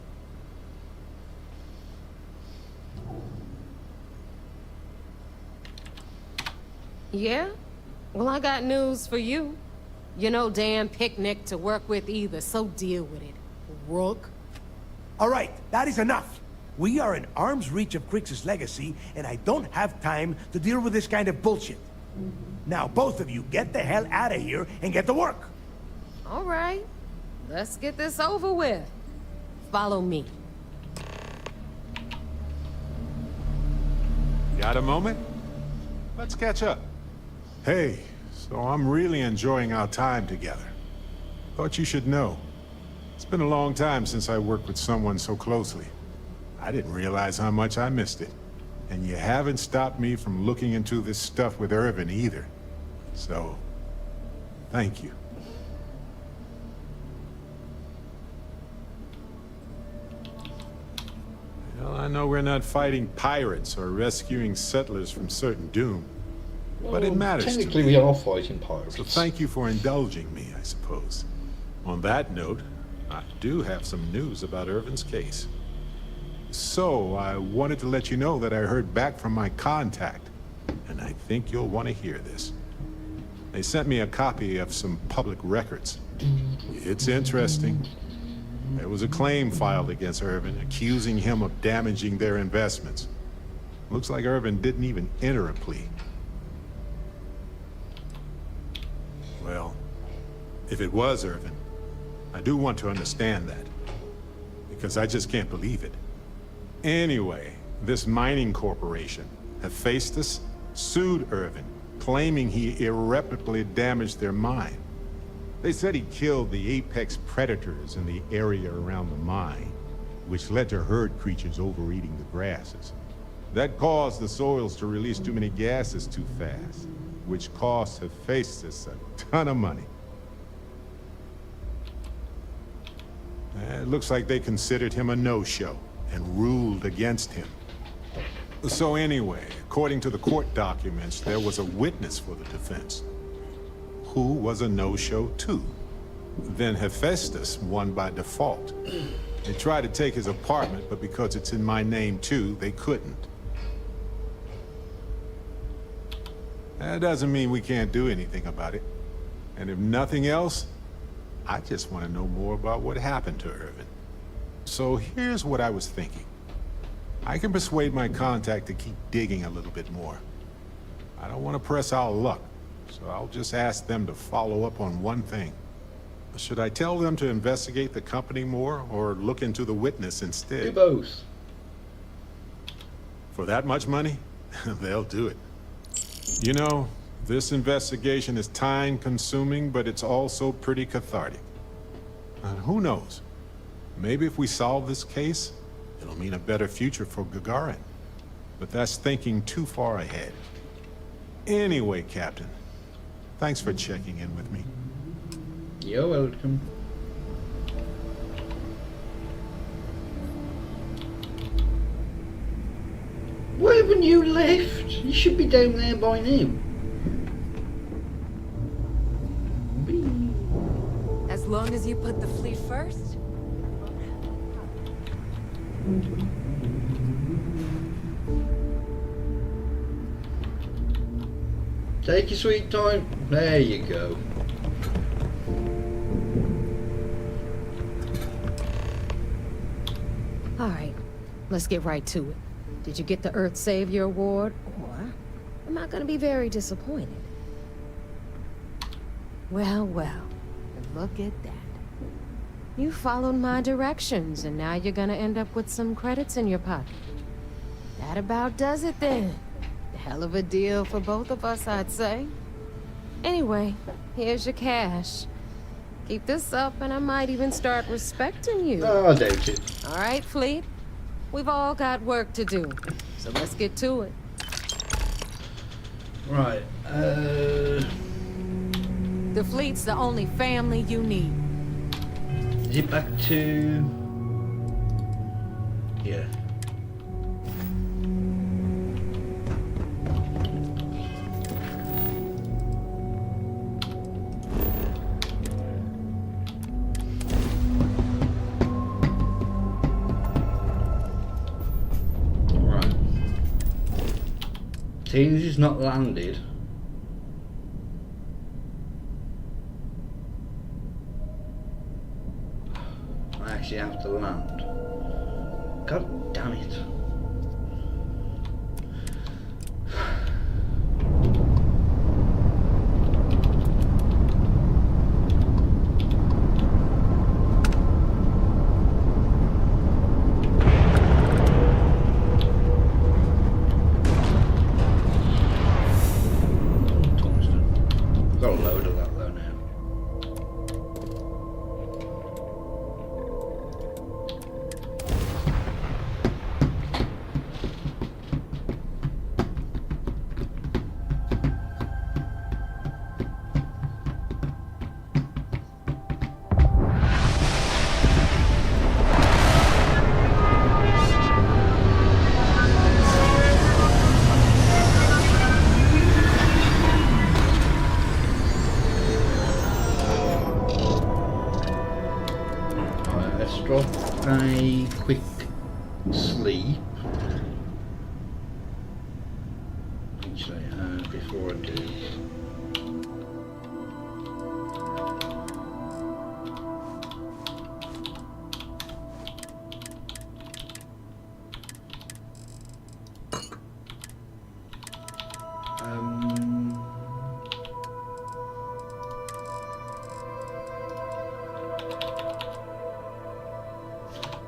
Yeah? Well, I got news for you. You're no damn picnic to work with either, so deal with it, Rook. All right, that is enough. We are in arm's reach of Crix's legacy, and I don't have time to deal with this kind of bullshit. Now, both of you, get the hell out of here and get to work. All right. Let's get this over with. Follow me. Got a moment? Let's catch up. Hey, so I'm really enjoying our time together. Thought you should know. It's been a long time since I worked with someone so closely. I didn't realize how much I missed it. And you haven't stopped me from looking into this stuff with Irvin either. So, thank you. Well, I know we're not fighting pirates or rescuing settlers from certain doom. But it matters to me. Technically, we are fighting pirates. So thank you for indulging me, I suppose. On that note, I do have some news about Irvin's case. So, I wanted to let you know that I heard back from my contact, and I think you'll want to hear this. They sent me a copy of some public records. It's interesting. There was a claim filed against Irvin, accusing him of damaging their investments. Looks like Irvin didn't even enter a plea. Well, if it was Irvin, I do want to understand that, because I just can't believe it. Anyway, this mining corporation, Hephaestus, sued Irvin, claiming he irreparably damaged their mine. They said he killed the apex predators in the area around the mine, which led to herd creatures overeating the grasses. That caused the soils to release too many gases too fast, which cost Hephaestus a ton of money. It looks like they considered him a no-show and ruled against him. So anyway, according to the court documents, there was a witness for the defense, who was a no-show too. Then Hephaestus won by default. They tried to take his apartment, but because it's in my name too, they couldn't. That doesn't mean we can't do anything about it. And if nothing else, I just want to know more about what happened to Irvin. So here's what I was thinking. I can persuade my contact to keep digging a little bit more. I don't want to press our luck, so I'll just ask them to follow up on one thing. Should I tell them to investigate the company more, or look into the witness instead? Do both. For that much money? They'll do it. You know, this investigation is time-consuming, but it's also pretty cathartic. And who knows? Maybe if we solve this case, it'll mean a better future for Gagarin. But that's thinking too far ahead. Anyway, Captain, thanks for checking in with me. You're welcome. Why haven't you left? You should be down there by now. As long as you put the fleet first. Take your sweet time. There you go. All right, let's get right to it. Did you get the Earth Savior Award, or am I gonna be very disappointed? Well, look at that. You followed my directions, and now you're gonna end up with some credits in your pocket. That about does it then. Hell of a deal for both of us, I'd say. Anyway, here's your cash. Keep this up, and I might even start respecting you. Oh, I doubt it. All right, Fleet. We've all got work to do, so let's get to it. Right, The Fleet's the only family you need. is it back to... Yeah. Right. Seeing as he's not landed, I actually have to land. God damn it. Tungsten. Got a load of that though now. Let's drop a quick sleep. Actually, before I do.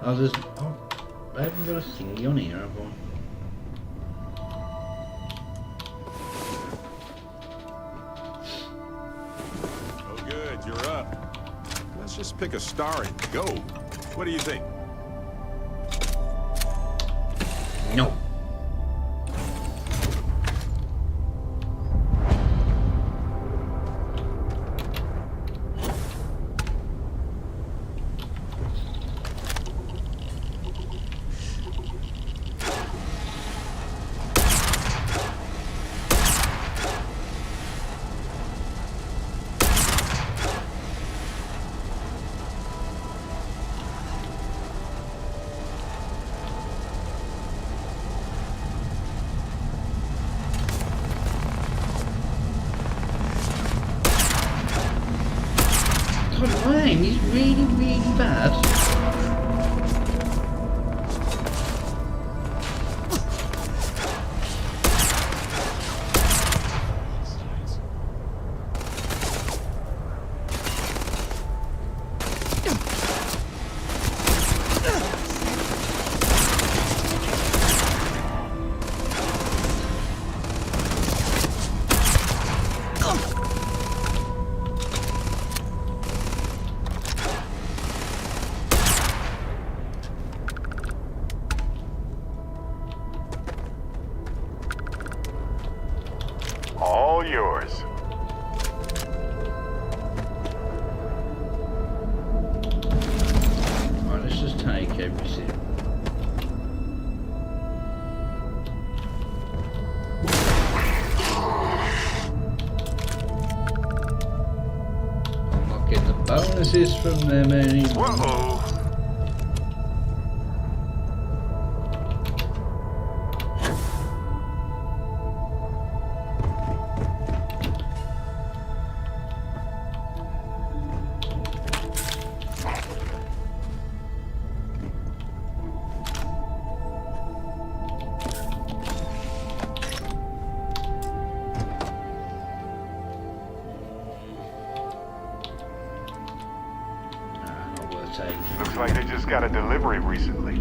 Oh, there's... Oh, I haven't got a thingy on here, have I? Oh, good, you're up. Let's just pick a star and go. What do you think? No. really, really bad? All yours. Right, let's just take everything. I'm not getting the bonuses from them anymore. Whoa. Looks like they just got a delivery recently.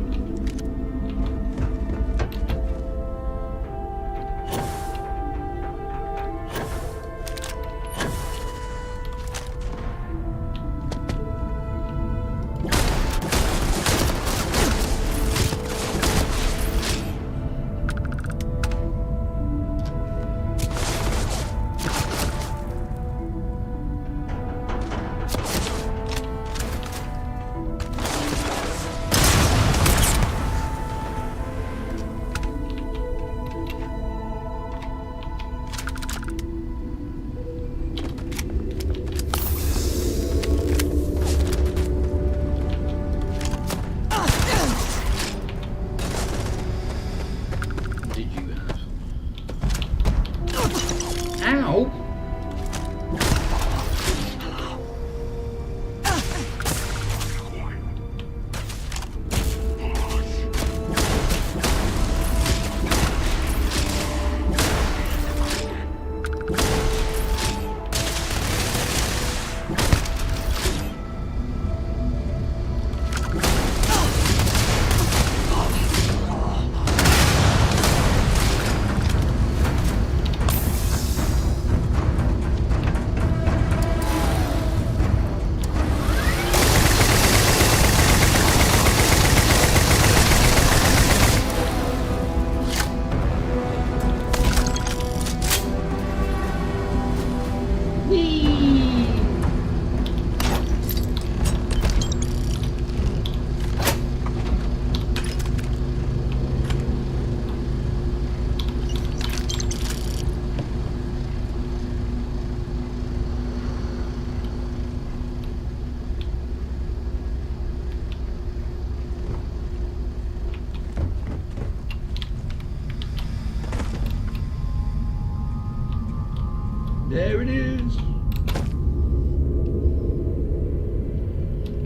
There it is.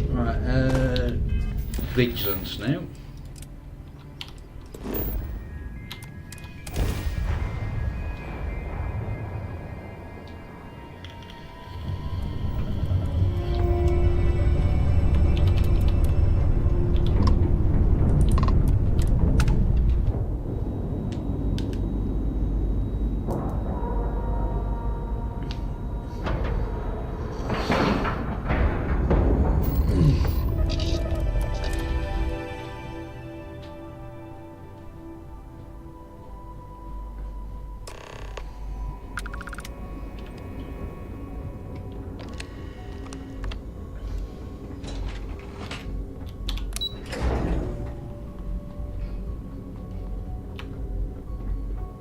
Right, vigilance now.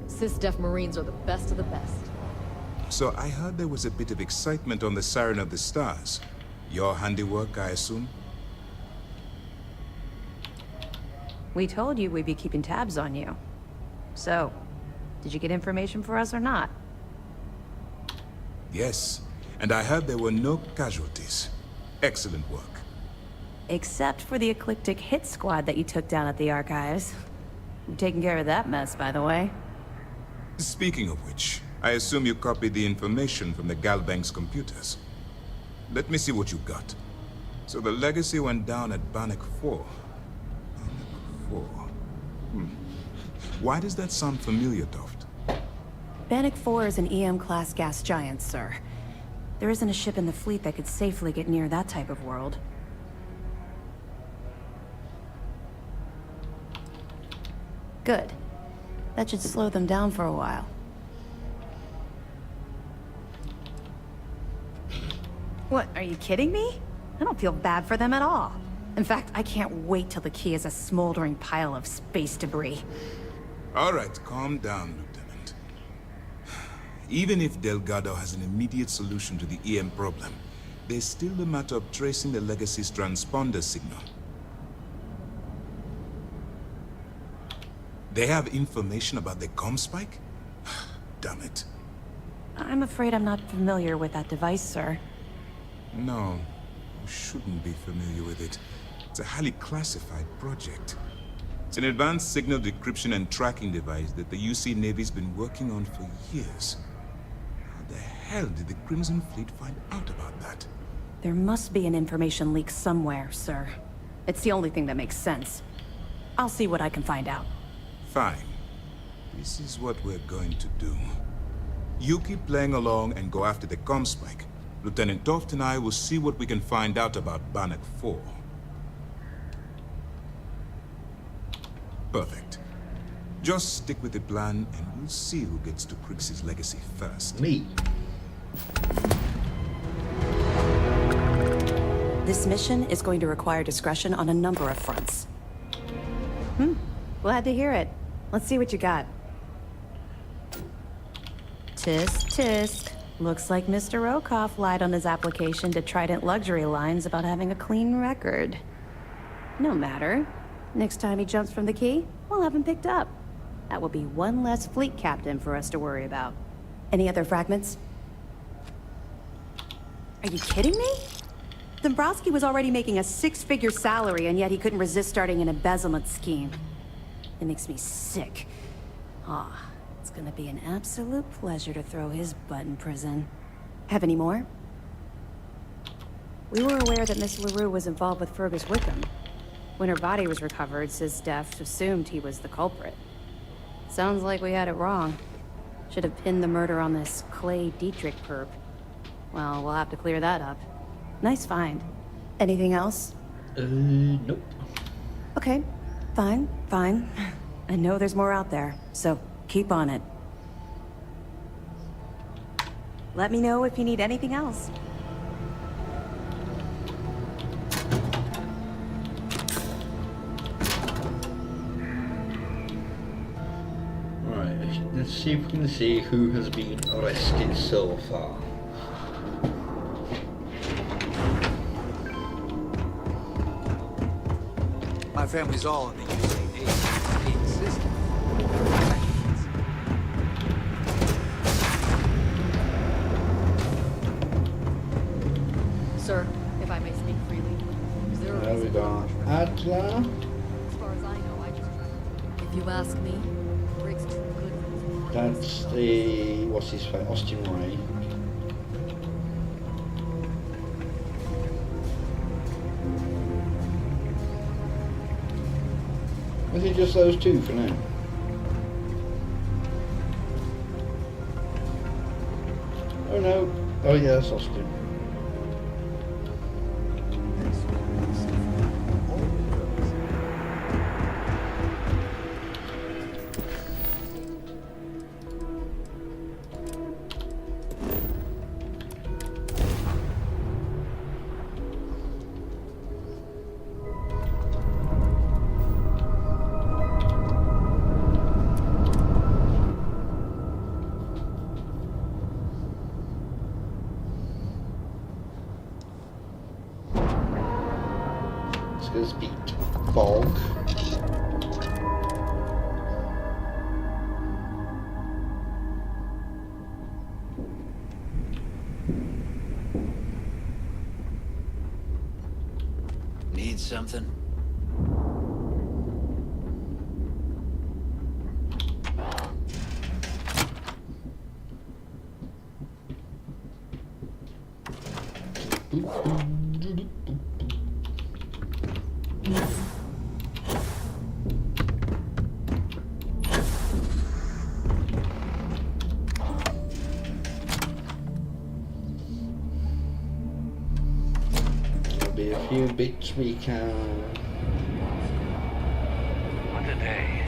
Sys-Def Marines are the best of the best. So I heard there was a bit of excitement on the Siren of the Stars. Your handiwork, I assume? We told you we'd be keeping tabs on you. So, did you get information for us or not? Yes, and I heard there were no casualties. Excellent work. Except for the eclectic hit squad that you took down at the archives. You're taking care of that mess, by the way. Speaking of which, I assume you copied the information from the Galbank's computers. Let me see what you got. So the legacy went down at Bannock 4. Bannock 4. Why does that sound familiar, Toft? Bannock 4 is an EM-class gas giant, sir. There isn't a ship in the fleet that could safely get near that type of world. Good. That should slow them down for a while. What, are you kidding me? I don't feel bad for them at all. In fact, I can't wait till the key is a smoldering pile of space debris. All right, calm down, Lieutenant. Even if Delgado has an immediate solution to the EM problem, there's still the matter of tracing the Legacy's transponder signal. They have information about the comm spike? Damn it. I'm afraid I'm not familiar with that device, sir. No, you shouldn't be familiar with it. It's a highly classified project. It's an advanced signal decryption and tracking device that the UC Navy's been working on for years. How the hell did the Crimson Fleet find out about that? There must be an information leak somewhere, sir. It's the only thing that makes sense. I'll see what I can find out. Fine. This is what we're going to do. You keep playing along and go after the comm spike. Lieutenant Toft and I will see what we can find out about Bannock 4. Perfect. Just stick with the plan and we'll see who gets to Crix's legacy first. Me. This mission is going to require discretion on a number of fronts. Glad to hear it. Let's see what you got. Tisk, tisk. Looks like Mr. Rokoff lied on his application to Trident Luxury Lines about having a clean record. No matter. Next time he jumps from the key, we'll have him picked up. That will be one less fleet captain for us to worry about. Any other fragments? Are you kidding me? Dombrowski was already making a 6-figure salary, and yet he couldn't resist starting an embezzlement scheme. It makes me sick. It's gonna be an absolute pleasure to throw his butt in prison. Have any more? We were aware that Miss LaRue was involved with Fergus Wickham. When her body was recovered, SysDef assumed he was the culprit. Sounds like we had it wrong. Should have pinned the murder on this Clay Dietrich perp. Well, we'll have to clear that up. Nice find. Anything else? Nope. Okay, fine. I know there's more out there, so keep on it. Let me know if you need anything else. Right, let's see if we can see who has been arrested so far. My family's all in the UC system. Sir, if I may speak freely, is there a There we reason go. Adler. As far as I know, I just... If you ask me, Briggs too good for this. That's the, what's his face, Austin Ray. Was it just those two for now? Oh no. Oh yeah, that's Austin. Let's go speak. Fog. Needs few bits we can. What a day.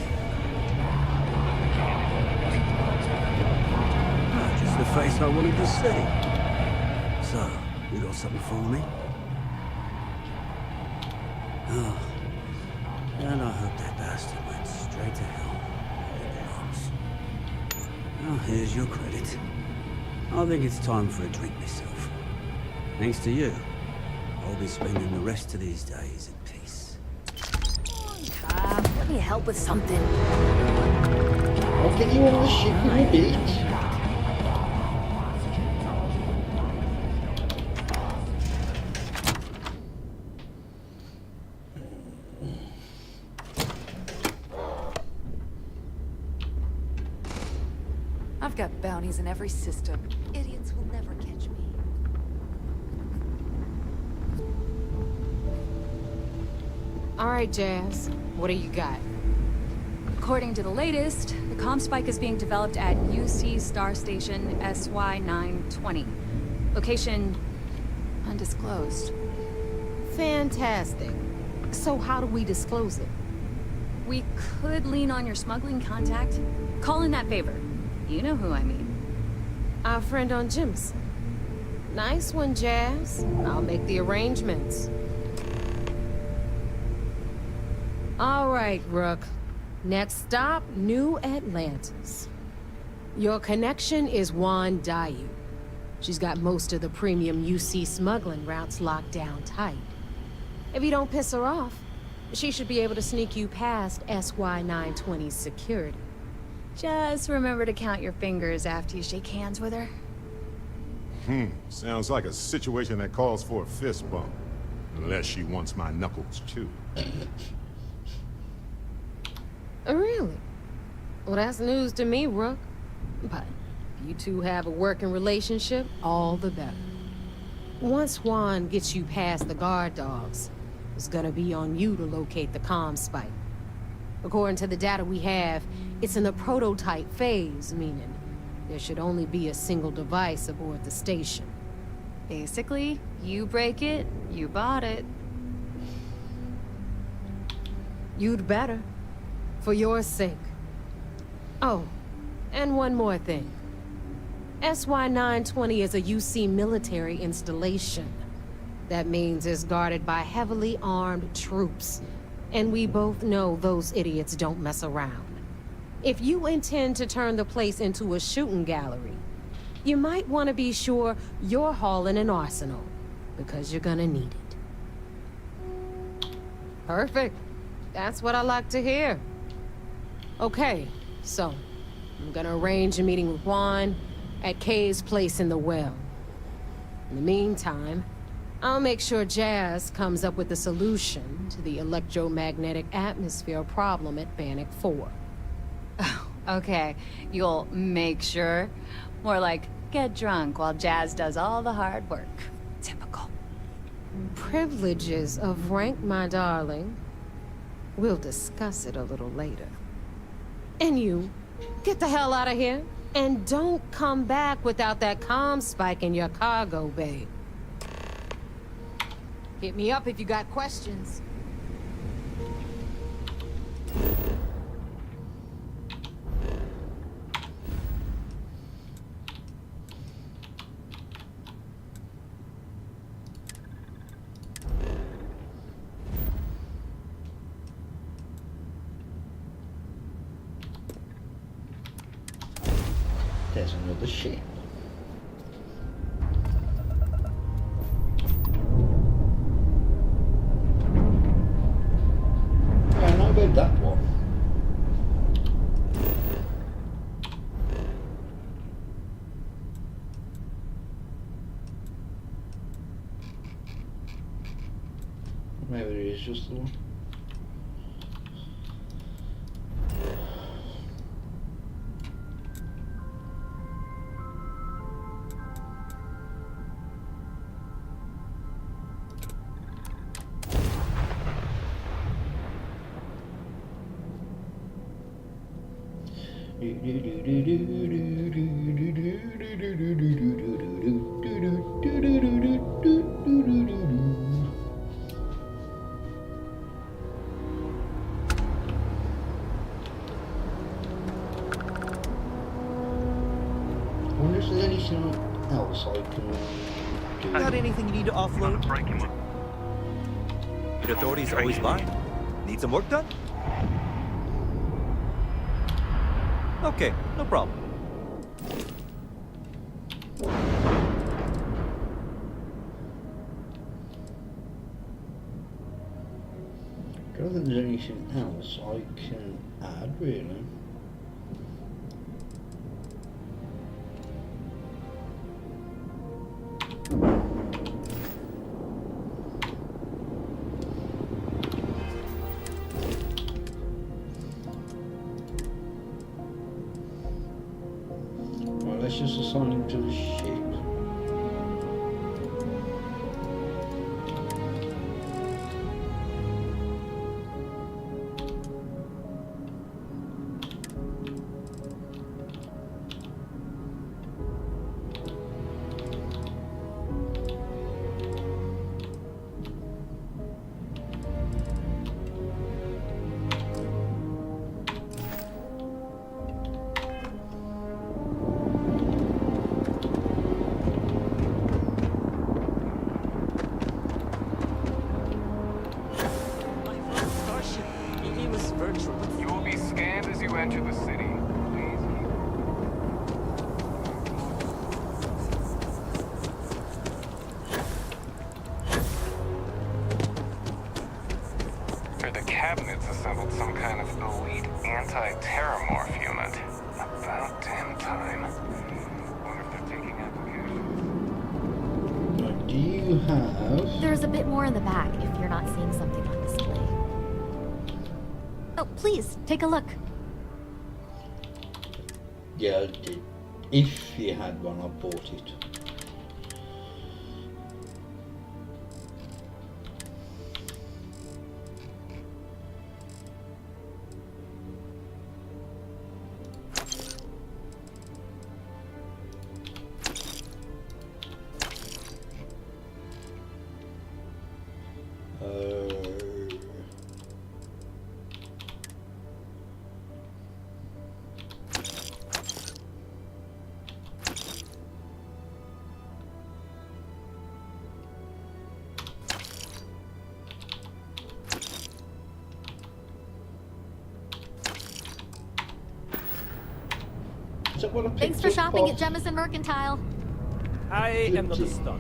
Just the face I wanted to see. So, you got something for me? Oh. And I hope that bastard went straight to hell. Where it belongs. Well, here's your credit. I think it's time for a drink myself. Thanks to you, I'll be spending the rest of these days at peace. Let me help with something. I'll get you on the ship in a bit. I've got bounties in every system. Idiots will never catch me. All right, Jazz. What do you got? According to the latest, the comm spike is being developed at UC Star Station SY-920. Location undisclosed. Fantastic. So how do we disclose it? We could lean on your smuggling contact. Call in that favor. You know who I mean. Our friend on Jim's. Nice one, Jazz. I'll make the arrangements. All right, Rook. Next stop, New Atlantis. Your connection is Juan Dayu. She's got most of the premium UC smuggling routes locked down tight. If you don't piss her off, she should be able to sneak you past SY-920's security. Just remember to count your fingers after you shake hands with her. Sounds like a situation that calls for a fist bump. Unless she wants my knuckles, too. Really? Well, that's news to me, Rook. But if you two have a working relationship, all the better. Once Juan gets you past the guard dogs, it's gonna be on you to locate the comm spike. According to the data we have, it's in the prototype phase, meaning there should only be a single device aboard the station. Basically, you break it, you bought it. You'd better. For your sake. Oh, and one more thing. SY-920 is a UC military installation. That means it's guarded by heavily armed troops. And we both know those idiots don't mess around. If you intend to turn the place into a shooting gallery, you might want to be sure you're hauling an arsenal, because you're gonna need it. Perfect. That's what I like to hear. Okay, so I'm gonna arrange a meeting with Juan at Kay's place in the well. In the meantime, I'll make sure Jazz comes up with a solution to the electromagnetic atmosphere problem at Bannock 4. Okay, you'll make sure. More like, get drunk while Jazz does all the hard work. Typical. Privileges of rank, my darling. We'll discuss it a little later. And you, get the hell out of here. And don't come back without that comm spike in your cargo bay. Hit me up if you got questions. There's another ship. I know about that one. Maybe it is just the one. if there's anything else I can do. Got anything you need to offload? Good authorities always buy. Need some work done? Okay, no problem. I don't think there's anything else I can add, really. Well, let's just assign him to the ship. You will be scanned as you enter the city. The cabinet's assembled some kind of elite anti-terramorph unit. About damn time. Wonder if they're taking applications. Do you have... There's a bit more in the back if you're not seeing something on display. Oh, please, take a look. Yeah, I did. If you had one, I bought it. Thanks for shopping at Jemison Mercantile. I am not a star.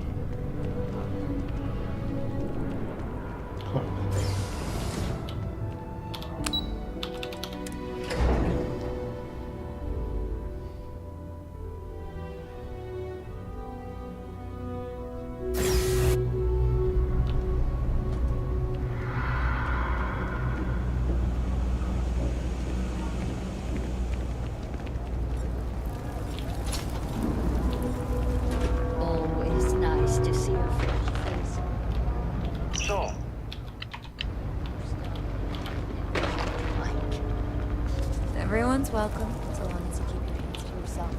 Everyone's welcome, so long as you keep your hands to yourself.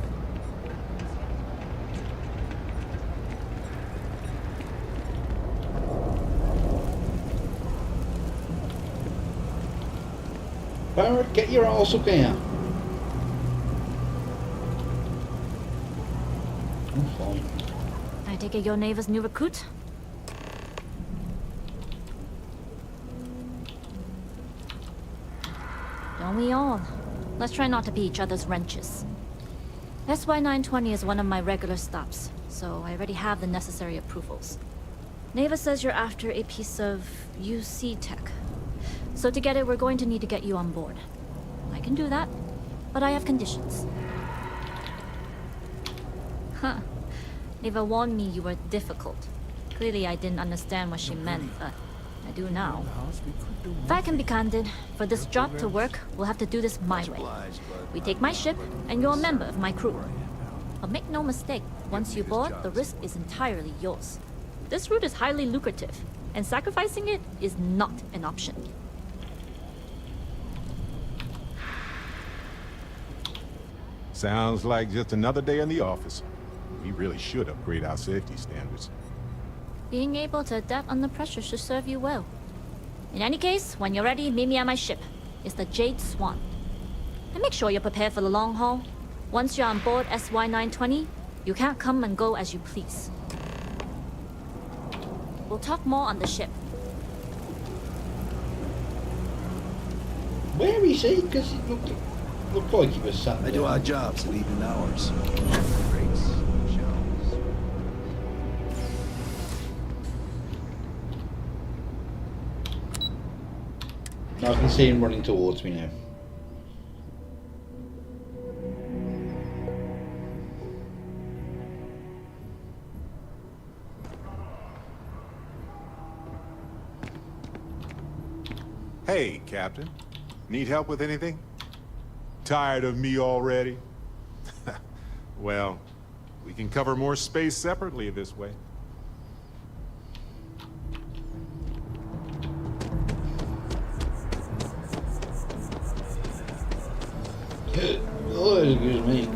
Barrett, get your ass up here. I'm fine. I take it you're Neva's new recruit? Don't we all? Let's try not to be each other's wrenches. SY-920 is one of my regular stops, so I already have the necessary approvals. Neva says you're after a piece of UC tech. So to get it, we're going to need to get you on board. I can do that, but I have conditions. Huh. Neva warned me you were difficult. Clearly I didn't understand what she meant, but I do now. If I can be candid, for this job to work, we'll have to do this my way. We take my ship, and you're a member of my crew. But make no mistake, once you board, the risk is entirely yours. This route is highly lucrative, and sacrificing it is not an option. Sounds like just another day in the office. We really should upgrade our safety standards. Being able to adapt under pressure should serve you well. In any case, when you're ready, meet me at my ship. It's the Jade Swan. And make sure you're prepared for the long haul. Once you're on board SY-920, You can't come and go as you please. We'll talk more on the ship. Where is he? Because it looked like he was sat there. I do odd jobs at evening hours. Breaks, shelves. I can see him running towards me now. Hey, Captain. Need help with anything? Tired of me already? Well, we can cover more space separately this way. Oh, excuse me.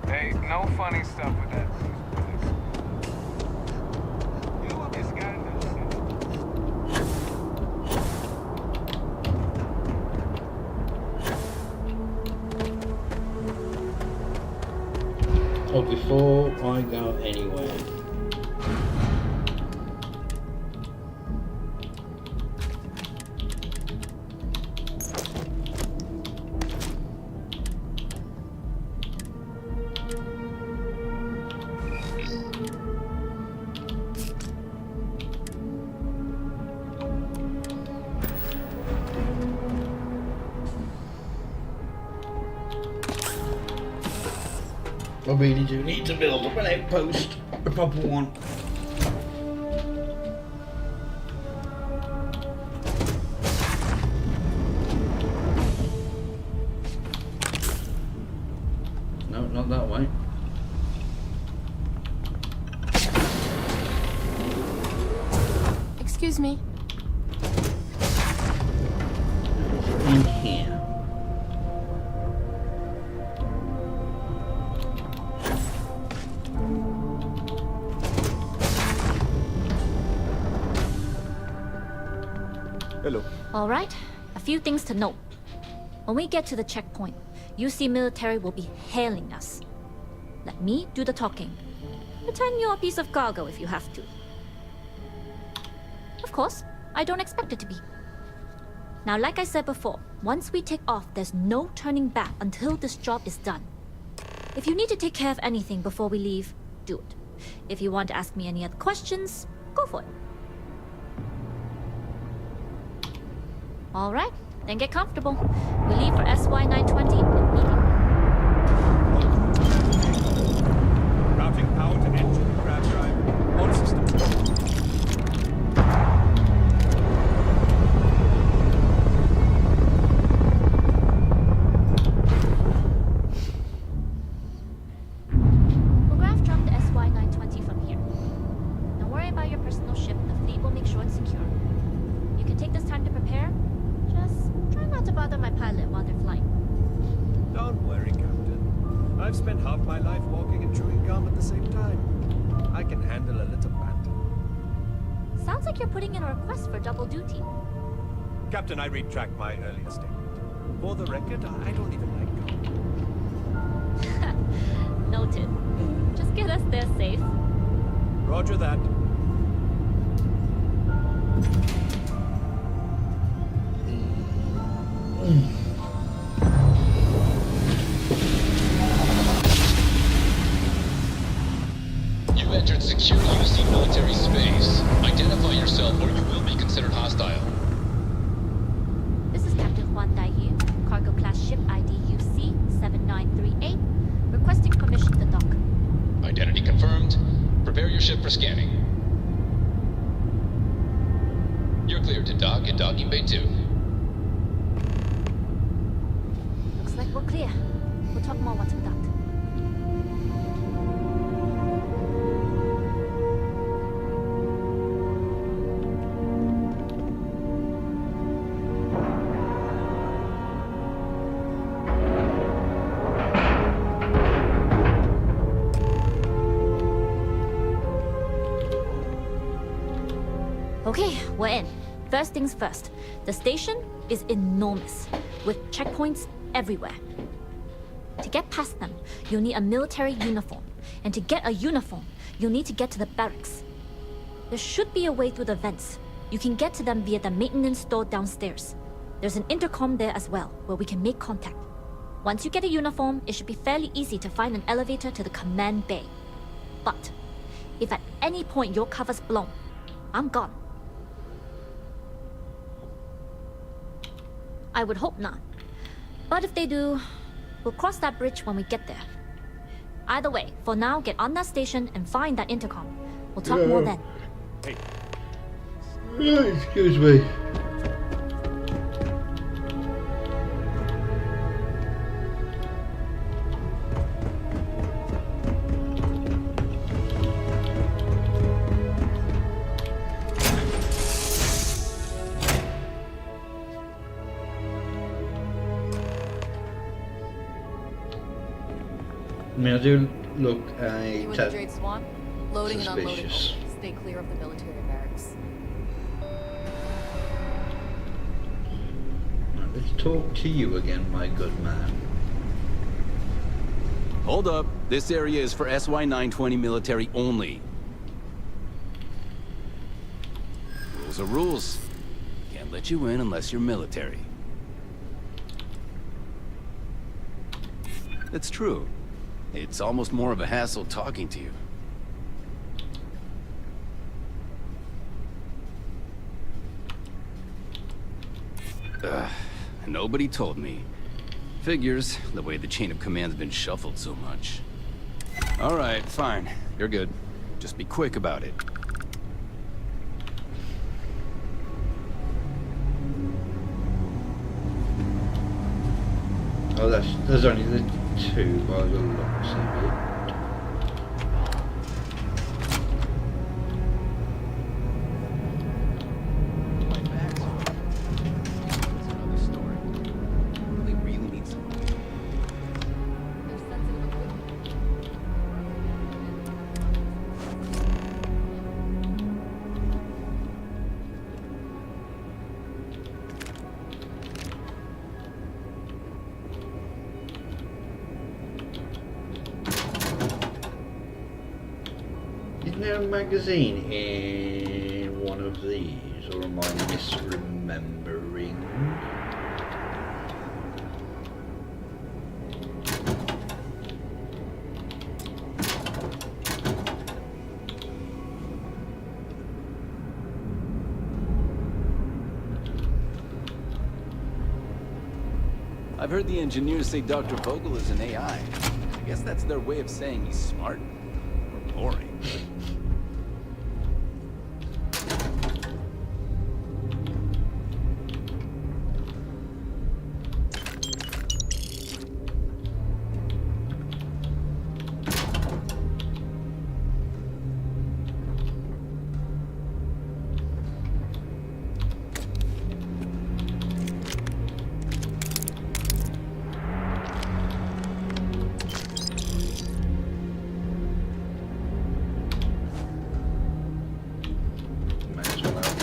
Hey, no funny stuff with that. You just gotta do Oh, before I go anywhere. I really do need to build up an outpost, a proper one. No, not that way. Excuse me. In here. Hello. All right, a few things to note. When we get to the checkpoint, UC military will be hailing us. Let me do the talking. Pretend you're a piece of cargo if you have to. Of course, I don't expect it to be. Now, like I said before, once we take off, there's no turning back until this job is done. If you need to take care of anything before we leave, do it. If you want to ask me any other questions, go for it. All right, then get comfortable. We leave for SY-920 immediately. Routing power to engine, grab drive, on system. We'll graph drop the SY-920 from here. Don't worry about your personal ship. The fleet will make sure it's secure. You can take this time to prepare. Just try not to bother my pilot while they're flying. Don't worry, Captain. I've spent half my life walking and chewing gum at the same time. I can handle a little banter. Sounds like you're putting in a request for double duty. Captain, I retract my earlier statement. For the record, I don't even like gum. Noted. Just get us there safe. Roger that. You've entered secure UC military space. Identify yourself or you will be considered hostile. This is Captain Juan Daiyu, cargo class ship ID UC-7938, requesting permission to dock. Identity confirmed. Prepare your ship for scanning. You're cleared to dock at docking bay 2. Looks like we're clear. We'll talk more once we're docked. Okay, we're in. First things first, the station is enormous, with checkpoints everywhere. To get past them, you'll need a military uniform. And to get a uniform, you'll need to get to the barracks. There should be a way through the vents. You can get to them via the maintenance store downstairs. There's an intercom there as well, where we can make contact. Once you get a uniform, it should be fairly easy to find an elevator to the command bay. But if at any point your cover's blown, I'm gone. I would hope not. But if they do, we'll cross that bridge when we get there. Either way, for now, get on that station and find that intercom. We'll talk more then. Hey. Excuse me. I mean, I do look a You and the Jade Swan? Loading and unloading. suspicious. Stay clear of the military barracks. Right, let's talk to you again, my good man. Hold up. This area is for SY-920 military only. Rules are rules. Can't let you in unless you're military. It's true. It's almost more of a hassle talking to you. Nobody told me. Figures, the way the chain of command's been shuffled so much. All right, fine. You're good. Just be quick about it. Oh, there's only the two by the looks of it. Isn't there a magazine in one of these, or am I misremembering? I've heard the engineers say Dr. Vogel is an AI. I guess that's their way of saying he's smart. Or boring.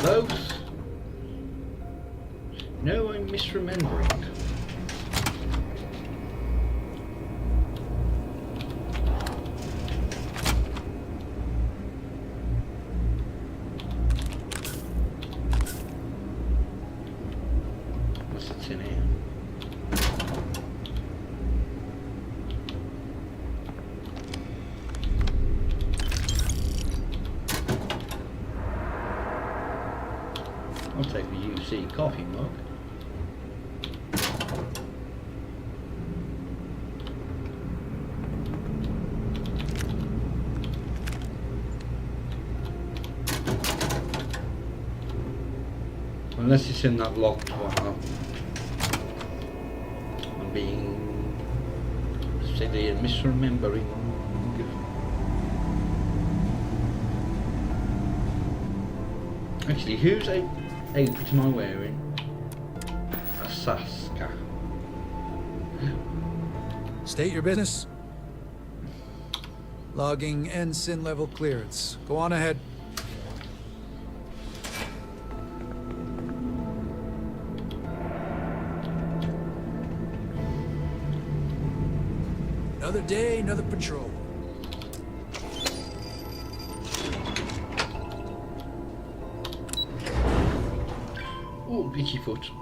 Both? No, I'm misremembering. What's it in here? I'll take the UC coffee mug. Unless it's in that locked one. I'm being silly and misremembering. Actually, who's outfit am I wearing? A Saska. State your business. Logging ensign level clearance. Go on ahead. Another day, another patrol. Oh, glitchy foot.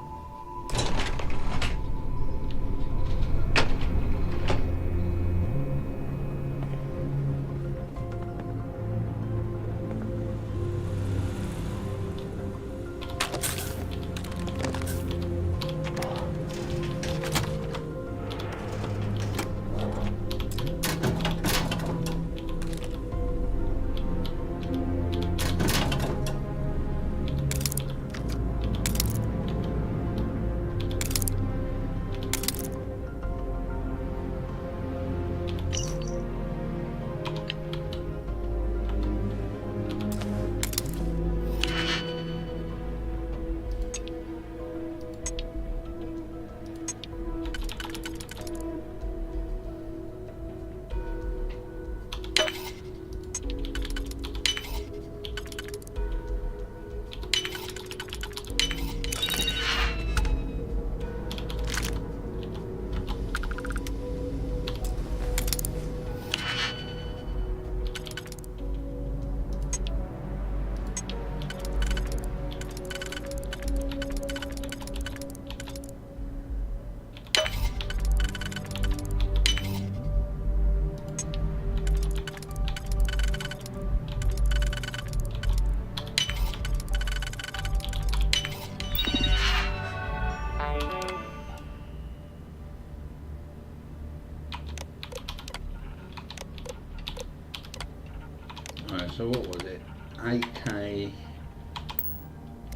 Right, so what was it? 8K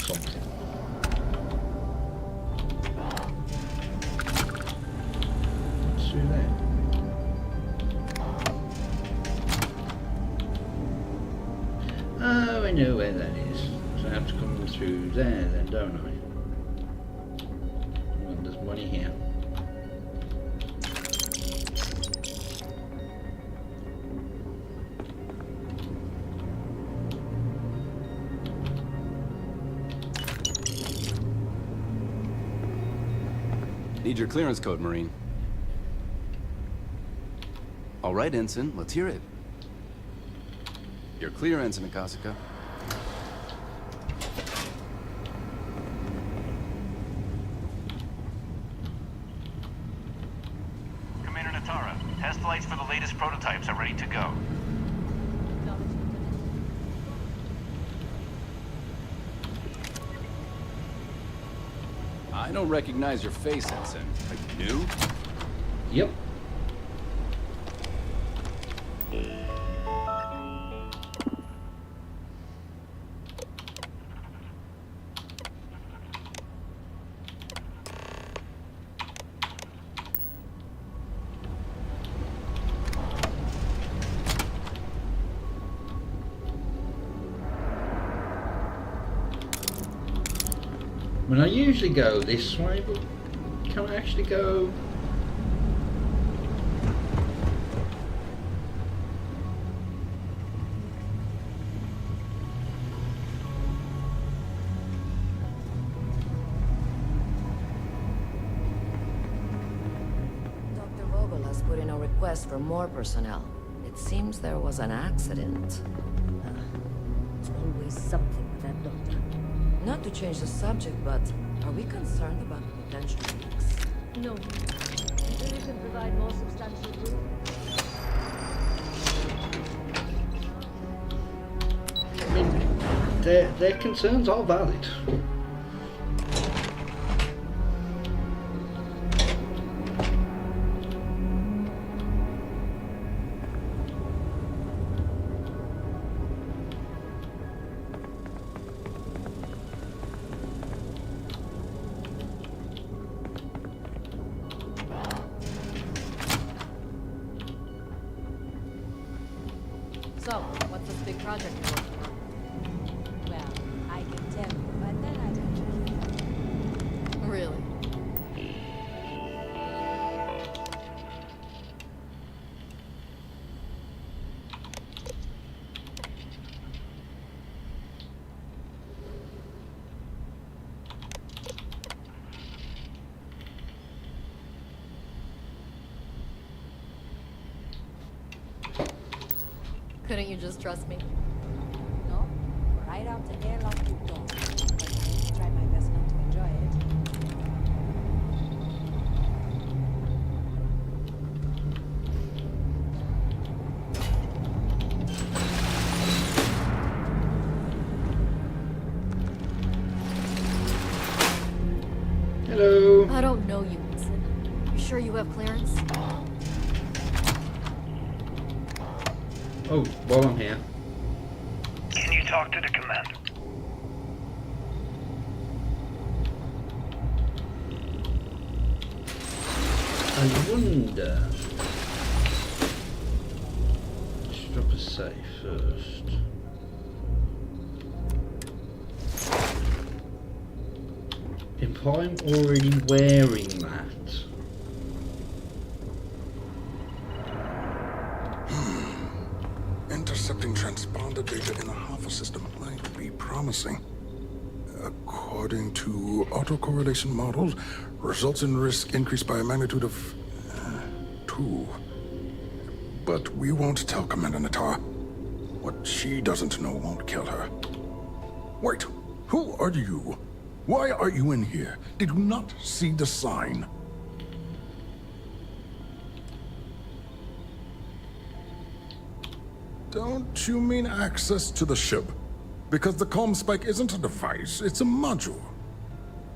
something. What's through there? Oh, I know where that is. So I have to come through there then, don't I? Well, there's money here. Need your clearance code, Marine. All right, Ensign, let's hear it. You're clear, Ensign Akasaka. Commander Natara, test flights for the latest prototypes are ready to go. I don't recognize your face, Ensign. Are you new? Yep. I mean, I usually go this way, but can I actually go? Dr. Vogel has put in a request for more personnel. It seems there was an accident. There's always something with that doctor. Not to change the subject, but are we concerned about potential leaks? No. Until you can provide more substantial proof. I mean, their concerns are valid. So, what's this big project you're working on? Well, I can tell you, but then I don't. Really? Couldn't you just trust me? No, right out the airlock you don't. But I try my best not to enjoy it. Hello. I don't know you, Kingston. You sure you have clearance? Oh, while I'm here. Can you talk to the commander? I wonder. Let's drop a safe first. If I'm already wearing that. Intercepting transponder data in the Alpha system might be promising. According to autocorrelation models, results in risk increased by a magnitude of 2. But we won't tell Commander Natar. What she doesn't know won't kill her. Wait, who are you? Why are you in here? Did you not see the sign? Don't you mean access to the ship? Because the comm spike isn't a device, it's a module.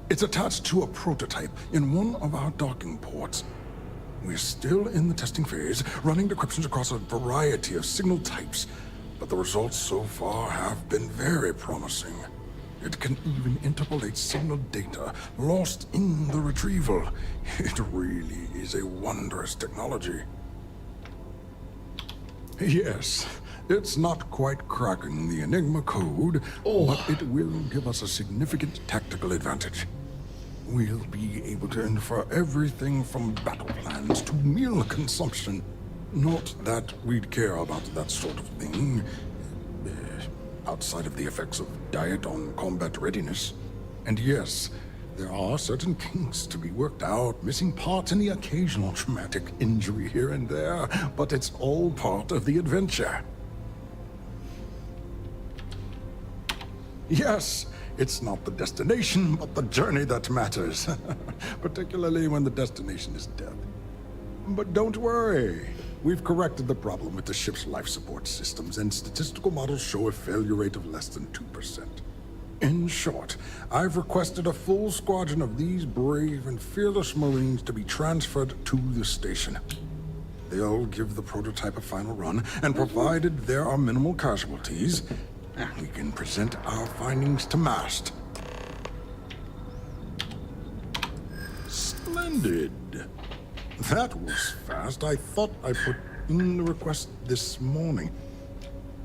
It's attached to a prototype in one of our docking ports. We're still in the testing phase, running decryptions across a variety of signal types, but the results so far have been very promising. It can even interpolate signal data lost in the retrieval. It really is a wondrous technology. Yes, it's not quite cracking the Enigma code, but it will give us a significant tactical advantage. We'll be able to infer everything from battle plans to meal consumption. Not that we'd care about that sort of thing, outside of the effects of diet on combat readiness. And yes, there are certain kinks to be worked out, missing parts and the occasional traumatic injury here and there, but it's all part of the adventure. Yes, it's not the destination, but the journey that matters, particularly when the destination is death. But don't worry. We've corrected the problem with the ship's life support systems, and statistical models show a failure rate of less than 2%. In short, I've requested a full squadron of these brave and fearless Marines to be transferred to the station. They'll give the prototype a final run, and provided there are minimal casualties, we can present our findings to Mast. Splendid. That was fast. I thought I put in the request this morning.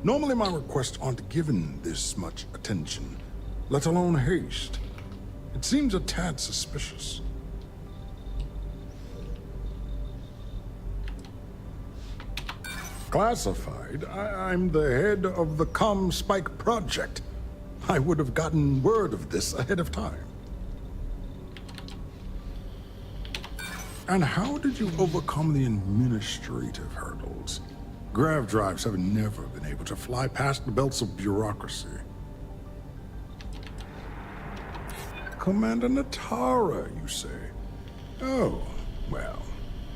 Normally my requests aren't given this much attention, let alone haste. It seems a tad suspicious. Classified? I'm the head of the Comm Spike project. I would have gotten word of this ahead of time. And how did you overcome the administrative hurdles? Grav drives have never been able to fly past the belts of bureaucracy. Commander Natara, you say? Oh, well,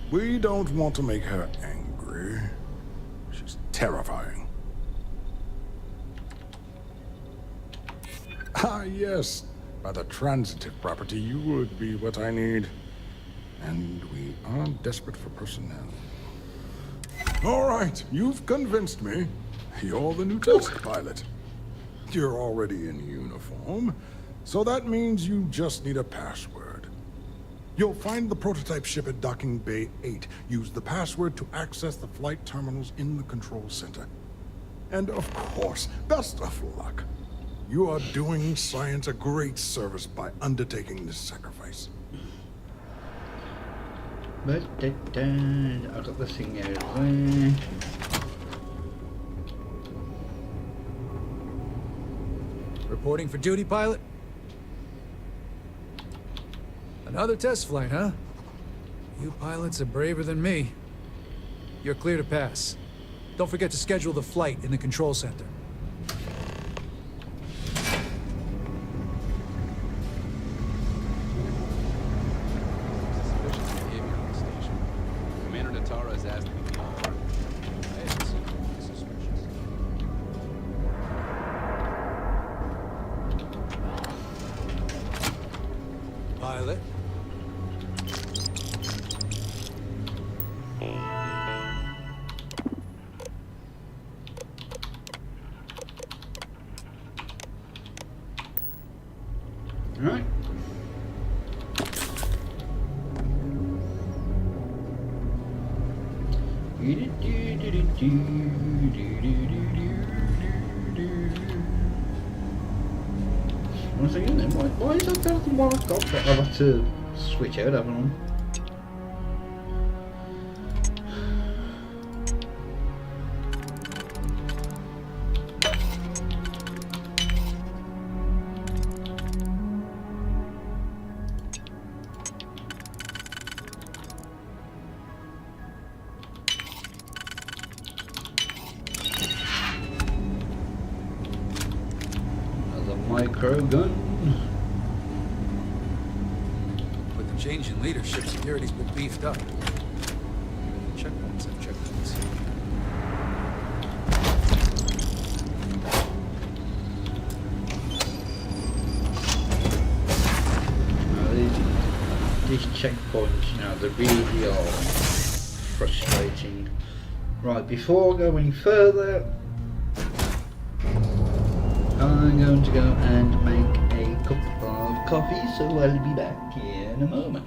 we don't want to make her angry. She's terrifying. Ah, yes. By the transitive property, you would be what I need. And we are desperate for personnel. All right, you've convinced me. You're the new test pilot. You're already in uniform, so that means you just need a password. You'll find the prototype ship at Docking Bay 8. Use the password to access the flight terminals in the control center. And of course, best of luck. You are doing science a great service by undertaking this sacrifice. But I got the thing out there. Reporting for duty, pilot? Another test flight, huh? You pilots are braver than me. You're clear to pass. Don't forget to schedule the flight in the control center. Suspicious behavior on the station. Commander Natara has asked me to be alert. I haven't seen anything suspicious. Pilot. Right. Once again, then, why is that better than what I've got? But I'll have to switch out, haven't I? Micro gun. With the change in leadership, security's been beefed up. Checkpoints and checkpoints. These checkpoints now, they really are frustrating. Right, before going further, I'm going to go and make a cup of coffee, so I'll be back in a moment.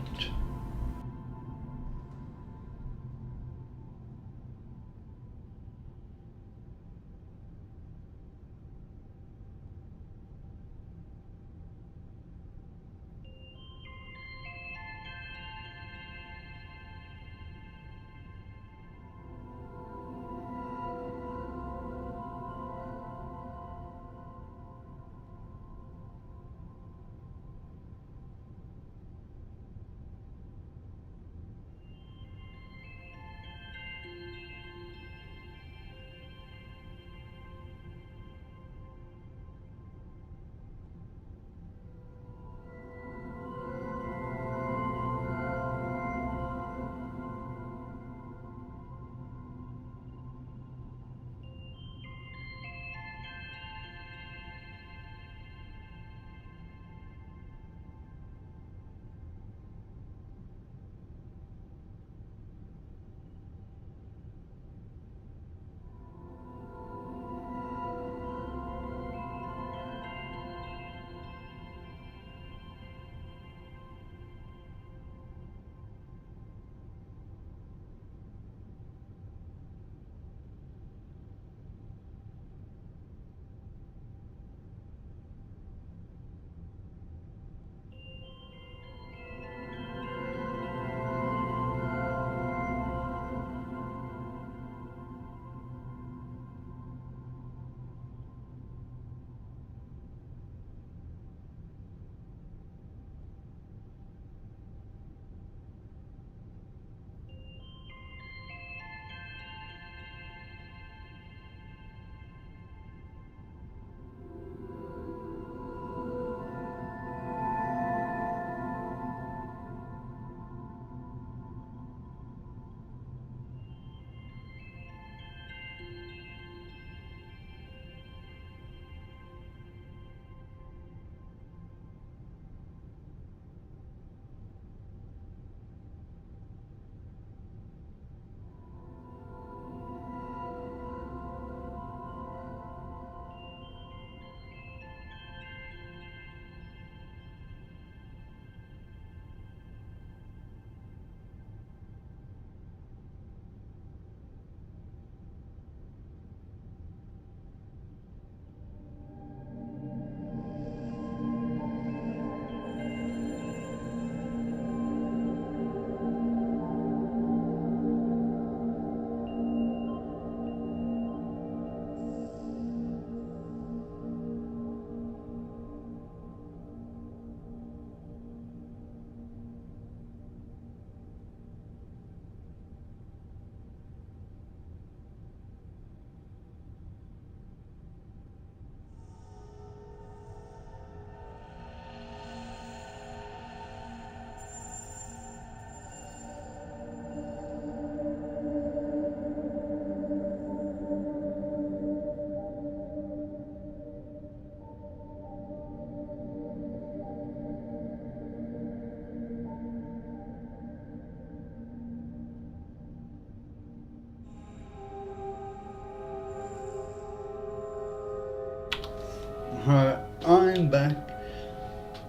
Alright, I'm back.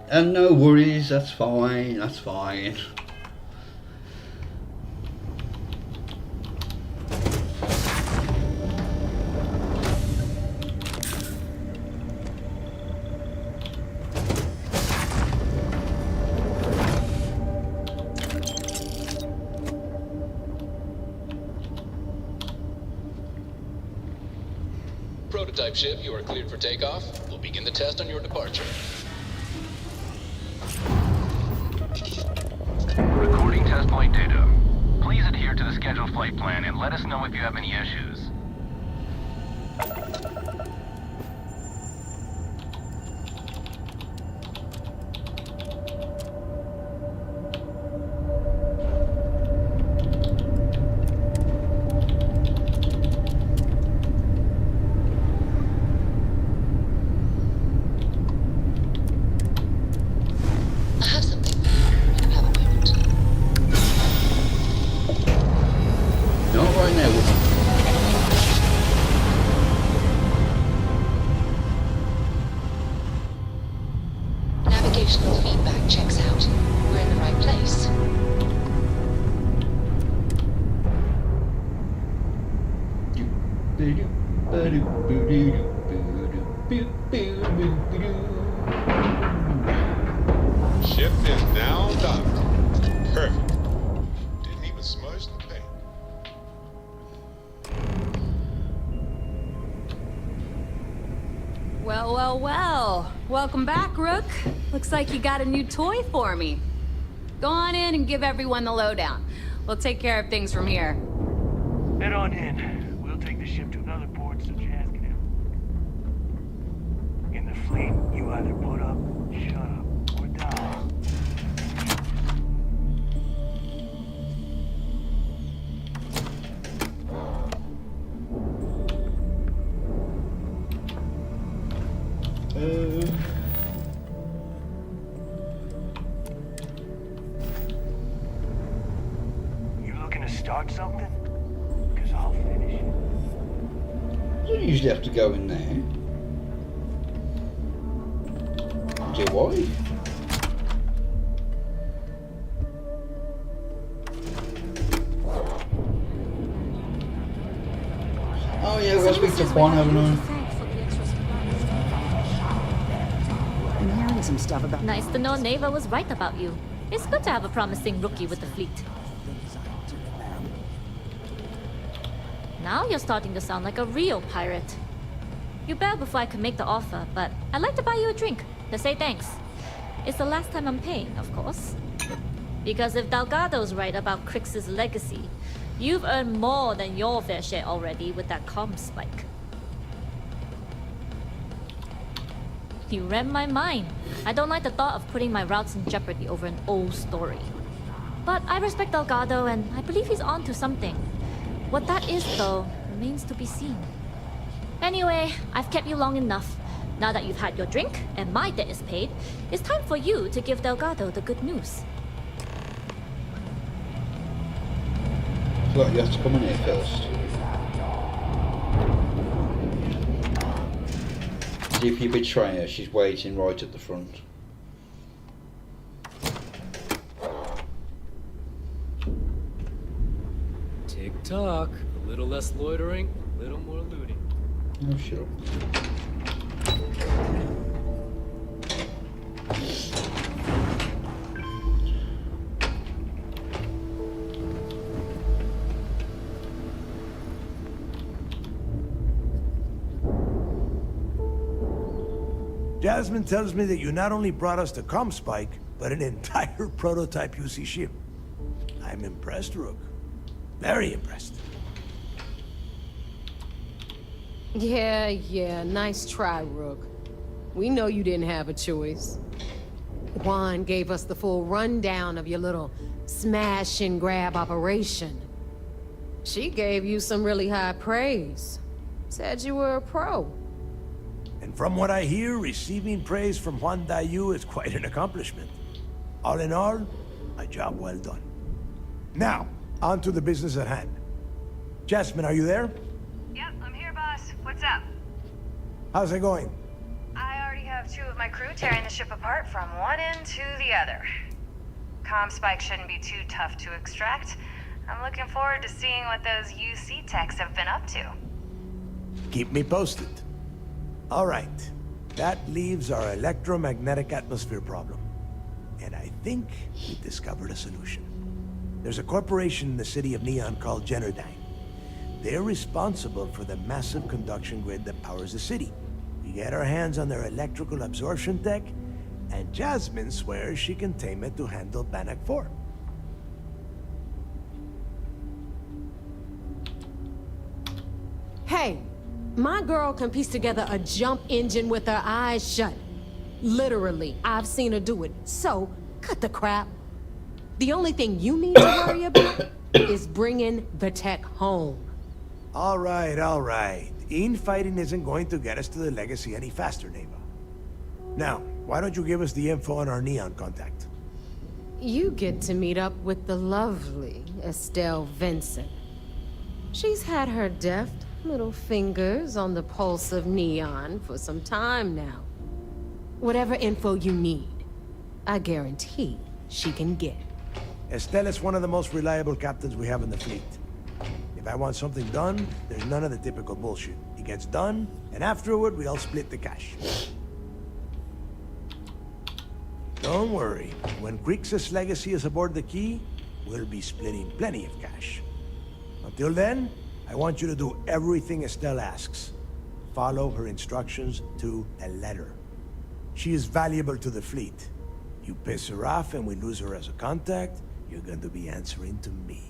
And no worries, that's fine, that's fine. Prototype ship, you are cleared for takeoff. We'll begin the test on your departure. Recording test flight data. Please adhere to the scheduled flight plan and let us know if you have any issues. Navigational feedback checks out. We're in the right place. Ship is now docked. Perfect. Didn't even smudge the paint. Well, well, well. Welcome back, Rook. Looks like you got a new toy for me. Go on in and give everyone the lowdown. We'll take care of things from here. Head on in. We'll take the ship to another port so Jazz can have. In the fleet, you either put up, shut up, or die. You looking to start something? Because I'll finish it. You don't usually have to go in there. Do I? Oh yeah, we've got to speak to Juan, haven't I? I'm hearing some stuff about... Nice to know Neva was right about you. It's good to have a promising rookie with the fleet. Now you're starting to sound like a real pirate. You bailed before I could make the offer, but I'd like to buy you a drink to say thanks. It's the last time I'm paying, of course. Because if Delgado's right about Crix's legacy, you've earned more than your fair share already with that comm spike. You read my mind. I don't like the thought of putting my routes in jeopardy over an old story. But I respect Delgado, and I believe he's on to something. What that is, though, remains to be seen. Anyway, I've kept you long enough. Now that you've had your drink, and my debt is paid, it's time for you to give Delgado the good news. Look, you have to come in here first. If you betray her, she's waiting right at the front. Tick-tock. A little less loitering, a little more looting. Oh, shut up. Jasmine tells me that you not only brought us the comm spike, but an entire prototype UC ship. I'm impressed, Rook. Very impressed. Yeah, nice try, Rook. We know you didn't have a choice. Juan gave us the full rundown of your little smash and grab operation. She gave you some really high praise. Said you were a pro. And from what I hear, receiving praise from Juan Dayu is quite an accomplishment. All in all, a job well done. Now, on to the business at hand. Jasmine, are you there? Yep, I'm here, boss. What's up? How's it going? I have 2 of my crew tearing the ship apart from one end to the other. Comm spike shouldn't be too tough to extract. I'm looking forward to seeing what those UC techs have been up to. Keep me posted. All right. That leaves our electromagnetic atmosphere problem. And I think we discovered a solution. There's a corporation in the city of Neon called Generdyne. They're responsible for the massive conduction grid that powers the city. We get our hands on their electrical absorption tech, and Jasmine swears she can tame it to handle Bannock 4. Hey, my girl can piece together a jump engine with her eyes shut. Literally, I've seen her do it. So, cut the crap. The only thing you need to worry about is bringing the tech home. All right. Infighting isn't going to get us to the Legacy any faster, Neva. Now, why don't you give us the info on our Neon contact? You get to meet up with the lovely Estelle Vincent. She's had her deft little fingers on the pulse of Neon for some time now. Whatever info you need, I guarantee she can get. Estelle is one of the most reliable captains we have in the fleet. If I want something done, there's none of the typical bullshit. It gets done, and afterward, we all split the cash. Don't worry. When Crixus' legacy is aboard the Key, we'll be splitting plenty of cash. Until then, I want you to do everything Estelle asks. Follow her instructions to a letter. She is valuable to the fleet. You piss her off and we lose her as a contact, you're going to be answering to me.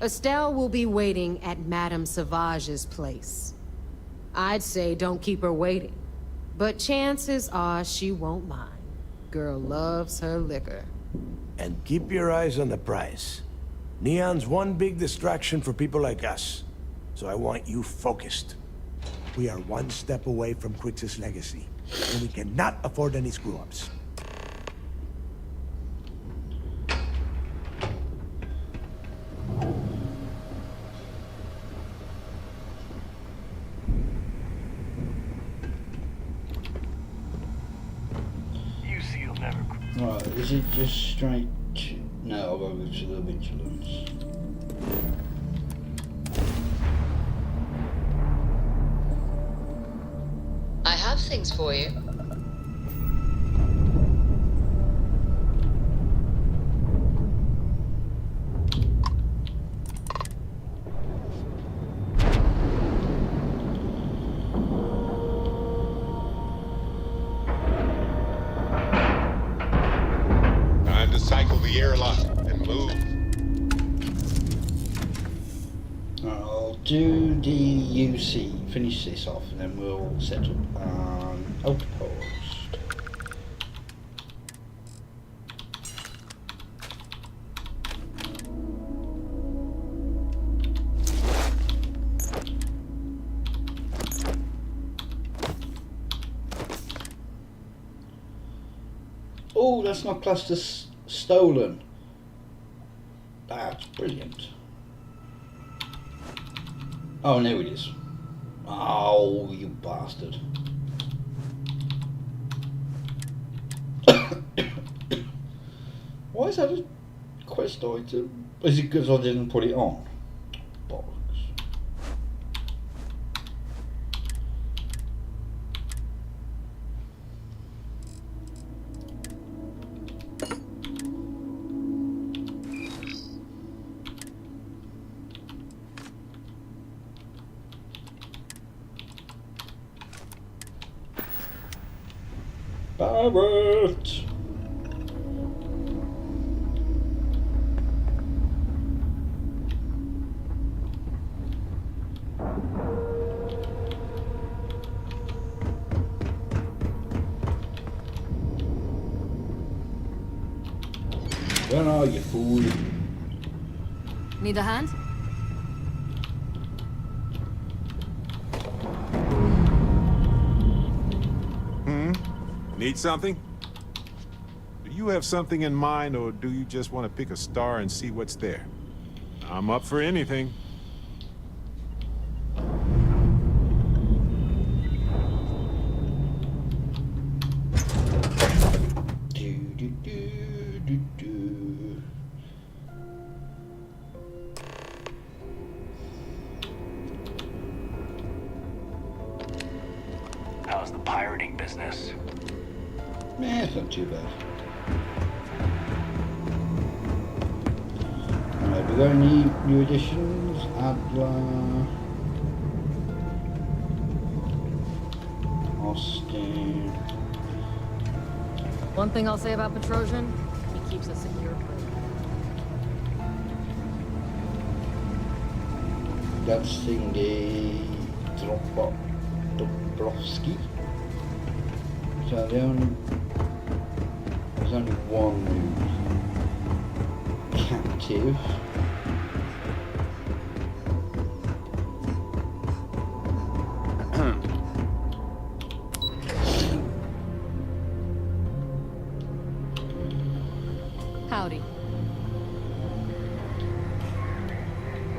Estelle will be waiting at Madame Sauvage's place. I'd say don't keep her waiting, but chances are she won't mind. Girl loves her liquor. And keep your eyes on the prize. Neon's one big distraction for people like us, so I want you focused. We are one step away from Crixus' legacy, and we cannot afford any screw-ups. Right, is it just straight to... No, I'll go to the vigilance. I have things for you. Do the UC, finish this off, and then we'll set up an outpost. Oh, that's not classed as stolen. That's brilliant. Oh, and there it is. Oh, you bastard. Why is that a quest item? Is it because I didn't put it on? Bollocks. Barrett! Where are you, fool? Need a hand? Need something? Do you have something in mind, or do you just want to pick a star and see what's there? I'm up for anything. How's the pirating business? Yeah, it's not too bad. Alright, we got any new additions? Adler, Austin. One thing I'll say about Petrosian, he keeps a secure crew. That's thingy Dobrovsky. So there's only one captive. Howdy.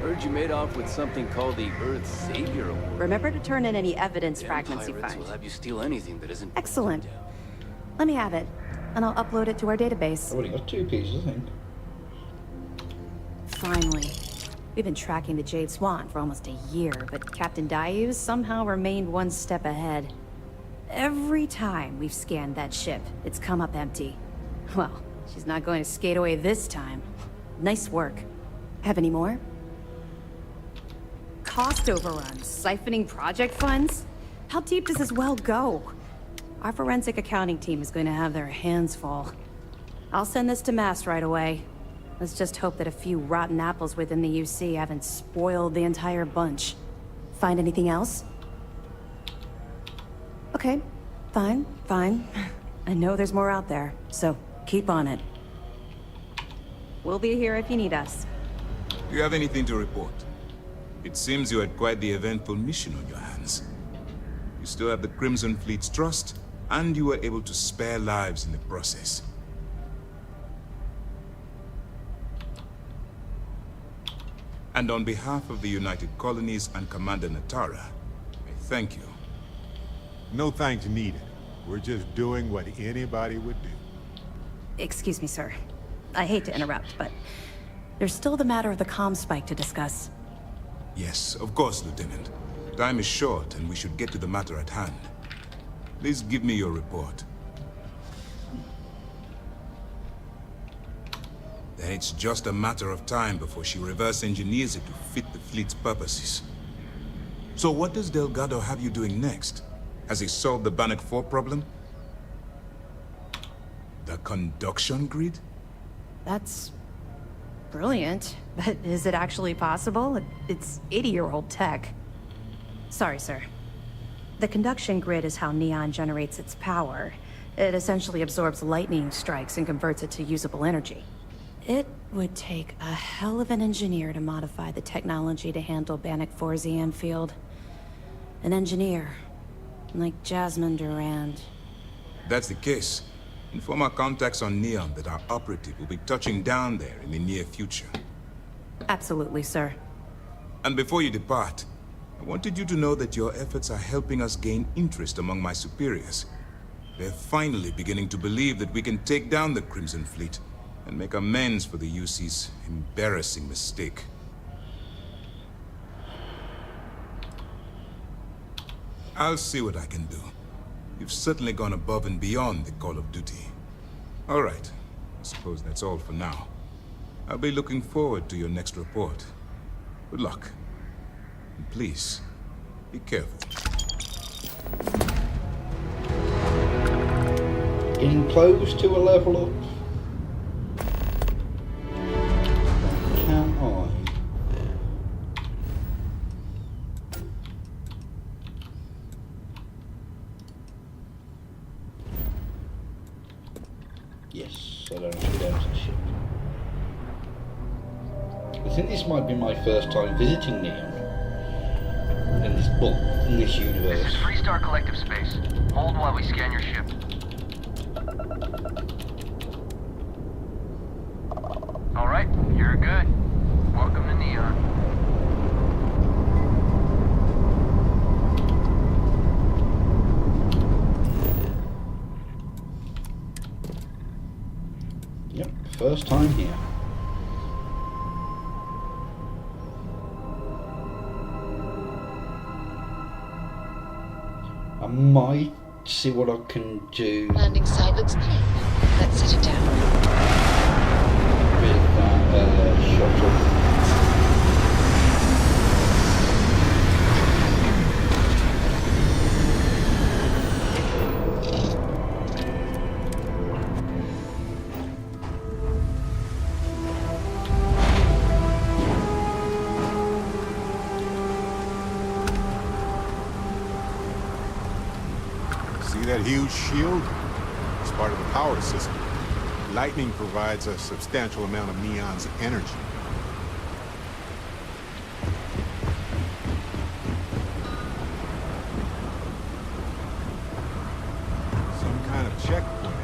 Heard you made off with something called the Earth Savior Award. Remember to turn in any evidence Damn fragments you pirates find. will have you steal anything that isn't. Excellent. Let me have it, and I'll upload it to our database. I've already got 2 pieces, I think. Finally. We've been tracking the Jade Swan for almost a year, but Captain Dayu's somehow remained one step ahead. Every time we've scanned that ship, it's come up empty. Well, she's not going to skate away this time. Nice work. Have any more? Cost overruns, siphoning project funds? How deep does this well go? Our forensic accounting team is going to have their hands full. I'll send this to Mass right away. Let's just hope that a few rotten apples within the UC haven't spoiled the entire bunch. Find anything else? Okay, fine. I know there's more out there, so keep on it. We'll be here if you need us. Do you have anything to report? It seems you had quite the eventful mission on your hands. You still have the Crimson Fleet's trust, and you were able to spare lives in the process. And on behalf of the United Colonies and Commander Natara, I thank you. No thanks needed. We're just doing what anybody would do. Excuse me, sir. I hate to interrupt, but there's still the matter of the comm spike to discuss. Yes, of course, Lieutenant. Time is short, and we should get to the matter at hand. Please give me your report. Then it's just a matter of time before she reverse engineers it to fit the fleet's purposes. So what does Delgado have you doing next? Has he solved the Bannock 4 problem? The conduction grid? That's brilliant, but is it actually possible? It's 80-year-old tech. Sorry, sir. The conduction grid is how Neon generates its power. It essentially absorbs lightning strikes and converts it to usable energy. It would take a hell of an engineer to modify the technology to handle Bannock 4's EM field. An engineer, like Jasmine Durand. That's the case. Inform our contacts on Neon that our operative will be touching down there in the near future. Absolutely, sir. And before you depart, I wanted you to know that your efforts are helping us gain interest among my superiors. They're finally beginning to believe that we can take down the Crimson Fleet and make amends for the UC's embarrassing mistake. I'll see what I can do. You've certainly gone above and beyond the call of duty. All right, I suppose that's all for now. I'll be looking forward to your next report. Good luck. And please, be careful. Getting close to a level up. Can I? Yes, I don't have to go down to the ship. I think this might be my first time visiting Neon. In this book, in this universe. This is Freestar Collective Space. Hold while we scan your ship. All right, you're good. Welcome to Neon. Yep, first time here. I might see what I can do. Landing site looks clean. Let's set it down. With that shuttle. That huge shield is part of the power system. Lightning provides a substantial amount of Neon's energy. Some kind of checkpoint.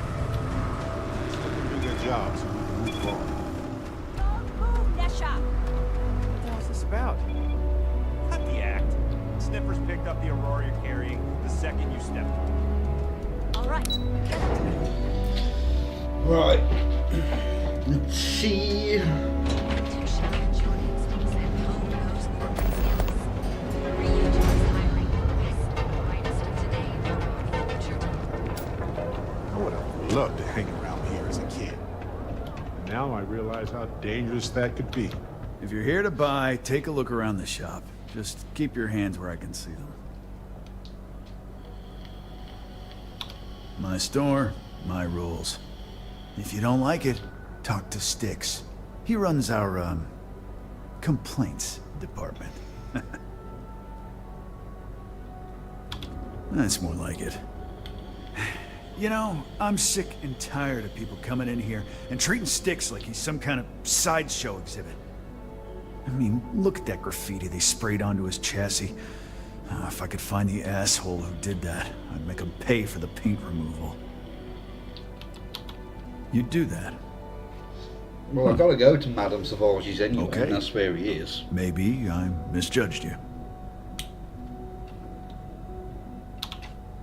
Let them do their job so we can move forward. What the hell's this about? Cut the act. Sniffers picked up the Aurora you're carrying the second you stepped on it. Right. Let's see. I would have loved to hang around here as a kid. Now I realize how dangerous that could be. If you're here to buy, take a look around the shop. Just keep your hands where I can see them. My store, my rules. If you don't like it, talk to Styx. He runs our, complaints department. That's more like it. You know, I'm sick and tired of people coming in here and treating Styx like he's some kind of sideshow exhibit. I mean, look at that graffiti they sprayed onto his chassis. If I could find the asshole who did that, I'd make him pay for the paint removal. You'd do that? Well, I've got to go to Madame Savage's anyway, Okay. and that's where he is. Maybe I misjudged you.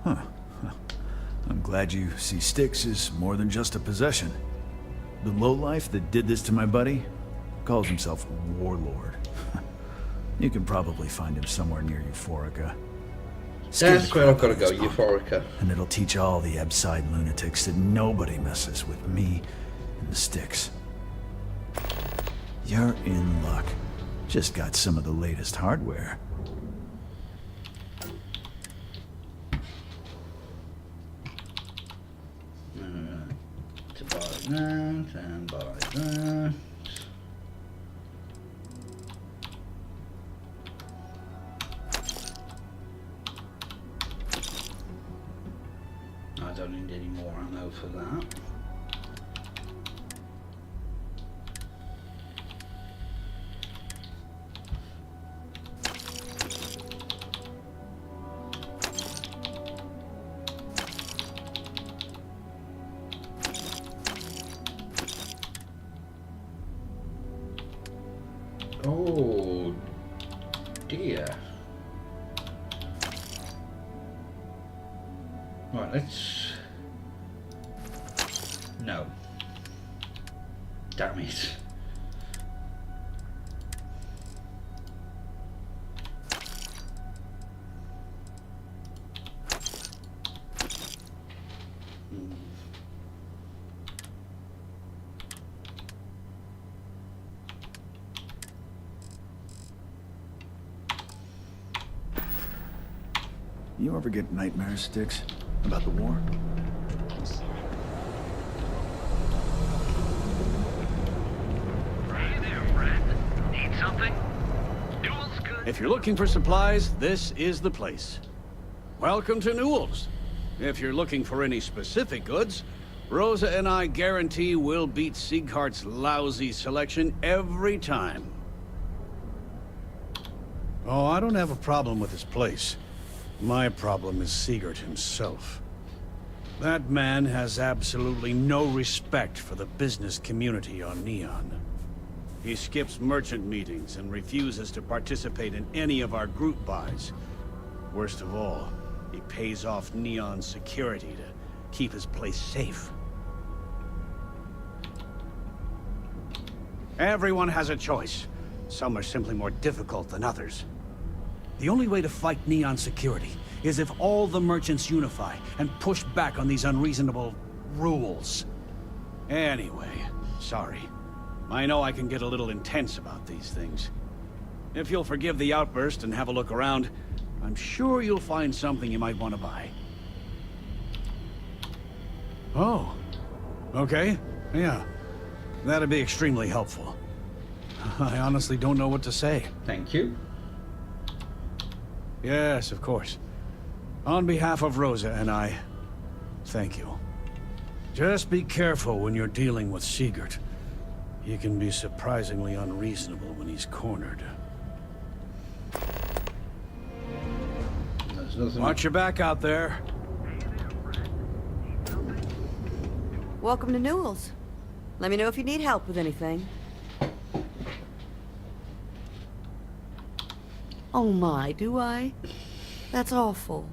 Huh. I'm glad you see Styx as more than just a possession. The lowlife that did this to my buddy calls himself Warlord. You can probably find him somewhere near Euphorica. That's where I've got to go, Euphorica. And it'll teach all the Abside lunatics that nobody messes with me and the Styx. You're in luck. Just got some of the latest hardware. To buy that and buy that. I don't need any more ammo for that. Oh dear. Right, let's... No. Damn it. You ever get nightmares, Styx? About the war? Hey there, friend. Need something? Newell's good. If you're looking for supplies, this is the place. Welcome to Newell's. If you're looking for any specific goods, Rosa and I guarantee we'll beat Sieghart's lousy selection every time. Oh, I don't have a problem with this place. My problem is Siegert himself. That man has absolutely no respect for the business community on Neon. He skips merchant meetings and refuses to participate in any of our group buys. Worst of all, he pays off Neon security to keep his place safe. Everyone has a choice. Some are simply more difficult than others. The only way to fight Neon security is if all the merchants unify and push back on these unreasonable rules. Anyway, sorry. I know I can get a little intense about these things. If you'll forgive the outburst and have a look around, I'm sure you'll find something you might want to buy. Oh. Okay. Yeah. That'd be extremely helpful. I honestly don't know what to say. Thank you. Yes, of course. On behalf of Rosa and I, thank you. Just be careful when you're dealing with Sigurd. He can be surprisingly unreasonable when he's cornered. Watch your back out there. Welcome to Newell's. Let me know if you need help with anything. Oh my, do I? That's awful.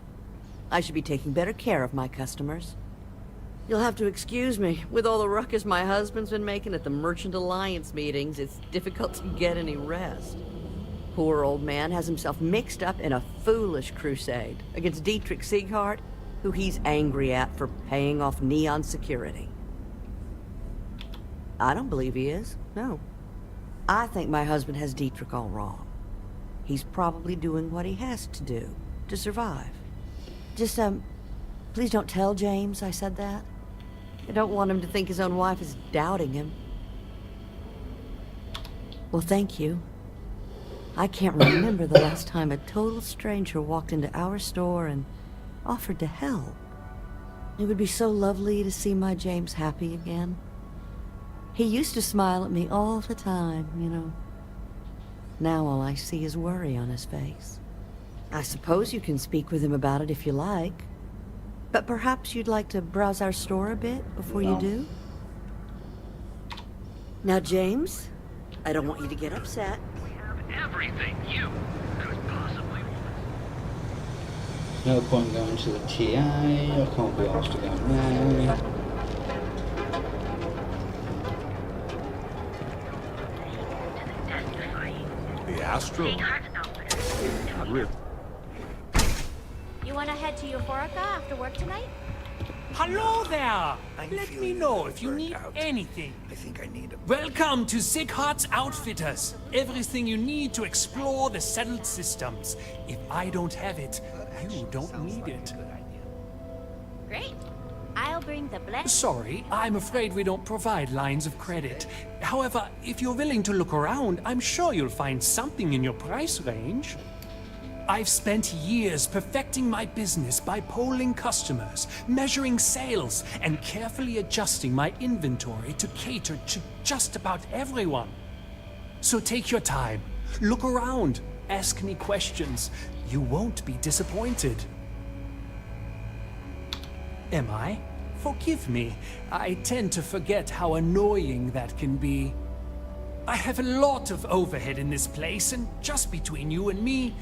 I should be taking better care of my customers. You'll have to excuse me. With all the ruckus my husband's been making at the Merchant Alliance meetings, it's difficult to get any rest. Poor old man has himself mixed up in a foolish crusade against Dietrich Sieghart, who he's angry at for paying off Neon security. I don't believe he is, no. I think my husband has Dietrich all wrong. He's probably doing what he has to do to survive. Just, please don't tell James I said that. I don't want him to think his own wife is doubting him. Well, thank you. I can't remember the last time a total stranger walked into our store and offered to help. It would be so lovely to see my James happy again. He used to smile at me all the time, you know. Now all I see is worry on his face. I suppose you can speak with him about it if you like. But perhaps you'd like to browse our store a bit before you do? Now, James, I don't want you to get upset. We have everything you could possibly want. No point going to the TI. I can't be asked to go now. The Astro. Not really. You want to head to Euphorica after work tonight? Hello there! Let me know if you need anything. I think I need a... Welcome to Sieghart's Outfitters. Everything you need to explore the settled systems. If I don't have it, you don't need it. Great. I'll bring the black... Sorry, I'm afraid we don't provide lines of credit. However, if you're willing to look around, I'm sure you'll find something in your price range. I've spent years perfecting my business by polling customers, measuring sales, and carefully adjusting my inventory to cater to just about everyone. So take your time, look around, ask me questions. You won't be disappointed. Am I? Forgive me. I tend to forget how annoying that can be. I have a lot of overhead in this place, and just between you and me,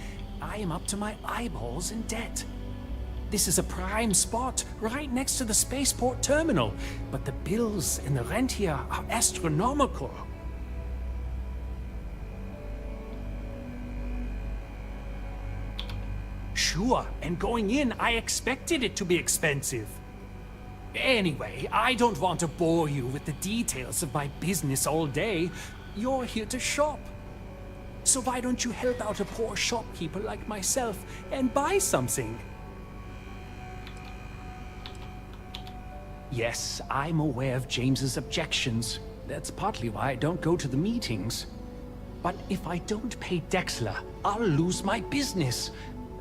I am up to my eyeballs in debt. This is a prime spot, right next to the spaceport terminal, but the bills and the rent here are astronomical. Sure, and going in, I expected it to be expensive. Anyway, I don't want to bore you with the details of my business all day. You're here to shop. So why don't you help out a poor shopkeeper like myself and buy something? Yes, I'm aware of James's objections. That's partly why I don't go to the meetings. But if I don't pay Dexler, I'll lose my business.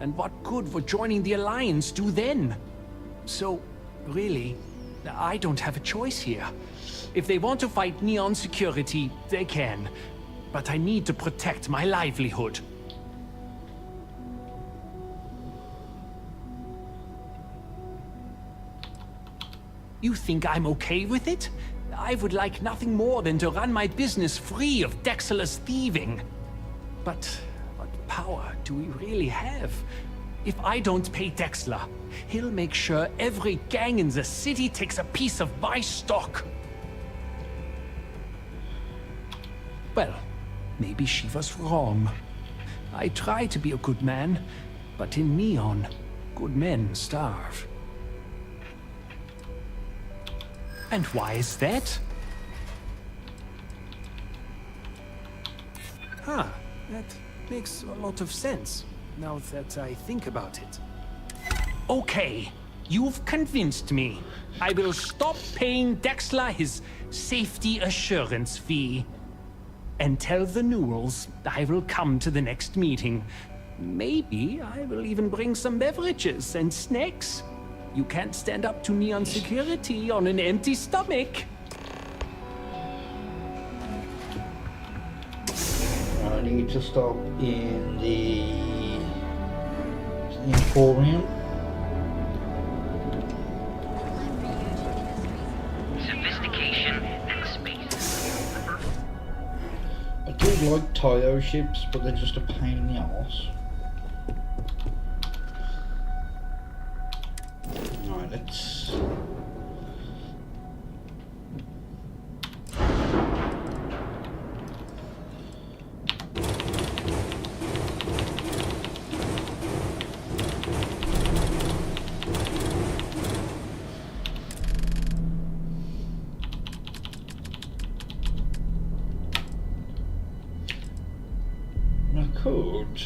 And what good would joining the Alliance do then? So, really, I don't have a choice here. If they want to fight Neon security, they can. But I need to protect my livelihood. You think I'm okay with it? I would like nothing more than to run my business free of Dexter's thieving. But what power do we really have? If I don't pay Dexter, he'll make sure every gang in the city takes a piece of my stock. Well, maybe she was wrong. I try to be a good man, but in Neon, good men starve. And why is that? That makes a lot of sense, now that I think about it. Okay, you've convinced me. I will stop paying Dexler his safety assurance fee. And tell the Newells I will come to the next meeting. Maybe I will even bring some beverages and snacks. You can't stand up to Neon security on an empty stomach. I need to stop in the Emporium. Sophistication and space. I do like Tayo ships, but they're just a pain in the arse. Right, let's... I could.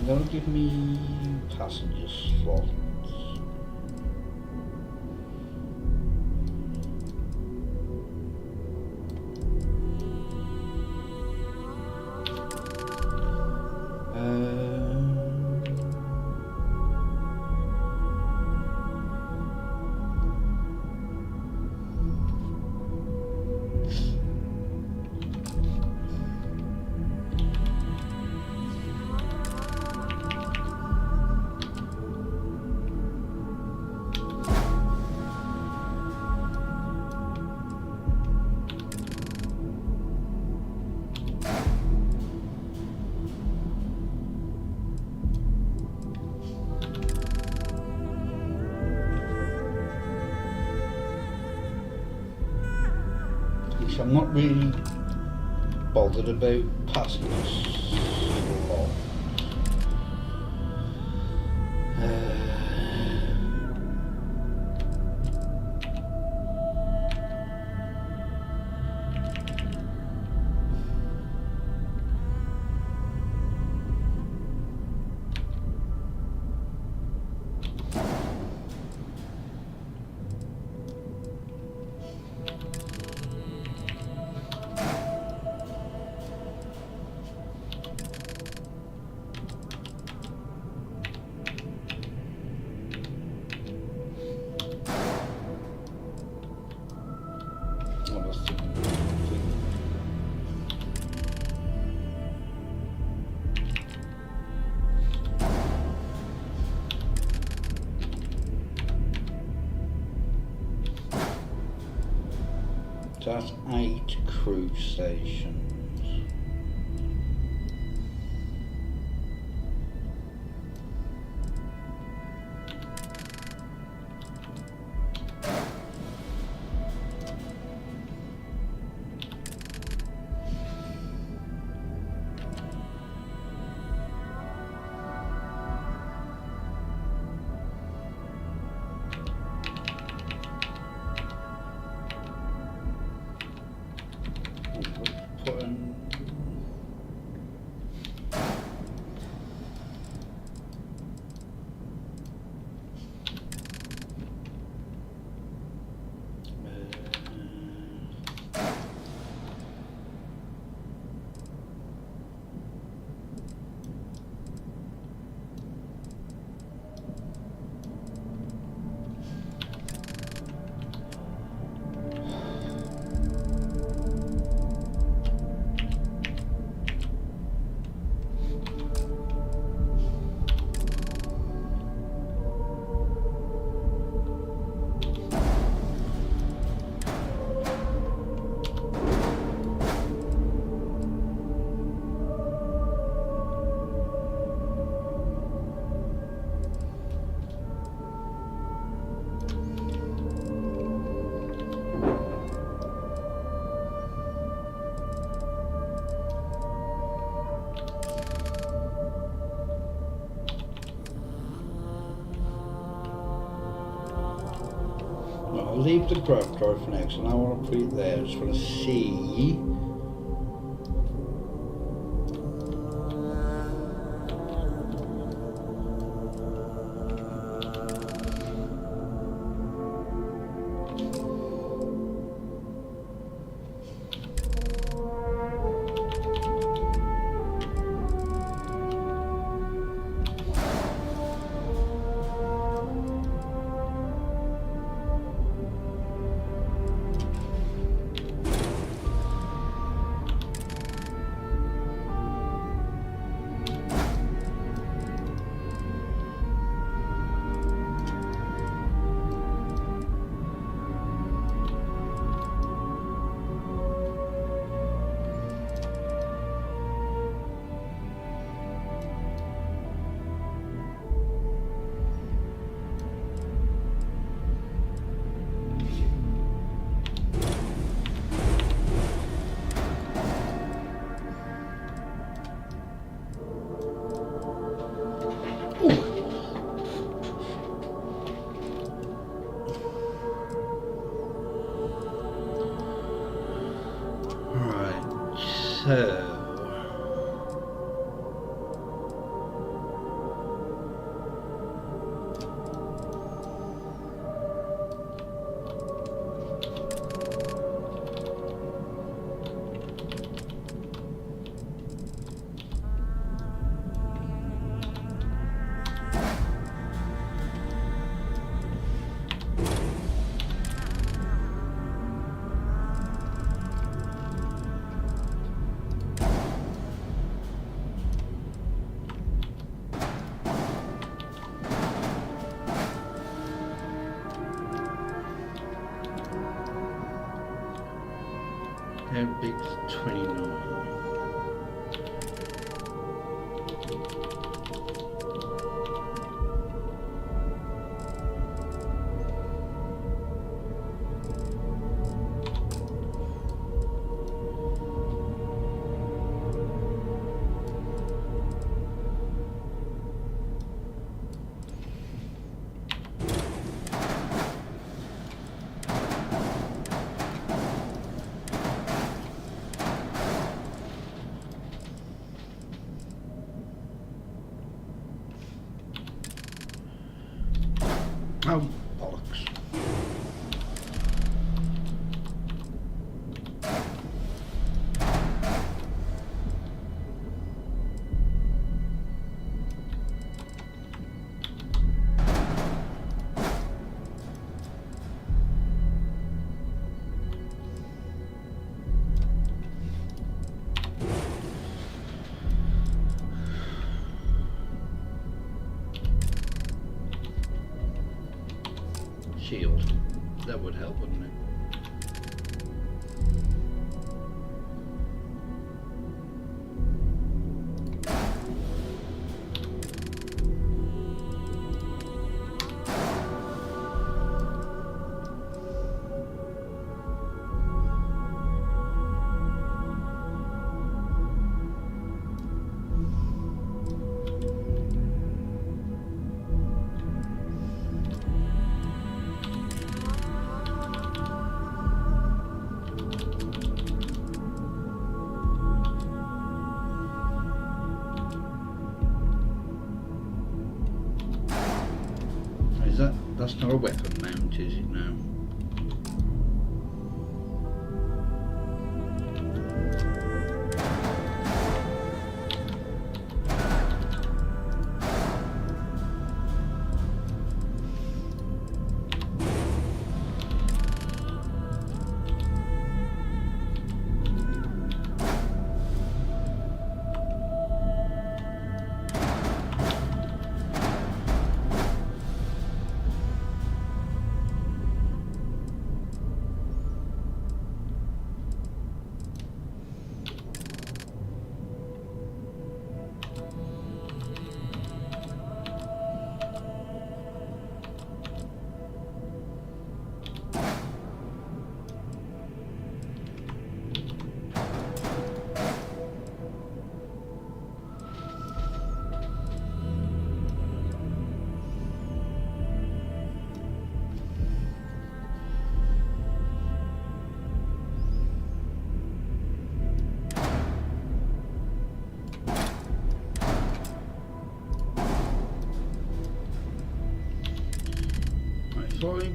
Don't give me passenger slots. I'm not really bothered about passengers a lot. So that's 8 crew stations. Put an I'll leave the grab drive for next, and I want to put it there. I just want to see. So how big's 29? Oh, bollocks. Shield. That would help, wouldn't it? That's not a weapon mount, is it now? if I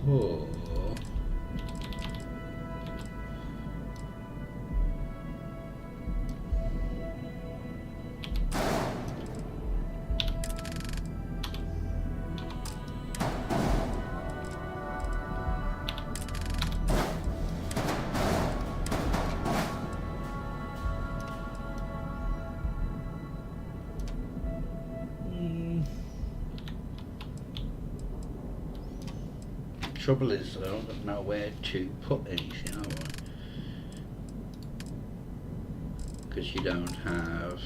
pull... Trouble is, I don't know where to put anything, because you don't have...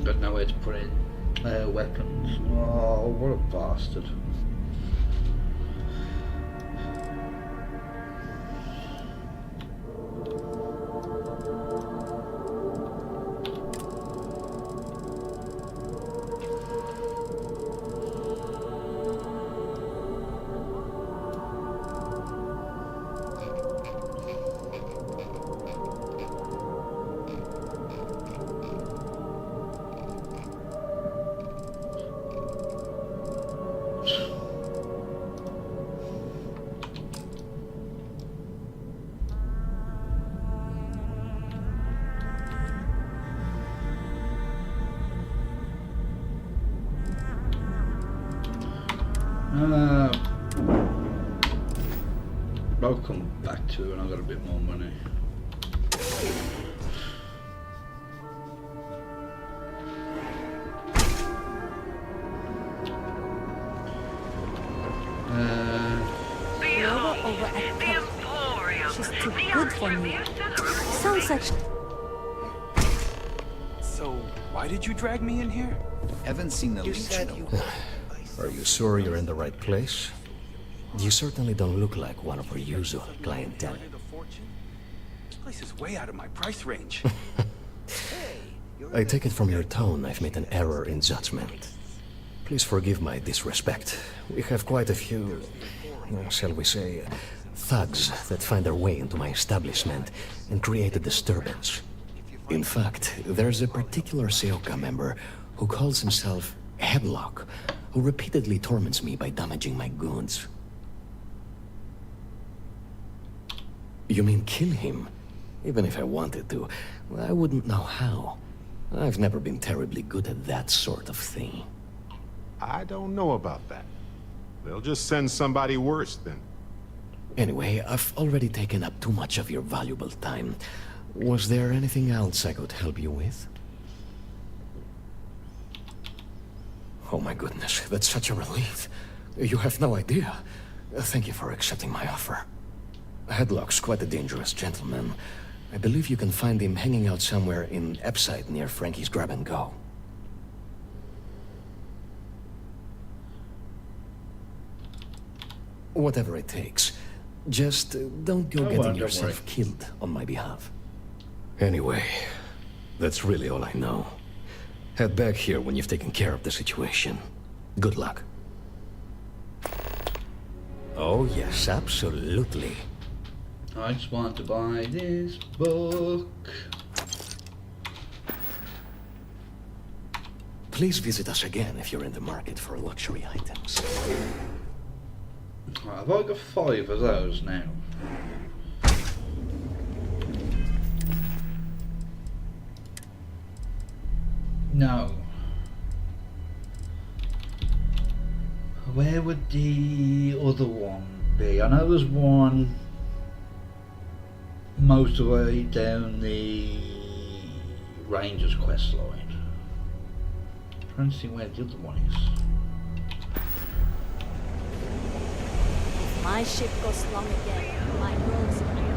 Got nowhere to put in weapons. Oh, what a bastard. I'll come back to it when I've got a bit more money. Over at the She's too good for me. Sounds like... So, why did you drag me in here? Haven't seen the Legion. Are you sure you're in the right place? You certainly don't look like one of our usual clientele. This place is way out of my price range. I take it from your tone I've made an error in judgment. Please forgive my disrespect. We have quite a few, shall we say, thugs that find their way into my establishment and create a disturbance. In fact, there's a particular Seoka member who calls himself Heblock, who repeatedly torments me by damaging my goods. You mean kill him? Even if I wanted to, I wouldn't know how. I've never been terribly good at that sort of thing. I don't know about that. They'll just send somebody worse then. Anyway, I've already taken up too much of your valuable time. Was there anything else I could help you with? Oh my goodness, that's such a relief. You have no idea. Thank you for accepting my offer. Headlock's quite a dangerous gentleman. I believe you can find him hanging out somewhere in Epside near Frankie's Grab and Go. Whatever it takes. Just don't go getting yourself killed on my behalf. Anyway, that's really all I know. Head back here when you've taken care of the situation. Good luck. Oh yes, absolutely. I just want to buy this book. Please visit us again if you're in the market for luxury items. Right, have I got 5 of those now? No. Where would the other one be? I know there's one most of the way down the Rangers quest line. I'm trying to see where the other one is. My ship goes long again. My girls are killed.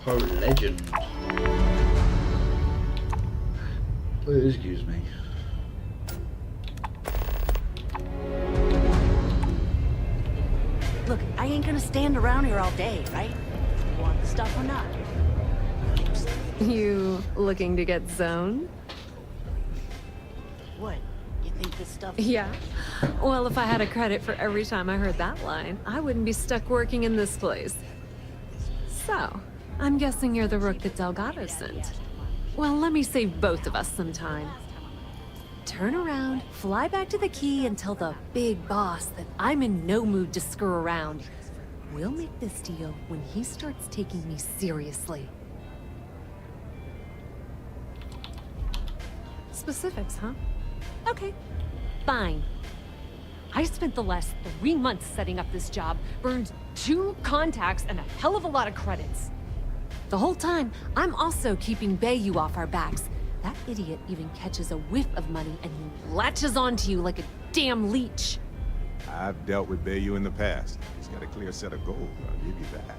Her legend. Excuse me. Look, I ain't gonna stand around here all day, right? Want the stuff or not? You looking to get zoned? What? You think this stuff... Yeah. Well, if I had a credit for every time I heard that line, I wouldn't be stuck working in this place. So, I'm guessing you're the rook that Delgado sent. Well, let me save both of us some time. Turn around, fly back to the key, and tell the big boss that I'm in no mood to screw around. We'll make this deal when he starts taking me seriously. Specifics, huh? Okay, fine. I spent the last 3 months setting up this job, burned 2 contacts and a hell of a lot of credits. The whole time, I'm also keeping Bayou off our backs. That idiot even catches a whiff of money and he latches onto you like a damn leech. I've dealt with Bayou in the past. He's got a clear set of gold, I'll give you that.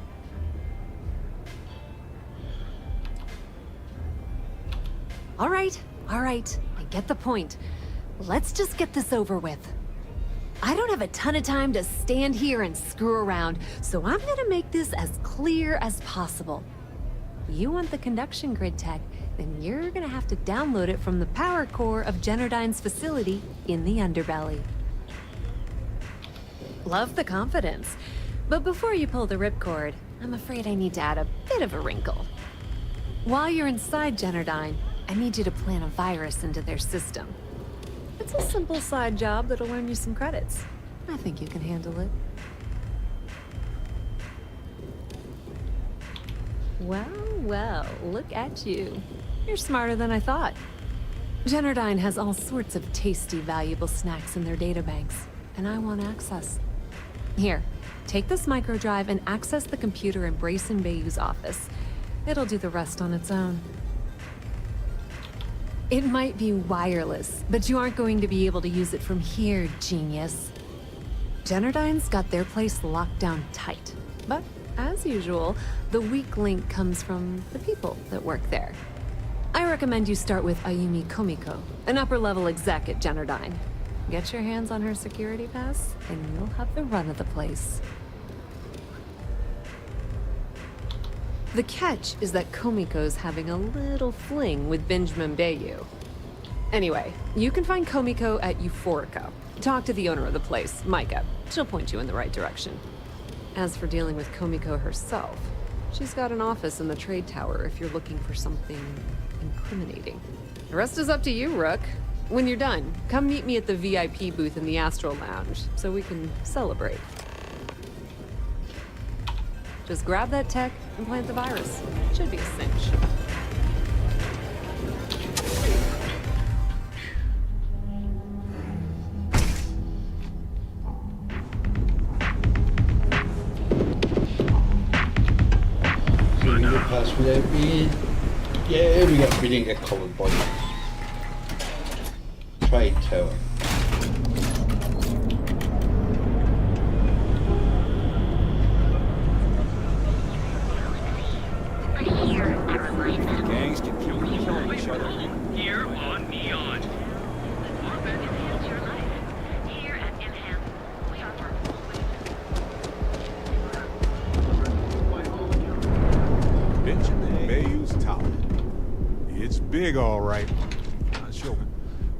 All right, I get the point. Let's just get this over with. I don't have a ton of time to stand here and screw around, so I'm gonna make this as clear as possible. You want the conduction grid tech, then you're gonna have to download it from the power core of Generdyne's facility in the underbelly. Love the confidence, but before you pull the ripcord, I'm afraid I need to add a bit of a wrinkle. While you're inside Generdyne, I need you to plant a virus into their system. It's a simple side job that'll earn you some credits. I think you can handle it. Well, look at you. You're smarter than I thought. Generdyne has all sorts of tasty, valuable snacks in their databanks, and I want access. Here, take this microdrive and access the computer in Brace and Bayou's office. It'll do the rest on its own. It might be wireless, but you aren't going to be able to use it from here, genius. Generdyne's got their place locked down tight. But, as usual, the weak link comes from the people that work there. I recommend you start with Ayumi Komiko, an upper-level exec at Generdyne. Get your hands on her security pass, and you'll have the run of the place. The catch is that Komiko's having a little fling with Benjamin Bayou. Anyway, you can find Komiko at Euphorica. Talk to the owner of the place, Micah. She'll point you in the right direction. As for dealing with Komiko herself, she's got an office in the trade tower if you're looking for something incriminating. The rest is up to you, Rook. When you're done, come meet me at the VIP booth in the Astral Lounge so we can celebrate. Just grab that tech and plant the virus. Should be a cinch. Pass without being. Yeah, we didn't get covered by the trade tower. Gangs can kill each other. Here on Neon. Warbird enhance your life. Here at Enhance, we offer Benjamin Bayou's Tower. It's big, all right. Not sure.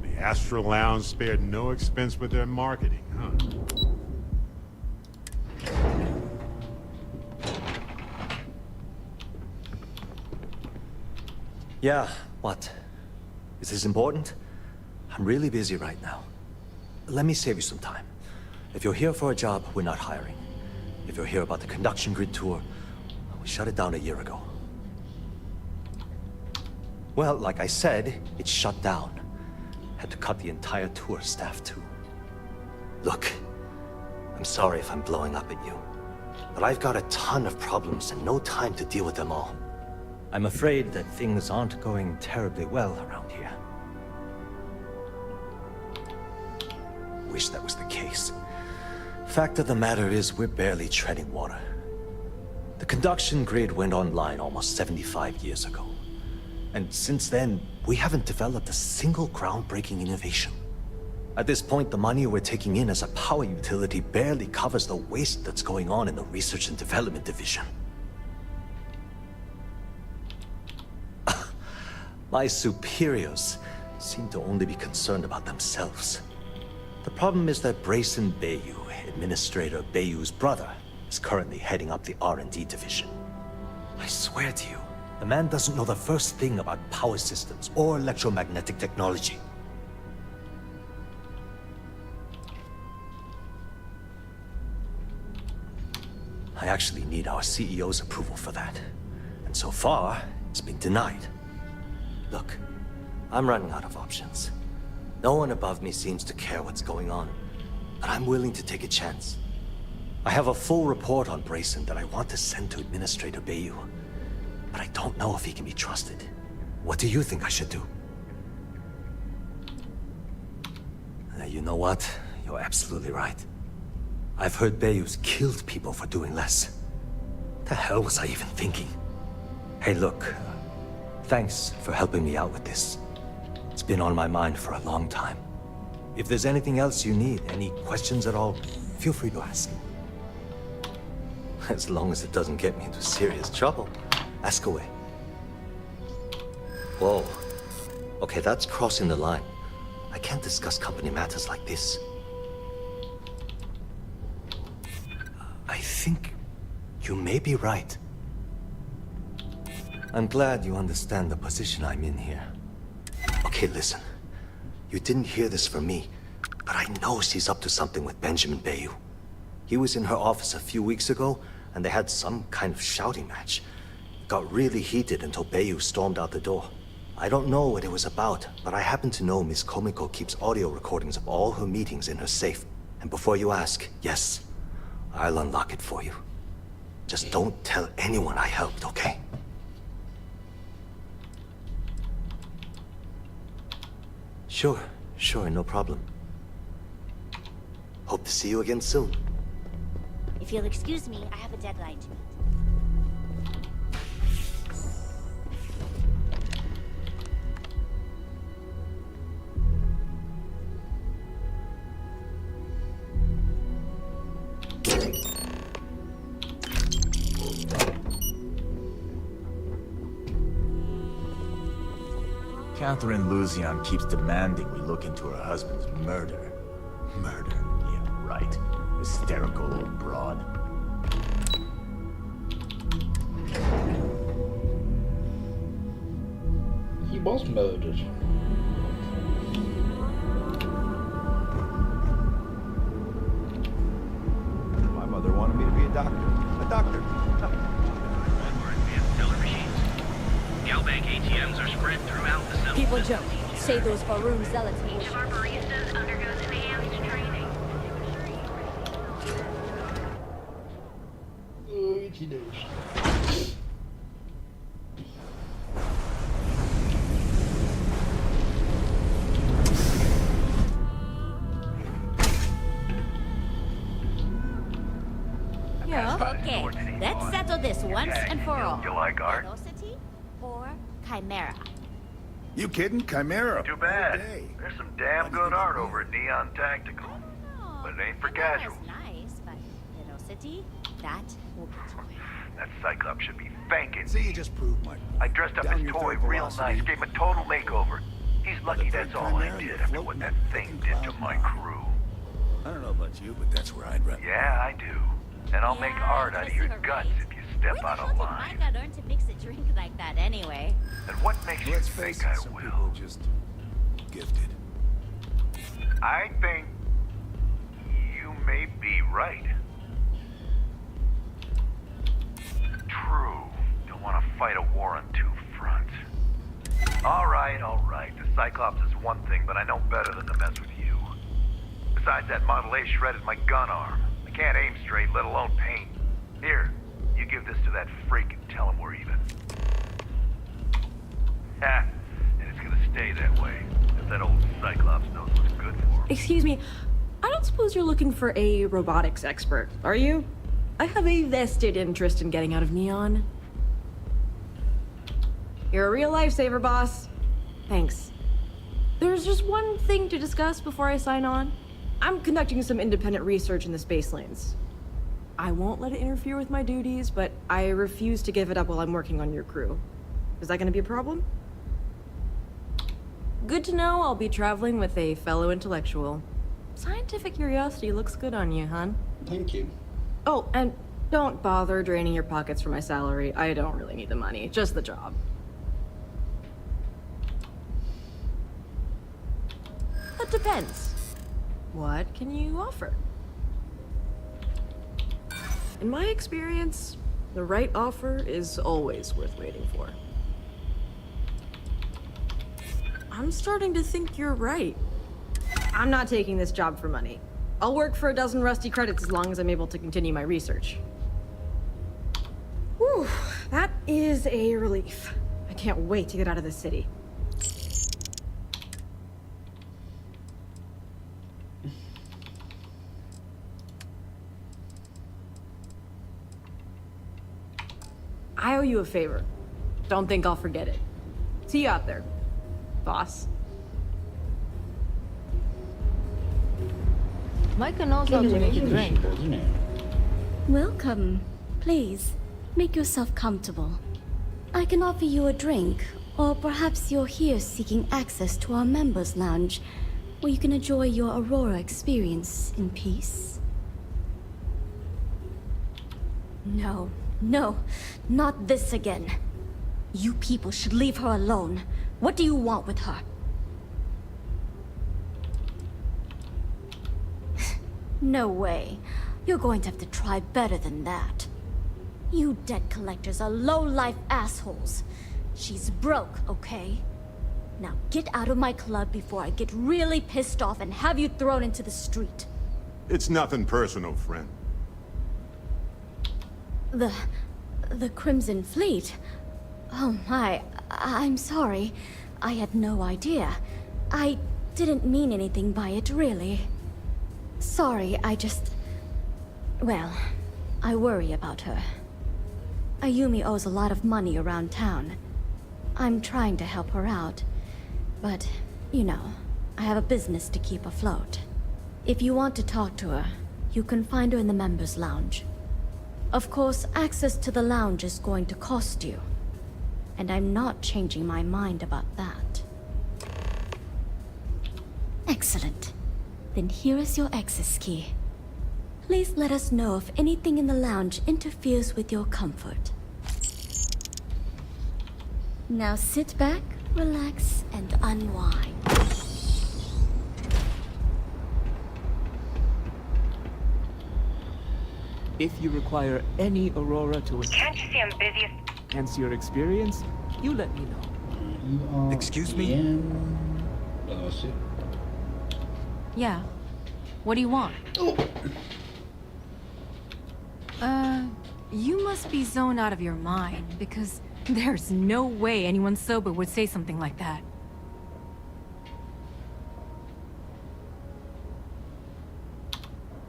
The Astral Lounge spared no expense with their marketing, huh? Yeah, what? Is this important? I'm really busy right now. Let me save you some time. If you're here for a job, we're not hiring. If you're here about the conduction grid tour, we shut it down a year ago. Well, like I said, it's shut down. Had to cut the entire tour staff too. Look, I'm sorry if I'm blowing up at you, but I've got a ton of problems and no time to deal with them all. I'm afraid that things aren't going terribly well around here. Wish that was the case. Fact of the matter is, we're barely treading water. The conduction grid went online almost 75 years ago. And since then, we haven't developed a single groundbreaking innovation. At this point, the money we're taking in as a power utility barely covers the waste that's going on in the research and development division. My superiors seem to only be concerned about themselves. The problem is that Brayson Bayou, Administrator Bayou's brother, is currently heading up the R&D division. I swear to you, the man doesn't know the first thing about power systems or electromagnetic technology. I actually need our CEO's approval for that. And so far, it's been denied. Look, I'm running out of options. No one above me seems to care what's going on, but I'm willing to take a chance. I have a full report on Brayson that I want to send to Administrator Bayou, but I don't know if he can be trusted. What do you think I should do? You know what? You're absolutely right. I've heard Bayou's killed people for doing less. The hell was I even thinking? Hey, look. Thanks for helping me out with this. It's been on my mind for a long time. If there's anything else you need, any questions at all, feel free to ask. As long as it doesn't get me into serious trouble, ask away. Whoa. Okay, that's crossing the line. I can't discuss company matters like this. I think you may be right. I'm glad you understand the position I'm in here. Okay, listen. You didn't hear this from me, but I know she's up to something with Benjamin Bayou. He was in her office a few weeks ago, and they had some kind of shouting match. It got really heated until Bayou stormed out the door. I don't know what it was about, but I happen to know Miss Komiko keeps audio recordings of all her meetings in her safe. And before you ask, yes, I'll unlock it for you. Just don't tell anyone I helped, okay? Sure, no problem. Hope to see you again soon. If you'll excuse me, I have a deadline to meet. Catherine Luzian keeps demanding we look into her husband's murder. Murder? Yeah, right. Hysterical old broad. was murdered. My mother wanted me to be a doctor. A doctor. More advanced teller machines. Galbank ATMs are spread throughout the settlement. People joke. Say those Faroon zealots. Each of our baristas undergoes enhanced training. Okay, let's settle this once and for all. You like art? Velocity or Chimera? You kidding? Chimera. Too bad. There's some damn good art over at Neon Tactical. But it ain't for casuals. Nice, but Velocity, that will be joy. That Cyclops should be thanking. See, you just proved my point. I dressed up Down his your toy third real velocity. nice, gave him a total makeover. He's lucky that's all I did after what that thing did to my crew. I don't know about you, but that's where I'd rather. Yeah, I do. And I'll make art out of your guts if you step out of line. I got learned to mix a drink like that anyway. And what makes you Let's think face I it, some will? people are just gifted. I think you may be right. True. Don't want to fight a war on two fronts. All right, all right. The Cyclops is one thing, but I know better than to mess with you. Besides, that Model A shredded my gun arm. I can't aim straight, let alone paint. Here, you give this to that freak and tell him we're even. Ha! And it's gonna stay that way. If that old Cyclops knows what's good for him. Excuse me, I don't suppose you're looking for a robotics expert, are you? I have a vested interest in getting out of Neon. You're a real lifesaver, boss. Thanks. There's just one thing to discuss before I sign on. I'm conducting some independent research in the space lanes. I won't let it interfere with my duties, but I refuse to give it up while I'm working on your crew. Is that gonna be a problem? Good to know I'll be traveling with a fellow intellectual. Scientific curiosity looks good on you, hon. Thank you. Oh, and don't bother draining your pockets for my salary. I don't really need the money, just the job. That depends. What can you offer? In my experience, the right offer is always worth waiting for. I'm starting to think you're right. I'm not taking this job for money. I'll work for a dozen rusty credits as long as I'm able to continue my research. Whew, that is a relief. I can't wait to get out of this city. I owe you a favor. Don't think I'll forget it. See you out there, boss. Micah knows how to make you drink. Welcome. Please, make yourself comfortable. I can offer you a drink, or perhaps you're here seeking access to our members' lounge, where you can enjoy your Aurora experience in peace. No, no, not this again. You people should leave her alone. What do you want with her? No way. You're going to have to try better than that. You debt collectors are low-life assholes. She's broke, okay? Now get out of my club before I get really pissed off and have you thrown into the street. It's nothing personal, friend. The Crimson Fleet? Oh my, I'm sorry. I had no idea. I didn't mean anything by it, really. Sorry, well, I worry about her. Ayumi owes a lot of money around town. I'm trying to help her out. But, you know, I have a business to keep afloat. If you want to talk to her, you can find her in the members' lounge. Of course, access to the lounge is going to cost you. And I'm not changing my mind about that. Excellent. Then here is your access key. Please let us know if anything in the lounge interferes with your comfort. Now sit back, relax, and unwind. If you require any Aurora to Can't you see I'm busy? enhance your experience, you let me know. Excuse me? Yeah. What do you want? You must be zoned out of your mind, because there's no way anyone sober would say something like that.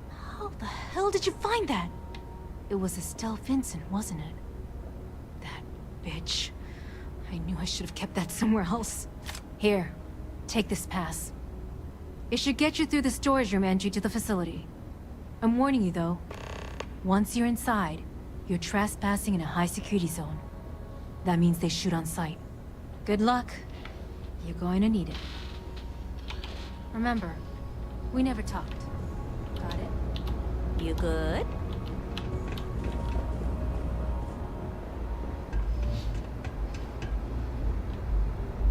How the hell did you find that? It was Estelle Vincent, wasn't it? That bitch. I knew I should have kept that somewhere else. Here, take this pass. It should get you through the storage room entry to the facility. I'm warning you though. Once you're inside, you're trespassing in a high-security zone. That means they shoot on sight. Good luck. You're going to need it. Remember, we never talked. Got it? You good?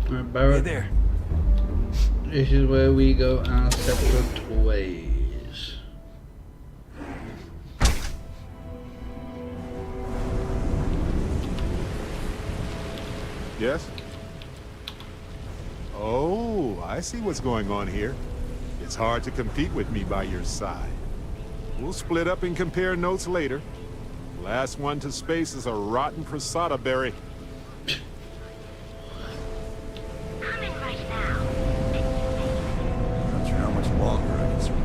Alright, Barrett. Hey there. This is where we go our separate ways. Yes? Oh, I see what's going on here. It's hard to compete with me by your side. We'll split up and compare notes later. Last one to space is a rotten prasada berry. Not sure how much longer I can survive.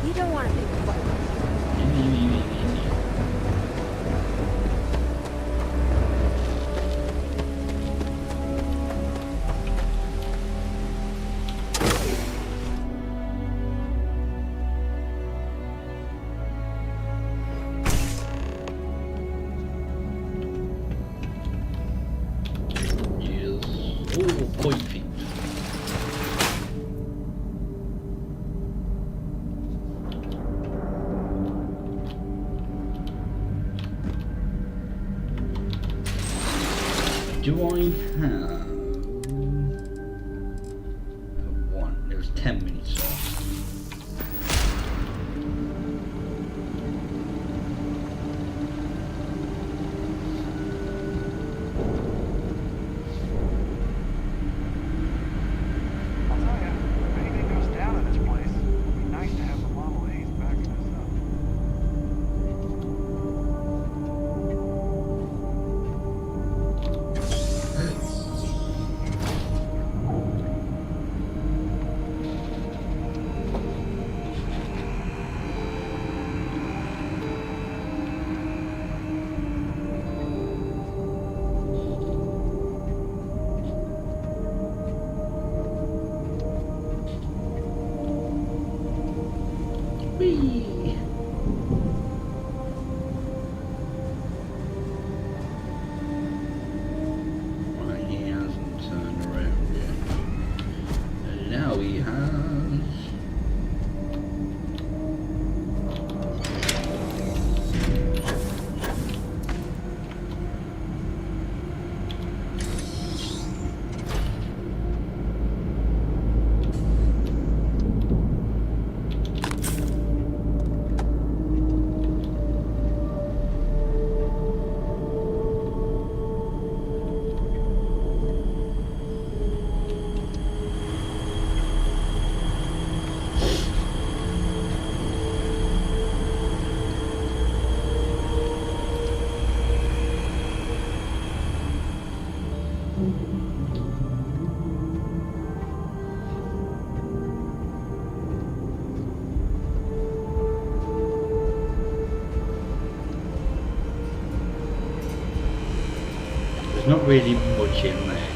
We don't want to pick a fight. Yes. Oh, point feet. Do I have one? There's 10 minutes left. I'll tell ya, if anything goes down in this place, it'd be nice to have the Model A's backing us up. Whee! Right, he hasn't turned around yet. And now he has. There's not really much in there.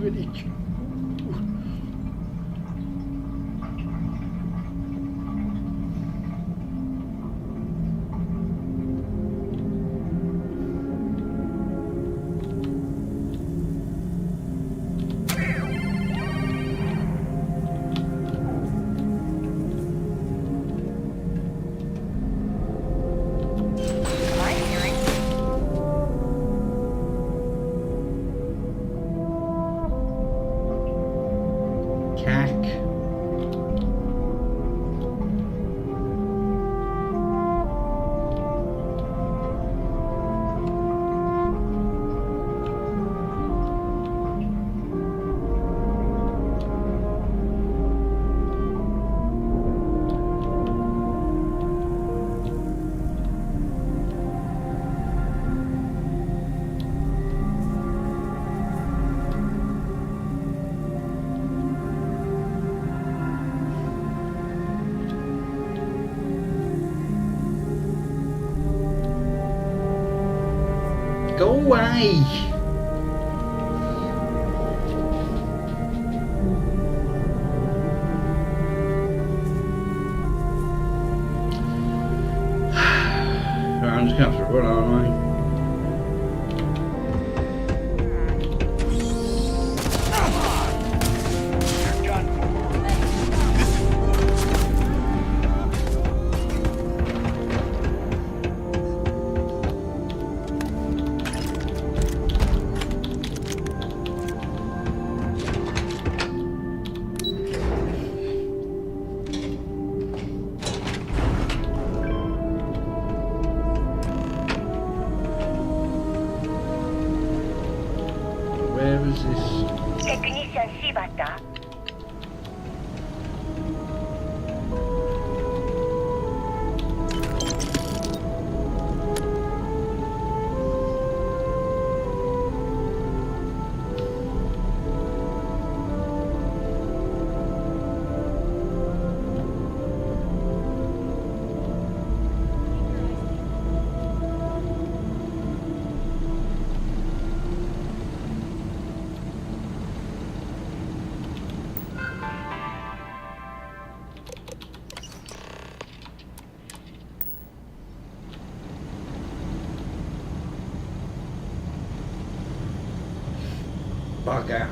Dominic. Go away! I'm just gonna have to run, aren't I? Where is this? Technician Shibata. Bugger.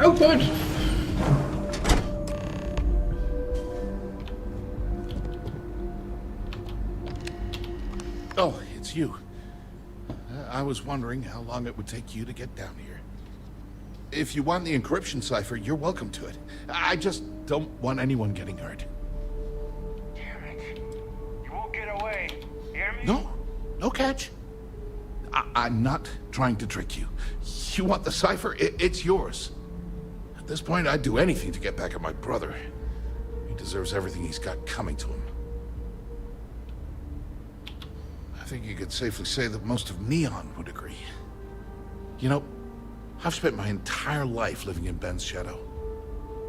Open! Oh, it's you. I was wondering how long it would take you to get down here. If you want the encryption cipher, you're welcome to it. I just don't want anyone getting hurt. Damn it. You won't get away. Hear me? No catch. I'm not trying to trick you. You want the cipher? It's yours. At this point, I'd do anything to get back at my brother. He deserves everything he's got coming to him. I think you could safely say that most of Neon would agree. You know, I've spent my entire life living in Ben's shadow.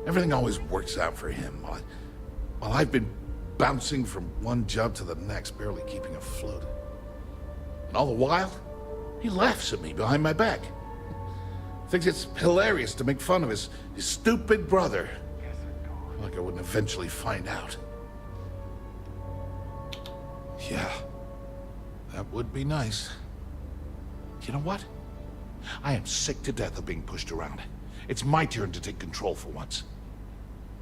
Everything always works out for him, while I've been bouncing from one job to the next, barely keeping afloat. And all the while, he laughs at me behind my back. Thinks it's hilarious to make fun of his stupid brother. Like I wouldn't eventually find out. Yeah, that would be nice. You know what? I am sick to death of being pushed around. It's my turn to take control for once.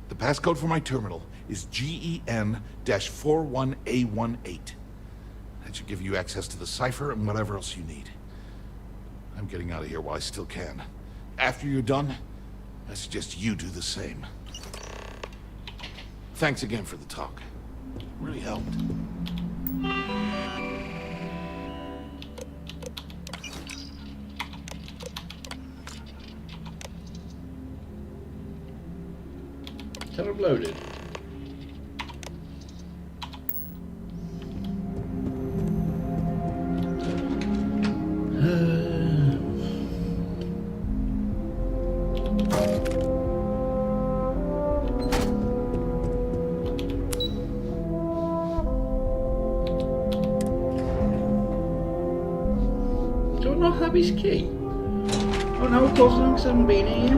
The passcode for my terminal is GEN-41A18. That should give you access to the cipher and whatever else you need. I'm getting out of here while I still can. After you're done, I suggest you do the same. Thanks again for the talk. It really helped. Is that uploaded? Do I not have his key? Oh no, of course not, because I haven't been here.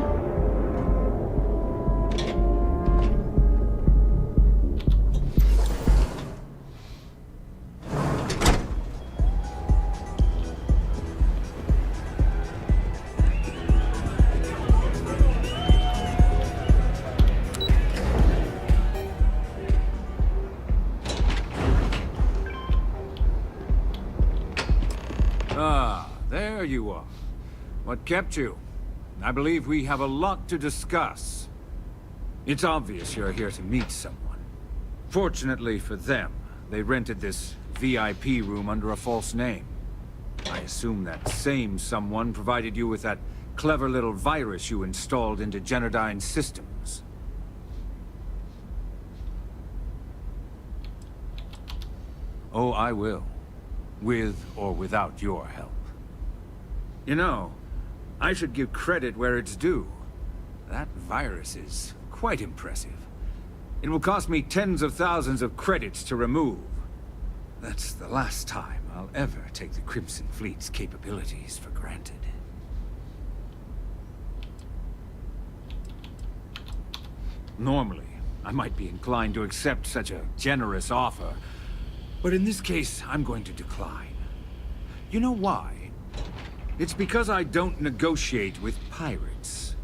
Ah, there you are. What kept you? I believe we have a lot to discuss. It's obvious you're here to meet someone. Fortunately for them, they rented this VIP room under a false name. I assume that same someone provided you with that clever little virus you installed into Genodyne's systems. Oh, I will. With or without your help. You know, I should give credit where it's due. That virus is quite impressive. It will cost me tens of thousands of credits to remove. That's the last time I'll ever take the Crimson Fleet's capabilities for granted. Normally, I might be inclined to accept such a generous offer, but in this case, I'm going to decline. You know why? It's because I don't negotiate with pirates.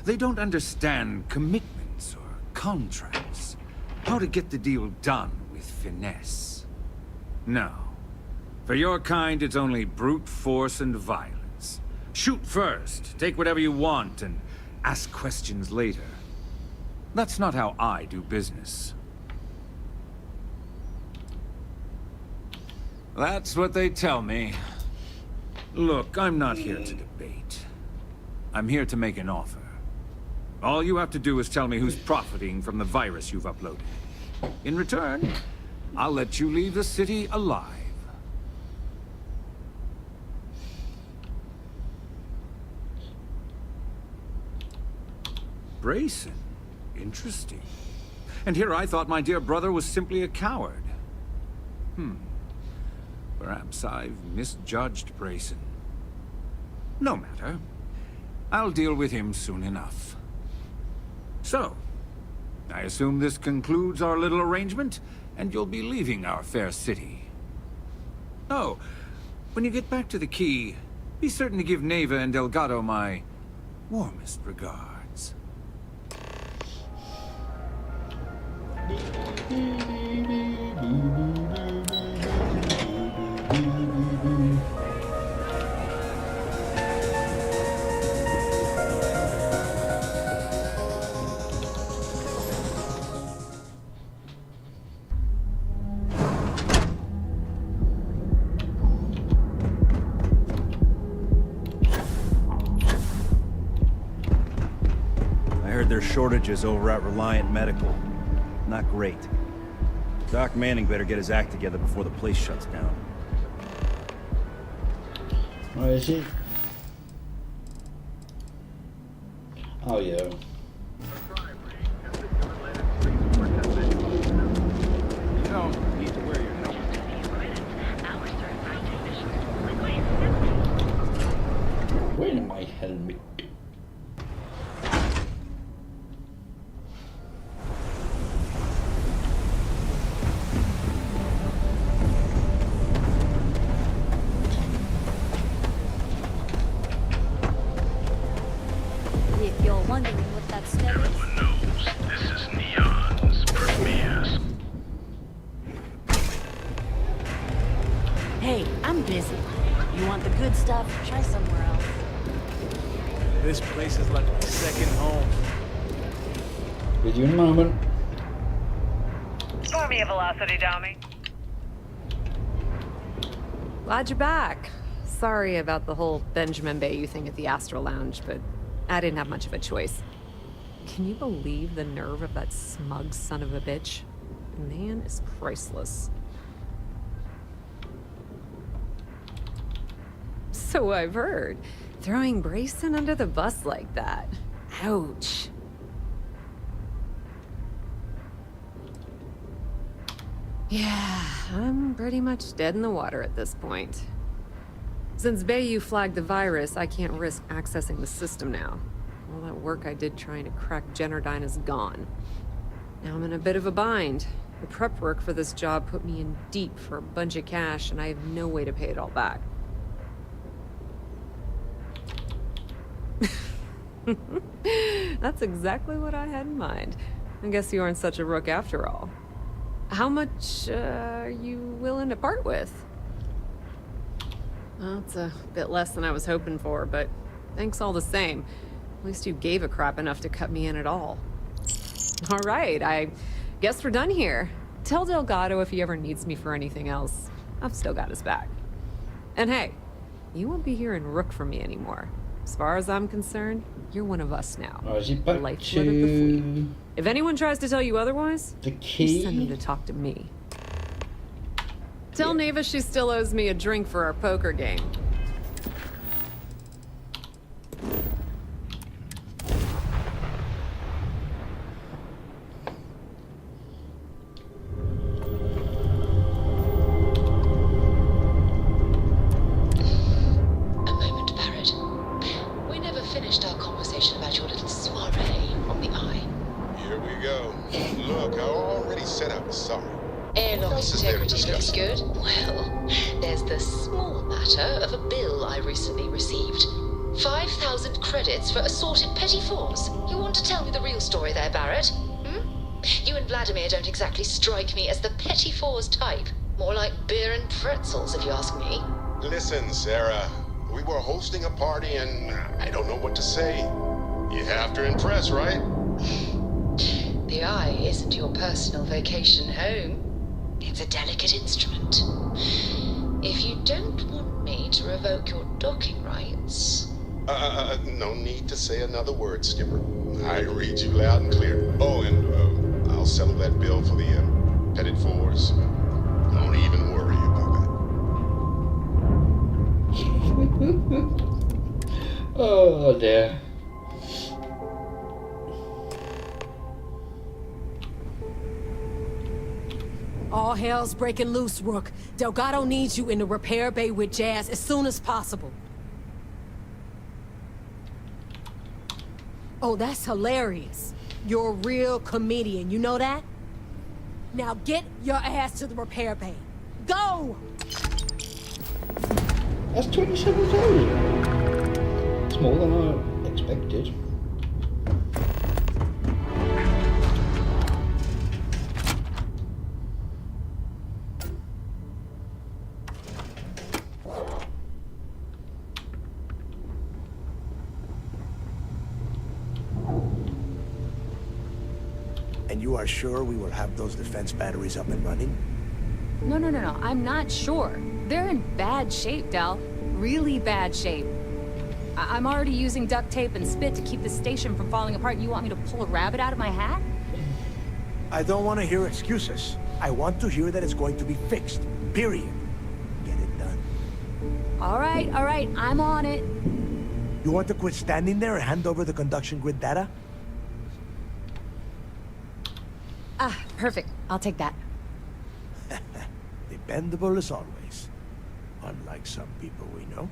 They don't understand commitments or contracts. How to get the deal done with finesse. No. For your kind, it's only brute force and violence. Shoot first, take whatever you want, and ask questions later. That's not how I do business. That's what they tell me. Look, I'm not here to debate. I'm here to make an offer. All you have to do is tell me who's profiting from the virus you've uploaded. In return, I'll let you leave the city alive. Brayson? Interesting. And here I thought my dear brother was simply a coward. Perhaps I've misjudged Brayson. No matter. I'll deal with him soon enough. So, I assume this concludes our little arrangement, and you'll be leaving our fair city. Oh, when you get back to the Key, be certain to give Neva and Delgado my warmest regards. There's shortages over at Reliant Medical. Not great. Doc Manning better get his act together before the place shuts down. Where is he? Oh yeah. You don't need to wear your helmet. Where am I helmet? If you're wondering what that smell is. Everyone knows this is Neon's premiere. Hey, I'm busy. You want the good stuff? Try somewhere else. This place is like my second home. With you in a moment. Pour me a velocity, dummy. Glad you're back. Sorry about the whole Benjamin Bayou thing at the Astro Lounge, but I didn't have much of a choice. Can you believe the nerve of that smug son of a bitch? The man is priceless. So I've heard. Throwing Brayson under the bus like that. Ouch. Yeah, I'm pretty much dead in the water at this point. Since Bayou flagged the virus, I can't risk accessing the system now. All that work I did trying to crack Generdyne is gone. Now I'm in a bit of a bind. The prep work for this job put me in deep for a bunch of cash, and I have no way to pay it all back. That's exactly what I had in mind. I guess you aren't such a rook after all. How much are you willing to part with? Well, it's a bit less than I was hoping for, but thanks all the same. At least you gave a crap enough to cut me in at all. All right, I guess we're done here. Tell Delgado if he ever needs me for anything else. I've still got his back. And hey, you won't be hearing rook from me anymore. As far as I'm concerned, you're one of us now. Oh, is he back Lifeblood of the fleet. to If anyone tries to tell you otherwise, the just send them key? to talk to me. Tell Neva she still owes me a drink for our poker game. A moment, Barrett. We never finished our conversation about your little soiree on the Eye. Here we go. Look, I already said I was sorry. Airlock What else is there to integrity looks discuss? good. Well, there's the small matter of a bill I recently received. 5,000 credits for assorted petty fours. You want to tell me the real story there, Barrett? You and Vladimir don't exactly strike me as the petty fours type. More like beer and pretzels, if you ask me. Listen, Sarah. We were hosting a party and I don't know what to say. You have to impress, right? The Eye isn't your personal vacation home. It's a delicate instrument. If you don't want me to revoke your docking rights... No need to say another word, Skipper. I read you loud and clear. Oh, and I'll settle that bill for the pettit fours. Don't even worry about that. Oh dear. All hell's breaking loose, Rook. Delgado needs you in the repair bay with Jazz as soon as possible. Oh, that's hilarious. You're a real comedian, you know that? Now get your ass to the repair bay. Go! That's 27,000. It's more than I expected. And you are sure we will have those defense batteries up and running? No, I'm not sure. They're in bad shape, Del. Really bad shape. I'm already using duct tape and spit to keep the station from falling apart. You want me to pull a rabbit out of my hat? I don't want to hear excuses. I want to hear that it's going to be fixed. Period. Get it done. All right, I'm on it. You want to quit standing there and hand over the conduction grid data? Ah, perfect. I'll take that. Dependable as always. Unlike some people we know.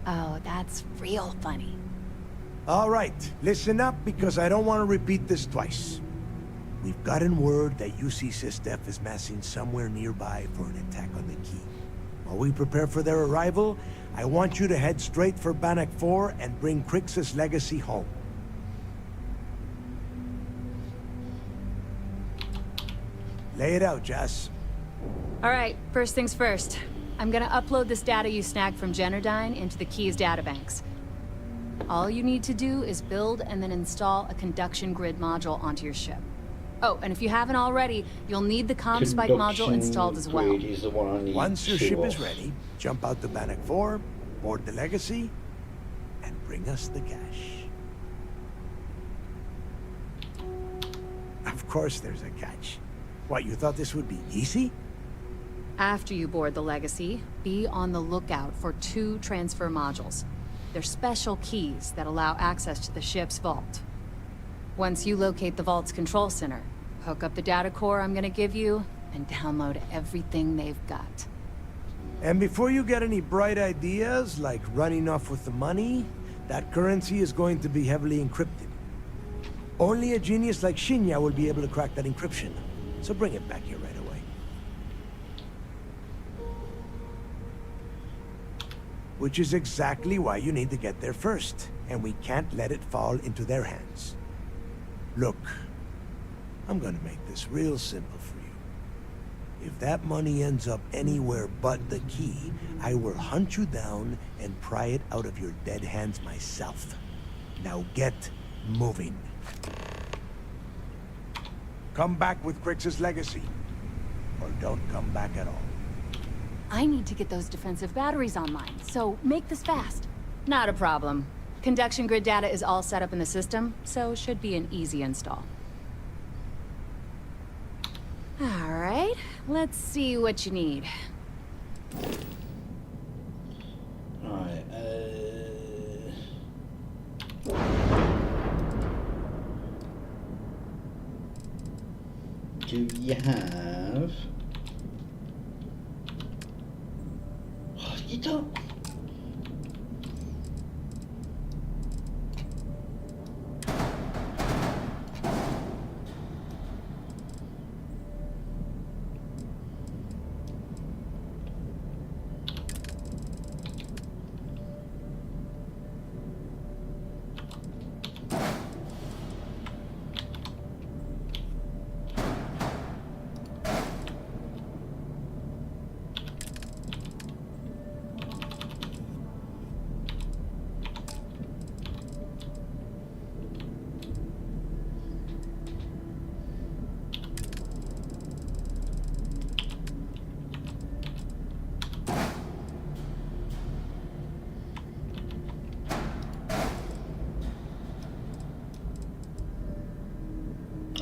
Oh, that's real funny. All right, listen up because I don't want to repeat this twice. We've gotten word that UC Systef is massing somewhere nearby for an attack on the key. While we prepare for their arrival, I want you to head straight for Bannock 4 and bring Crix's legacy home. Lay it out, Jess. All right, first things first. I'm gonna upload this data you snagged from Generdyne into the Key's databanks. All you need to do is build and then install a conduction grid module onto your ship. Oh, and if you haven't already, you'll need the comm spike module installed as well. Is the one I need Once your to ship off. is ready, jump out to Bannock 4, board the legacy, and bring us the cash. Of course there's a catch. What, you thought this would be easy? After you board the Legacy, be on the lookout for 2 transfer modules. They're special keys that allow access to the ship's vault. Once you locate the vault's control center, hook up the data core I'm gonna give you, and download everything they've got. And before you get any bright ideas, like running off with the money, that currency is going to be heavily encrypted. Only a genius like Shinya will be able to crack that encryption. So bring it back here right away. Which is exactly why you need to get there first, and we can't let it fall into their hands. Look, I'm gonna make this real simple for you. If that money ends up anywhere but the key, I will hunt you down and pry it out of your dead hands myself. Now get moving. Come back with Crix's legacy, or don't come back at all. I need to get those defensive batteries online, so make this fast. Not a problem. Conduction grid data is all set up in the system, so should be an easy install. All right, let's see what you need. Alright, do you have... Oh, you don't...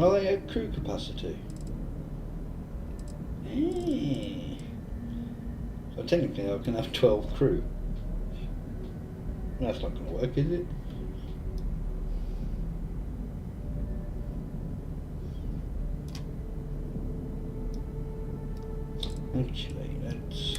Oh, they have crew capacity. So technically I can have 12 crew. That's not going to work, is it? Actually, let's...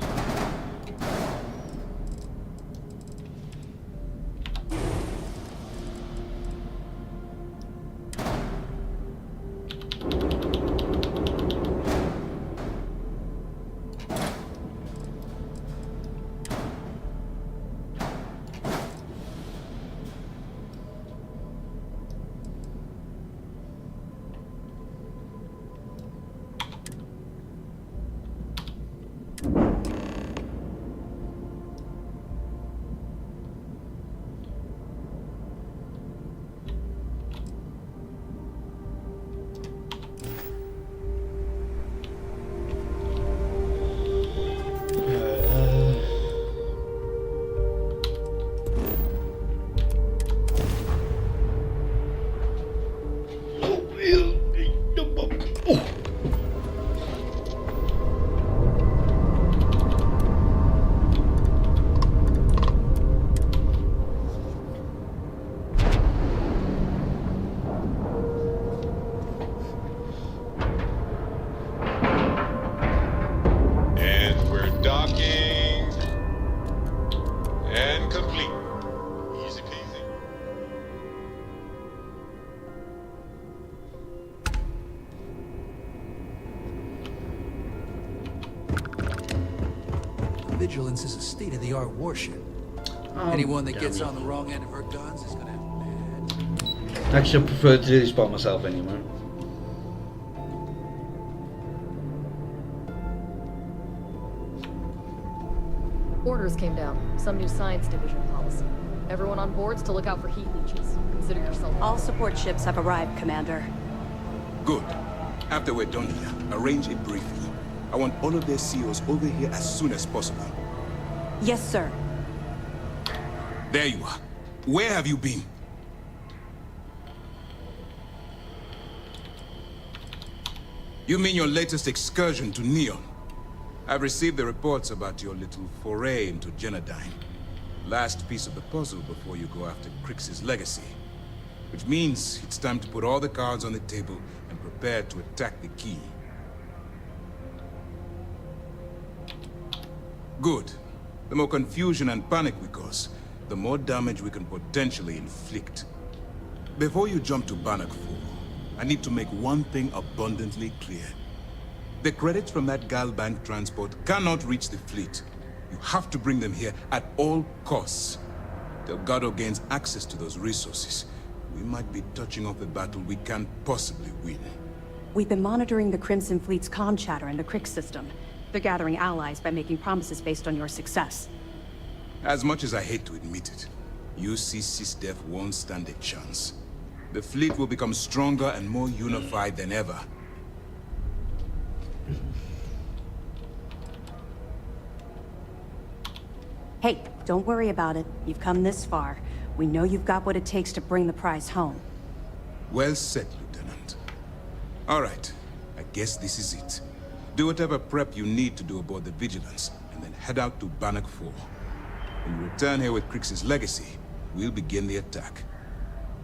Mission complete. Easy peasy. Vigilance is a state-of-the-art warship. Anyone that gets on the wrong end of her guns is gonna have bad. Actually, I prefer to do this by myself anyway. Orders came down. Some new science division policy. Everyone on board's to look out for heat leeches. Consider yourself... All support ships have arrived, Commander. Good. After we're done here, arrange a briefing. I want all of their CEOs over here as soon as possible. Yes, sir. There you are. Where have you been? You mean your latest excursion to Neon? I've received the reports about your little foray into Genodyne. Last piece of the puzzle before you go after Crix's legacy. Which means it's time to put all the cards on the table and prepare to attack the key. Good. The more confusion and panic we cause, the more damage we can potentially inflict. Before you jump to Bannock 4, I need to make one thing abundantly clear. The credits from that Galbank transport cannot reach the fleet. You have to bring them here at all costs. Delgado gains access to those resources. We might be touching off a battle we can't possibly win. We've been monitoring the Crimson Fleet's comm chatter in the Crix system. They're gathering allies by making promises based on your success. As much as I hate to admit it, UC SysDef won't stand a chance. The fleet will become stronger and more unified than ever. Hey, don't worry about it. You've come this far. We know you've got what it takes to bring the prize home. Well said, Lieutenant. All right, I guess this is it. Do whatever prep you need to do aboard the Vigilance, and then head out to Bannock 4. When you return here with Crix's legacy, we'll begin the attack.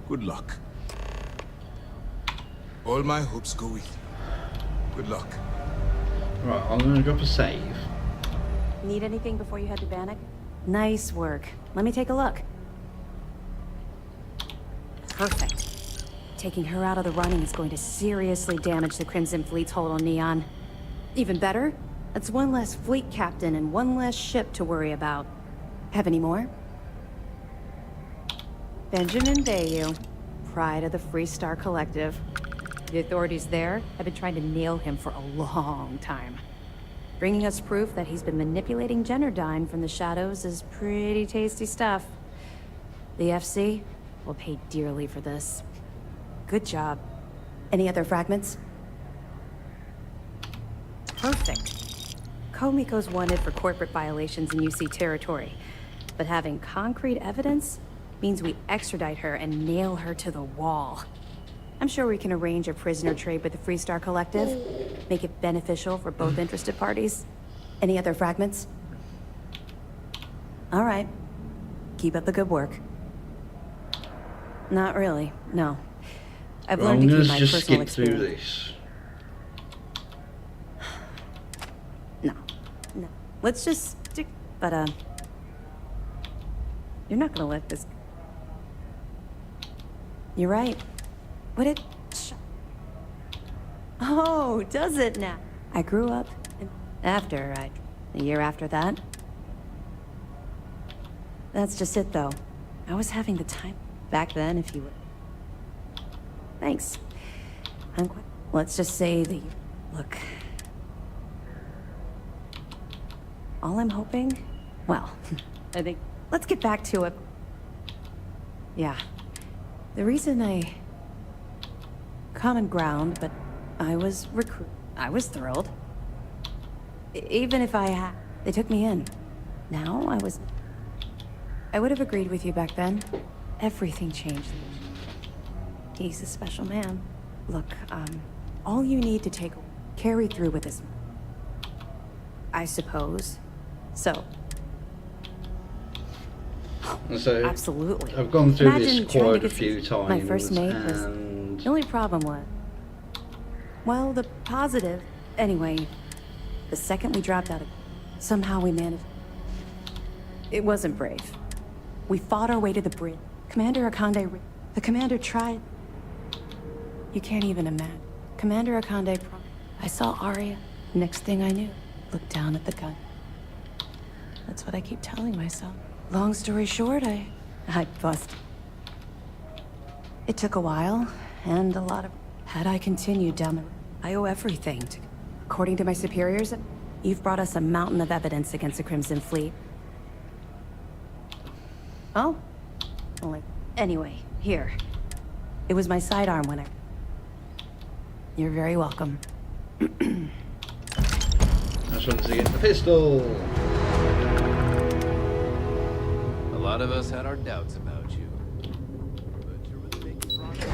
Good luck. All my hopes go with you. Good luck. Right, I'm gonna drop a save. Need anything before you head to Bannock? Nice work. Let me take a look. Perfect. Taking her out of the running is going to seriously damage the Crimson Fleet's hold on Neon. Even better, that's one less fleet captain and one less ship to worry about. Have any more? Benjamin Bayou, pride of the Freestar Collective. The authorities there have been trying to nail him for a long time. Bringing us proof that he's been manipulating Genodyne from the shadows is pretty tasty stuff. The FC will pay dearly for this. Good job. Any other fragments? Perfect. Komiko's wanted for corporate violations in UC territory, but having concrete evidence means we extradite her and nail her to the wall. I'm sure we can arrange a prisoner trade with the Freestar Collective, make it beneficial for both interested parties. Any other fragments? All right. Keep up the good work. Not really, no. I've learned to keep my personal experience. Through this. No. Let's just stick. But you're not gonna let this. You're right. Would it? Oh, does it now? I grew up a year after that. That's just it, though. I was having the time back then, if you would. Thanks. Let's just say that look. All I'm hoping, well, I think, let's get back to it. Yeah. The reason common ground, but I was thrilled. Even if they took me in. Now I would have agreed with you back then. Everything changed. He's a special man. Look, all you need to carry through with this, I suppose. So absolutely. I've gone through Imagine this quite a few times. My first mate was. The only problem was. Well, the positive. Anyway, the second we dropped out of. Somehow we managed. It wasn't brave. We fought our way to the bridge. Commander Akande... The commander tried... You can't even imagine. Commander Akande... I saw Arya. Next thing I knew, looked down at the gun. That's what I keep telling myself. Long story short, I busted. It took a while, and a lot of... Had I continued down the road, I owe everything to... According to my superiors, you've brought us a mountain of evidence against the Crimson Fleet. Oh? Only... Anyway, here. It was my sidearm when I... You're very welcome. I just wanted to get the pistol. A lot of us had our doubts about you. But you're really making progress.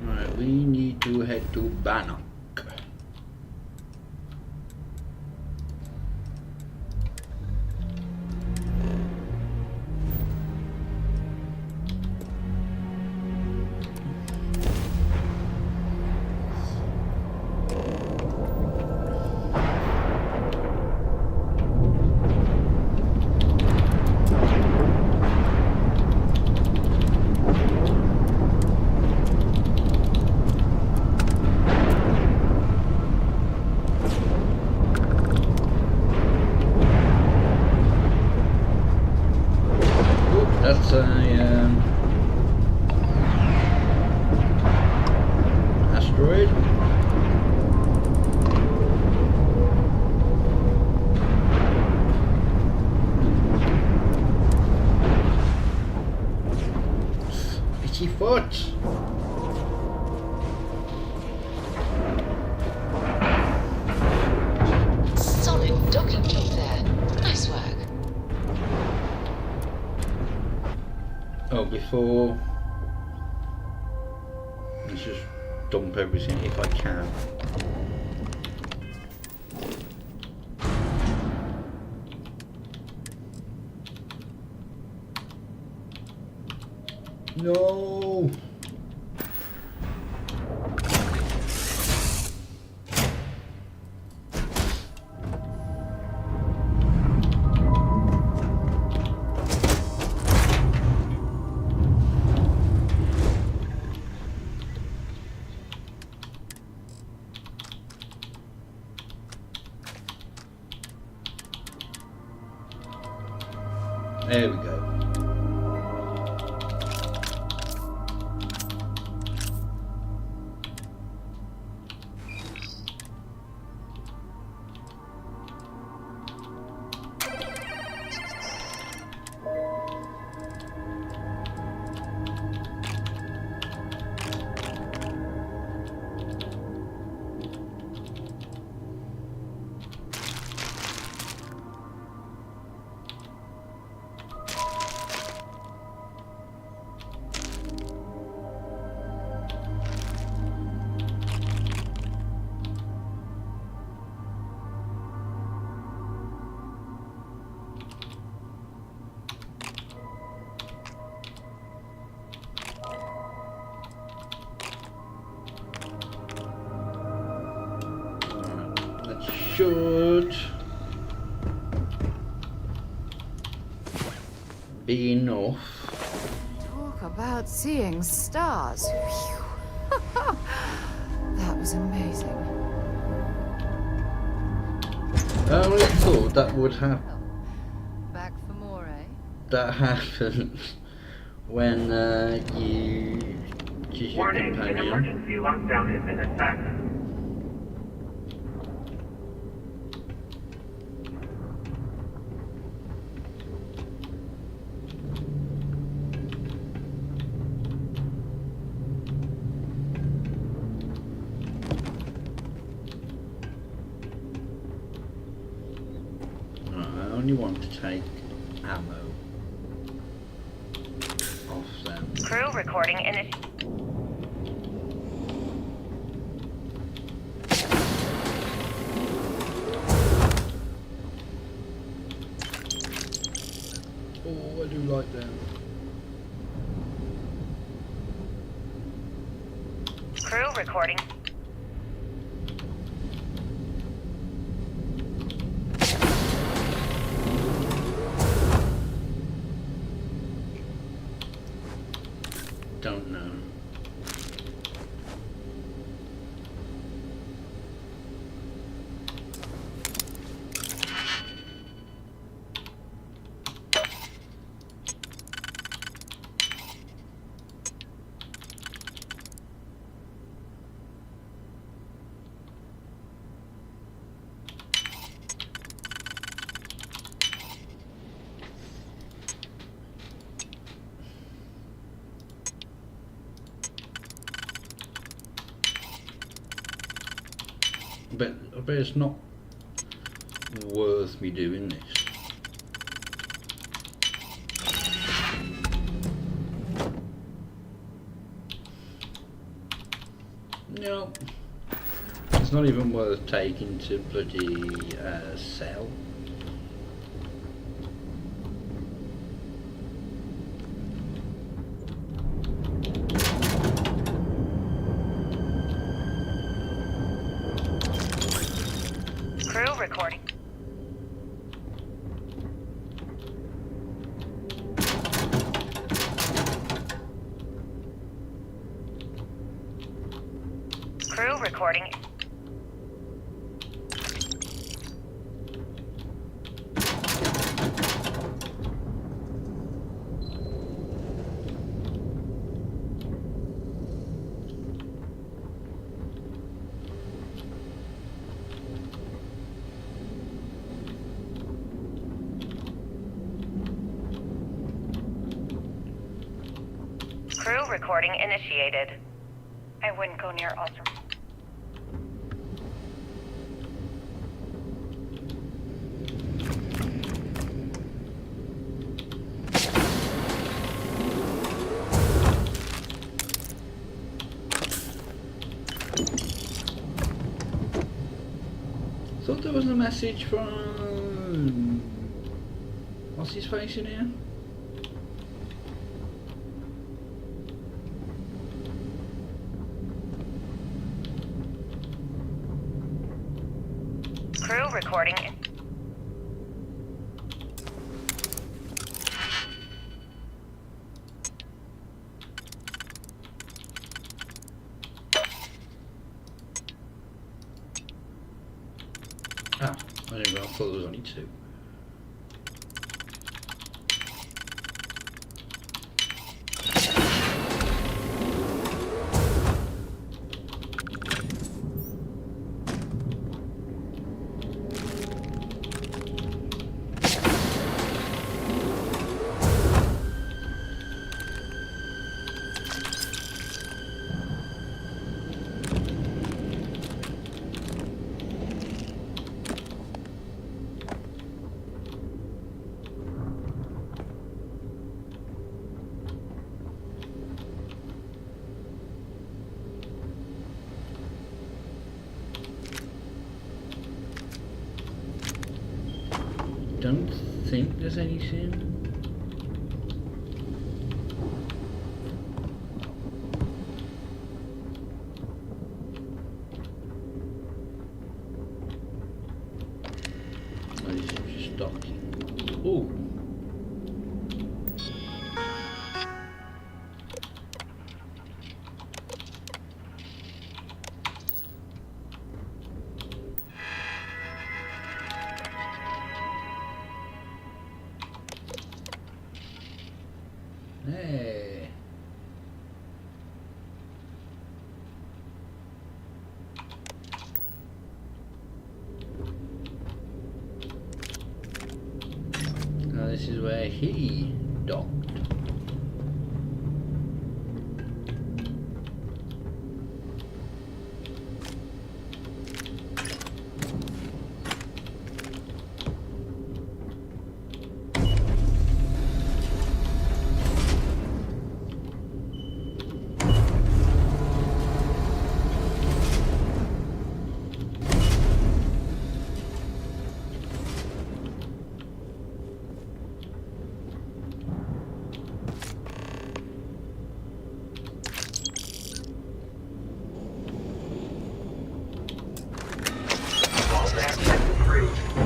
Right, we need to head to Bannock. That's a asteroid. Itchy foot. Solid docking job there. Nice work. Oh, before... Let's just dump everything if I can. No! There we go. Should be enough. Talk about seeing stars. That was amazing. I only thought that would happen. Back for more, eh? That happens when you choose your companion. Emergency lockdown has been attacked. I only want to take ammo off them. Crew recording in a... Oh, I do like them. Crew recording. I bet it's not worth me doing this. No, it's not even worth taking to bloody sell. Crew recording. Crew recording. Crew recording initiated. I wouldn't go near Ultra. Thought there was a message from what's his face in here? Crew recording. Ah, I didn't know, I thought there was only two. Don't think there's anything. Oh, this is just docking. Oh. Hey. Now this is where he docked.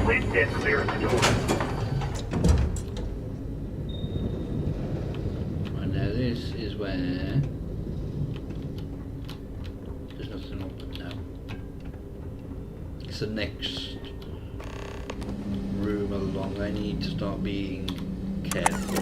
Please stand clear of the door. And now this is where there's nothing open now. It's the next room along. I need to start being careful.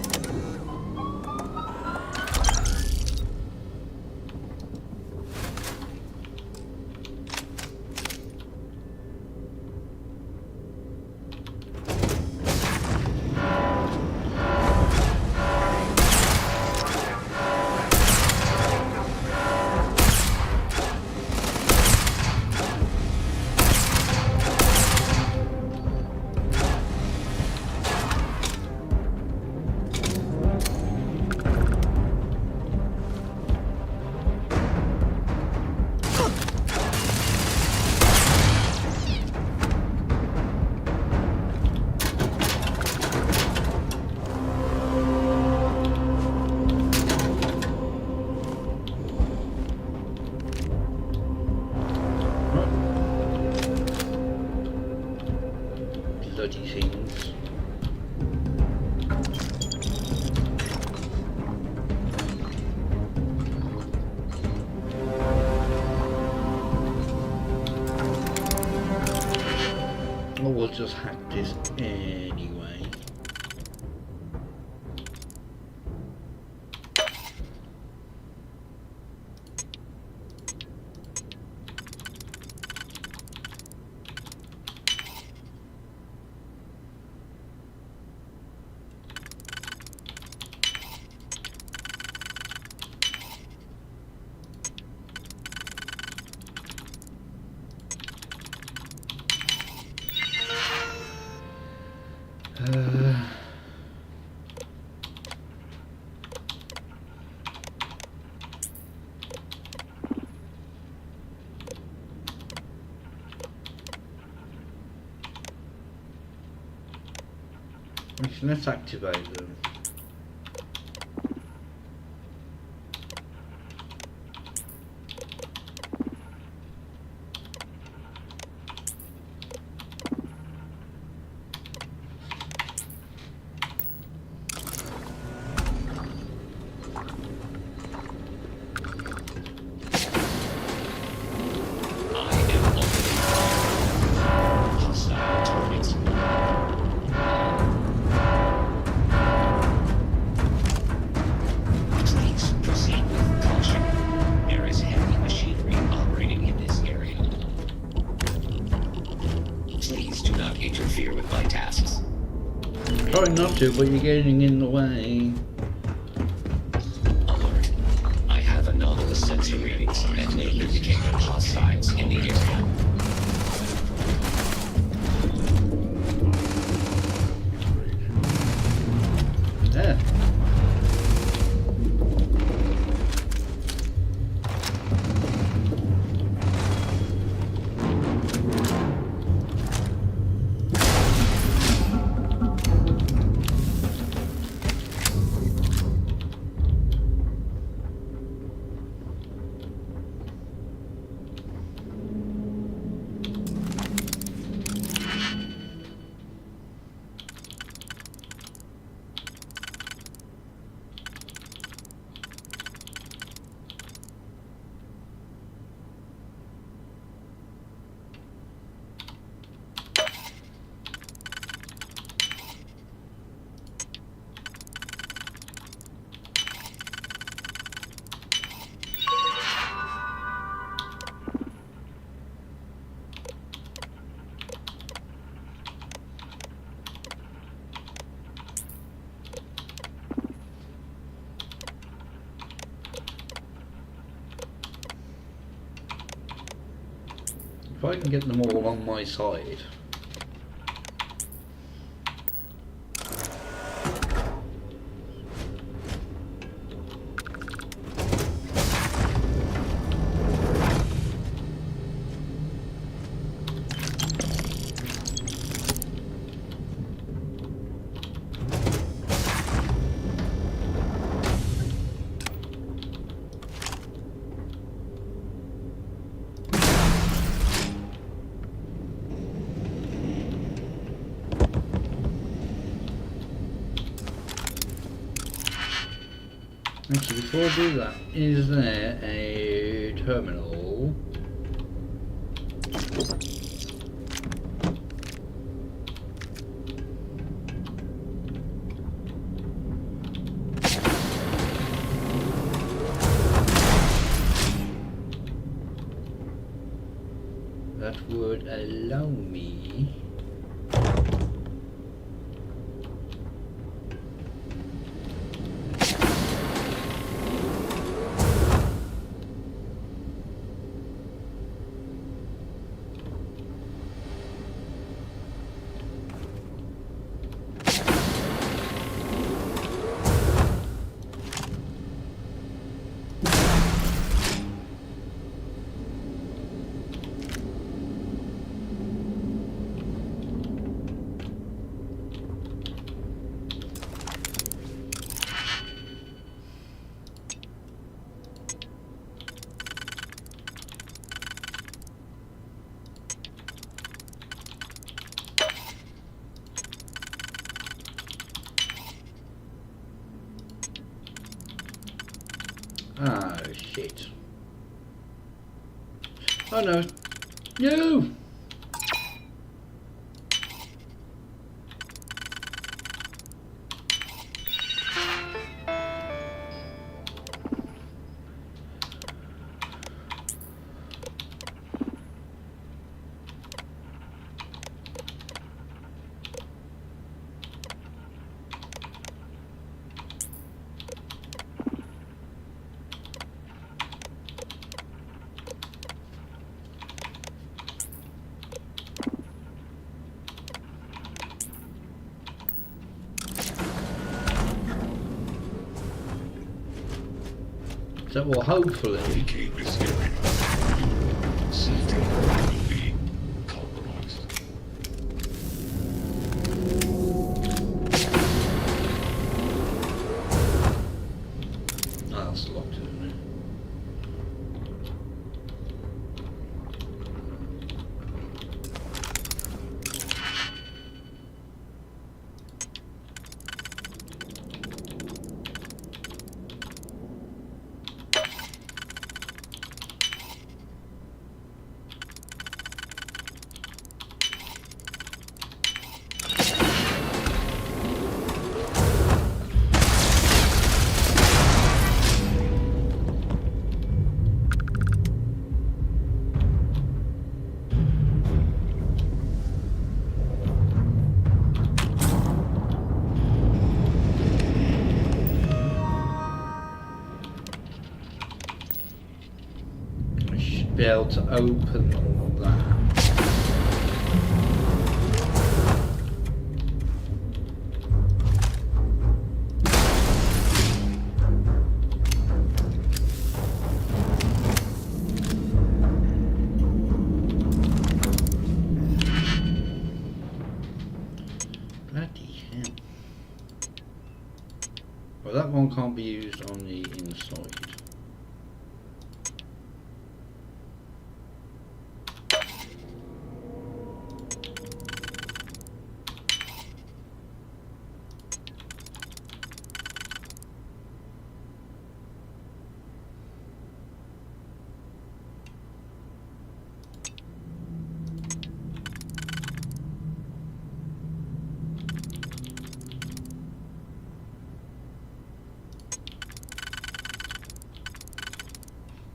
study things. Or we'll just hack this anyway. Let's activate them. Trying not to, but you're getting in the way. Alert. I have anomalous sensor readings that may indicate hostiles in the area. Yeah. If I can get them all on my side. Actually, before I do that, is there a terminal? That would allow me Ah, shit. Oh no. No! So, well, hopefully. Vacate this area. Safety will be compromised. Ah, that's locked, isn't it? Be able to open all that. Bloody hell. Well, that one can't be used on the inside.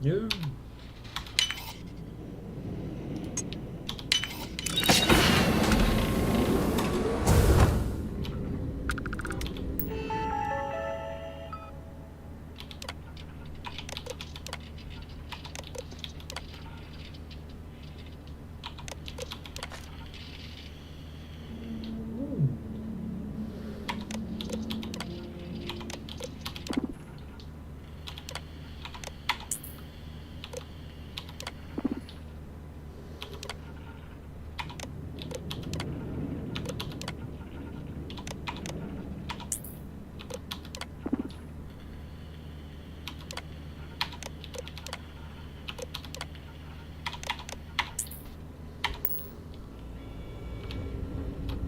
No.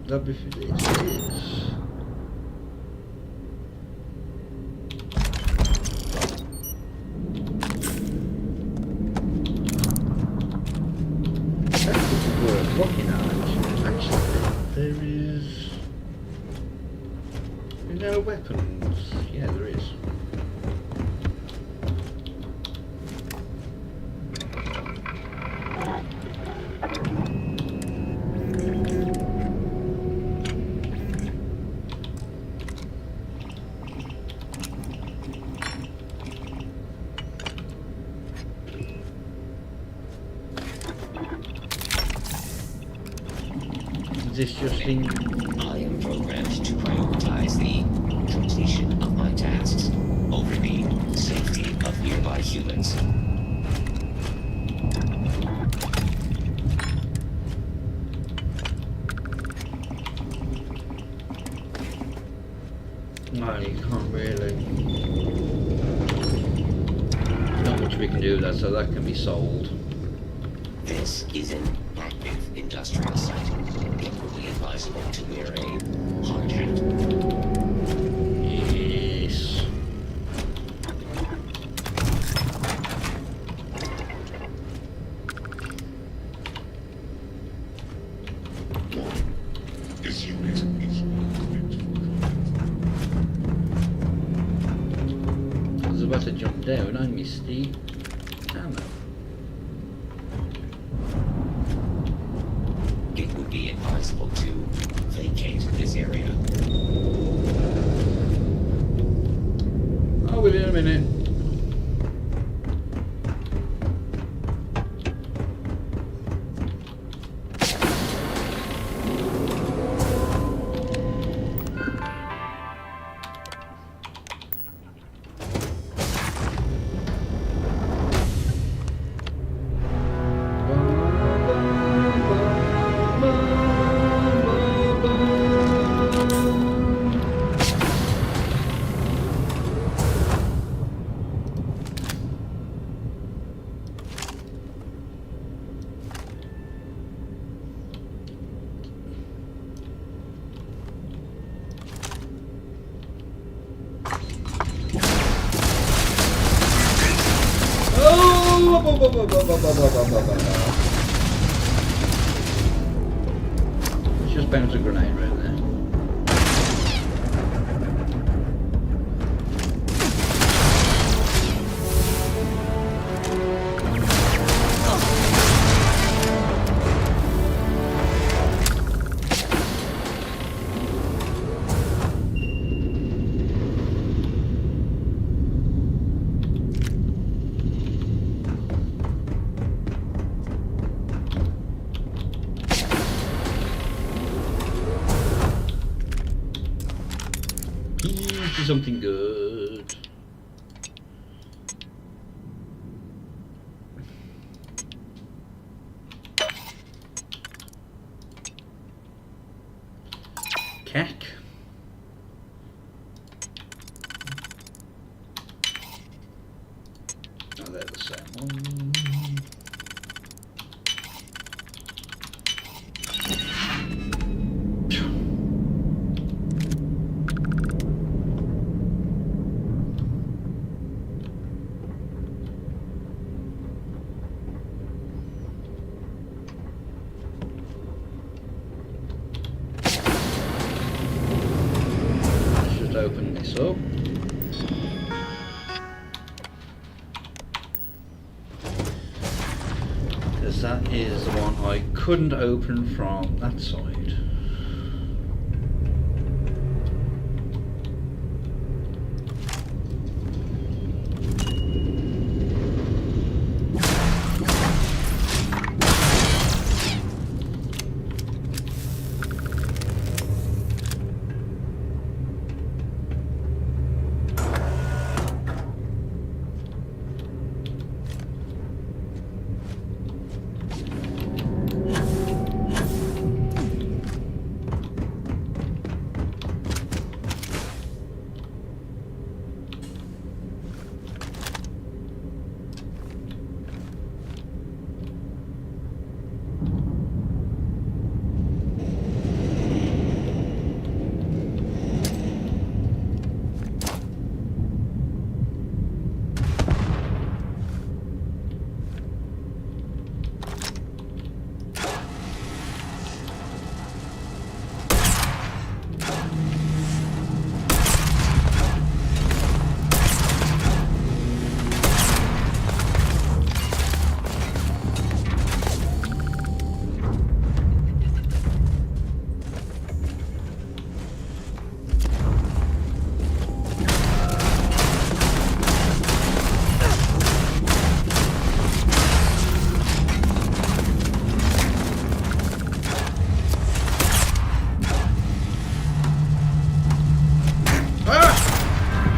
That'd be for this. Worth looking at. Actually, there is no weapons. Yeah, there is. This just in. I am programmed to prioritize the completion of my tasks over the safety of nearby humans. No, you can't really. Not much we can do with that, so that can be sold. This is an active industrial site. It would be advisable to wear a hard hat. Yes. down, I missed the ammo. It would be advisable to vacate this area. Oh, within a minute. Just bounce a grenade right there. Something good. Cack. Oh, they're the same one. Open this up. Because that is the one I couldn't open from that side.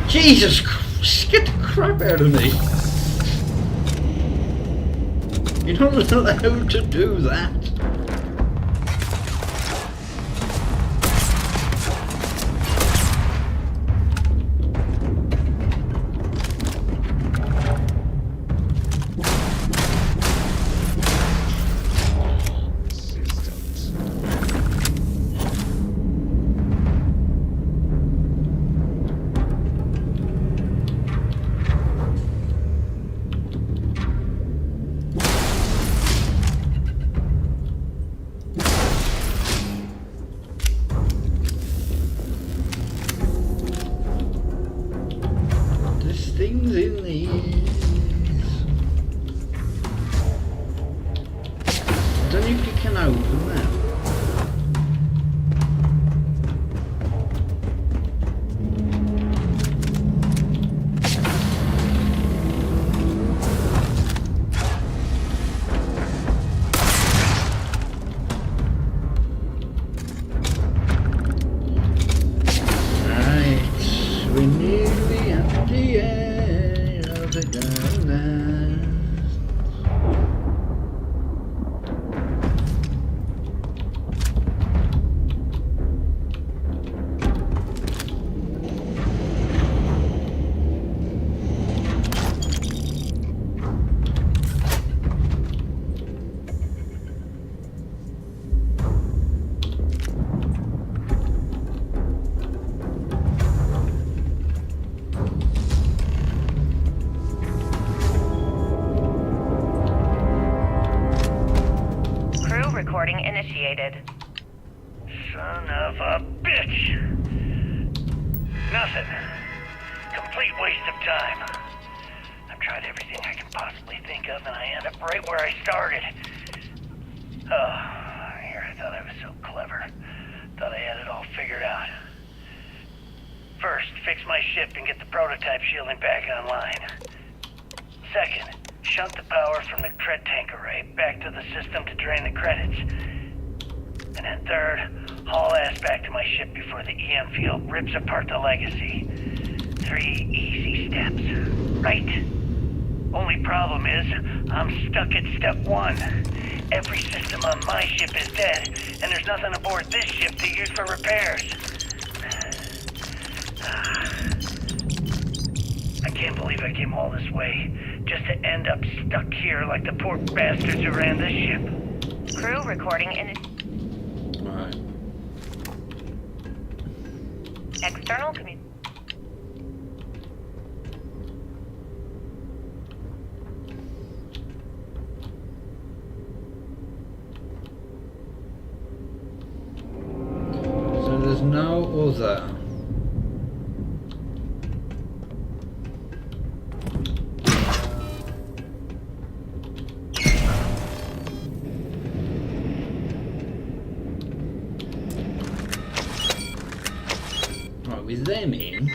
Jesus Christ, get the crap out of me. You're not allowed to do that. the end of the garden. Recording initiated. Son of a bitch! Nothing. Complete waste of time. I've tried everything I can possibly think of, and I end up right where I started. Oh, here I thought I was so clever. Thought I had it all figured out. First, fix my ship and get the prototype shielding back online. Second, shunt the power from the cred tank array back to the system to drain the credits. And then third, haul ass back to my ship before the EM field rips apart the legacy. 3 easy steps, right? Only problem is, I'm stuck at step 1. Every system on my ship is dead, and there's nothing aboard this ship to use for repairs. I can't believe I came all this way, just to end up stuck here like the poor bastards who ran this ship. Crew recording in... Right. External communication. So there's no other. Right, with them in.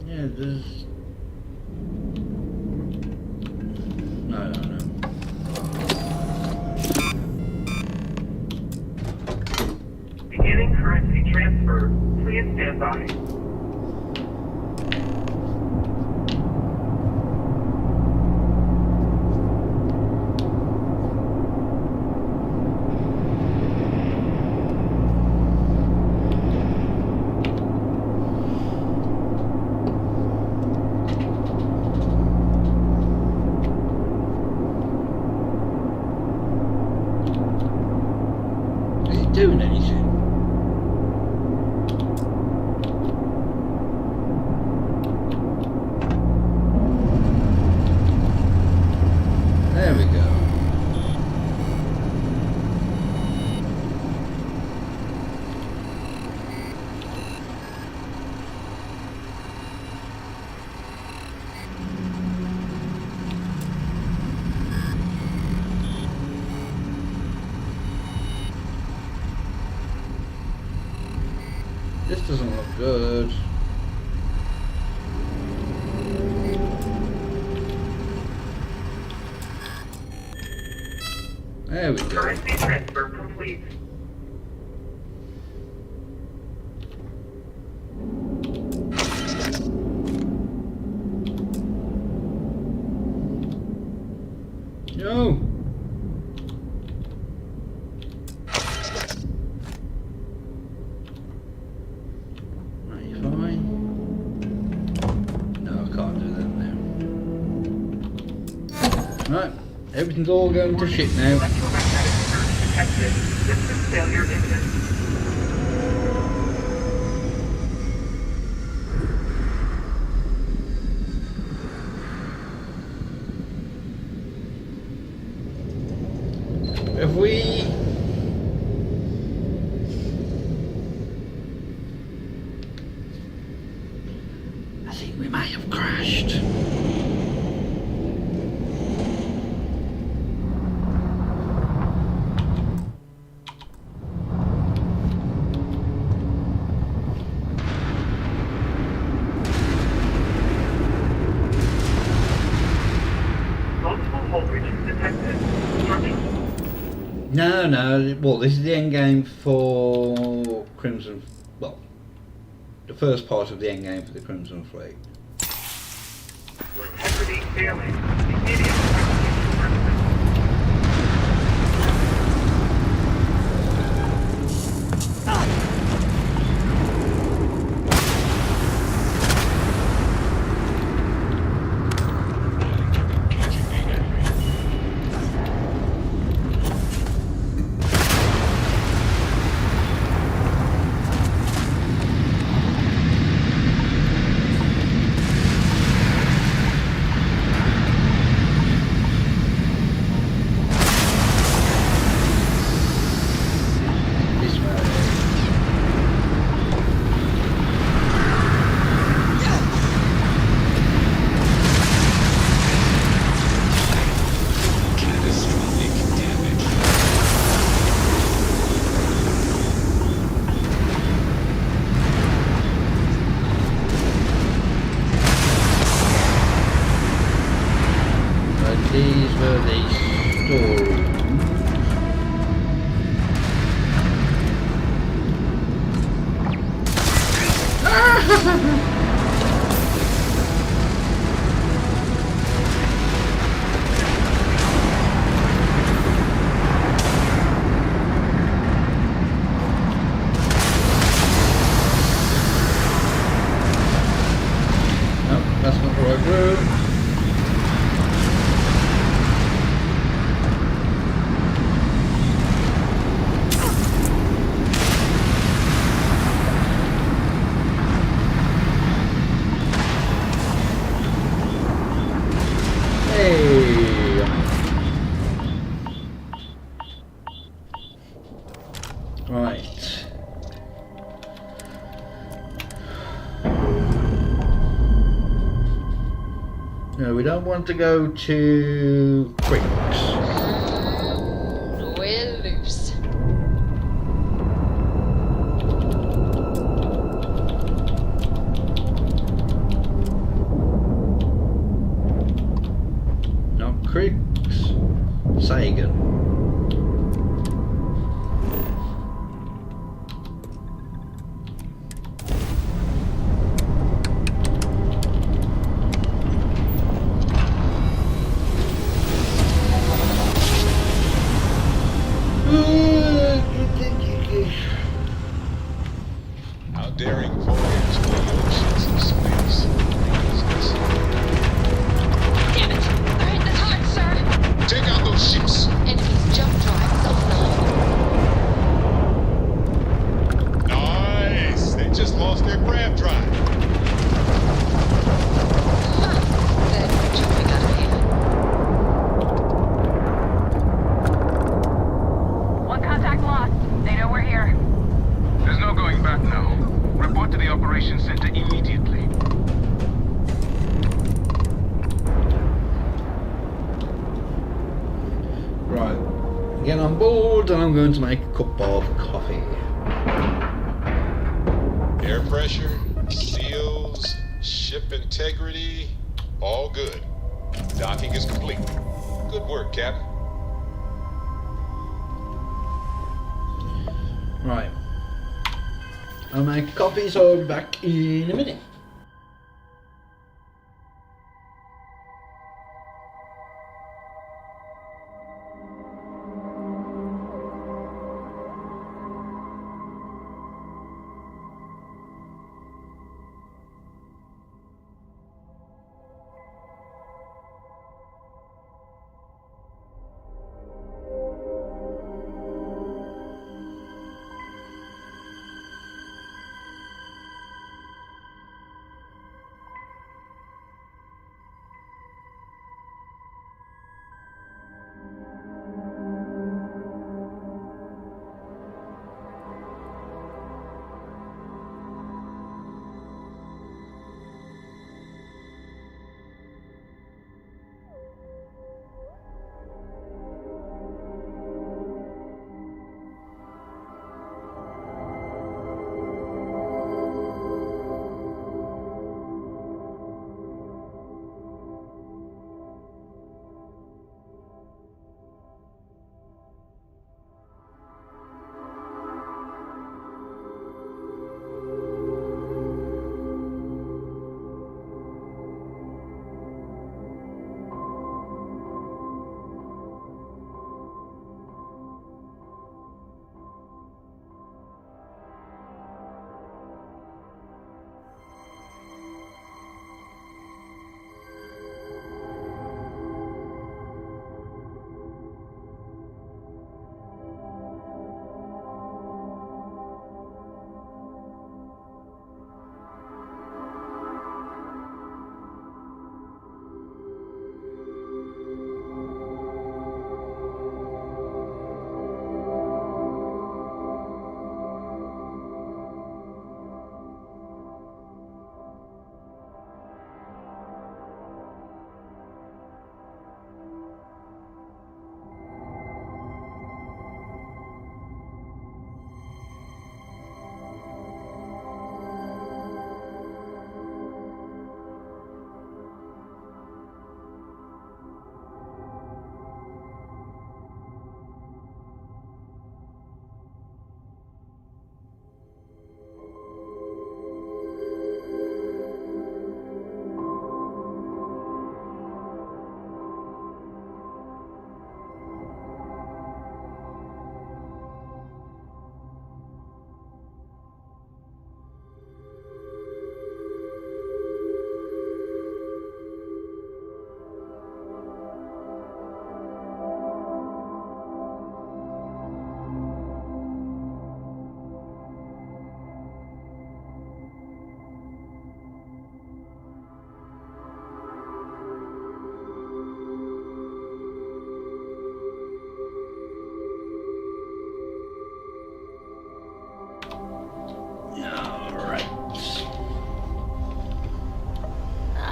Yeah, there's... I don't know. Beginning currency transfer. Please stand by. Is it doing anything? There we go. This doesn't look good. There we go. Currency transfer complete. No. Right, fine. No, I can't do that now. Right, everything's all going to shit now. Detected. System failure imminent. If we... I think we might have crashed. No, no. Well, this is the end game for Crimson. Well, the first part of the end game for the Crimson Fleet. Your integrity failing. Immediate. These were the stores. Nope, that's not the right route. Right. No, we don't want to go to Creeks. We're loose. Not Creeks. Sagan. How daring voyage to the oceans of space. Damn it! They're hitting us hard, sir! Take out those ships! Enemy's jump drive is offline. Nice! They just lost their grab drive. They're jumping out of here. One contact lost. They know we're here. There's no going back now. Report to the operations center immediately. Right. Get on board and I'm going to make a cup of coffee. Air pressure, seals, ship integrity, all good. Docking is complete. Good work, Captain. Right. I'll make coffee, so I'll be back in a minute.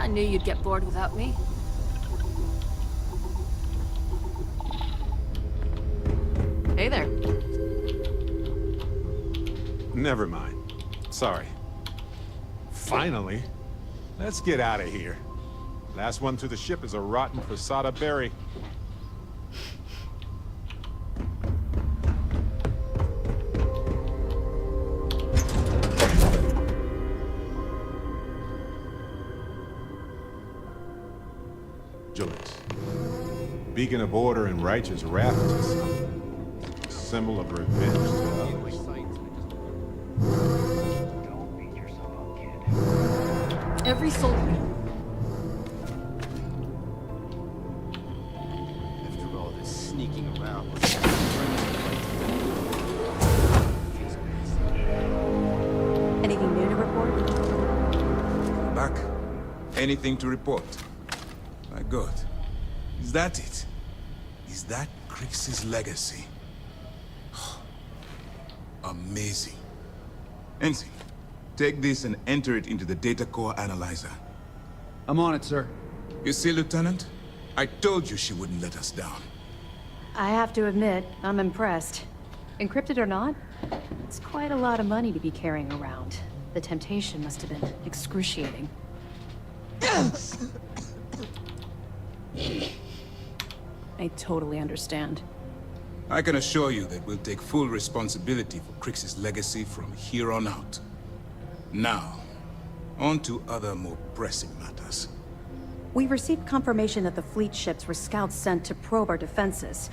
knew you'd get bored without me. Hey there. Never mind. Sorry. Finally. Let's get out of here. Last one to the ship is a rotten posada berry. Beacon of order and righteous wrath to some. Symbol of revenge to others. Don't beat yourself up, kid. Every soldier. After all this sneaking around. Anything new to report? Back. Anything to report? My God. Is that it? Is that Crix's legacy? Amazing. Ensign, take this and enter it into the data core analyzer. I'm on it, sir. You see, Lieutenant? I told you she wouldn't let us down. I have to admit, I'm impressed. Encrypted or not, it's quite a lot of money to be carrying around. The temptation must have been excruciating. I totally understand. I can assure you that we'll take full responsibility for Crix's legacy from here on out. Now, on to other more pressing matters. We received confirmation that the fleet ships were scouts sent to probe our defenses.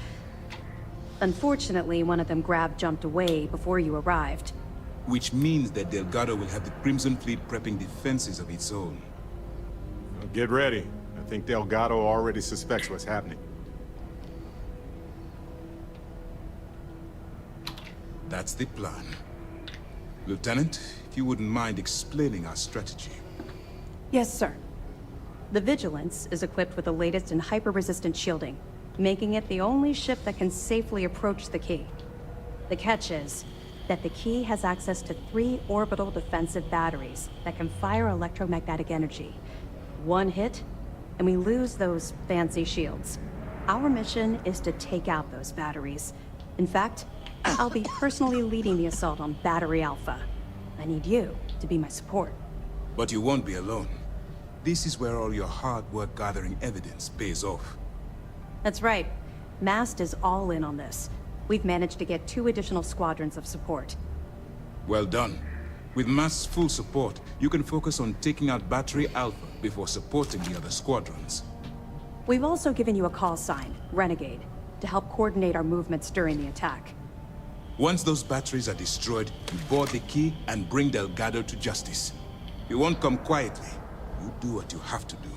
Unfortunately, one of them jumped away before you arrived. Which means that Delgado will have the Crimson Fleet prepping defenses of its own. Well, get ready. I think Delgado already suspects what's happening. That's the plan. Lieutenant, if you wouldn't mind explaining our strategy. Yes, sir. The Vigilance is equipped with the latest in hyper-resistant shielding, making it the only ship that can safely approach the key. The catch is that the key has access to 3 orbital defensive batteries that can fire electromagnetic energy. One hit, and we lose those fancy shields. Our mission is to take out those batteries. In fact, I'll be personally leading the assault on Battery Alpha. I need you to be my support. But you won't be alone. This is where all your hard work gathering evidence pays off. That's right. Mast is all in on this. We've managed to get 2 additional squadrons of support. Well done. With Mast's full support, you can focus on taking out Battery Alpha before supporting the other squadrons. We've also given you a call sign, Renegade, to help coordinate our movements during the attack. Once those batteries are destroyed, you board the key and bring Delgado to justice. You won't come quietly. You do what you have to do.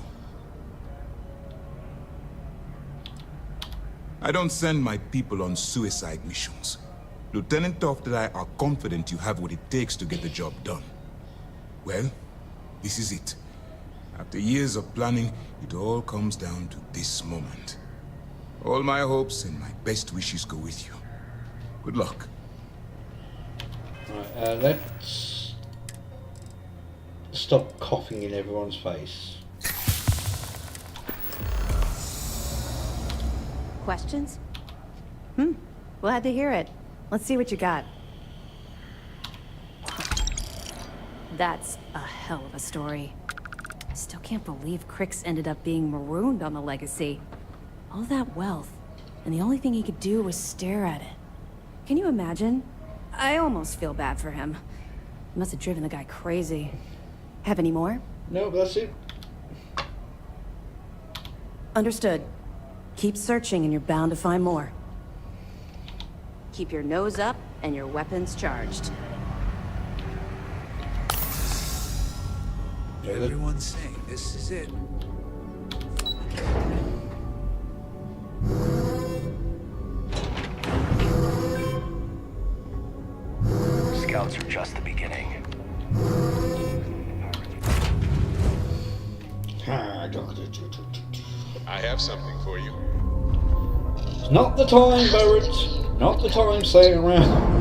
I don't send my people on suicide missions. Lieutenant Toft and I are confident you have what it takes to get the job done. Well, this is it. After years of planning, it all comes down to this moment. All my hopes and my best wishes go with you. Good luck. Right, let's stop coughing in everyone's face. Questions? Glad to hear it. Let's see what you got. That's a hell of a story. I still can't believe Crix ended up being marooned on the Legacy. All that wealth, and the only thing he could do was stare at it. Can you imagine? I almost feel bad for him. He must have driven the guy crazy. Have any more? No, that's it. Understood. Keep searching and you're bound to find more. Keep your nose up and your weapons charged. Everyone's saying this is it. Scouts are just the beginning. I have something for you. It's not the time, Barrett. Not the time saying around.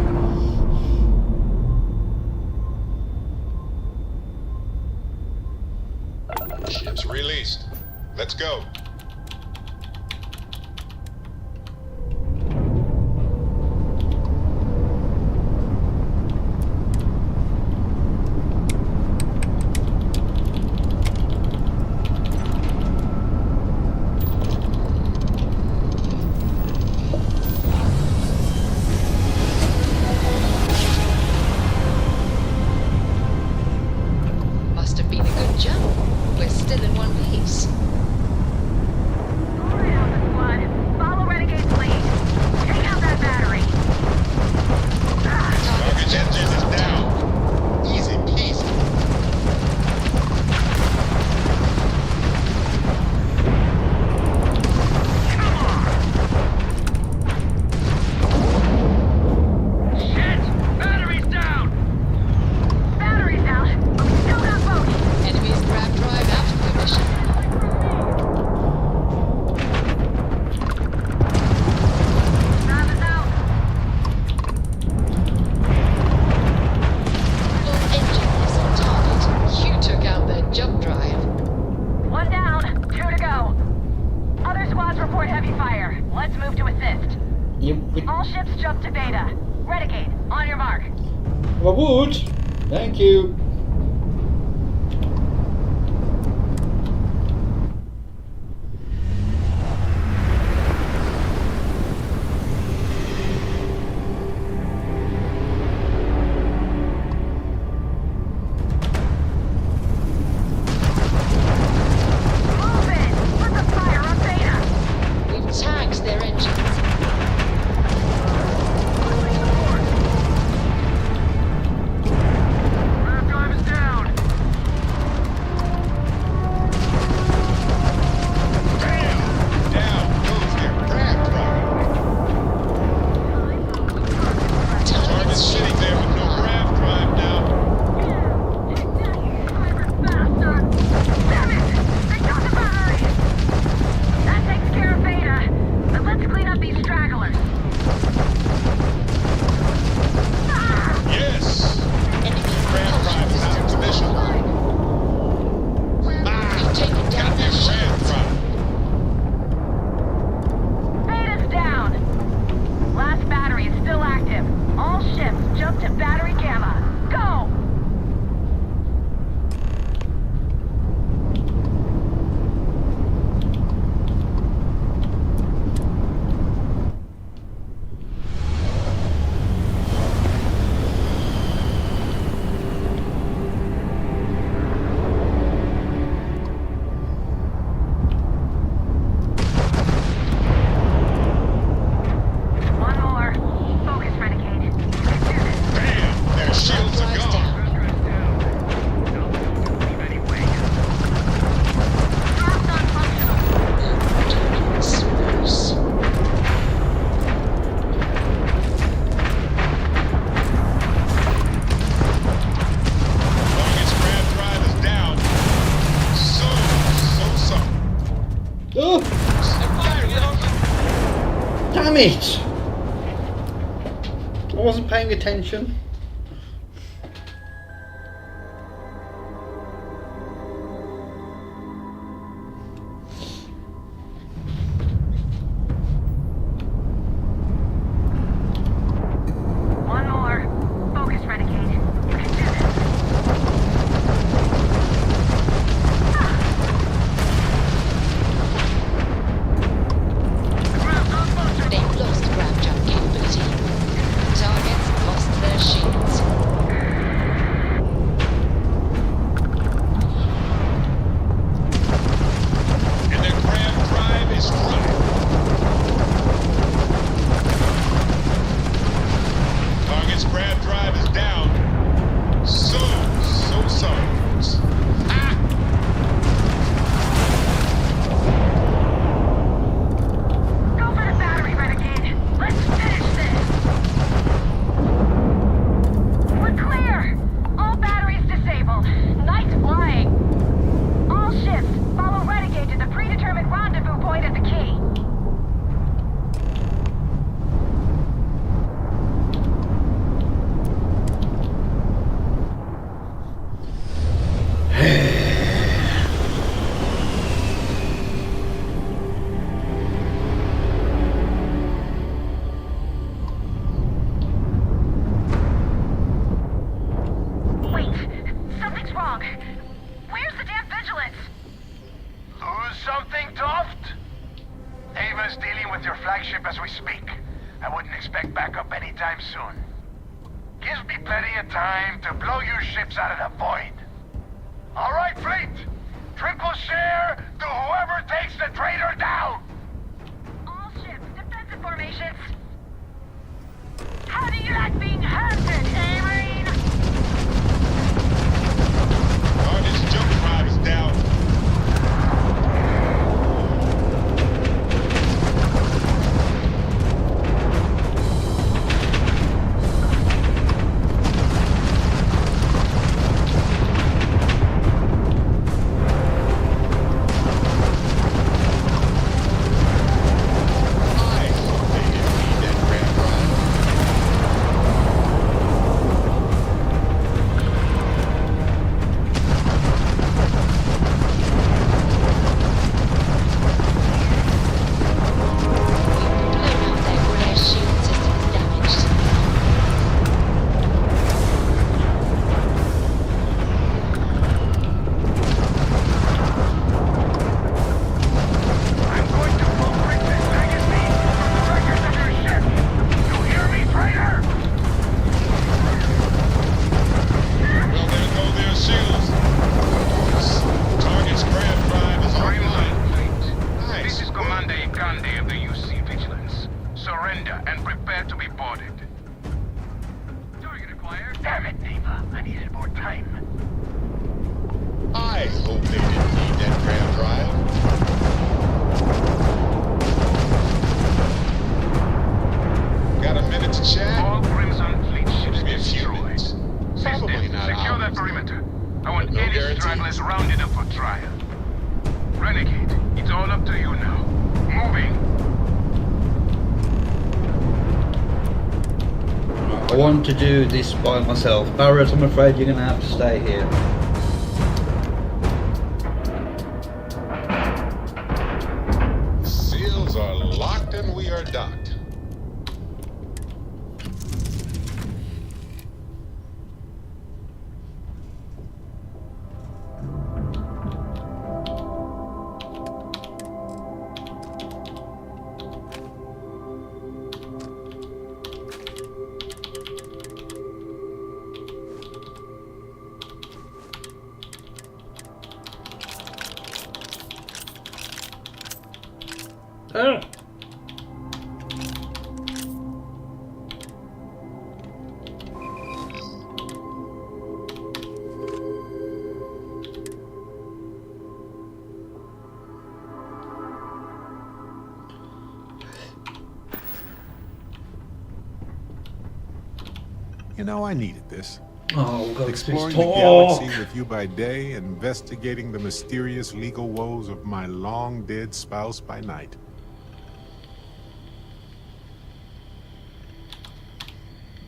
Ship's ready. Let's go. Must have been a good jump. We're still in one piece. Follow Renegade's lead. Take out that battery. Target's engine is down. Easy peasy. Shit! Battery's down! Battery's out, but we still got both. Enemy's grab drive out of commission. Drive is out. Full engine is on target. You took out their jump drive. One down, 2 to go. Other squads report heavy fire. Let's move to assist. All ships jump to beta. Renegade, on your mark. I would. Thank you. Move it! Put the fire on beta! We've tagged their engines. Grab drive is down. Down goes their grab drive. Target's sitting there with no grab drive now. Bastard! Damn it! They got the battery! That takes care of beta. But let's clean up these stragglers. Yes. Grab drive is out of commission. We've taken down Got their their grab shields. drive. Beta's down. Last battery is still active. All ships jump to battery gamma. Go! One more. Focus, Renegade. You can do this. Bam! Their shields are Drive's gone. Draft non-functional. Spruce. Target's grab drive is down. So Oh, damn it! I wasn't paying attention. One more. Focus, Renegade. You can do this. They've lost grab jump capability. Targets lost their shield. as we speak. I wouldn't expect backup anytime soon. Gives me plenty of time to blow your ships out of the void. All right, fleet. Triple share to whoever takes the traitor down. All ships, defensive formations. How do you like being hunted, eh, Marine? Target's jump drive is down. I want to do this by myself. Barrett, I'm afraid you're going to have to stay here. Seals are locked and we are docked. You know, I needed this. Oh, God, exploring the galaxy with you by day, investigating the mysterious legal woes of my long-dead spouse by night.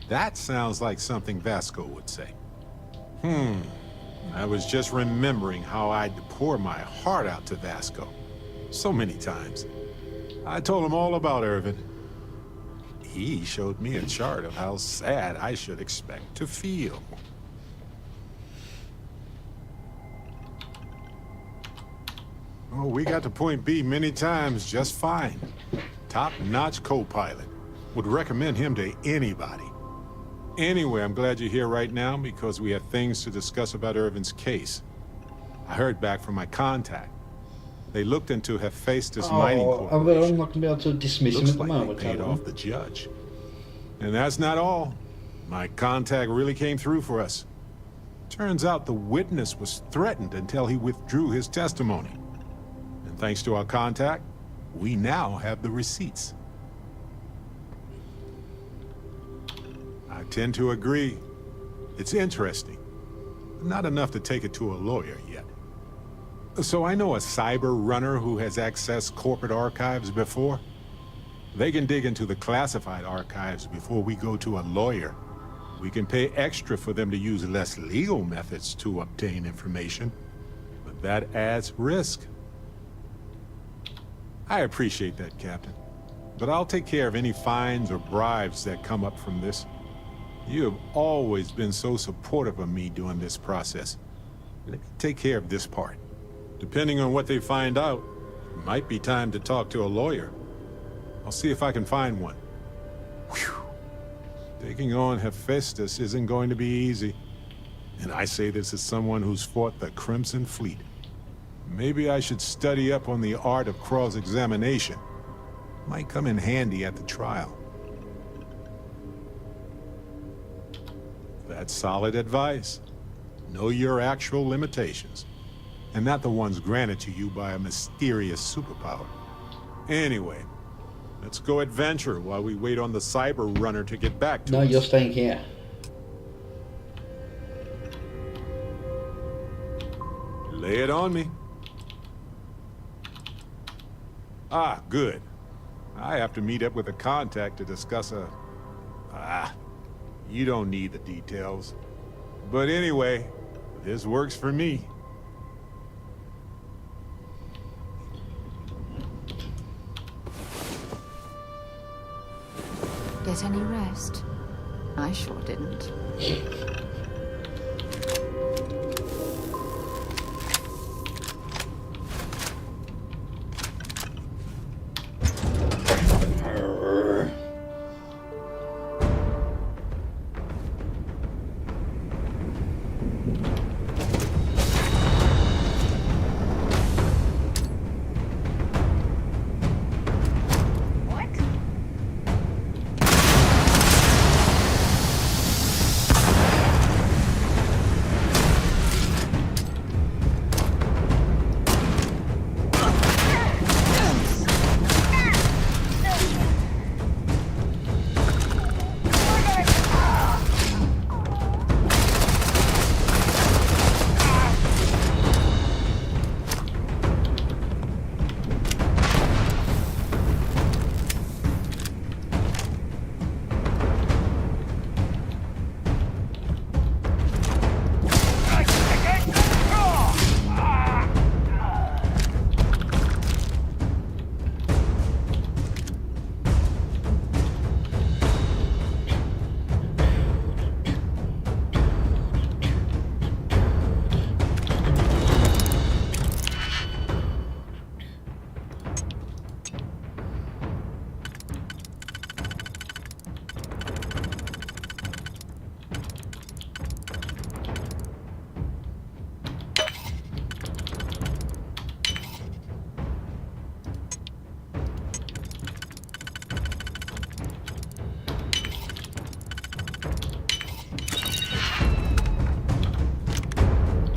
That sounds like something Vasco would say. I was just remembering how I'd pour my heart out to Vasco. So many times. I told him all about Irvin. He showed me a chart of how sad I should expect to feel. Oh, we got to point B many times just fine. Top-notch co-pilot. Would recommend him to anybody. Anyway, I'm glad you're here right now because we have things to discuss about Irvin's case. I heard back from my contact. They looked into Hephaestus Mining Corporation. I'm not going to be able to dismiss him at the moment. They paid off the judge. And that's not all. My contact really came through for us. Turns out the witness was threatened until he withdrew his testimony. And thanks to our contact, we now have the receipts. I tend to agree. It's interesting. Not enough to take it to a lawyer yet. So I know a cyber runner who has accessed corporate archives before. They can dig into the classified archives before we go to a lawyer. We can pay extra for them to use less legal methods to obtain information, but that adds risk. I appreciate that, Captain, but I'll take care of any fines or bribes that come up from this. You have always been so supportive of me during this process. Let me take care of this part. Depending on what they find out, it might be time to talk to a lawyer. I'll see if I can find one. Whew. Taking on Hephaestus isn't going to be easy. And I say this as someone who's fought the Crimson Fleet. Maybe I should study up on the art of cross-examination. Might come in handy at the trial. That's solid advice. Know your actual limitations, and not the ones granted to you by a mysterious superpower. Anyway, let's go adventure while we wait on the cyber runner to get back to us. No, you're staying here. Lay it on me. Ah, good. I have to meet up with a contact to discuss a... you don't need the details. But anyway, this works for me. Get any rest? I sure didn't.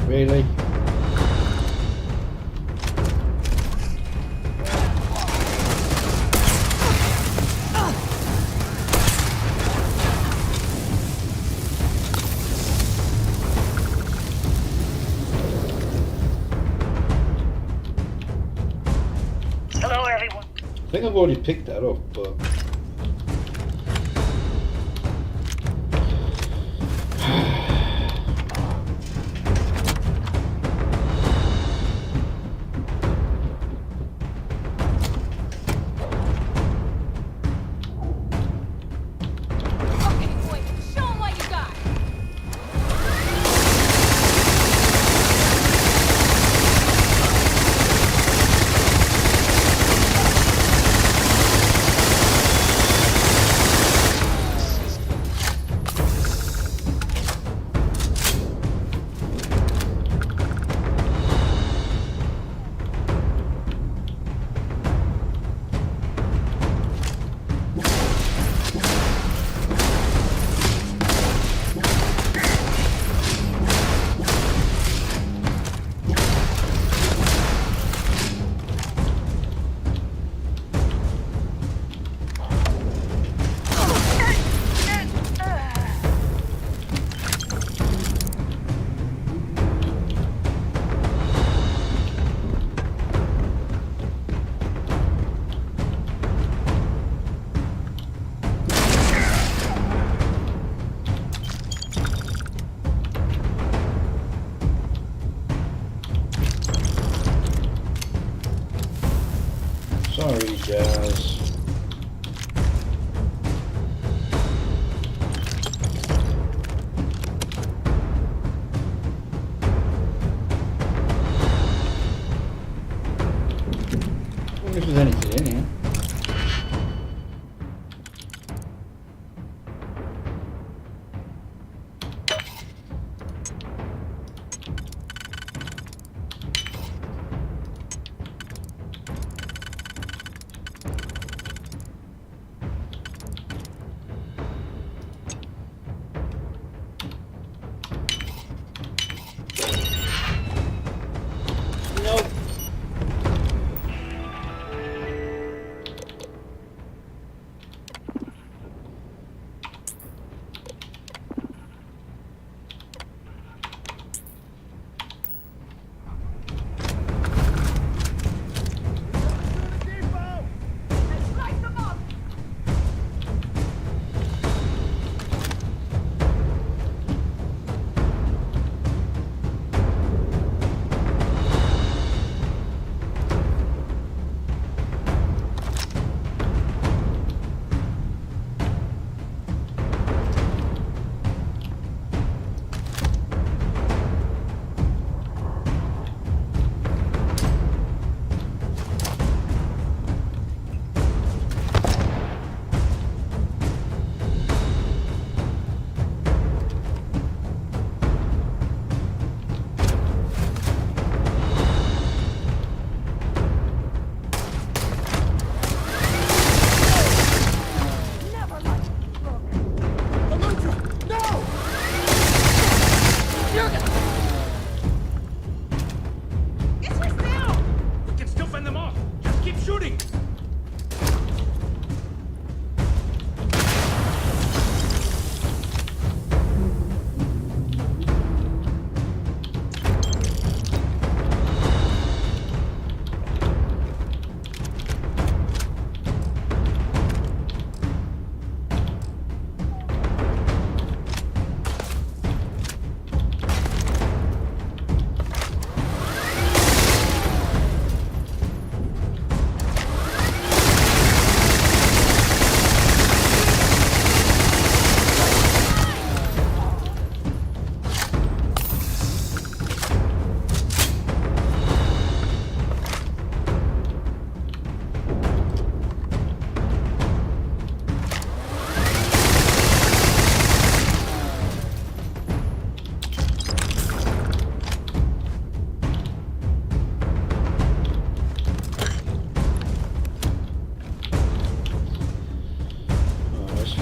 Really? Hello, everyone. I think I've already picked that up, but...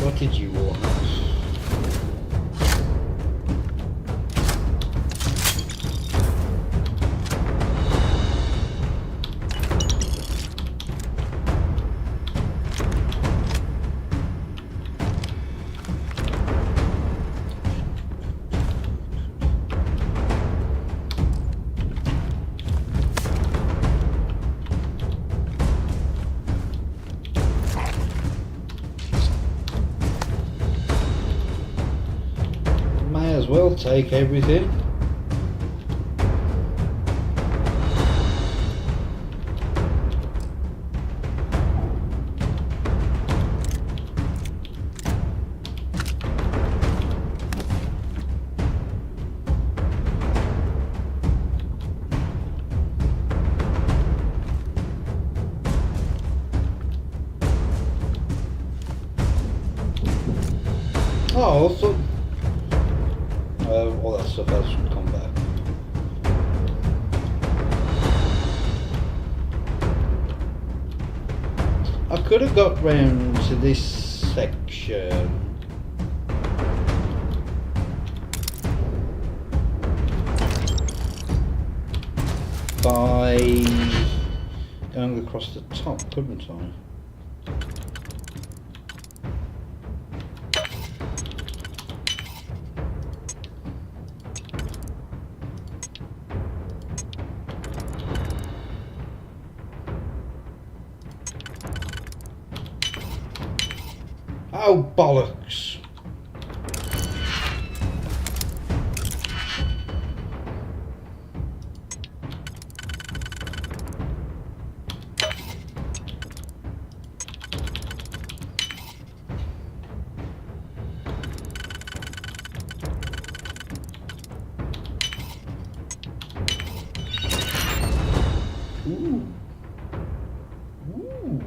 What did you want? May as well take everything. Oh, also, all that stuff else should come back. I could have got round to this section. By going across the top, couldn't I? Oh, bollocks. Ooh. Ooh.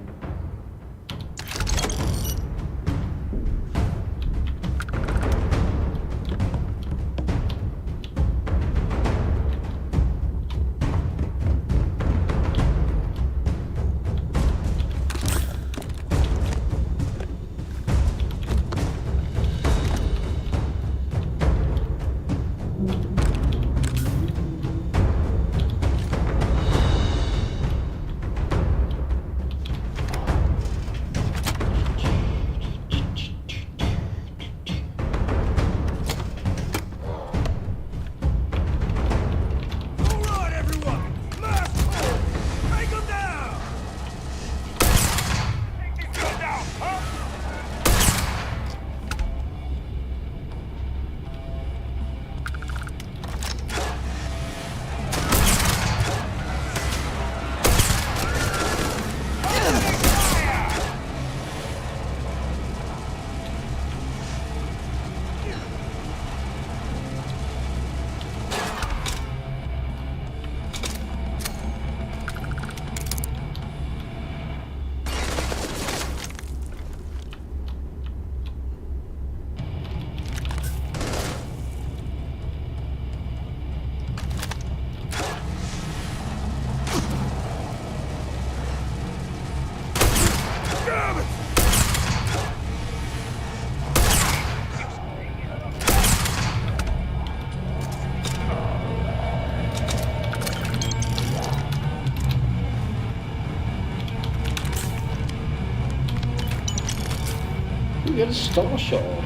We got a star shard.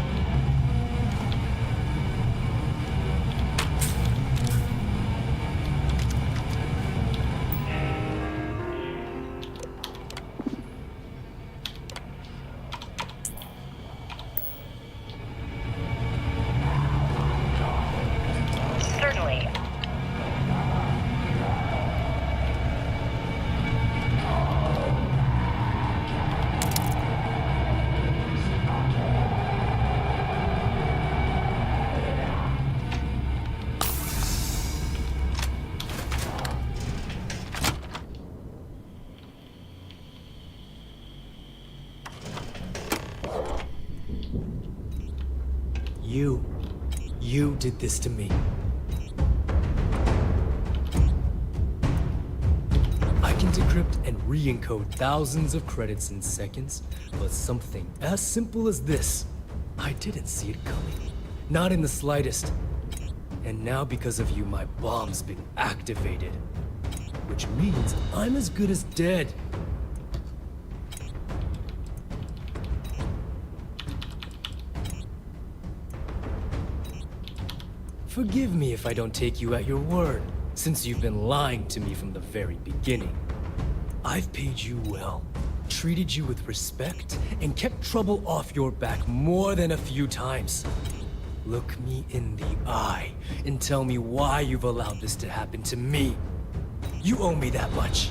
Certainly. You did this to me. I can do decrypt and re-encode thousands of credits in seconds, but something as simple as this, I didn't see it coming. Not in the slightest. And now because of you, my bomb's been activated. Which means I'm as good as dead. Forgive me if I don't take you at your word, since you've been lying to me from the very beginning. I've paid you well, treated you with respect, and kept trouble off your back more than a few times. Look me in the eye and tell me why you've allowed this to happen to me. You owe me that much.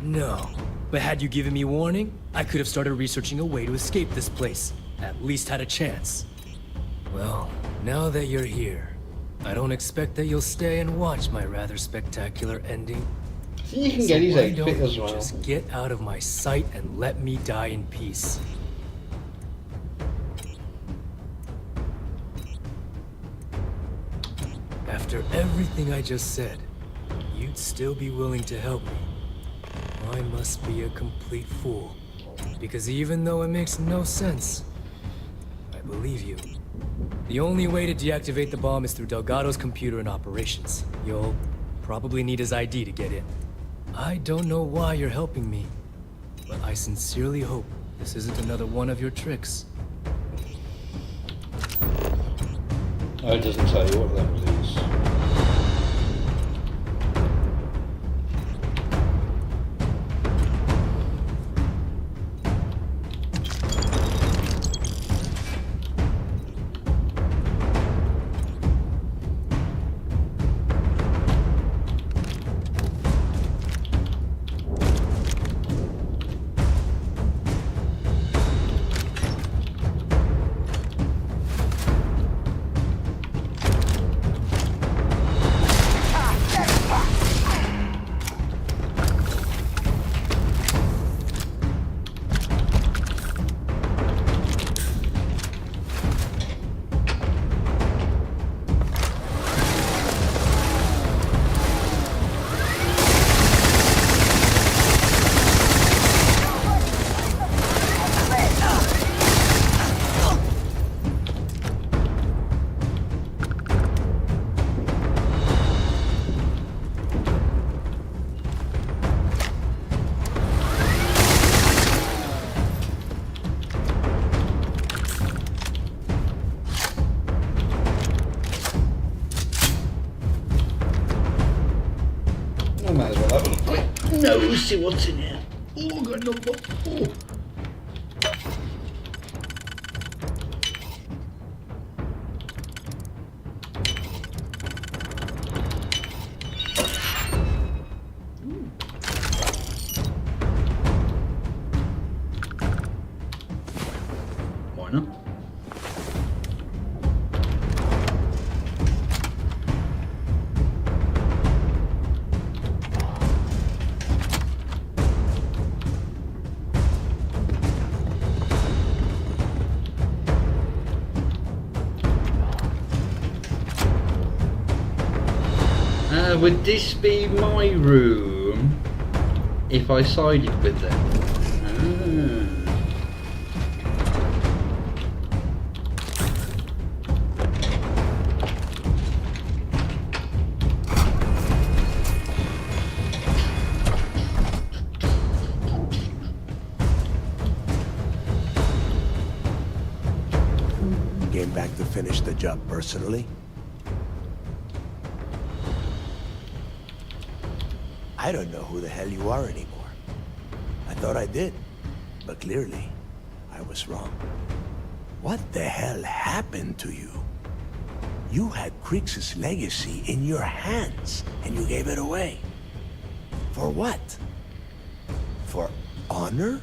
No, but had you given me warning, I could have started researching a way to escape this place. At least had a chance. Well, now that you're here, I don't expect that you'll stay and watch my rather spectacular ending. So you can get his why egg don't fit as you well. just get out of my sight and let me die in peace. After everything I just said, you'd still be willing to help me. I must be a complete fool. Because even though it makes no sense, I believe you. The only way to deactivate the bomb is through Delgado's computer and operations. You'll probably need his ID to get in. I don't know why you're helping me, but I sincerely hope this isn't another one of your tricks. Oh, it doesn't tell you what level it is. I might as well have a quick nose, see what's in here. Oh, I got number 4. Why not? Would this be my room if I sided with them? Came back to finish the job personally? I don't know who the hell you are anymore. I thought I did, but clearly, I was wrong. What the hell happened to you? You had Krix's legacy in your hands, and you gave it away. For what? For honor?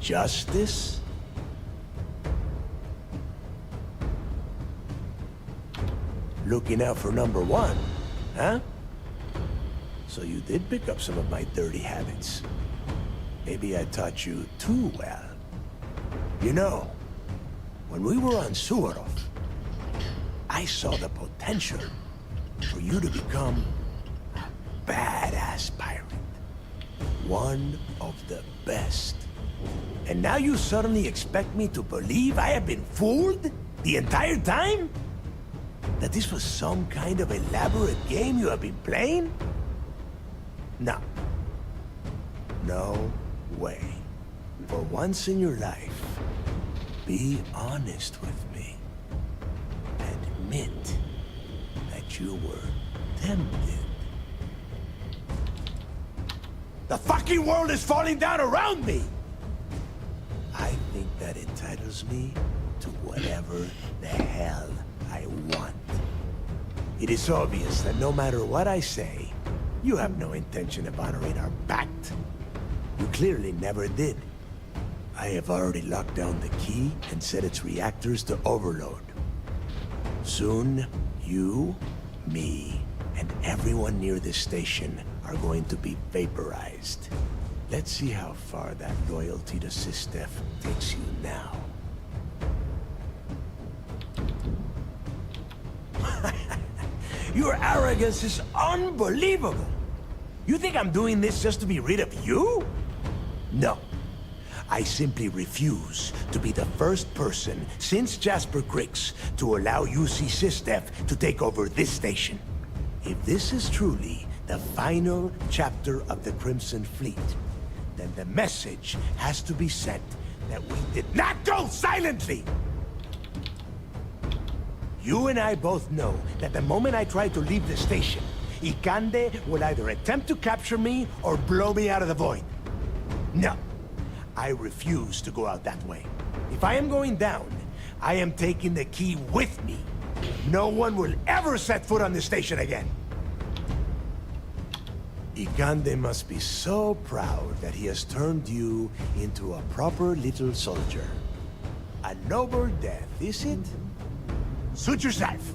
Justice? Looking out for number one, huh? So you did pick up some of my dirty habits. Maybe I taught you too well. You know, when we were on Suvorov, I saw the potential. for you to become a badass pirate. One of the best. And now you suddenly expect me to believe I have been fooled the entire time? That this was some kind of elaborate game you have been playing? No. No way. For once in your life, be honest with me. Admit that you were tempted. The fucking world is falling down around me! I think that entitles me to whatever the hell I want. It is obvious that no matter what I say, you have no intention of honoring our pact. You clearly never did. I have already locked down the key and set its reactors to overload. Soon, you, me, and everyone near this station are going to be vaporized. Let's see how far that loyalty to Sistef takes you now. Your arrogance is unbelievable. You think I'm doing this just to be rid of you? No. I simply refuse to be the first person since Jasper Griggs to allow UC Sistef to take over this station. If this is truly the final chapter of the Crimson Fleet, then the message has to be sent that we did not go silently! You and I both know that the moment I try to leave the station, Ikande will either attempt to capture me or blow me out of the void. No, I refuse to go out that way. If I am going down, I am taking the key with me. No one will ever set foot on this station again. Ikande must be so proud that he has turned you into a proper little soldier. A noble death, is it? Suit yourself.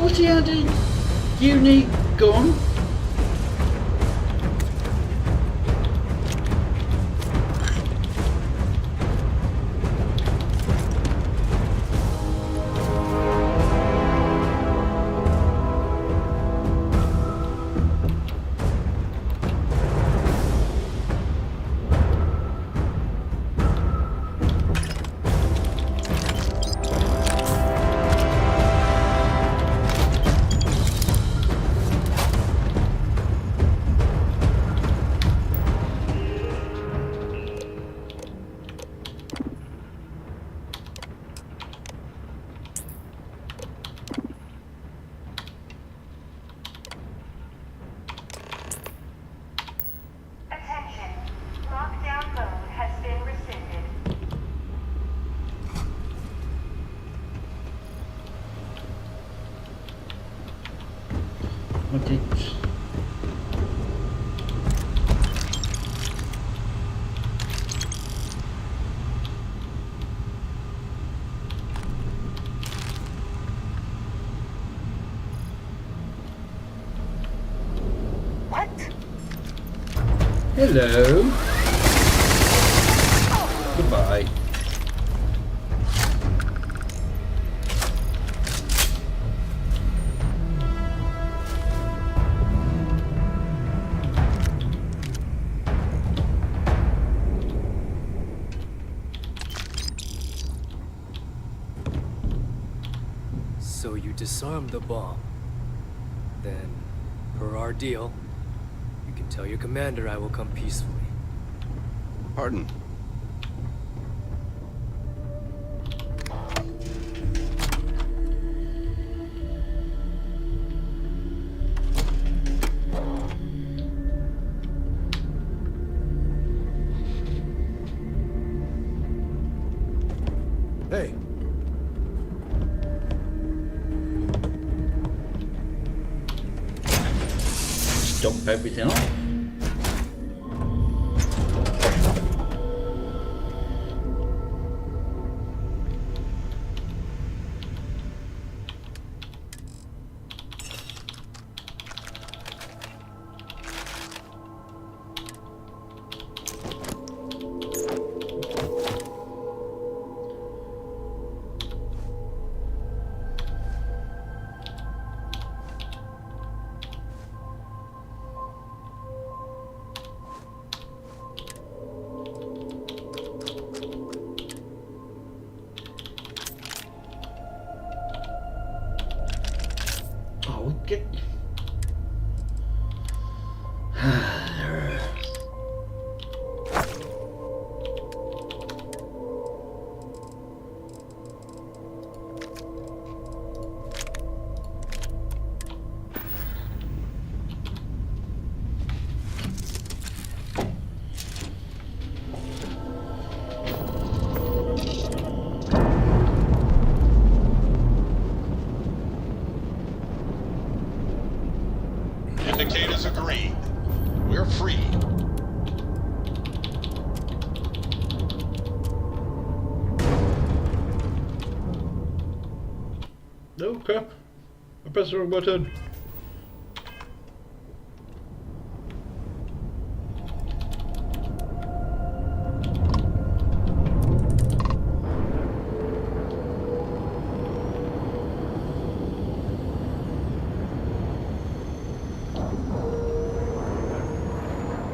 thought he had a unique gun. What did... What? Hello. Goodbye. So you disarmed the bomb. Then, per our deal, you can tell your commander I will come peacefully. Pardon? Hey. Dump everything off. Get... Indicators agreed. We're free. Oh crap. I pressed the wrong button.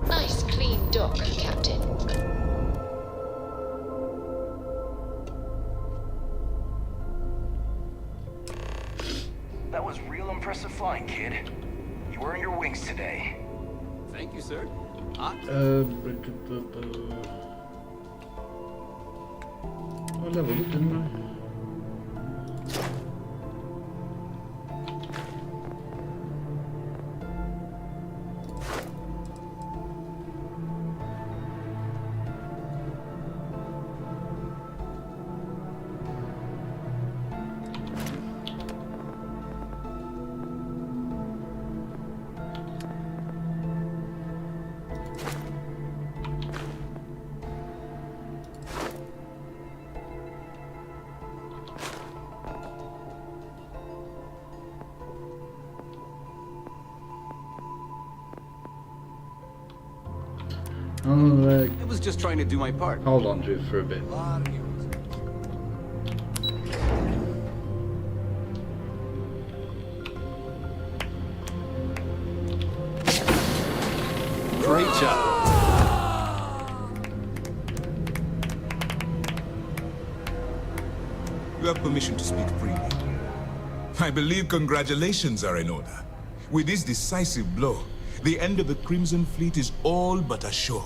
Nice clean dock, Captain. That was real impressive flying, kid. You earned your wings today. Thank you, sir. Hot? I leveled it, didn't I? I was just trying to do my part. Hold on to it for a bit. Great job. You have permission to speak freely. I believe congratulations are in order. With this decisive blow, the end of the Crimson Fleet is all but assured.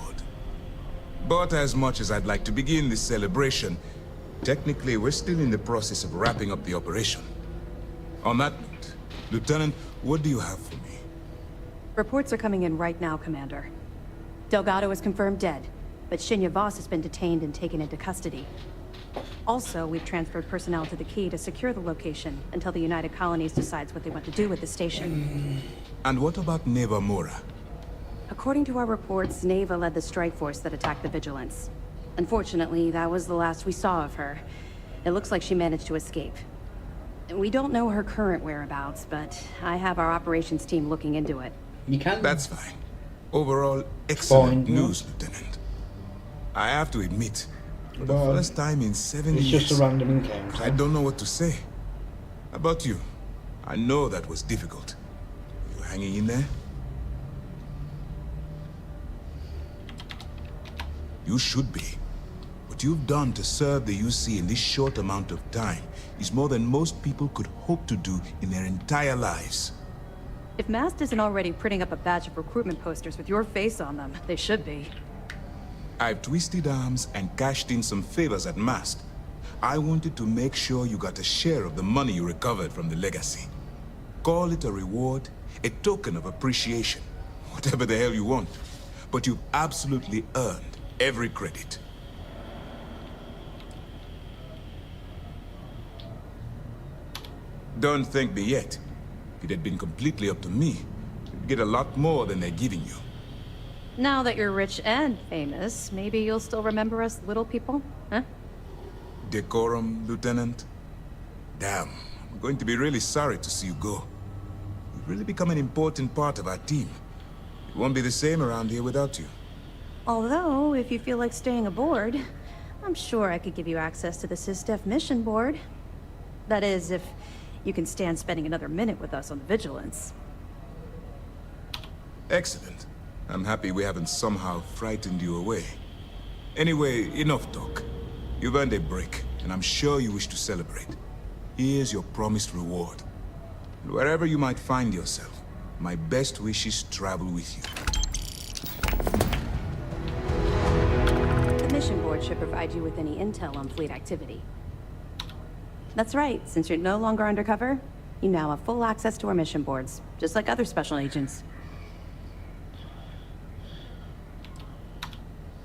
But as much as I'd like to begin this celebration, technically we're still in the process of wrapping up the operation. On that note, Lieutenant, what do you have for me? Reports are coming in right now, Commander. Delgado is confirmed dead, but Shinya Voss has been detained and taken into custody. Also, we've transferred personnel to the Key to secure the location until the United Colonies decides what they want to do with the station. And what about Neva Mora? According to our reports, Neva led the strike force that attacked the Vigilance. Unfortunately, that was the last we saw of her. It looks like she managed to escape. We don't know her current whereabouts, but I have our operations team looking into it. You can. That's fine. Overall, excellent news, Lieutenant. I have to admit, for the first time in 7 years, it's just a random encounter. I don't know what to say. How about you? I know that was difficult. You hanging in there? You should be. What you've done to serve the UC in this short amount of time is more than most people could hope to do in their entire lives. If Mast isn't already printing up a batch of recruitment posters with your face on them, they should be. I've twisted arms and cashed in some favors at Mast. I wanted to make sure you got a share of the money you recovered from the legacy. Call it a reward, a token of appreciation, whatever the hell you want. But you've absolutely earned every credit. Don't thank me yet. If it had been completely up to me, you'd get a lot more than they're giving you. Now that you're rich and famous, maybe you'll still remember us little people, huh? Decorum, Lieutenant? Damn, I'm going to be really sorry to see you go. You've really become an important part of our team. It won't be the same around here without you. Although, if you feel like staying aboard, I'm sure I could give you access to the SysDef mission board. That is, if you can stand spending another minute with us on the Vigilance. Excellent. I'm happy we haven't somehow frightened you away. Anyway, enough talk. You've earned a break, and I'm sure you wish to celebrate. Here's your promised reward. And wherever you might find yourself, my best wishes travel with you. The mission board should provide you with any intel on fleet activity. That's right, since you're no longer undercover, you now have full access to our mission boards, just like other special agents.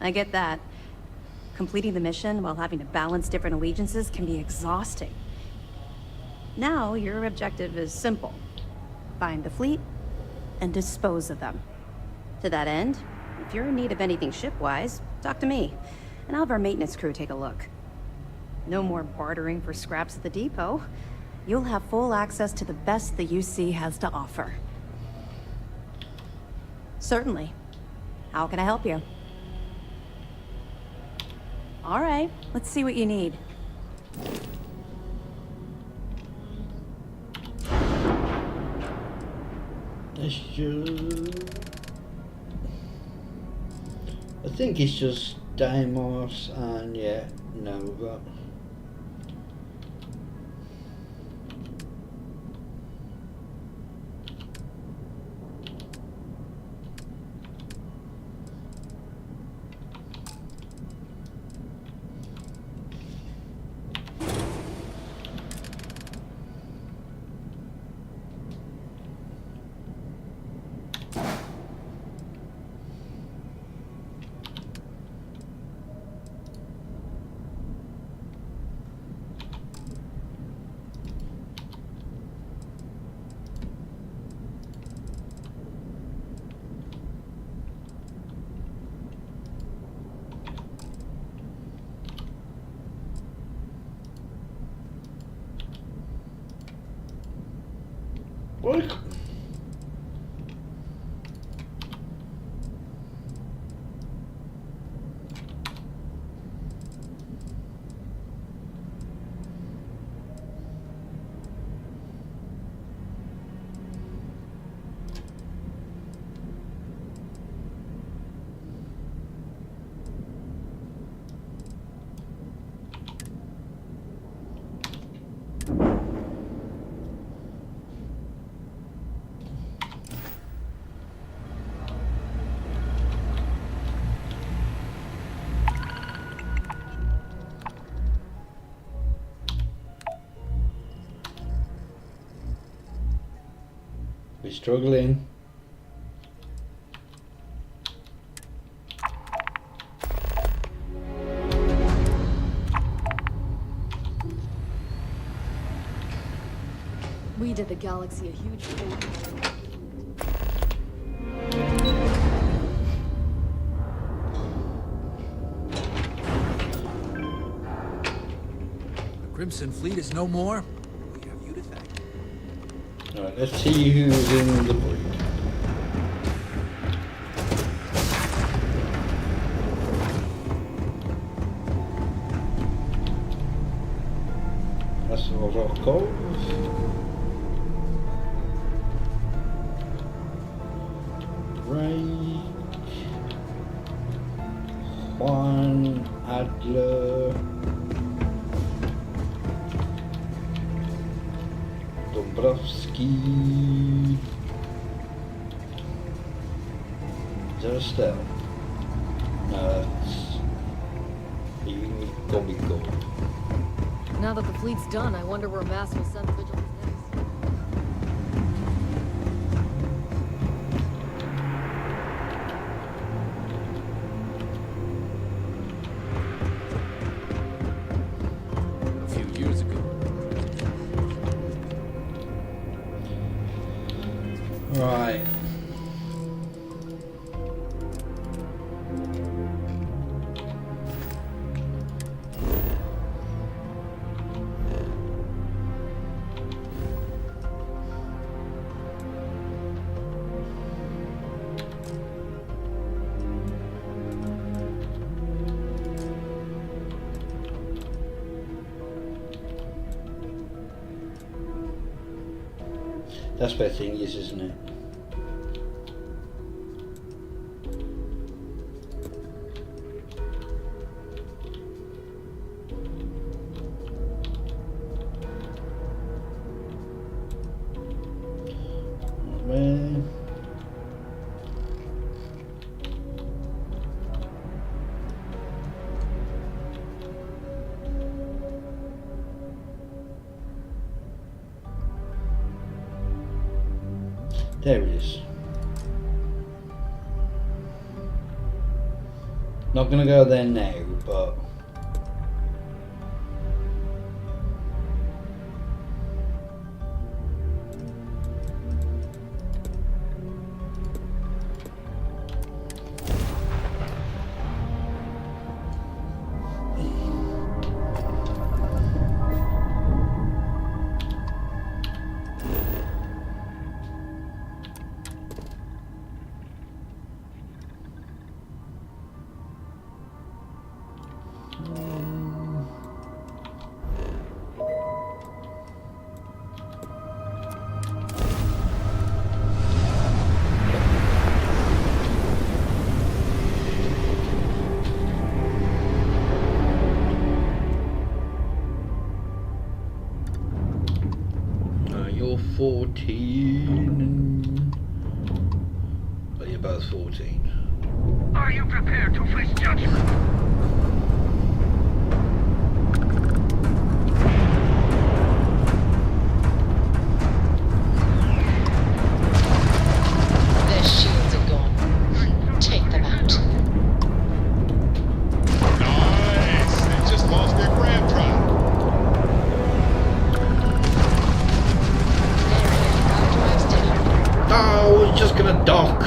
I get that. Completing the mission while having to balance different allegiances can be exhausting. Now, your objective is simple. Find the fleet and dispose of them. To that end, if you're in need of anything ship-wise, talk to me, and I'll have our maintenance crew take a look. No more bartering for scraps at the depot. You'll have full access to the best the UC has to offer. Certainly. How can I help you? All right, let's see what you need. It's just... I think it's just Deimos and, yeah, Nova. What? We're struggling. We did the galaxy a huge favor. The Crimson Fleet is no more. We have you to thank. Alright, let's see who's in the brig. That's all our calls. Ray, Juan, Adler, Dombrowski. Is that Estelle? No, that's Gobigo. Now that the fleet's done, I wonder where Mass will send the vigilance next. A few years ago. Right. That's where thing is, isn't it? Where? There it is. Not gonna go there now, but you're 14. Oh, you're both 14. Are you prepared to face judgment? Their shields are gone. Take them out. Nice! They just lost their grand trial. Oh, it's just gonna dock.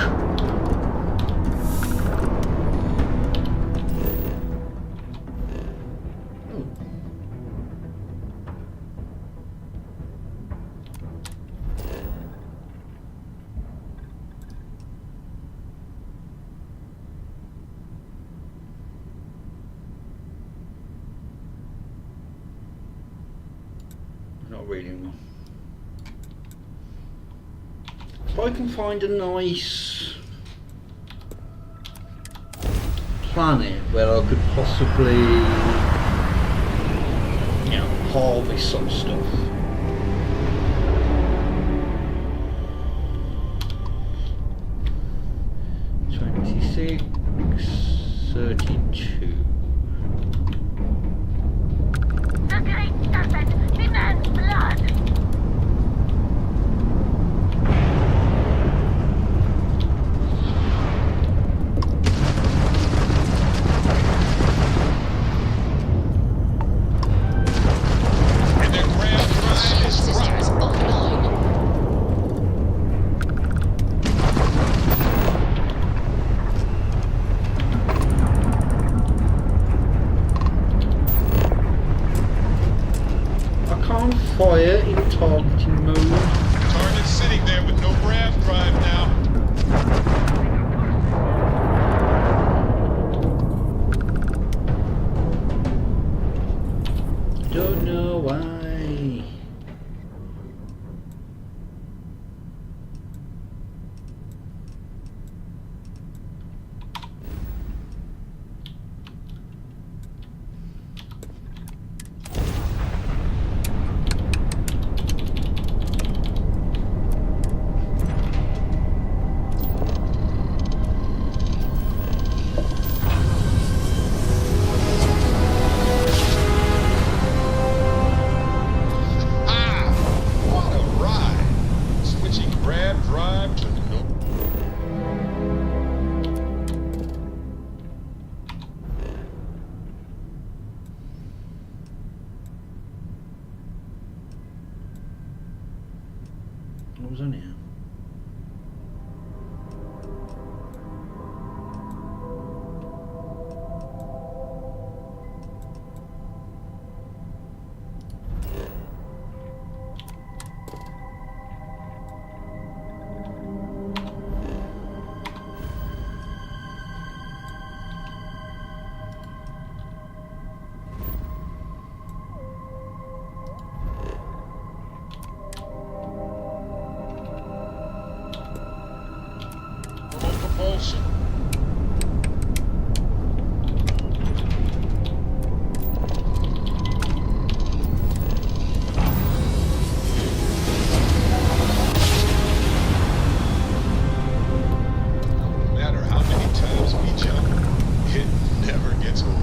Not reading. If I can find a nice planet where I could possibly, you know, harvest some stuff. $26, $32. The Great Serpent demands blood! in targeting mode. Target's sitting there with no grav drive now. Don't know why. What a ride! Switching grav drive to no. What was on here? Propulsion. No matter how many times we jump, it never gets old.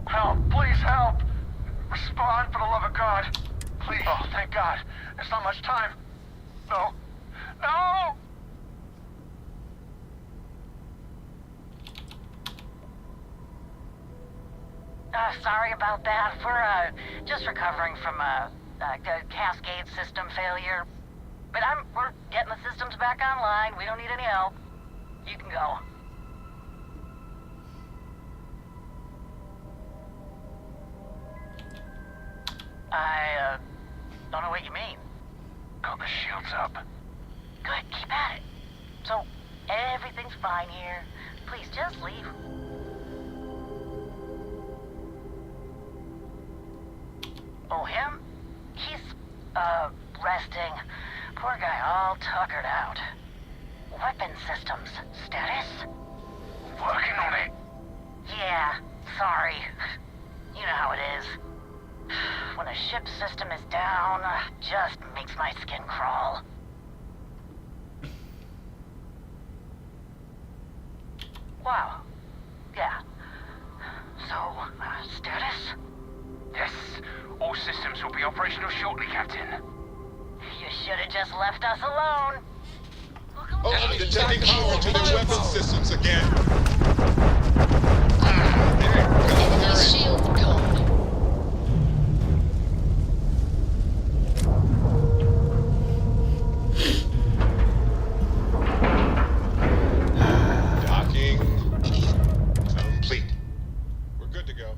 Help, please help. Respond for the love of God. Please. Oh, thank God. There's not much time. No. No! Sorry about that. We're just recovering from a cascade system failure. But we're getting the systems back online. We don't need any help. You can go. I don't know what you mean. Got the shields up. Good, keep at it. So, everything's fine here. Please, just leave. Oh, him? He's, resting. Poor guy, all tuckered out. Weapon systems, status? Working on it. Yeah, sorry. You know how it is. When a ship's system is down, just makes my skin crawl. Wow. Yeah. So, status? Yes. All systems will be operational shortly, Captain. You should have just left us alone. Oh, I'm detecting power to their weapon systems again. Enemy shield gone. Docking complete. We're good to go.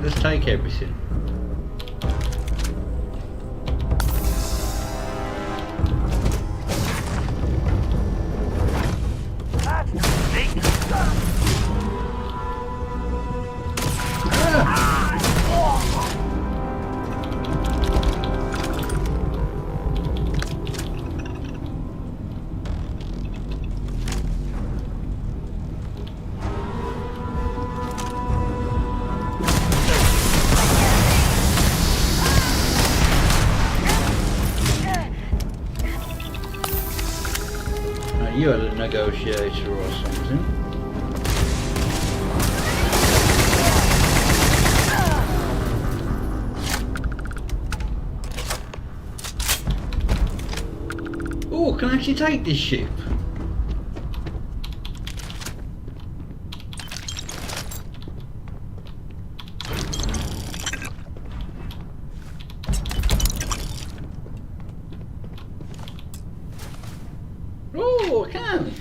Let's take everything. you had a negotiator or something. Oh, can I actually take this ship? Oh, I can.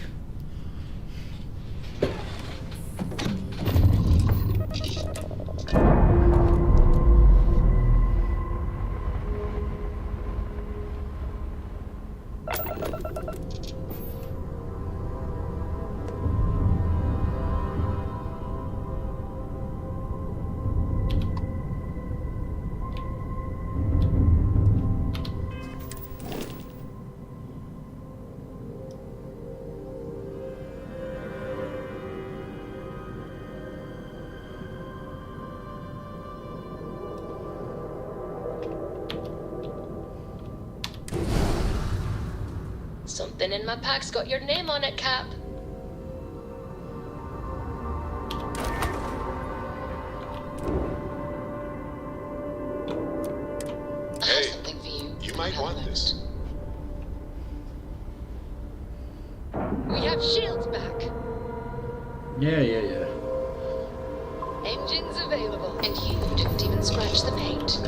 Something in my pack's got your name on it, Cap. I have something for you. You might want this. We have shields back. Yeah. Engines available. And you didn't even scratch the paint.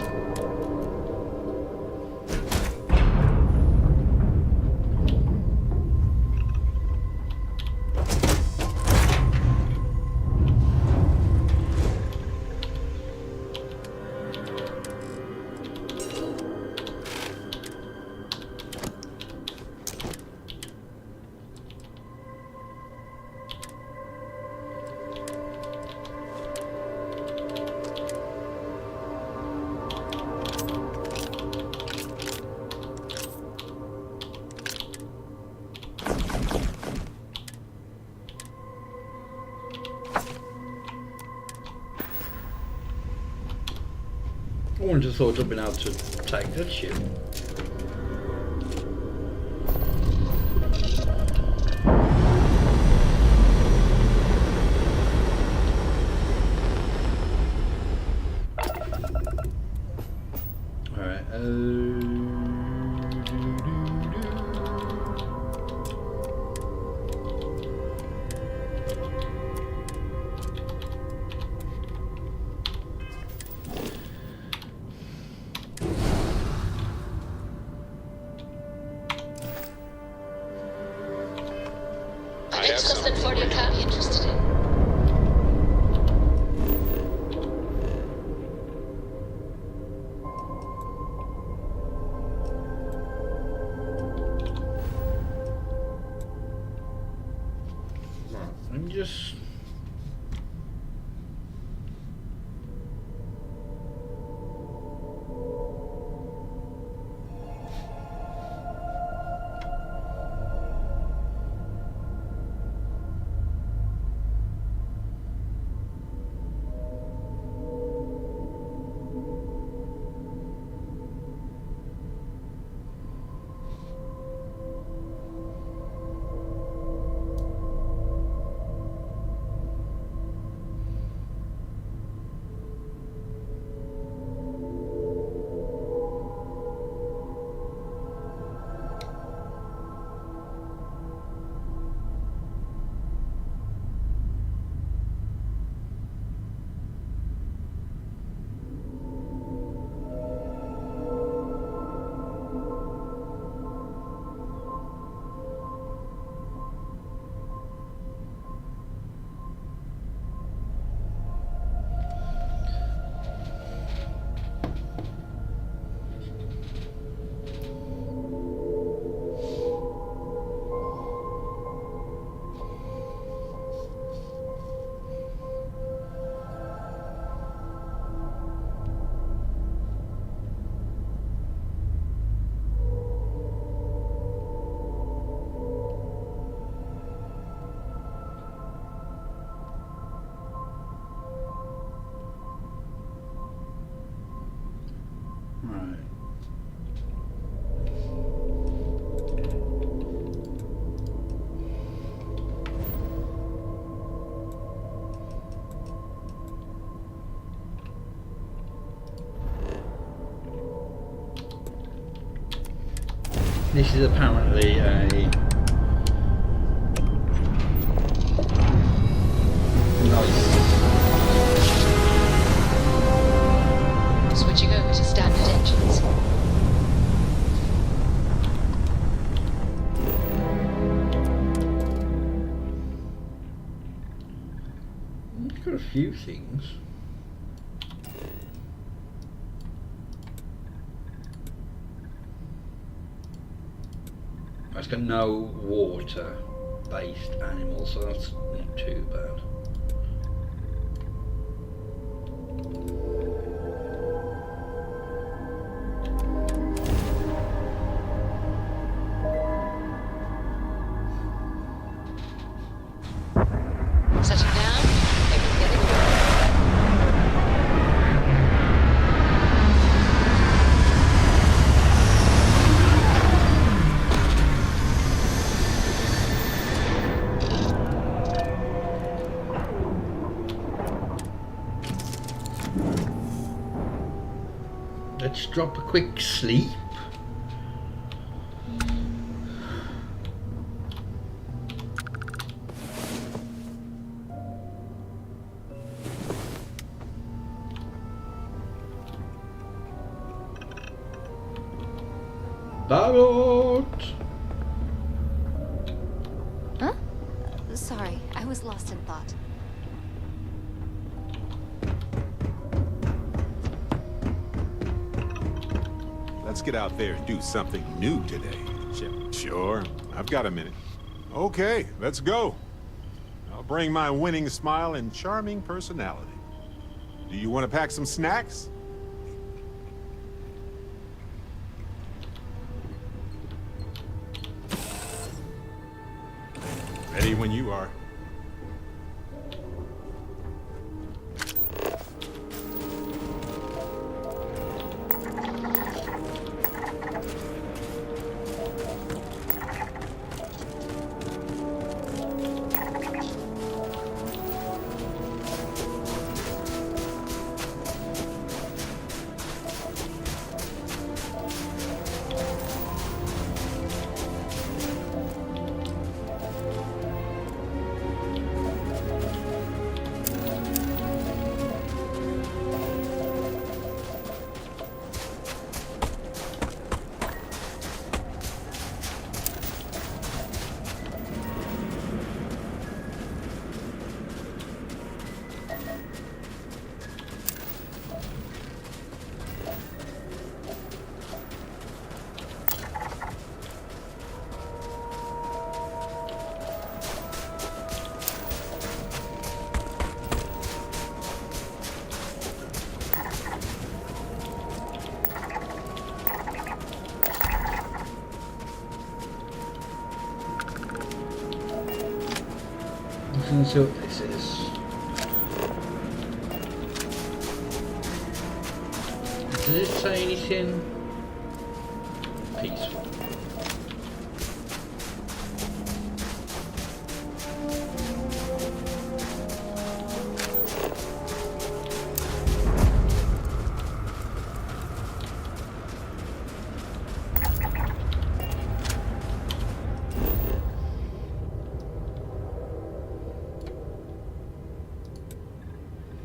I wouldn't have thought I'd been able to take that ship. I have something for you, Cap. Interested in? I'm just... This is apparently a nice. Switching over to standard engines. It's got a few things. It's got no water-based animals, so that's not too bad. Setting down. Everything in order. Let's drop a quick sleep. Starboard! Huh? Sorry, I was lost in thought. Let's get out there and do something new today. Sure, I've got a minute. Okay, let's go. I'll bring my winning smile and charming personality. Do you want to pack some snacks? Ready when you are. Let's see what this is. Does it say anything peaceful?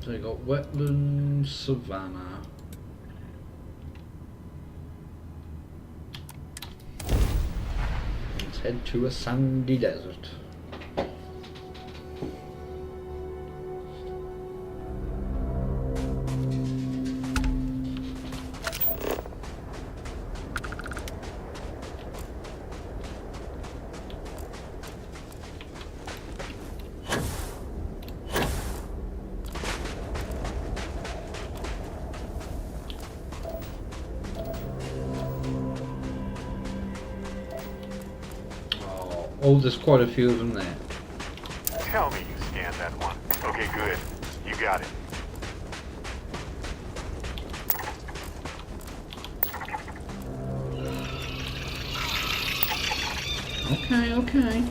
So you got wetland, savanna. Let's head to a sandy desert. Oh, there's quite a few of them there. Tell me you scanned that one. Okay, good. You got it. Okay, okay.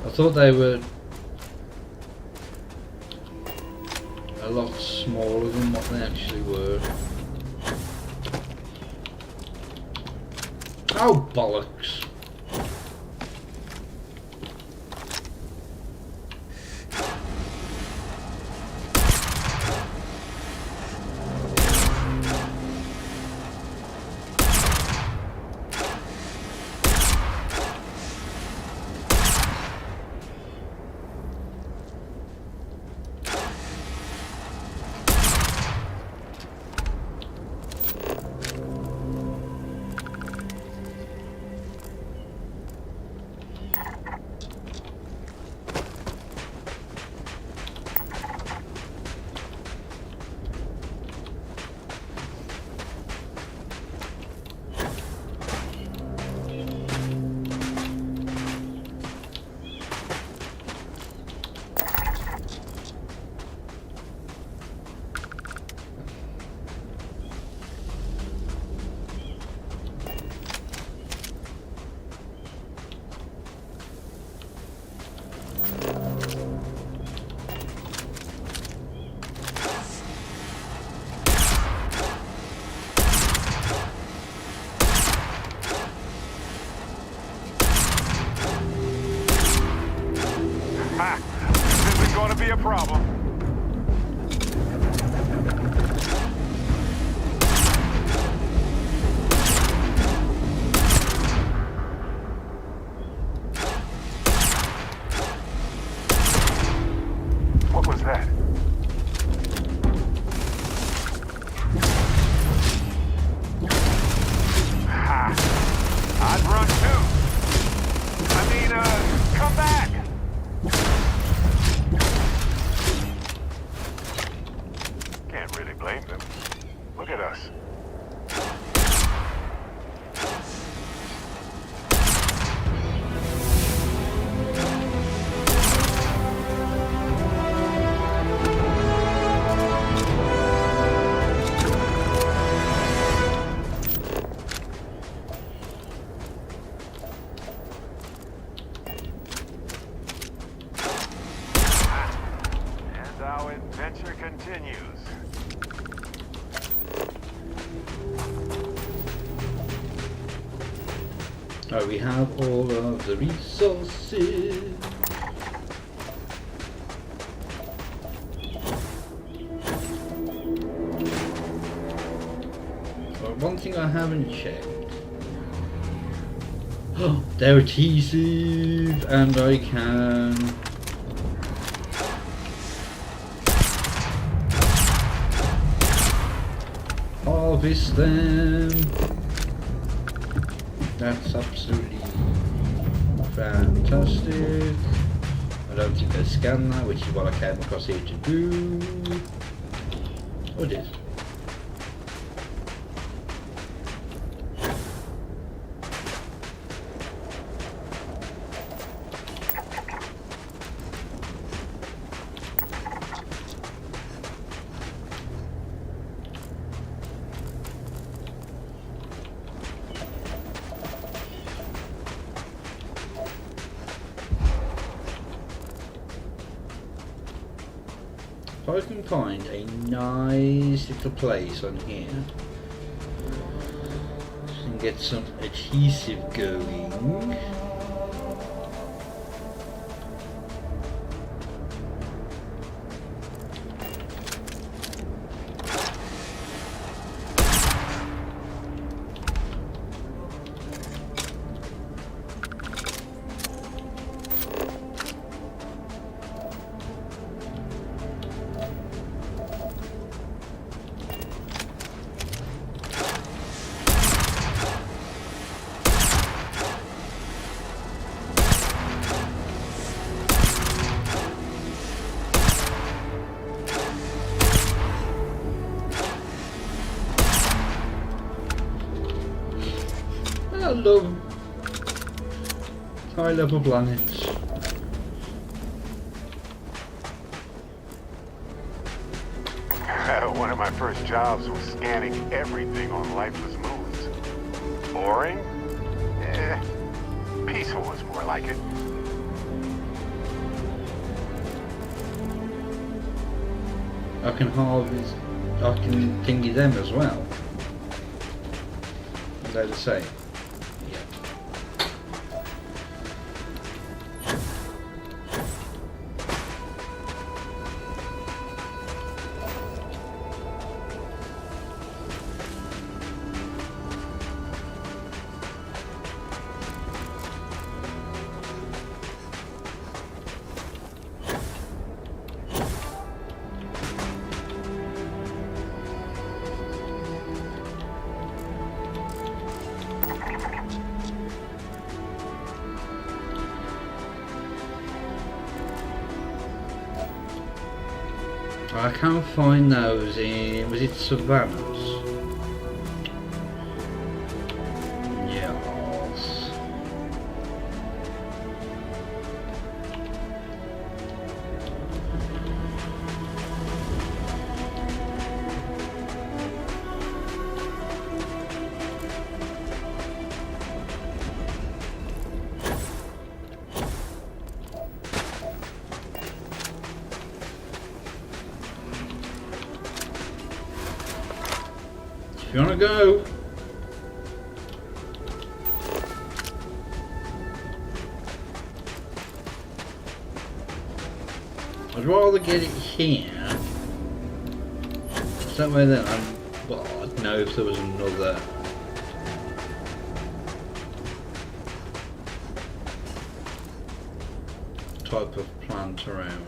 I thought they were a a lot smaller than what they actually were. Oh, bollocks. This isn't going to be a problem. What was that? Ha! I'd run too. I mean, come back! Can't really blame them. Look at us. And our adventure continues. Alright, we have all of the resources. But one thing I haven't checked. Oh, they're adhesive, and I can harvest them. That's absolutely fantastic. I don't think I scanned that, which is what I came across here to do. Oh, it is. If I can find a nice little place on here and get some adhesive going. I love high level planets. One of my first jobs was scanning everything on lifeless moons. Boring? Peaceful was more like it. I can harvest, I can thingy them as well. They're the same. I can't find those in, was it Savannahs? Yes. If you wanna go. I'd rather get it here. So that way then I'd know if there was another type of plant around.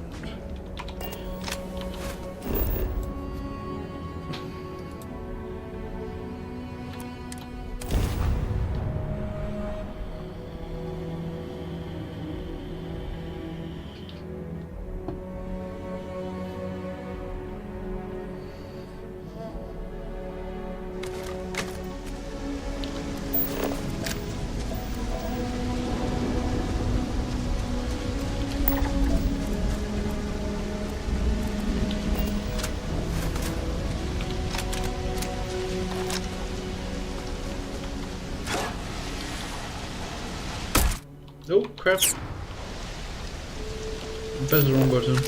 Oh crap! I pressed the wrong button.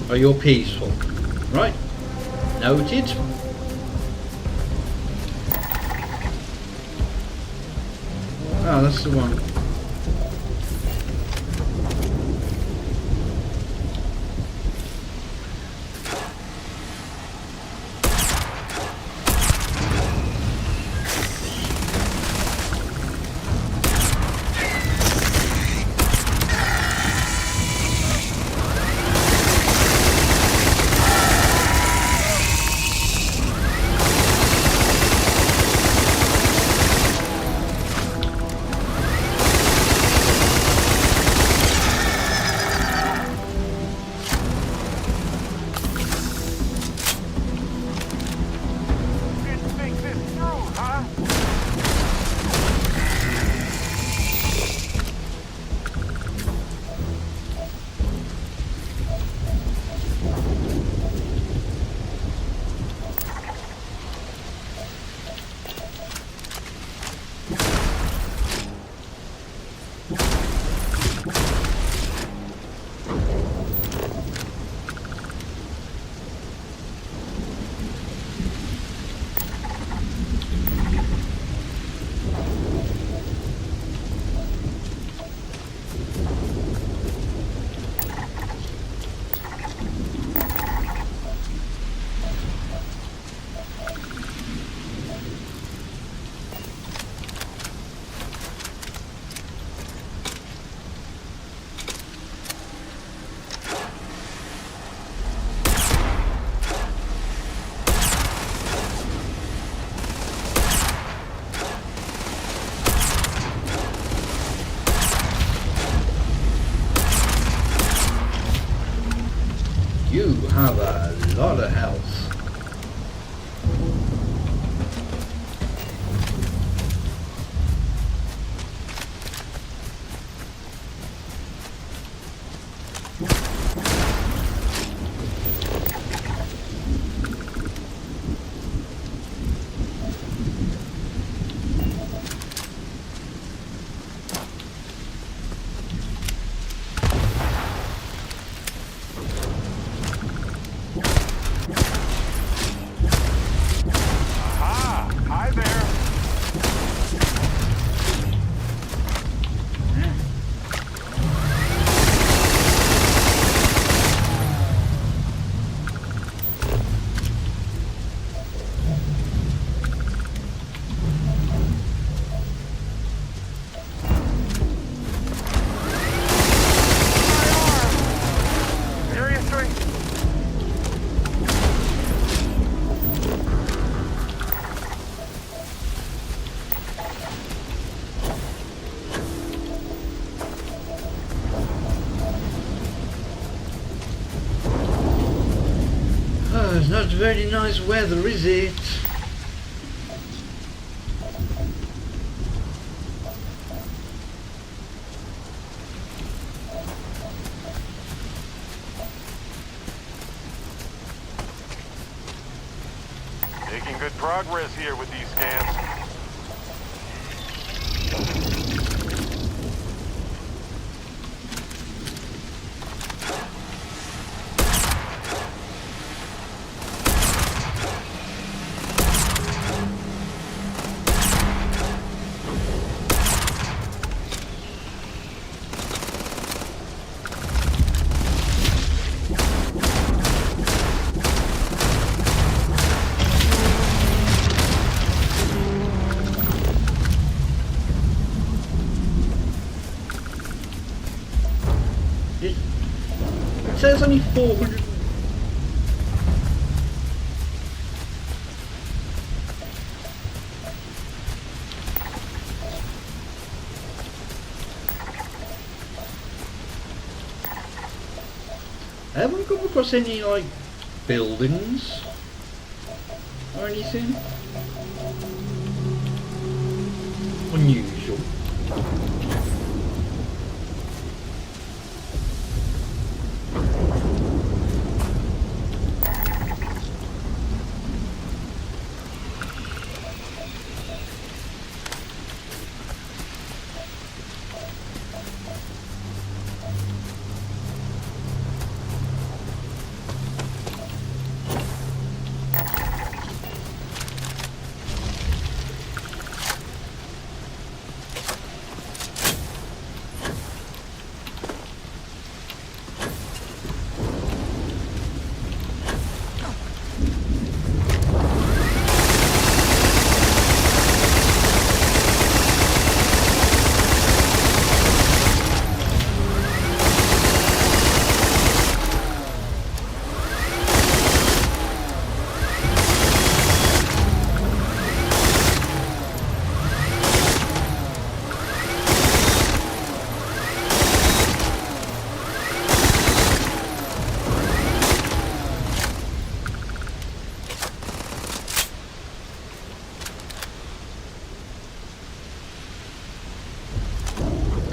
Oh, you're peaceful. Right. Noted. Ah, that's the one. You have a lot of health. very nice weather, is it? Making good progress here with these scans. It says only 400. I haven't come across any like buildings or anything unusual.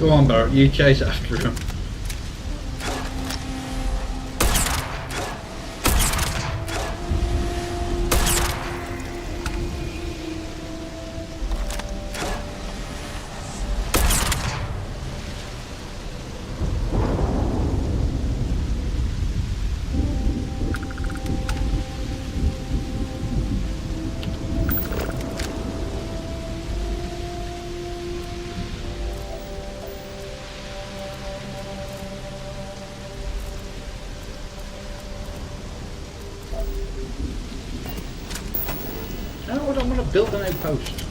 Go on, Barrett, you chase after him. No, I don't want to build an outpost.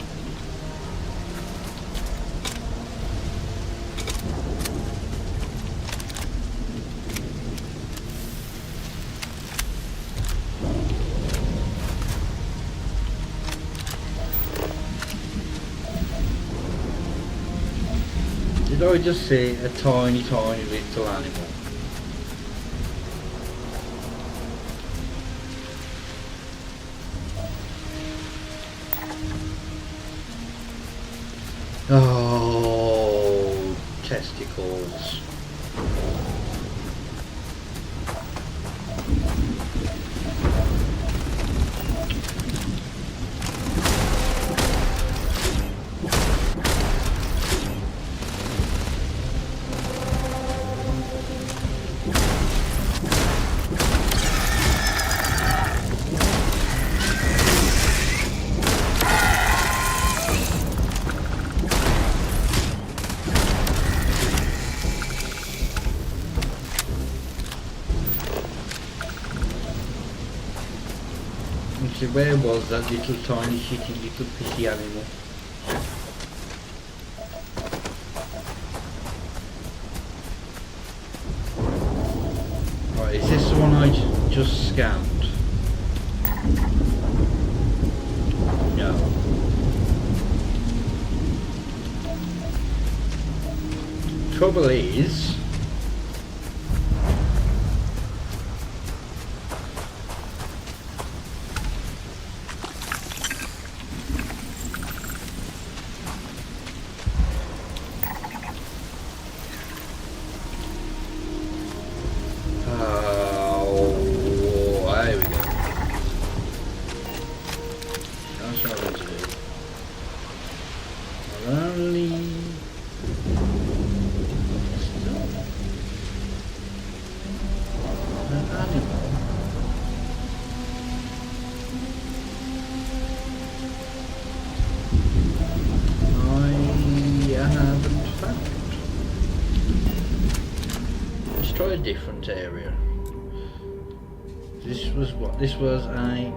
Did I just see a tiny little animal? Oh, testicles. So where was that little tiny shitty little pissy animal? Right, is this the one I just scanned? No. Trouble is, I'll only... An animal. I haven't found. Let's try a different area. This was what? This was a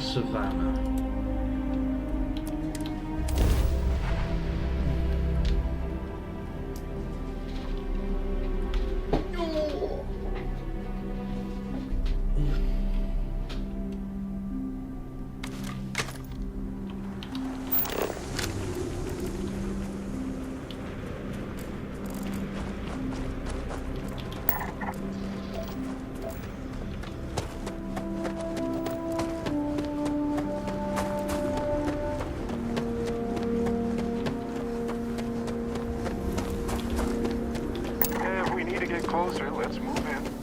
savannah. If we need to get closer, let's move in.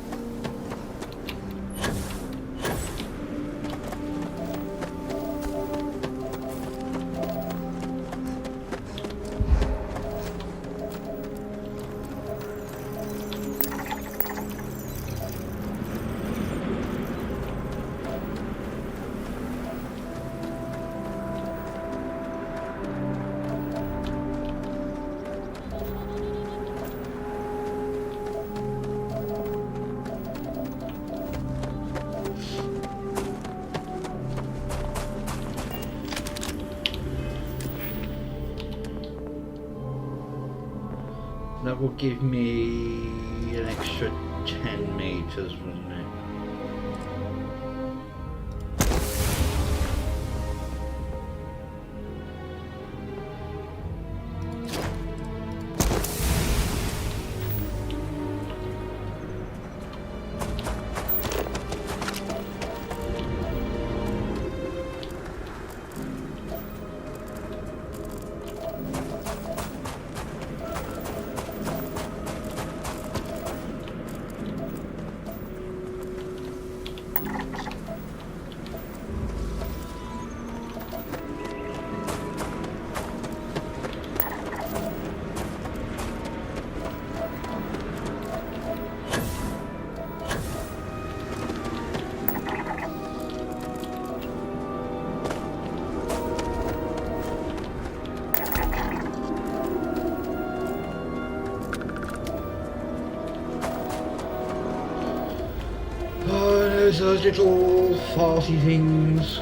That will give me an extra 10 meters, wouldn't it? Oh, there's those little farty things.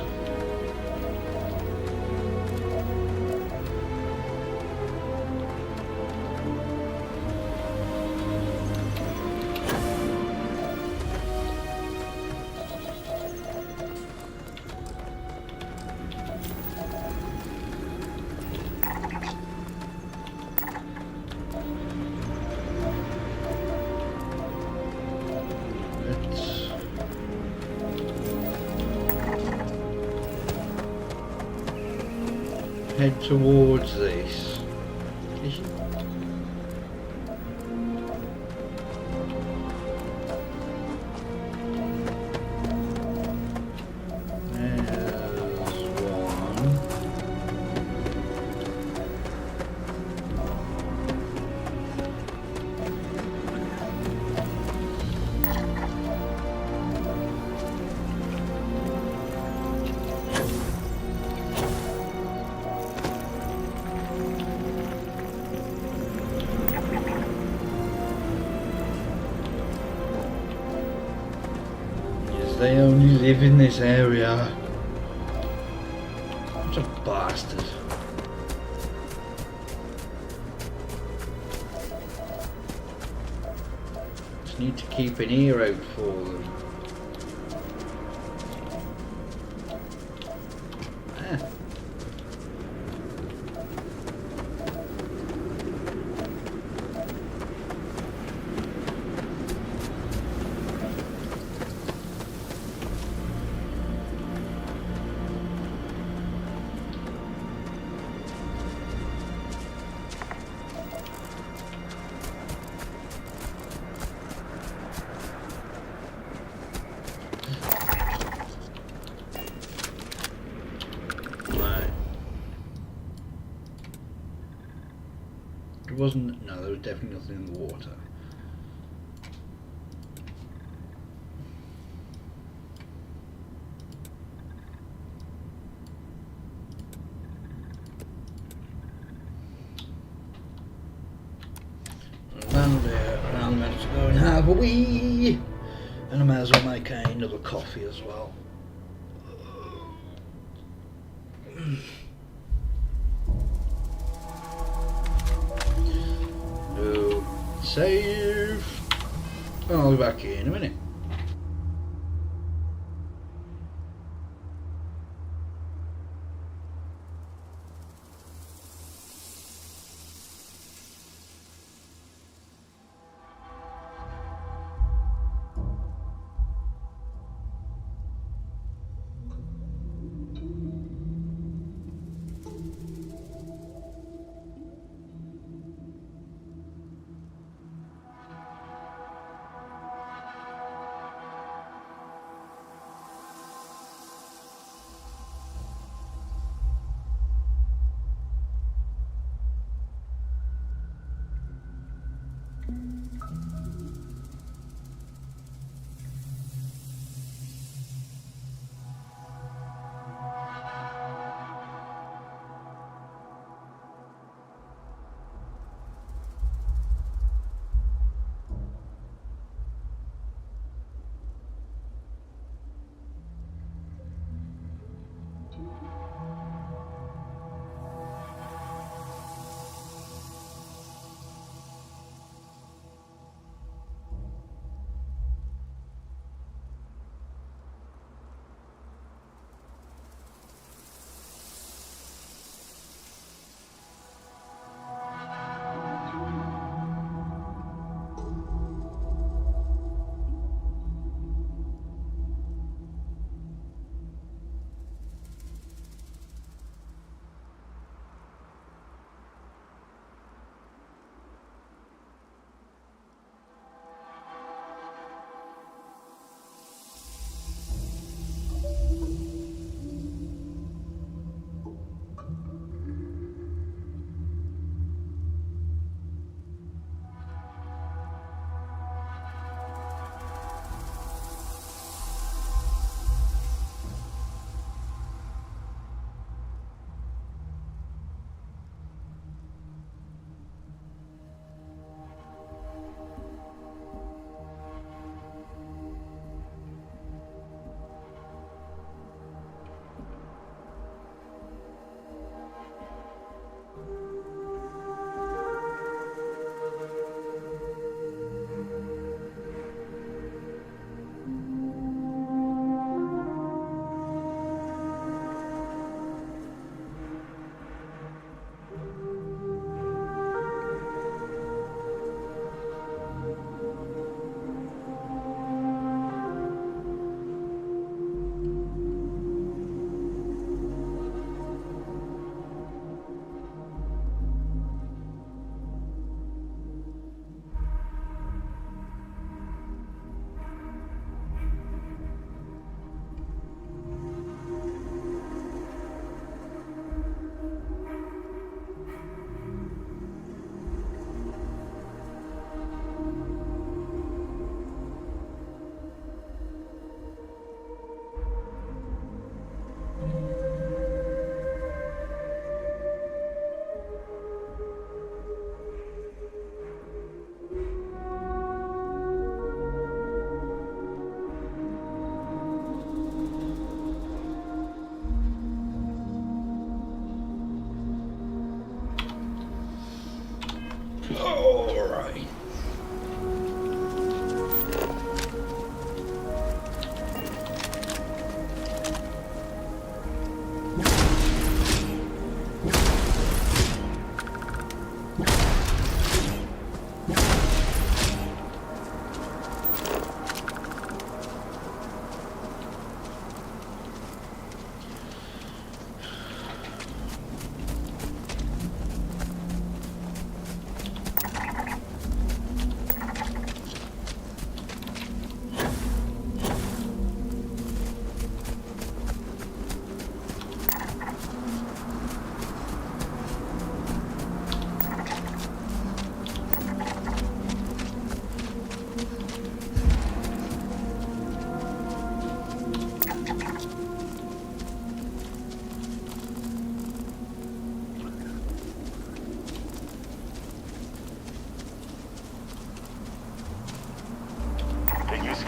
Head towards this. They only live in this area. What a bastard. Just need to keep an ear out for them. There wasn't. No, there was definitely nothing in the water. Land there, and I'm meant to go and have a wee, and I might as well make another coffee as well. No, save. I'll be back here in a minute.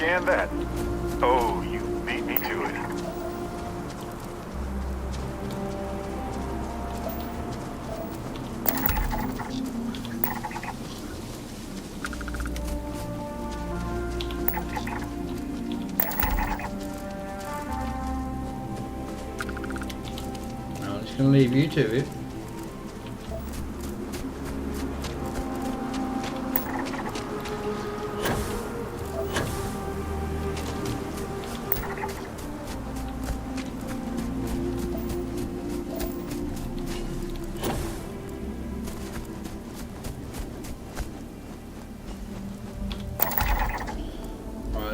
Scan that. Oh, you beat me to it. I'm just going to leave you to it.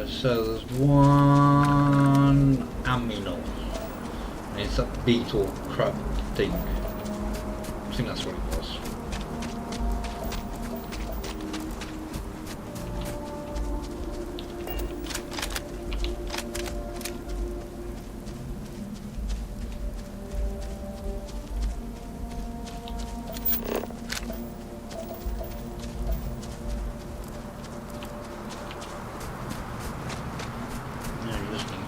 So there's one aminal. It's that beetle crab thing. I think that's what it was.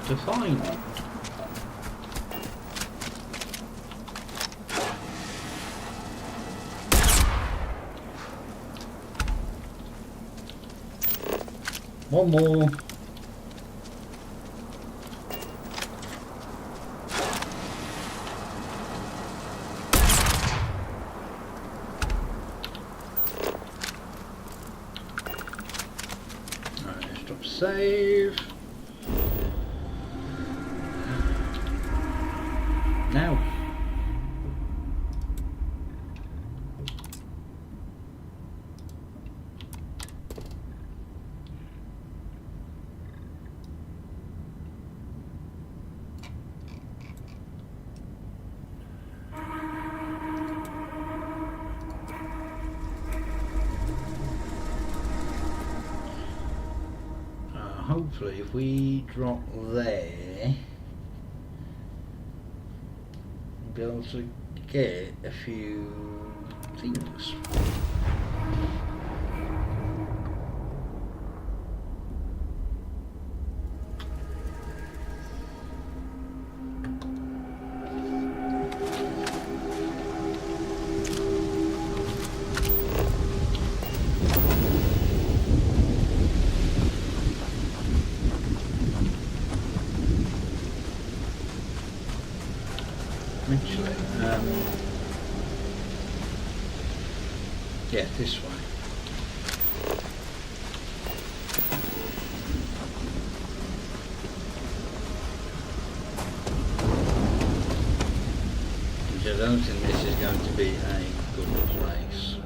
To find it. One more. Alright, stop save. Now. Hopefully if we drop there, we'll be able to get a few things. Actually, yeah, this way. I don't think this is going to be a good place.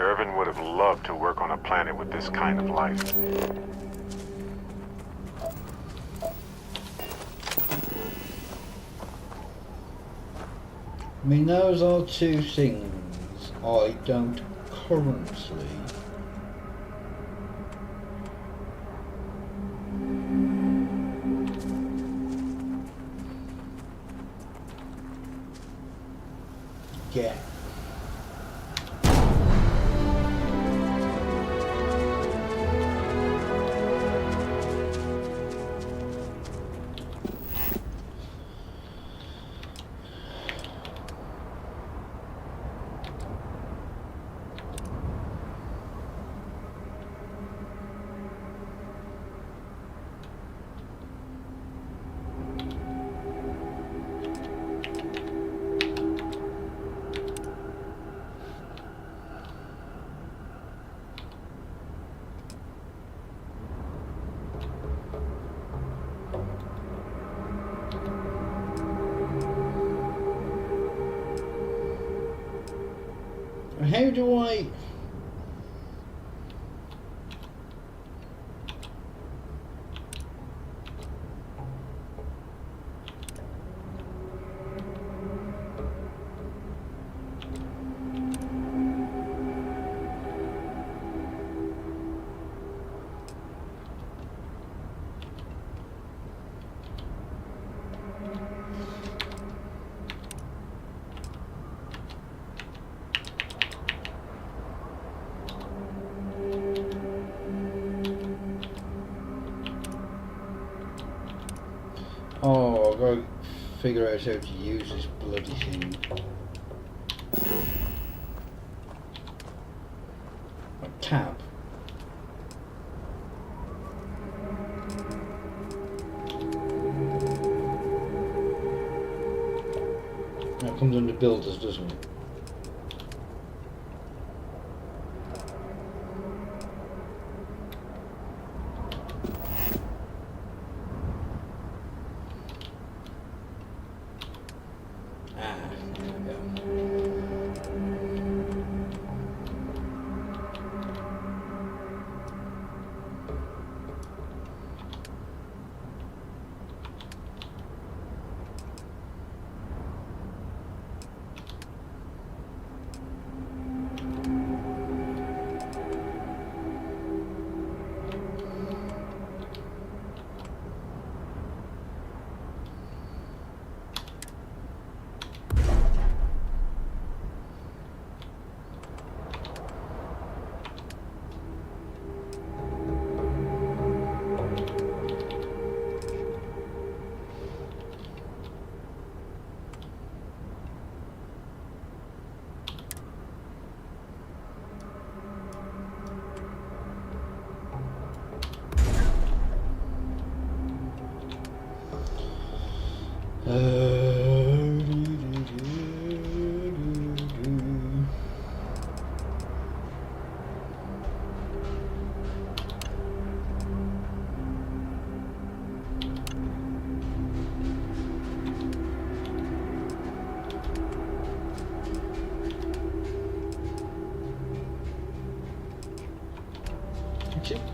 Irvin would have loved to work on a planet with this kind of life. I mean, those are two things I don't currently get. How do I... Oh, I've got to figure out how to use this bloody thing. A tab. That comes under builders, doesn't it?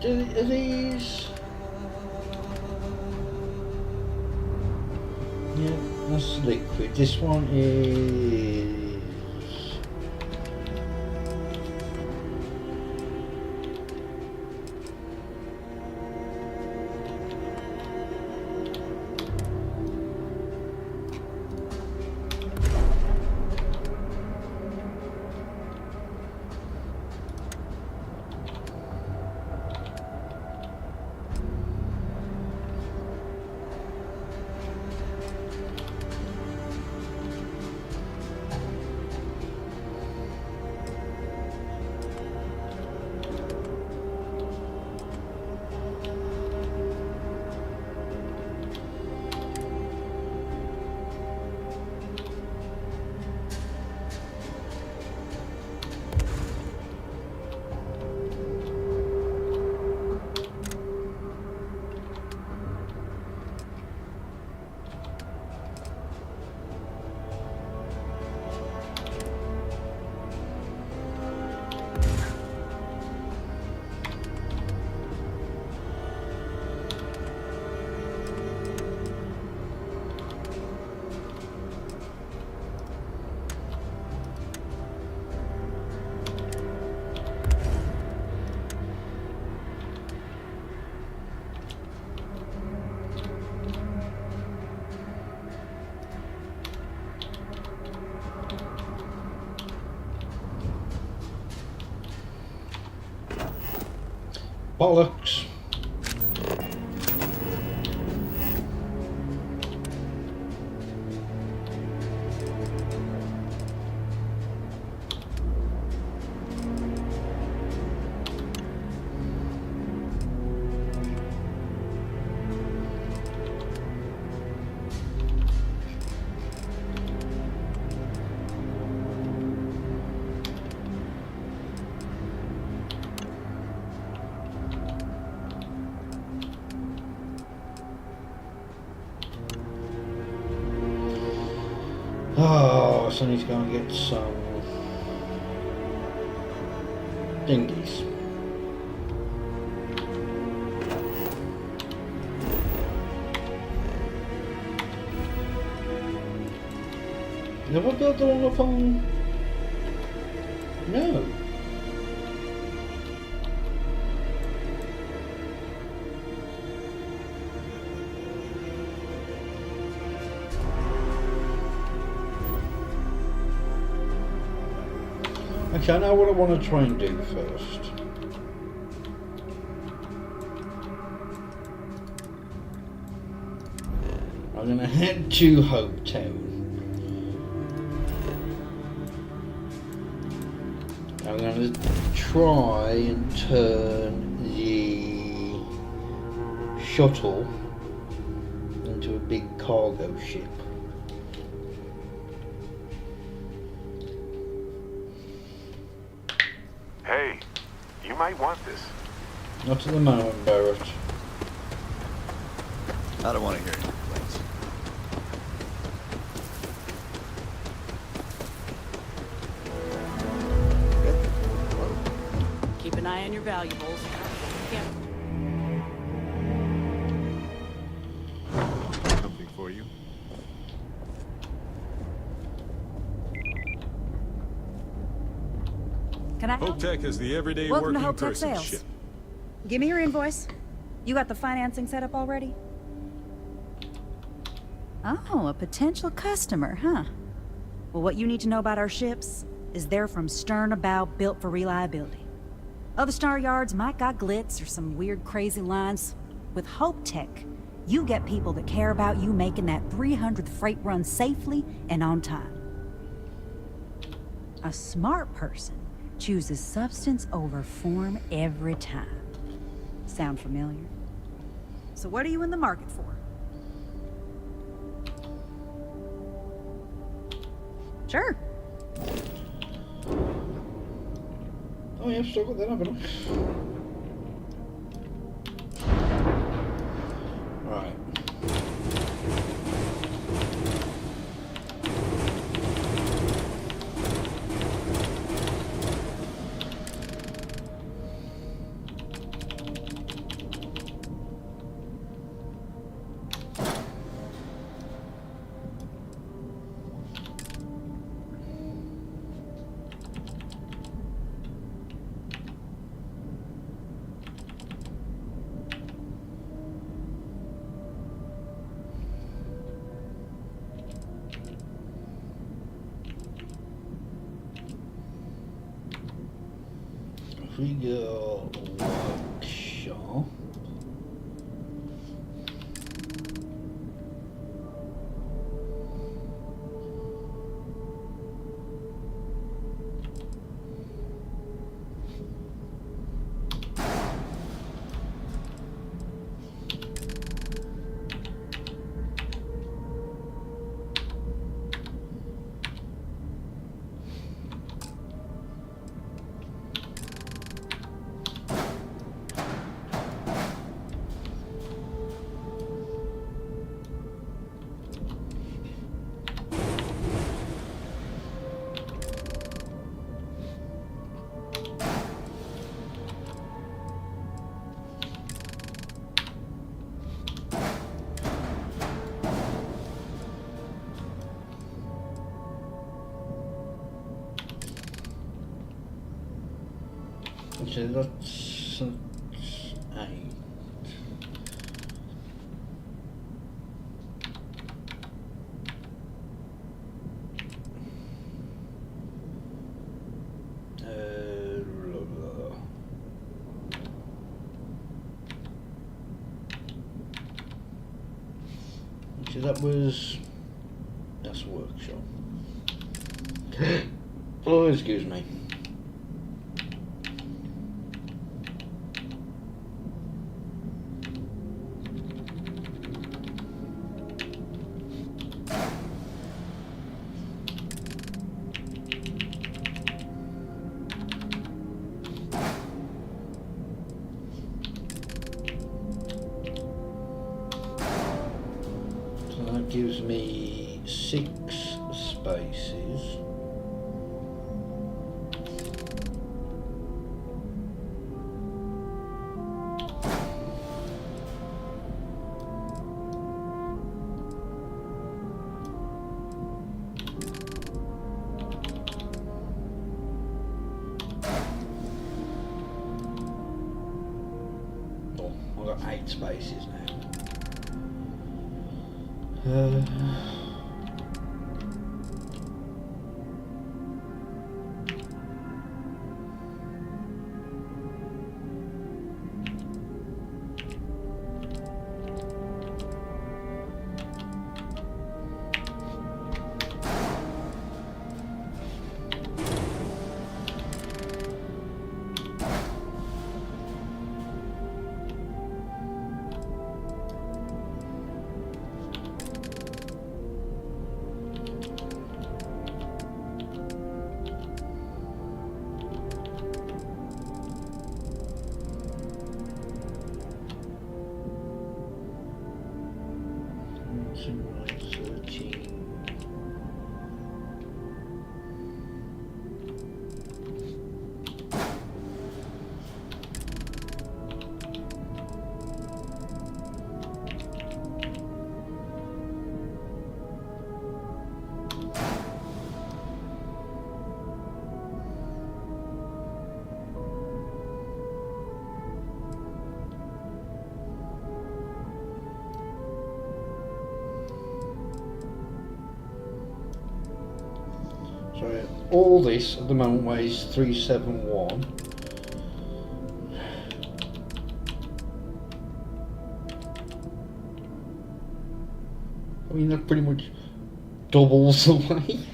Are these? Yeah, that's liquid. This one is... Bollocks. Oh, so I need to go and get some dinghies. Have I built them all up on? No. Okay, I know what I want to try and do first. I'm gonna head to Hope Town. I'm gonna try and turn the shuttle into a big cargo ship. Hey, you might want this. Not at the moment, Barrett. I don't want to hear any complaints. Keep an eye on your valuables. Yeah. Something for you. Can I? Hope Tech is the everyday Welcome to working Hope Tech person Sales. ship. Give me your invoice. You got the financing set up already? Oh, a potential customer, huh? Well, what you need to know about our ships is they're from stern to bow, built for reliability. Other star yards might got glitz or some weird crazy lines. With Hope Tech, you get people that care about you making that 300th freight run safely and on time. A smart person chooses substance over form every time. Sound familiar? So what are you in the market for? Sure. Oh yeah, I've still got that, haven't I? Right. We go workshop. Okay, that's 8. Blah, blah. Okay, that's workshop. Oh, excuse me. So that gives me 6 spaces. Oh, I've got 8 spaces now. 13. So all this at the moment weighs 371. I mean that pretty much doubles the weight.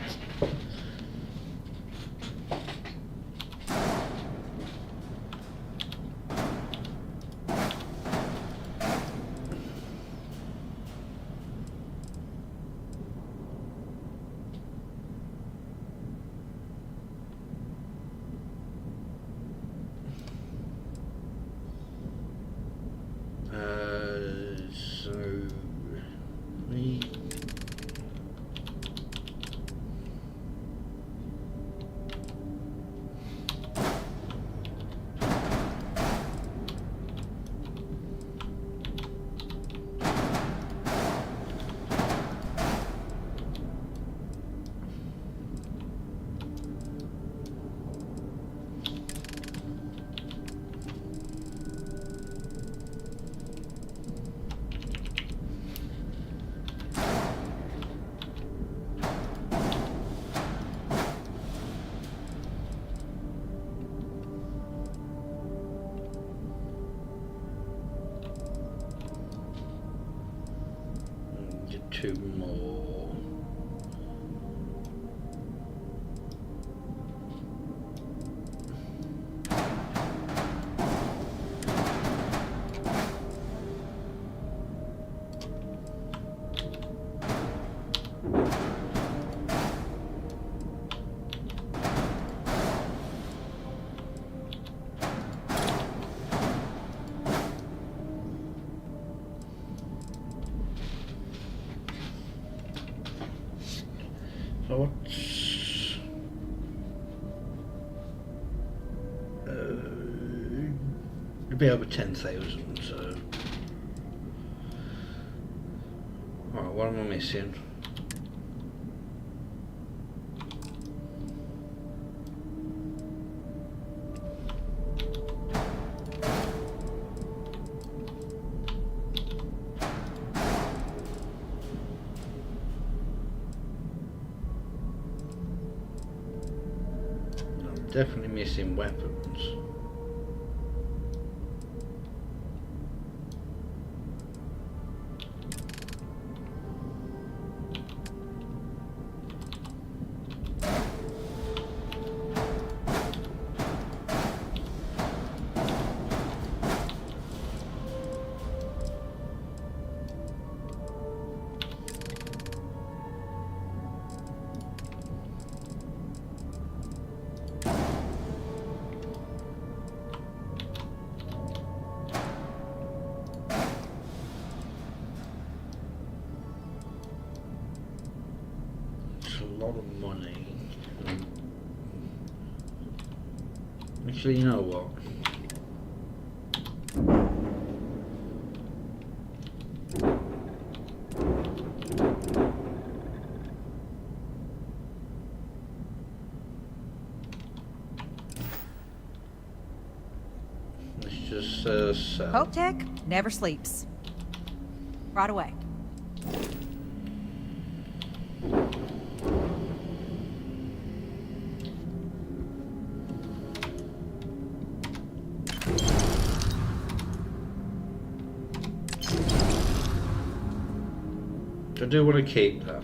Two more. So what's it'd be over 10,000. So, alright, what am I missing? Definitely missing weapons. Lot of money. Actually, you know what? Let's just sell. Hope Tech never sleeps. Right away. I do want to keep that.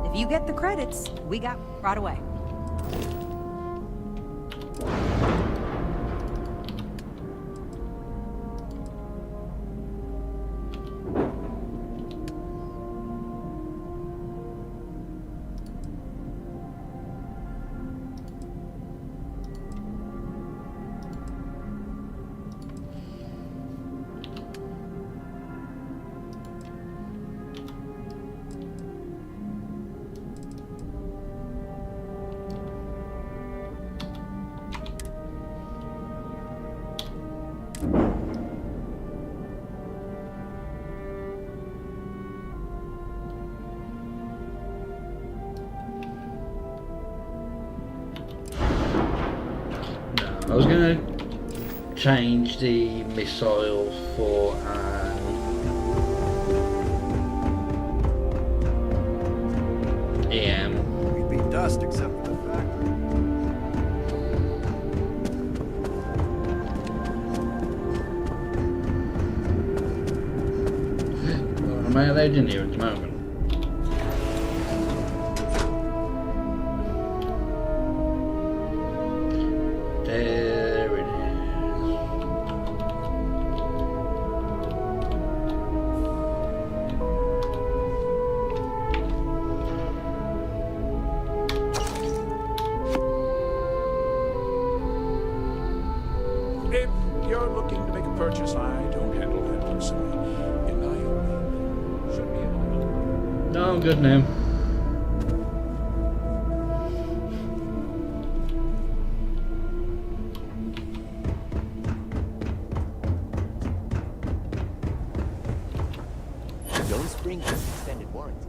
If you get the credits, we got right away. I was gonna change the missile for an EM. We'd be dust except for the fact. Am I allowed in here at the moment? There it is. If you're looking to make a purchase, I don't handle that personally. And I should be able to. No, I'm good now. Don't spring this extended warranty.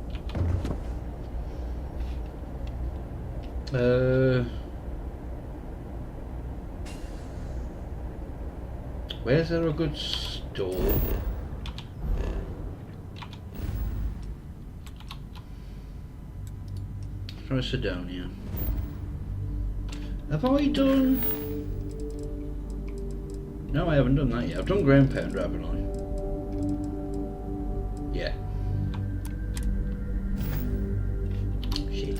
Where's there a good store? Try Sidonia. Have I done? No, I haven't done that yet. I've done ground pounder, haven't I? Yeah. Shit.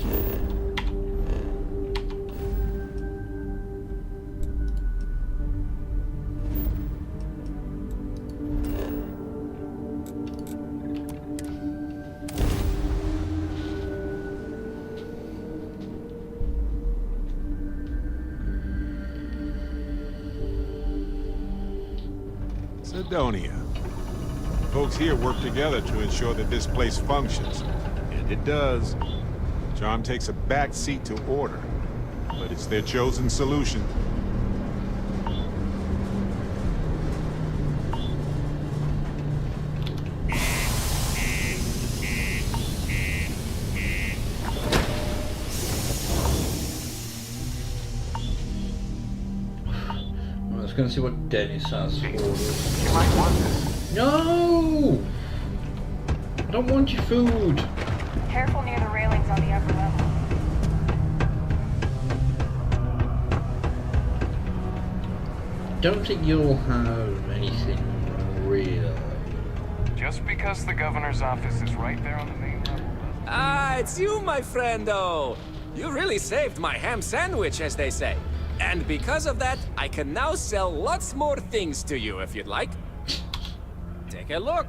Sidonia. Folks here work together to ensure that this place functions. And it does. Charm takes a back seat to order, but it's their chosen solution. Let's go and see what Dennis has for us. You might want this. No! I don't want your food. Careful near the railings on the upper level. Don't think you'll have anything real. Just because the governor's office is right there on the main level. Ah, it's you, my friendo! You really saved my ham sandwich, as they say. And because of that, I can now sell lots more things to you if you'd like. Take a look.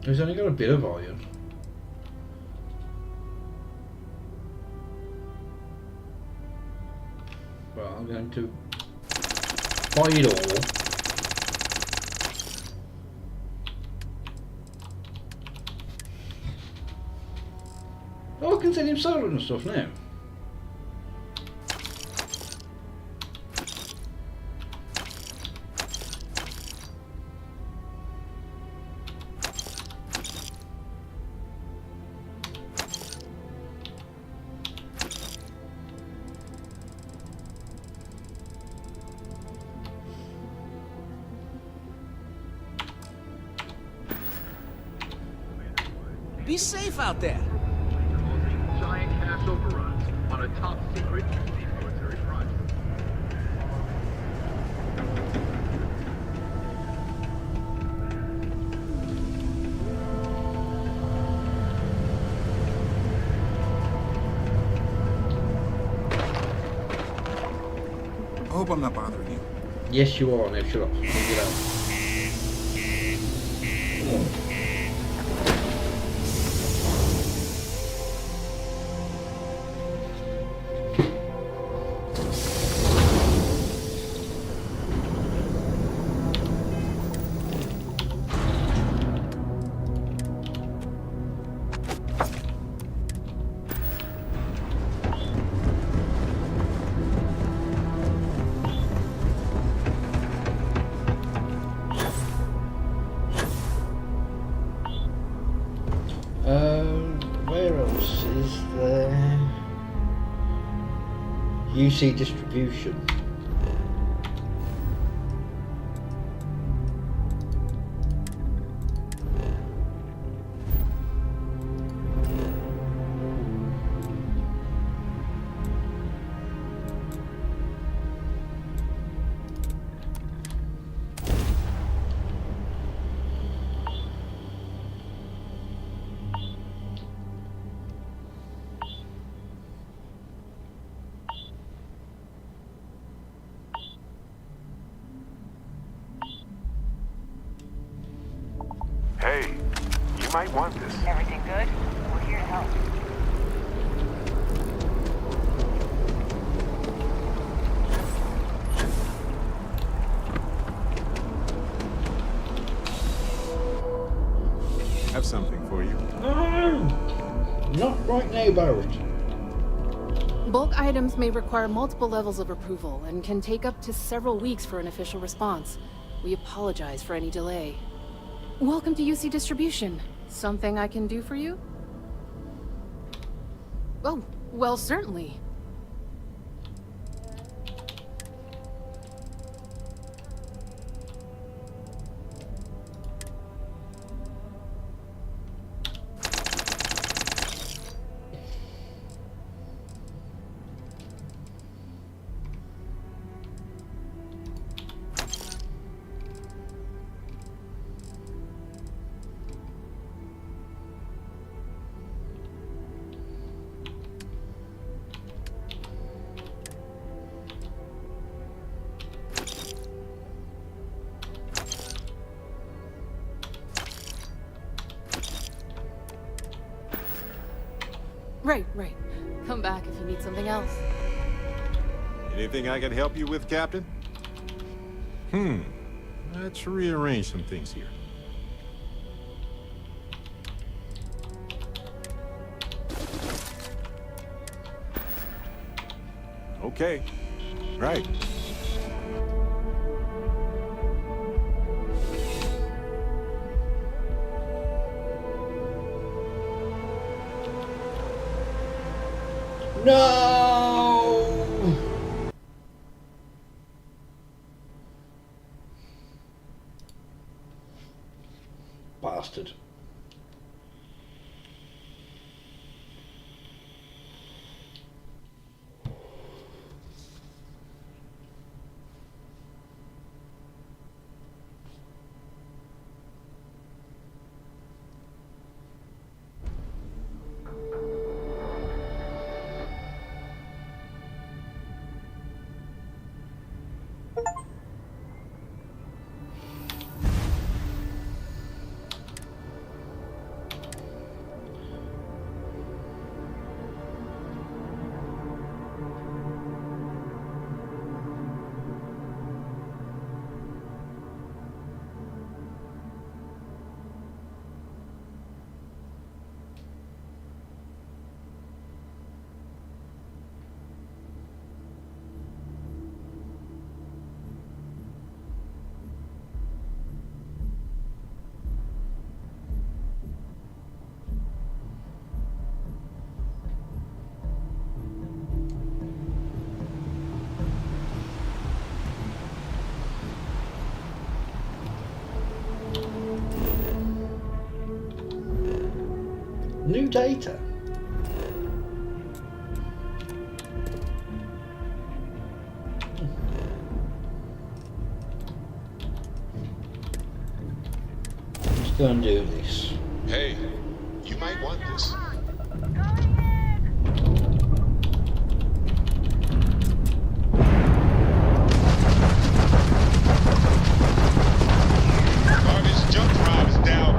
He's only got a bit of iron. Well, I'm going to buy it all. Oh, I can send him solar and stuff now. Be safe out there. Giant cash overruns on a top secret military project. I hope I'm not bothering you. Yes, you are. Now shut up. Leave it out. UC distribution. Hey, you might want this. Everything good? We're here to help. Have something for you. No! Not right now, Barrett. Bulk items may require multiple levels of approval and can take up to several weeks for an official response. We apologize for any delay. Welcome to UC Distribution. Something I can do for you? Oh, well, certainly. Right. Come back if you need something else. Anything I can help you with, Captain? Let's rearrange some things here. Okay. Right. No! Bastard. New data. I'm just gonna do this. Hey, you might want this. Garbage jump drive is down.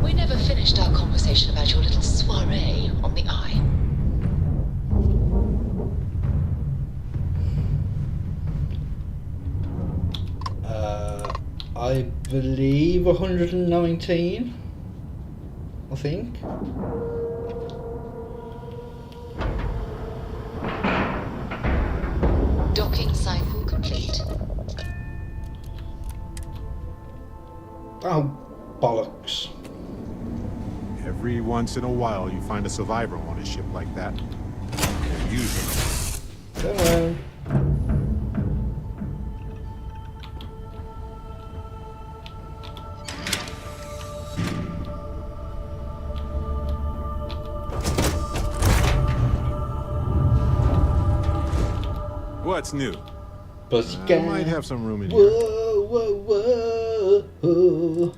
We never finished our conversation about your little soiree on the Eye. I believe 119. I think. Docking cycle complete. Oh, bollocks. Every once in a while, you find a survivor on a ship like that. They're usually... Hello. What's new? Pussycat. I might have some room in here. Whoa, whoa, whoa.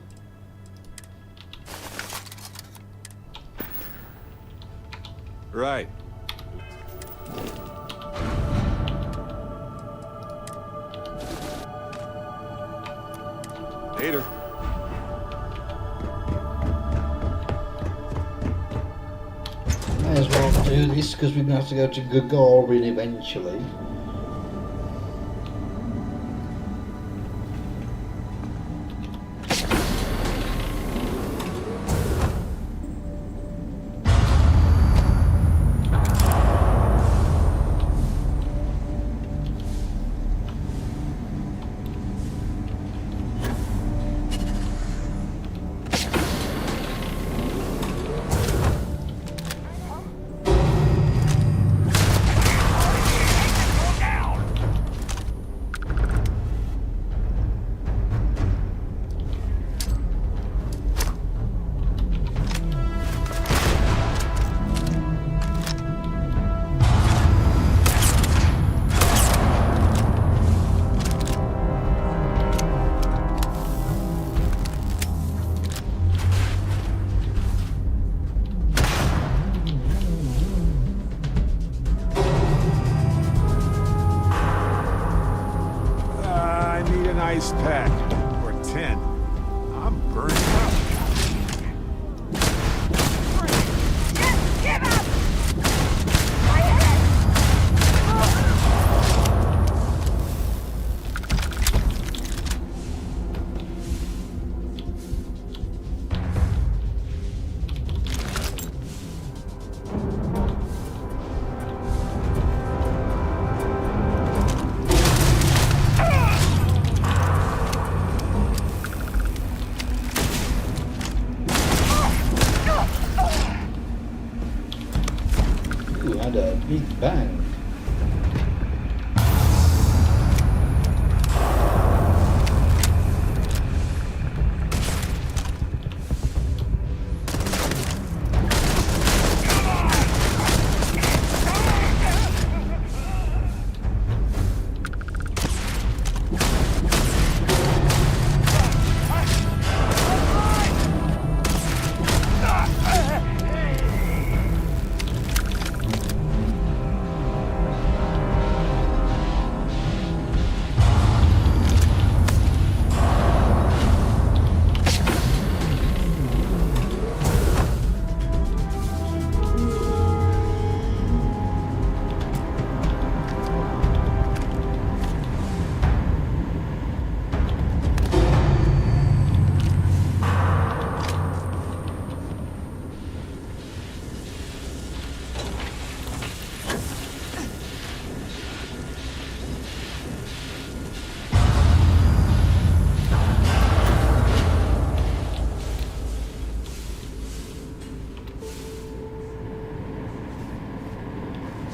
Right. Later. Might as well do this because we're going to have to go to Gagarin eventually. Ice pack. Or 10. I'm burning up. Give up! Ooh, had a big bang.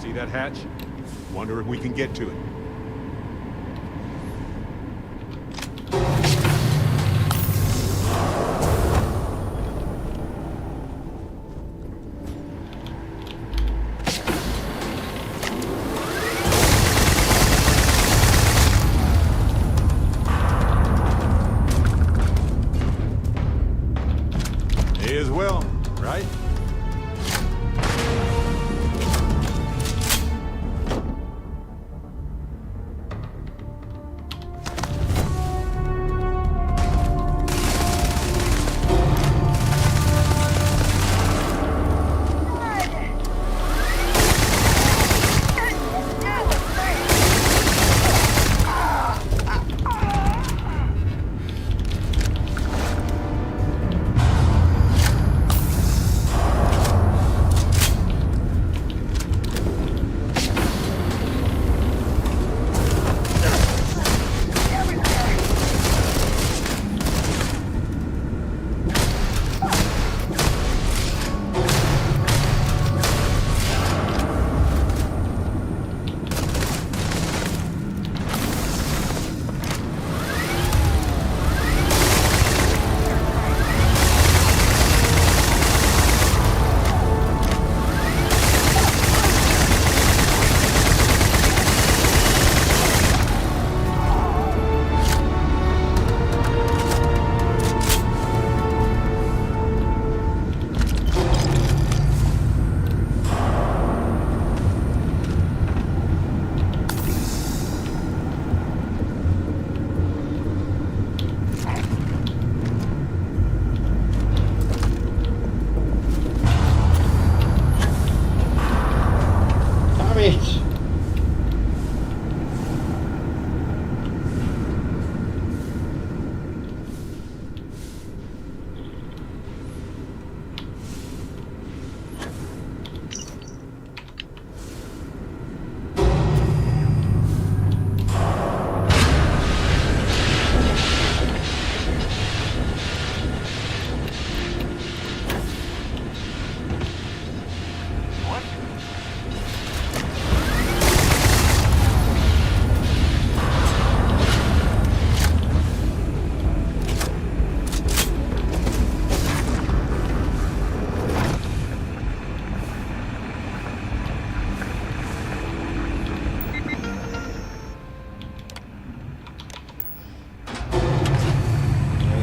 See that hatch? Wonder if we can get to it. May as well, right?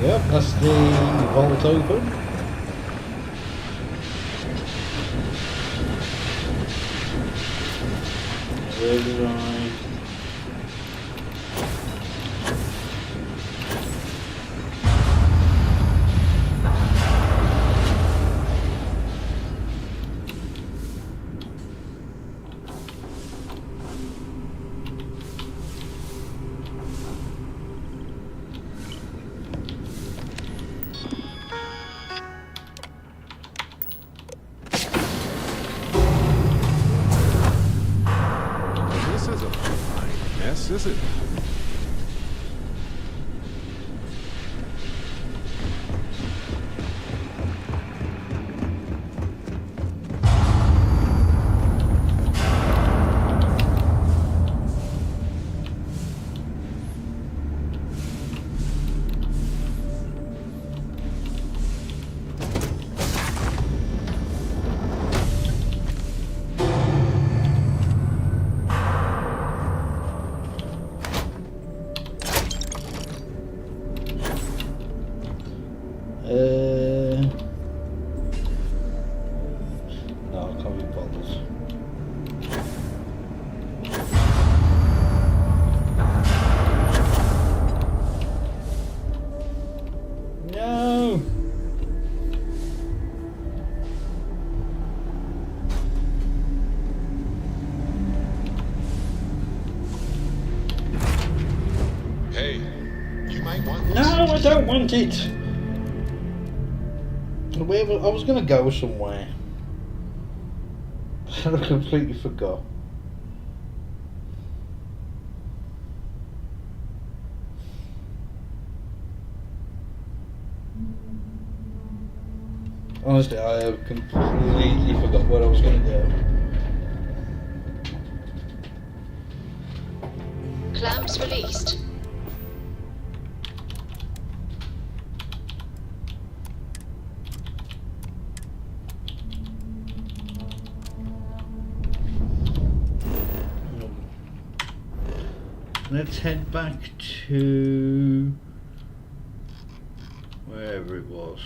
Yep, that's the vault open. Where did I... Is it? No, I can't be bothered. No! Hey, you might want this. No, I don't want it! I was going to go somewhere. I completely forgot. Honestly, I have completely forgot where I was going to go. Clamps released. Let's head back to wherever it was.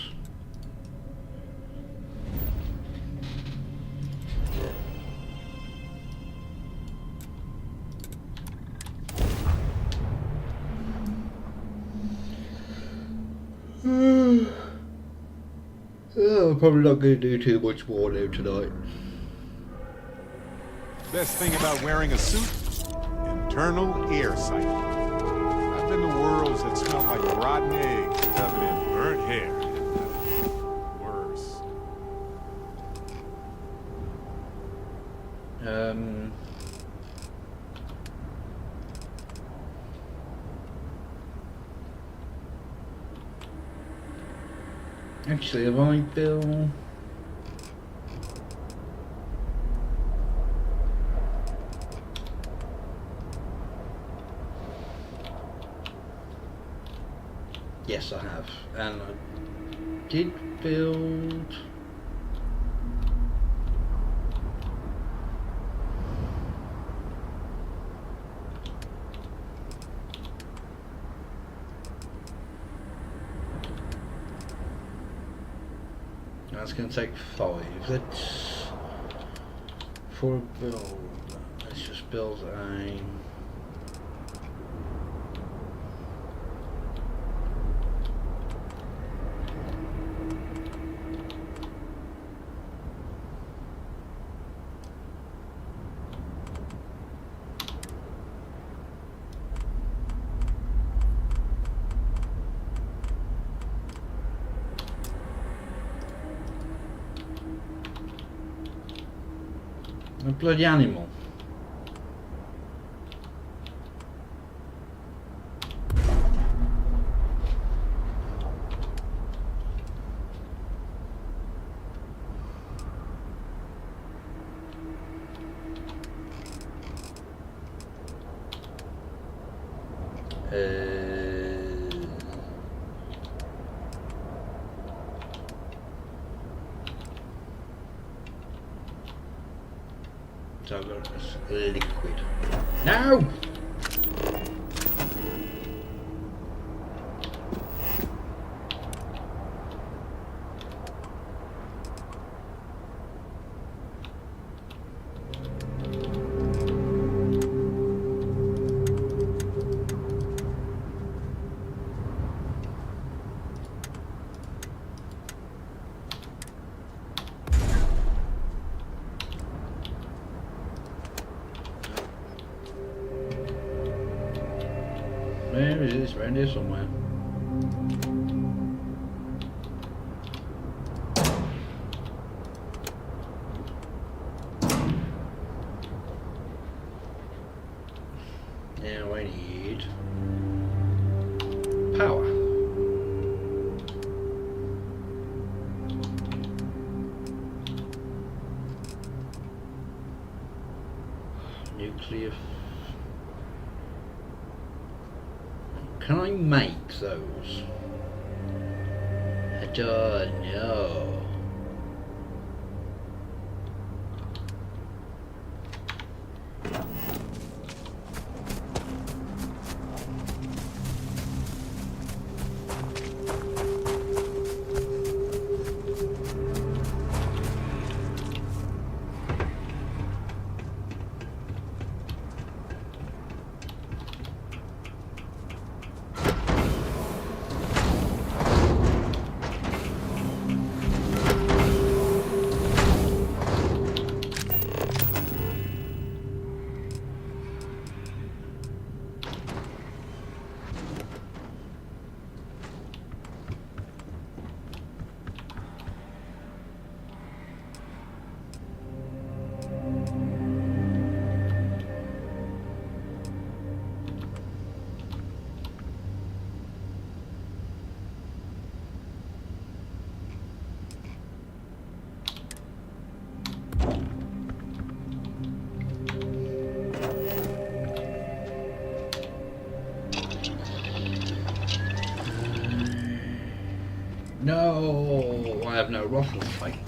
Oh, I'm probably not going to do too much more now tonight. Best thing about wearing a suit? Internal air cycle. I've been to worlds that smell like rotten eggs covered in burnt hair. Worse. Actually, have I built... Yes, I have, and I did build... That's going to take 5. Let's... For a build, let's just build a... A bloody animal. So I've got this liquid. No! Where is this? Around here somewhere. Now I need power. Nuclear. Can I make those? I don't know. No, I have no rifle fight.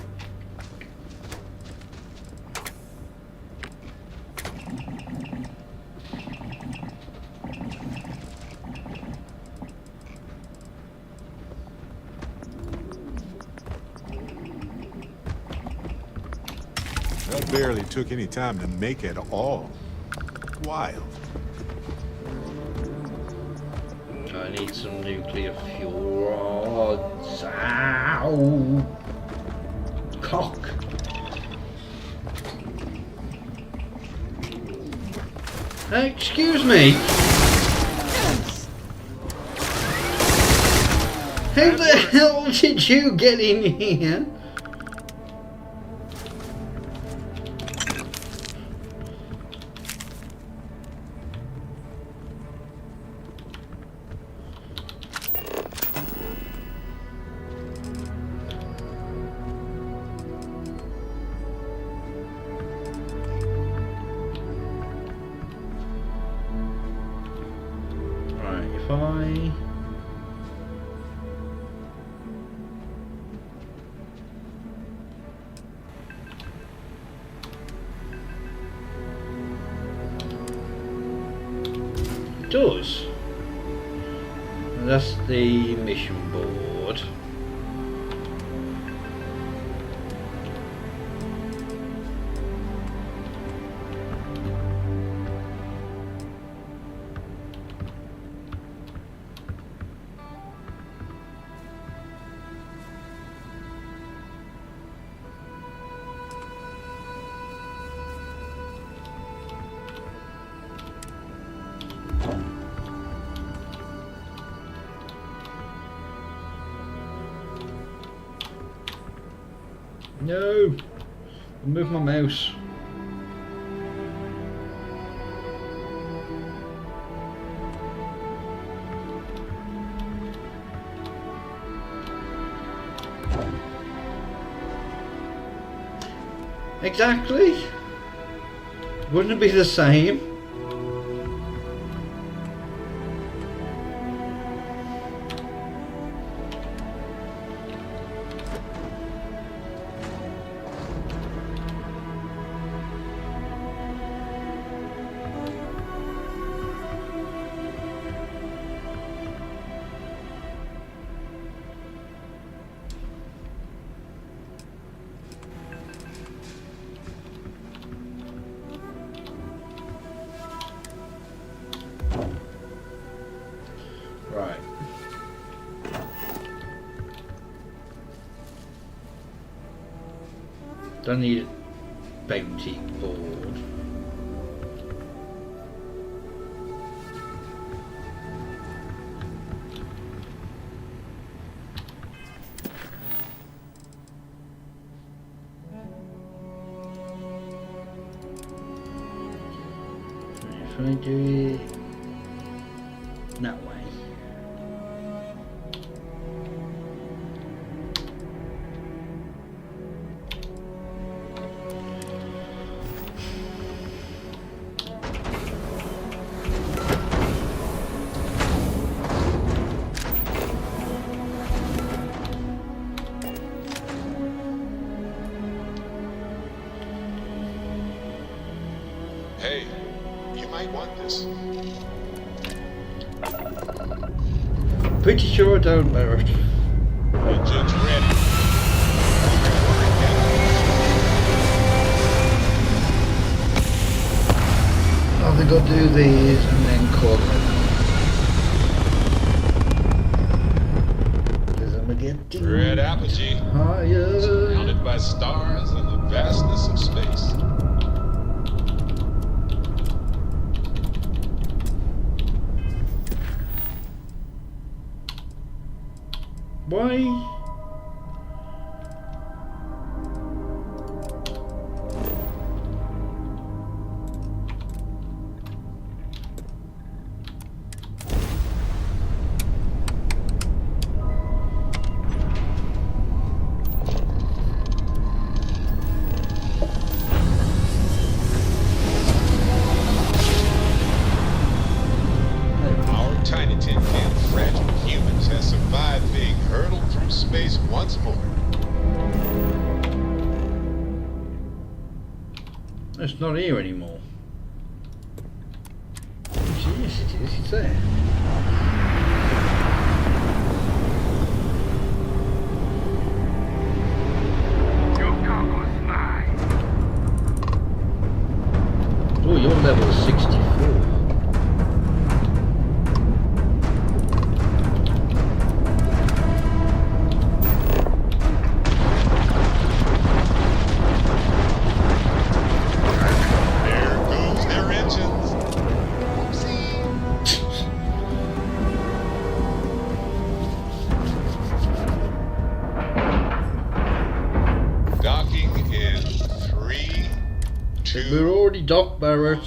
That barely took any time to make at all. Wild. I need some nuclear fuel rods. Ow! Cock! Excuse me? How the hell did you get in here? Does. That's the mission board. No! Move my mouse. Exactly. Wouldn't it be the same? Right. Don't need a bounty board. Can I do it that way? Hey, you might want this. Pretty sure I don't, Barrett. Engine's ready. I think I'll do these and then call it. Because I'm getting Red apogee. higher. Surrounded by stars and the vastness of space. Why? Our tiny tin can fragile humans has survived being hurtled through space once more. It's not here anymore. Actually, yes it is, it's there. Oh, you're level 64. There goes their engines. Docking in 3, 2. We're already docked, Barrett.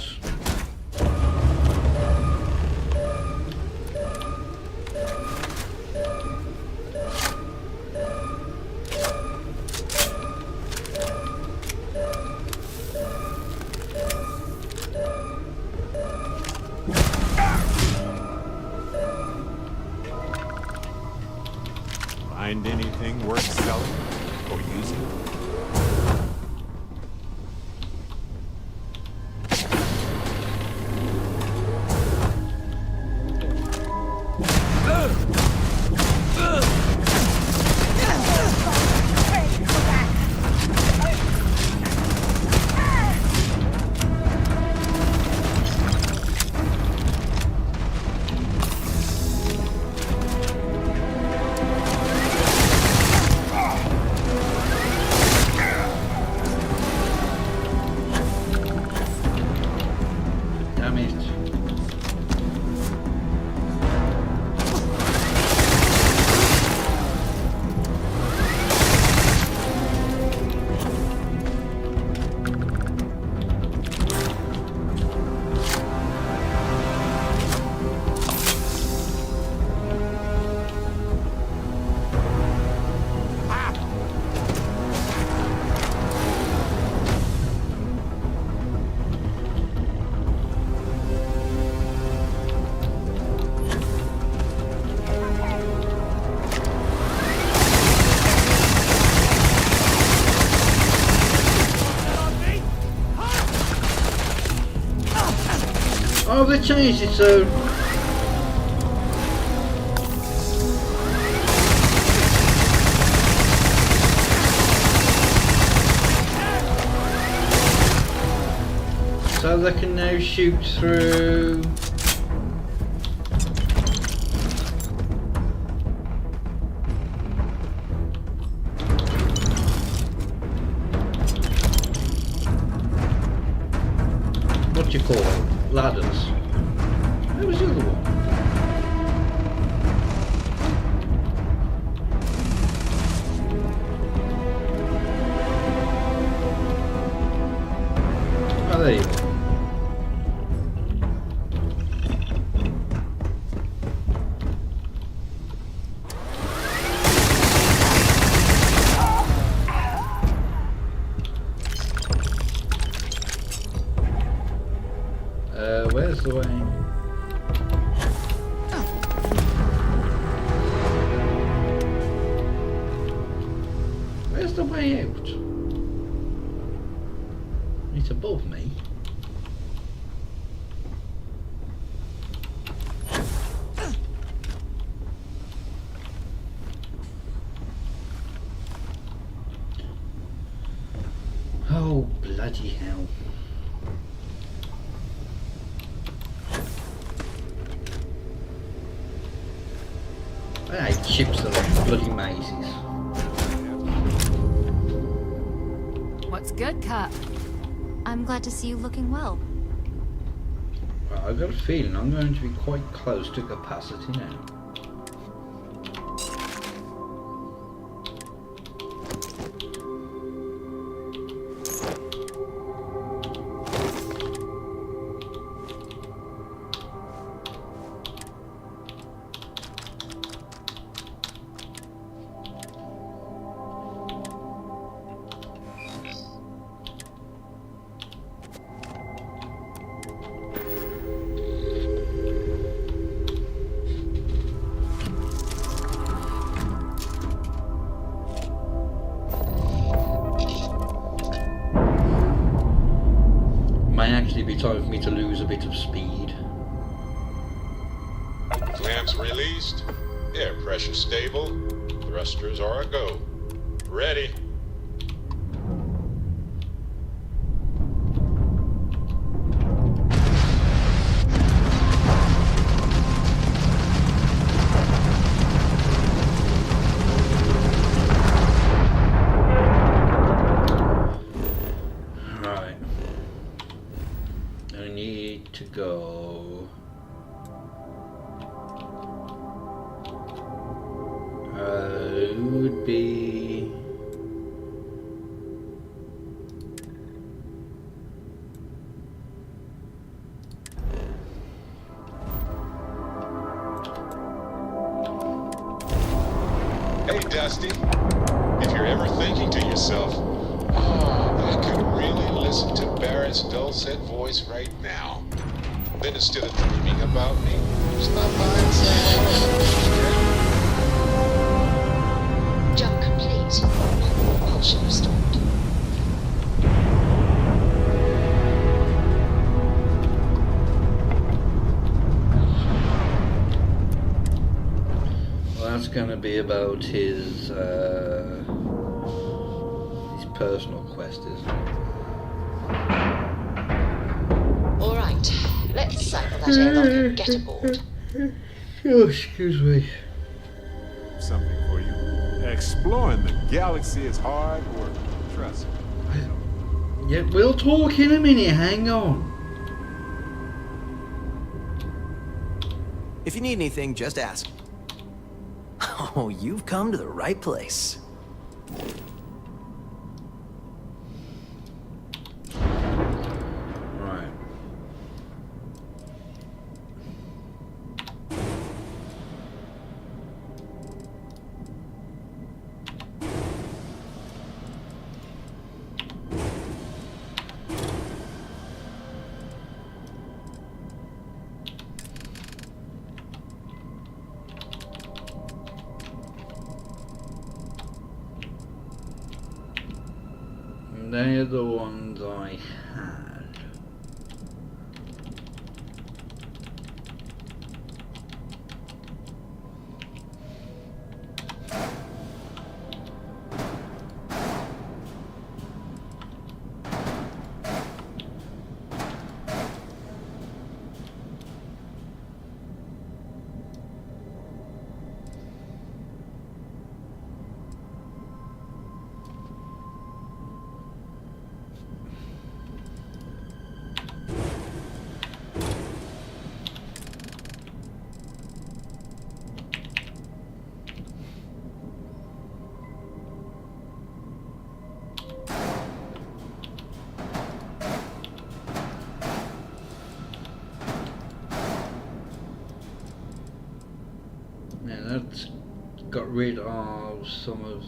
Find anything worth selling or using? Damn it. Oh, they changed it so. So they can now shoot through. What do you call it? Ladders. Where was the other one? Oh, there you go. the way? Where's the way out? It's above me. Oh, bloody hell. I hate chips that are bloody mazes. What's good, Cap? I'm glad to see you looking well. Well, I've got a feeling I'm going to be quite close to capacity now. Be time for me to lose a bit of speed. Clamps released. Air pressure stable. Thrusters are a go. Ready. To go it would be Hey Dusty, if you're ever thinking to yourself, oh, I could really listen to Barrett's dulcet voice right now. Then instead of dreaming about me, stop by and say hello. Jump complete. No propulsion restored. Well, that's going to be about his personal quest, isn't it? All right. Let's cycle that airlock and get aboard. Oh, excuse me. Something for you. Exploring the galaxy is hard work. Trust me. Yeah, we'll talk in a minute. Hang on. If you need anything, just ask. Oh, you've come to the right place. They're the ones I had. Yeah, that's got rid of some of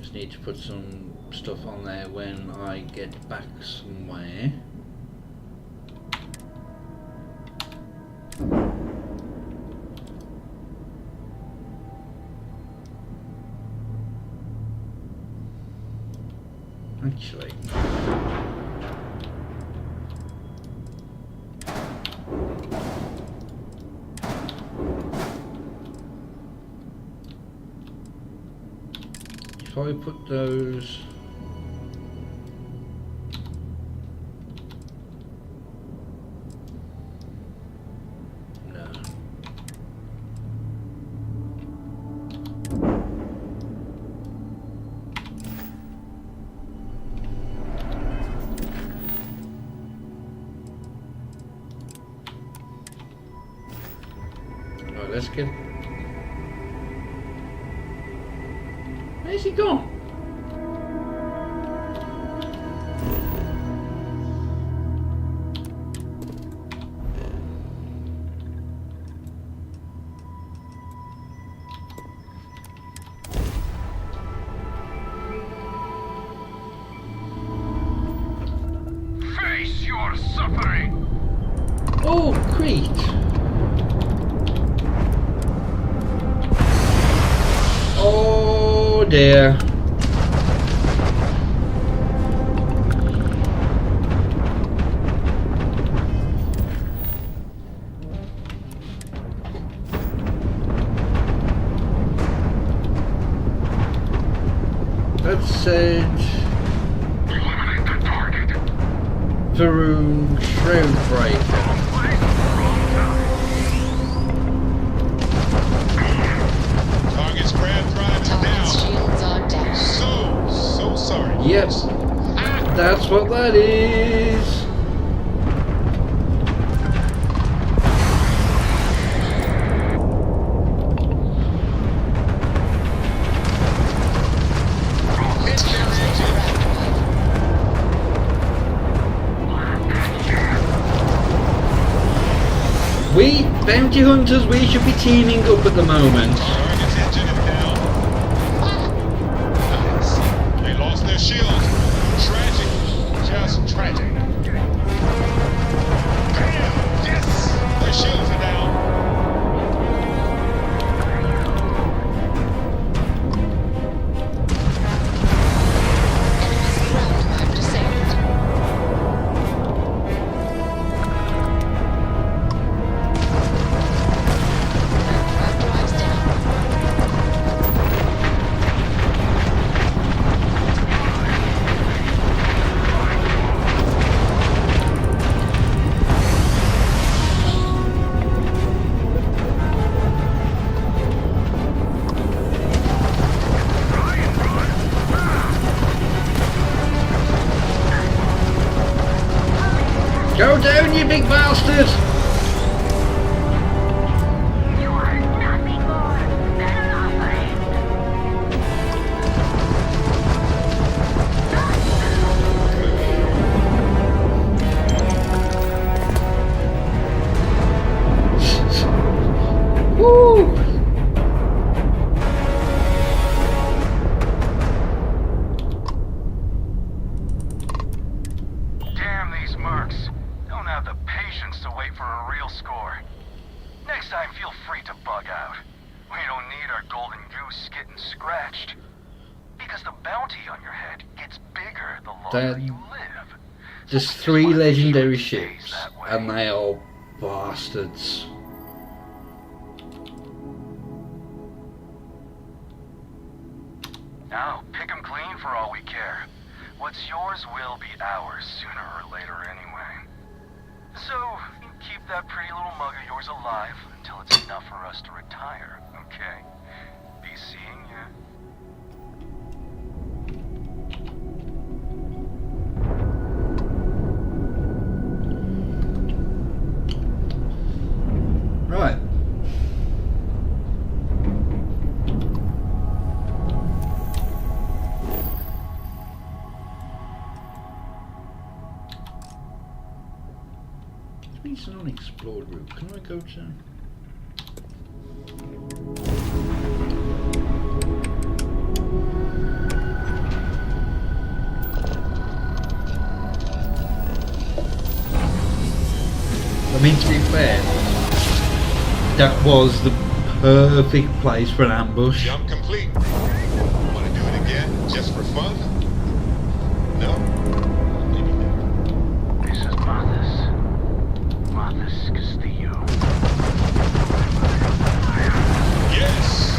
Just need to put some stuff on there when I get back somewhere. Actually, if I put those let's get. Where's he gone? Face your suffering. Oh, Crete. Oh dear. That said Eliminate the target. Varun Shroudbreaker. Target's grand drive is down. Shields are down. So sorry. Yep, that's what that is. We, bounty hunters, we should be teaming up at the moment. Target's engine is down. They lost their shield. Tragic. Just tragic. Damn! Yes! Their shields are down. Ground map disabled. Aircraft drives down. Go down, you big bastard! You are nothing more than an offering. Woo! Damn these mercs. Don't have the patience to wait for a real score. Next time, feel free to bug out. We don't need our golden goose getting scratched. Because the bounty on your head gets bigger the longer Then you live. there's 3 legendary ships, and they are bastards. Now, pick 'em clean for all we care. What's yours will be ours sooner or later anyway. So, keep that pretty little mug of yours alive until it's enough for us to retire, okay? Be seeing ya. Right. It's an unexplored route. Can I go to? I mean, to be fair, that was the perfect place for an ambush. Jump complete. Want to do it again, just for fun? No? Maybe not. This is Martha's Castillo. Yes!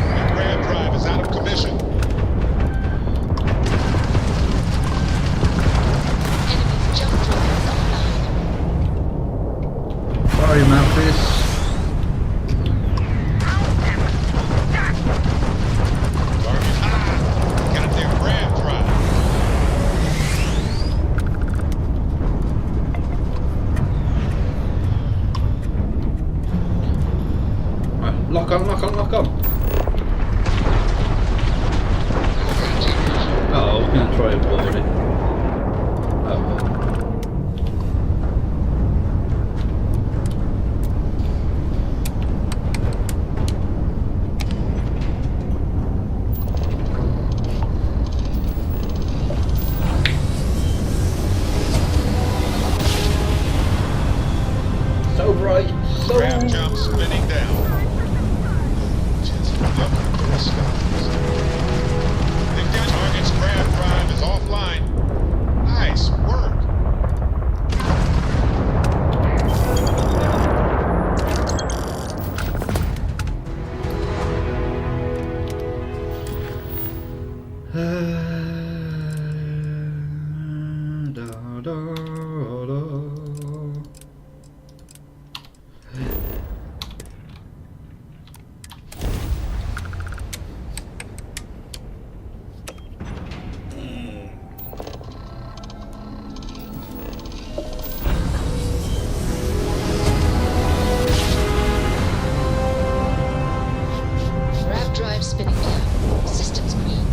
The Graham Drive is out of commission. Enemy's jump drive is offline. Sorry, Memphis. Goddamn Graham Drive. Right, lock on, lock on, lock on. Oh, I was going to try and board it. Oh well. So bright, so... Grab jump spinning down. Just look at the skies. The gun target's grab drive is offline. Nice work. Grab drive spinning down. Systems green.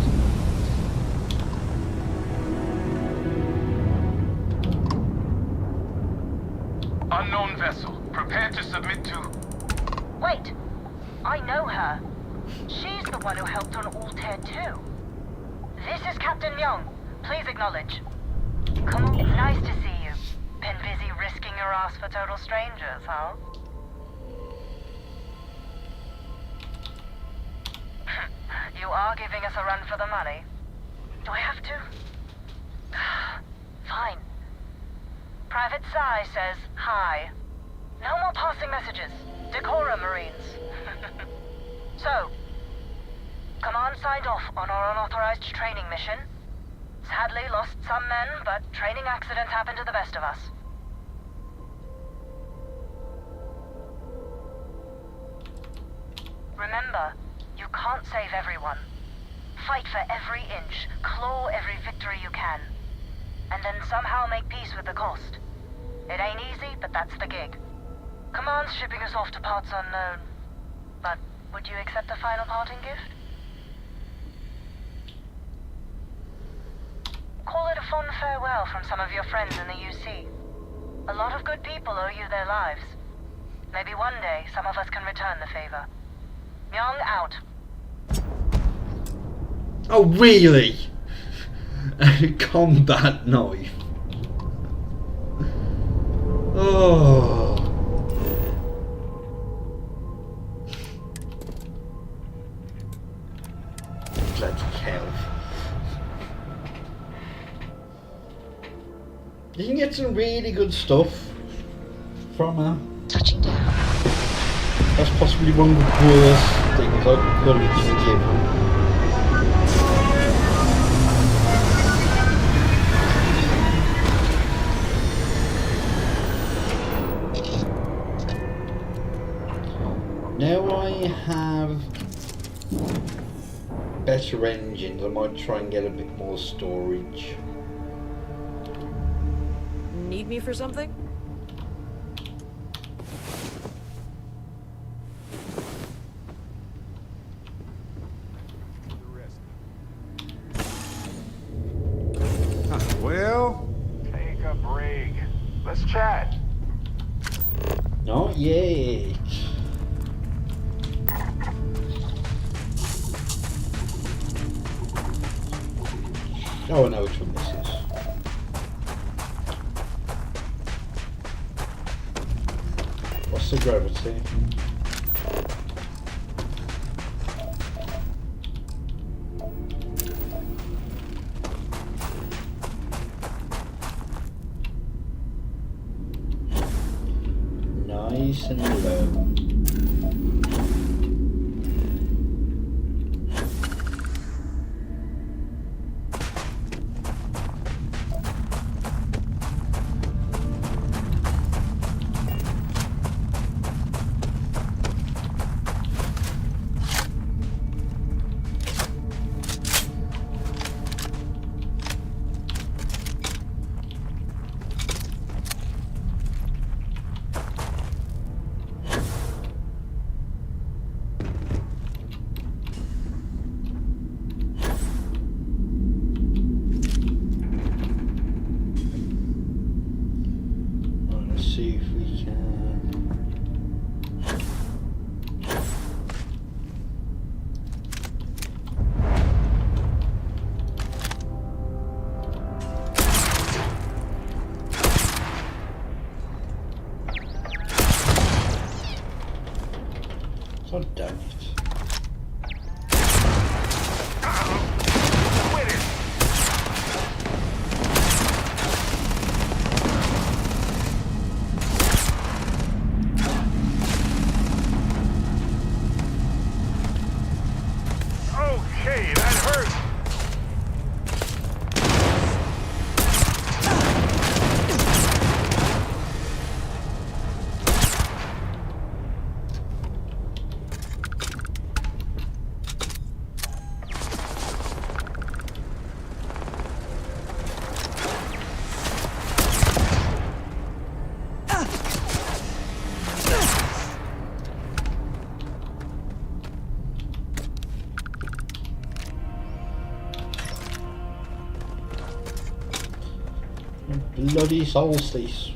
Unknown vessel. Prepare to submit to... Wait, I know her. She's the one who helped on Altair 2. This is Captain Young. Please acknowledge. Come on, it's nice to see you. Been busy risking your ass for total strangers, huh? You are giving us a run for the money. Do I have to? Fine. Private Psy says hi. No more passing messages. Decorum, Marines. So, Command signed off on our unauthorized training mission. Sadly lost some men, but training accidents happen to the best of us. Remember, you can't save everyone. Fight for every inch, claw every victory you can. And then somehow make peace with the cost. It ain't easy, but that's the gig. Command's shipping us off to parts unknown. But would you accept a final parting gift? Call it a fond farewell from some of your friends in the UC. A lot of good people owe you their lives. Maybe one day some of us can return the favor. Young out. Oh, really? A combat knife. Oh. Bloody hell. You can get some really good stuff from her. Touching down. That's possibly one of the worst things I could have been given. Now I have better engines, I might try and get a bit more storage. Need me for something? Well, Take a break. Let's chat. Not yet. Oh, I know which one this is. force of gravity. Nice and low. See if we can. God damn it. Okay, that hurt. Bloody solstice.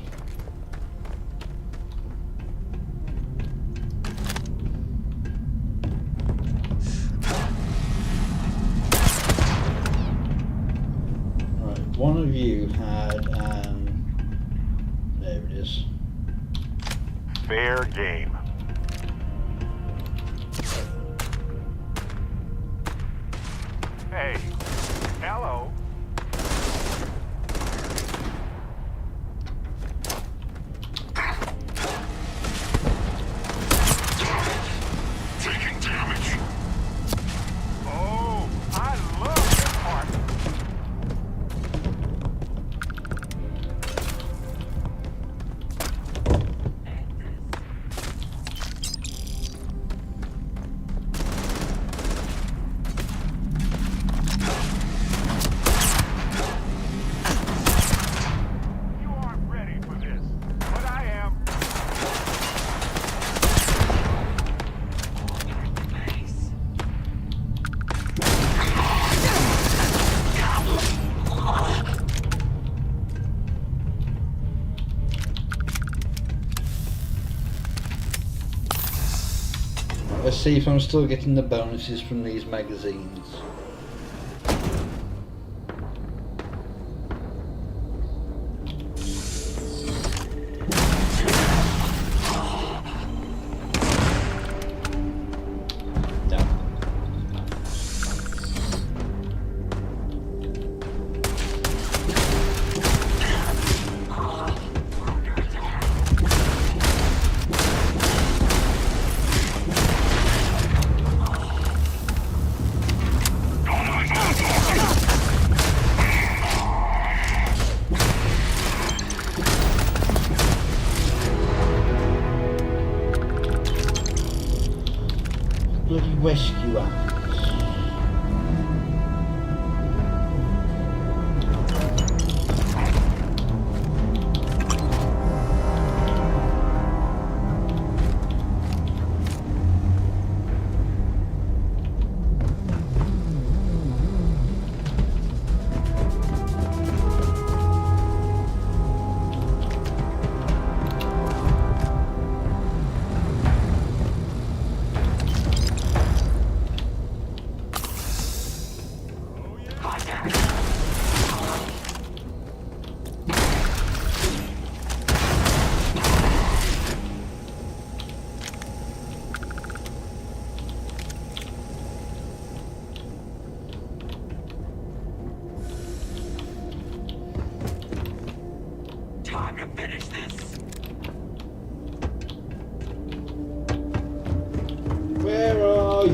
Right, one of you had there it is. Fair game. Hey, hello. Taking damage. Oh, I love this part. You aren't ready for this, but I am. Let's see if I'm still getting the bonuses from these magazines. Bloody rescue act.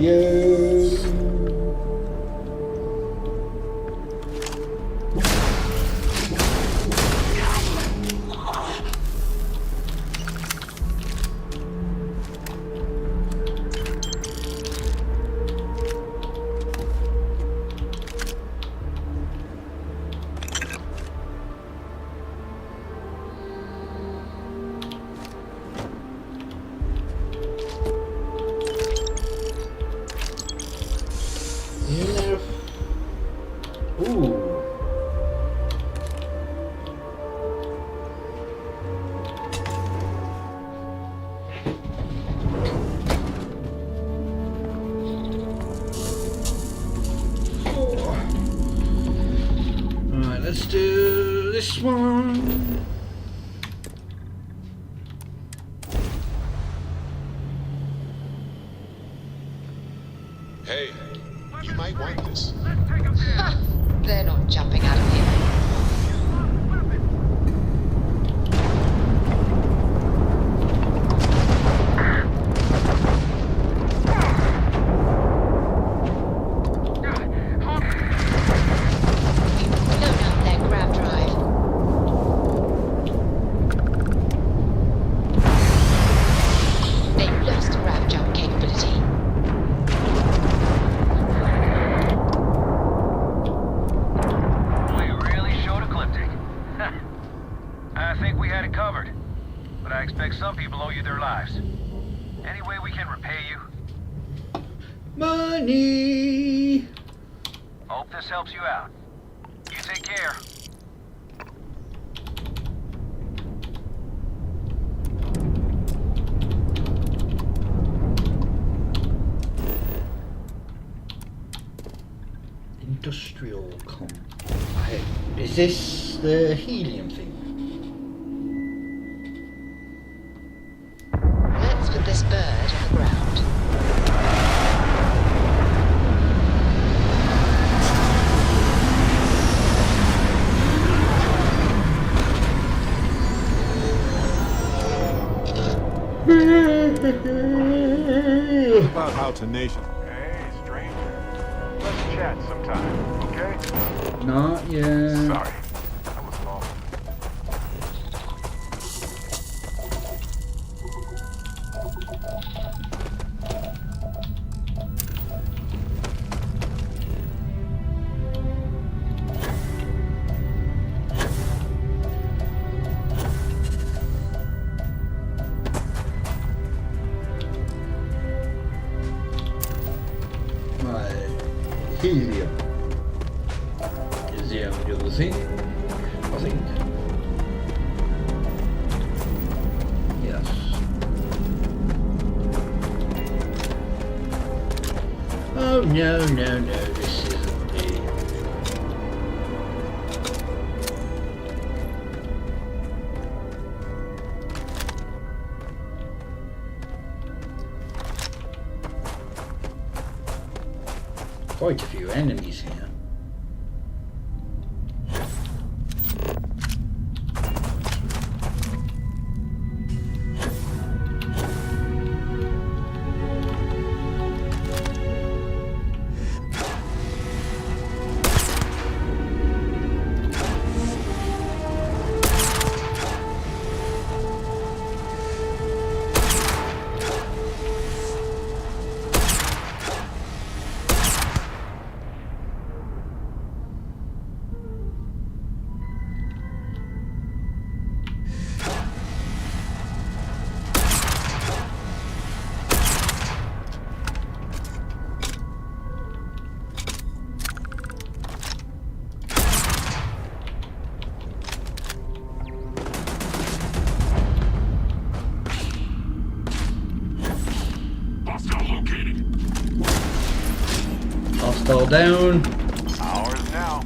you. Alright, let's do this one. Hey, you might want this. Ha! They're not jumping out of here. Money. Hope this helps you out. You take care. Industrial Is this the helium thing? Let's put this bird on the ground. About hallucination. Hey, stranger. Let's chat sometime, okay? Not yet. Sorry. I was lost. Helium is the only other thing, I think. Yes. Oh no, this isn't it. Quite a few enemies here. Hostile down. Ours now.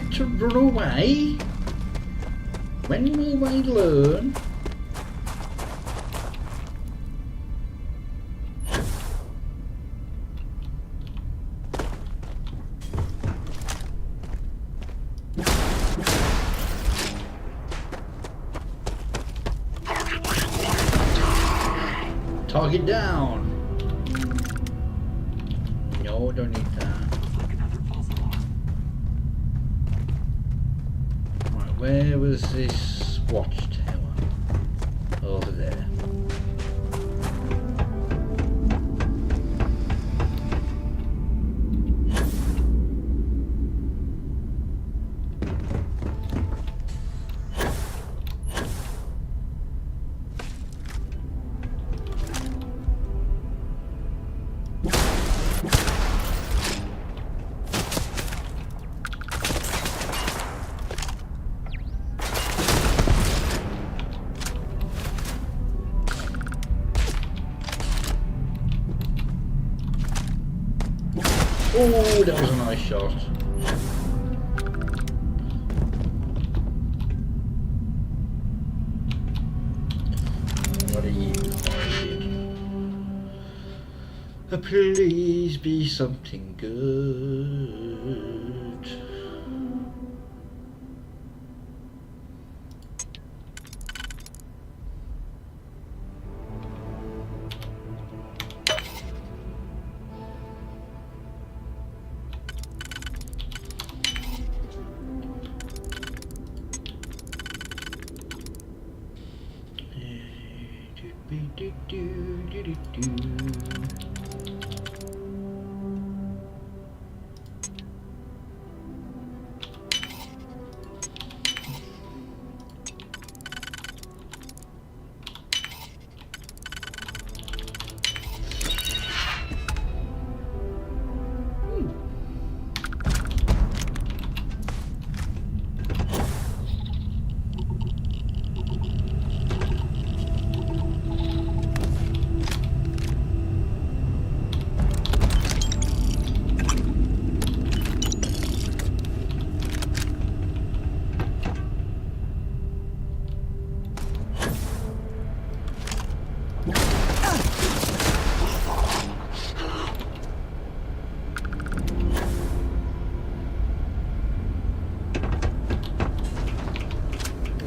get to run away? When will they learn? Target down. No, don't need that. Right, where was this watchtower? Over there. Oh, that was a nice shot. What are you? Please be something good.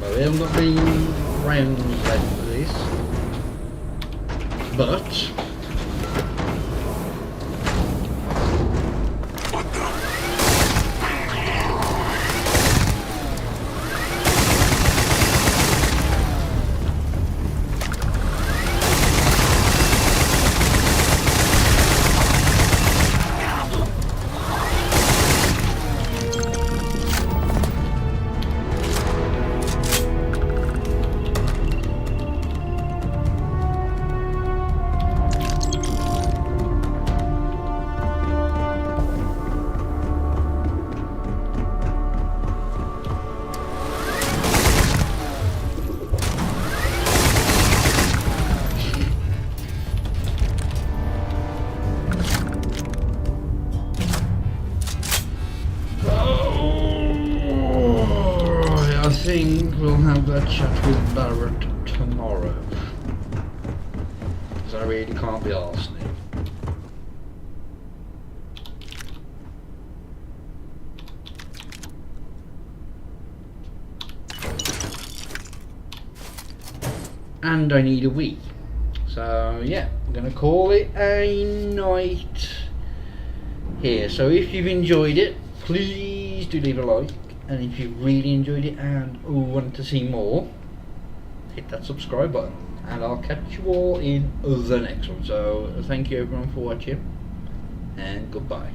Well, we haven't got any rounds left for this, but I think we'll have that chat with Barrett tomorrow, because I really can't be arsed now. And I need a wee. So yeah, I'm going to call it a night here. So if you've enjoyed it, please do leave a like. And if you really enjoyed it and want to see more, hit that subscribe button. And I'll catch you all in the next one. So thank you everyone for watching, and goodbye.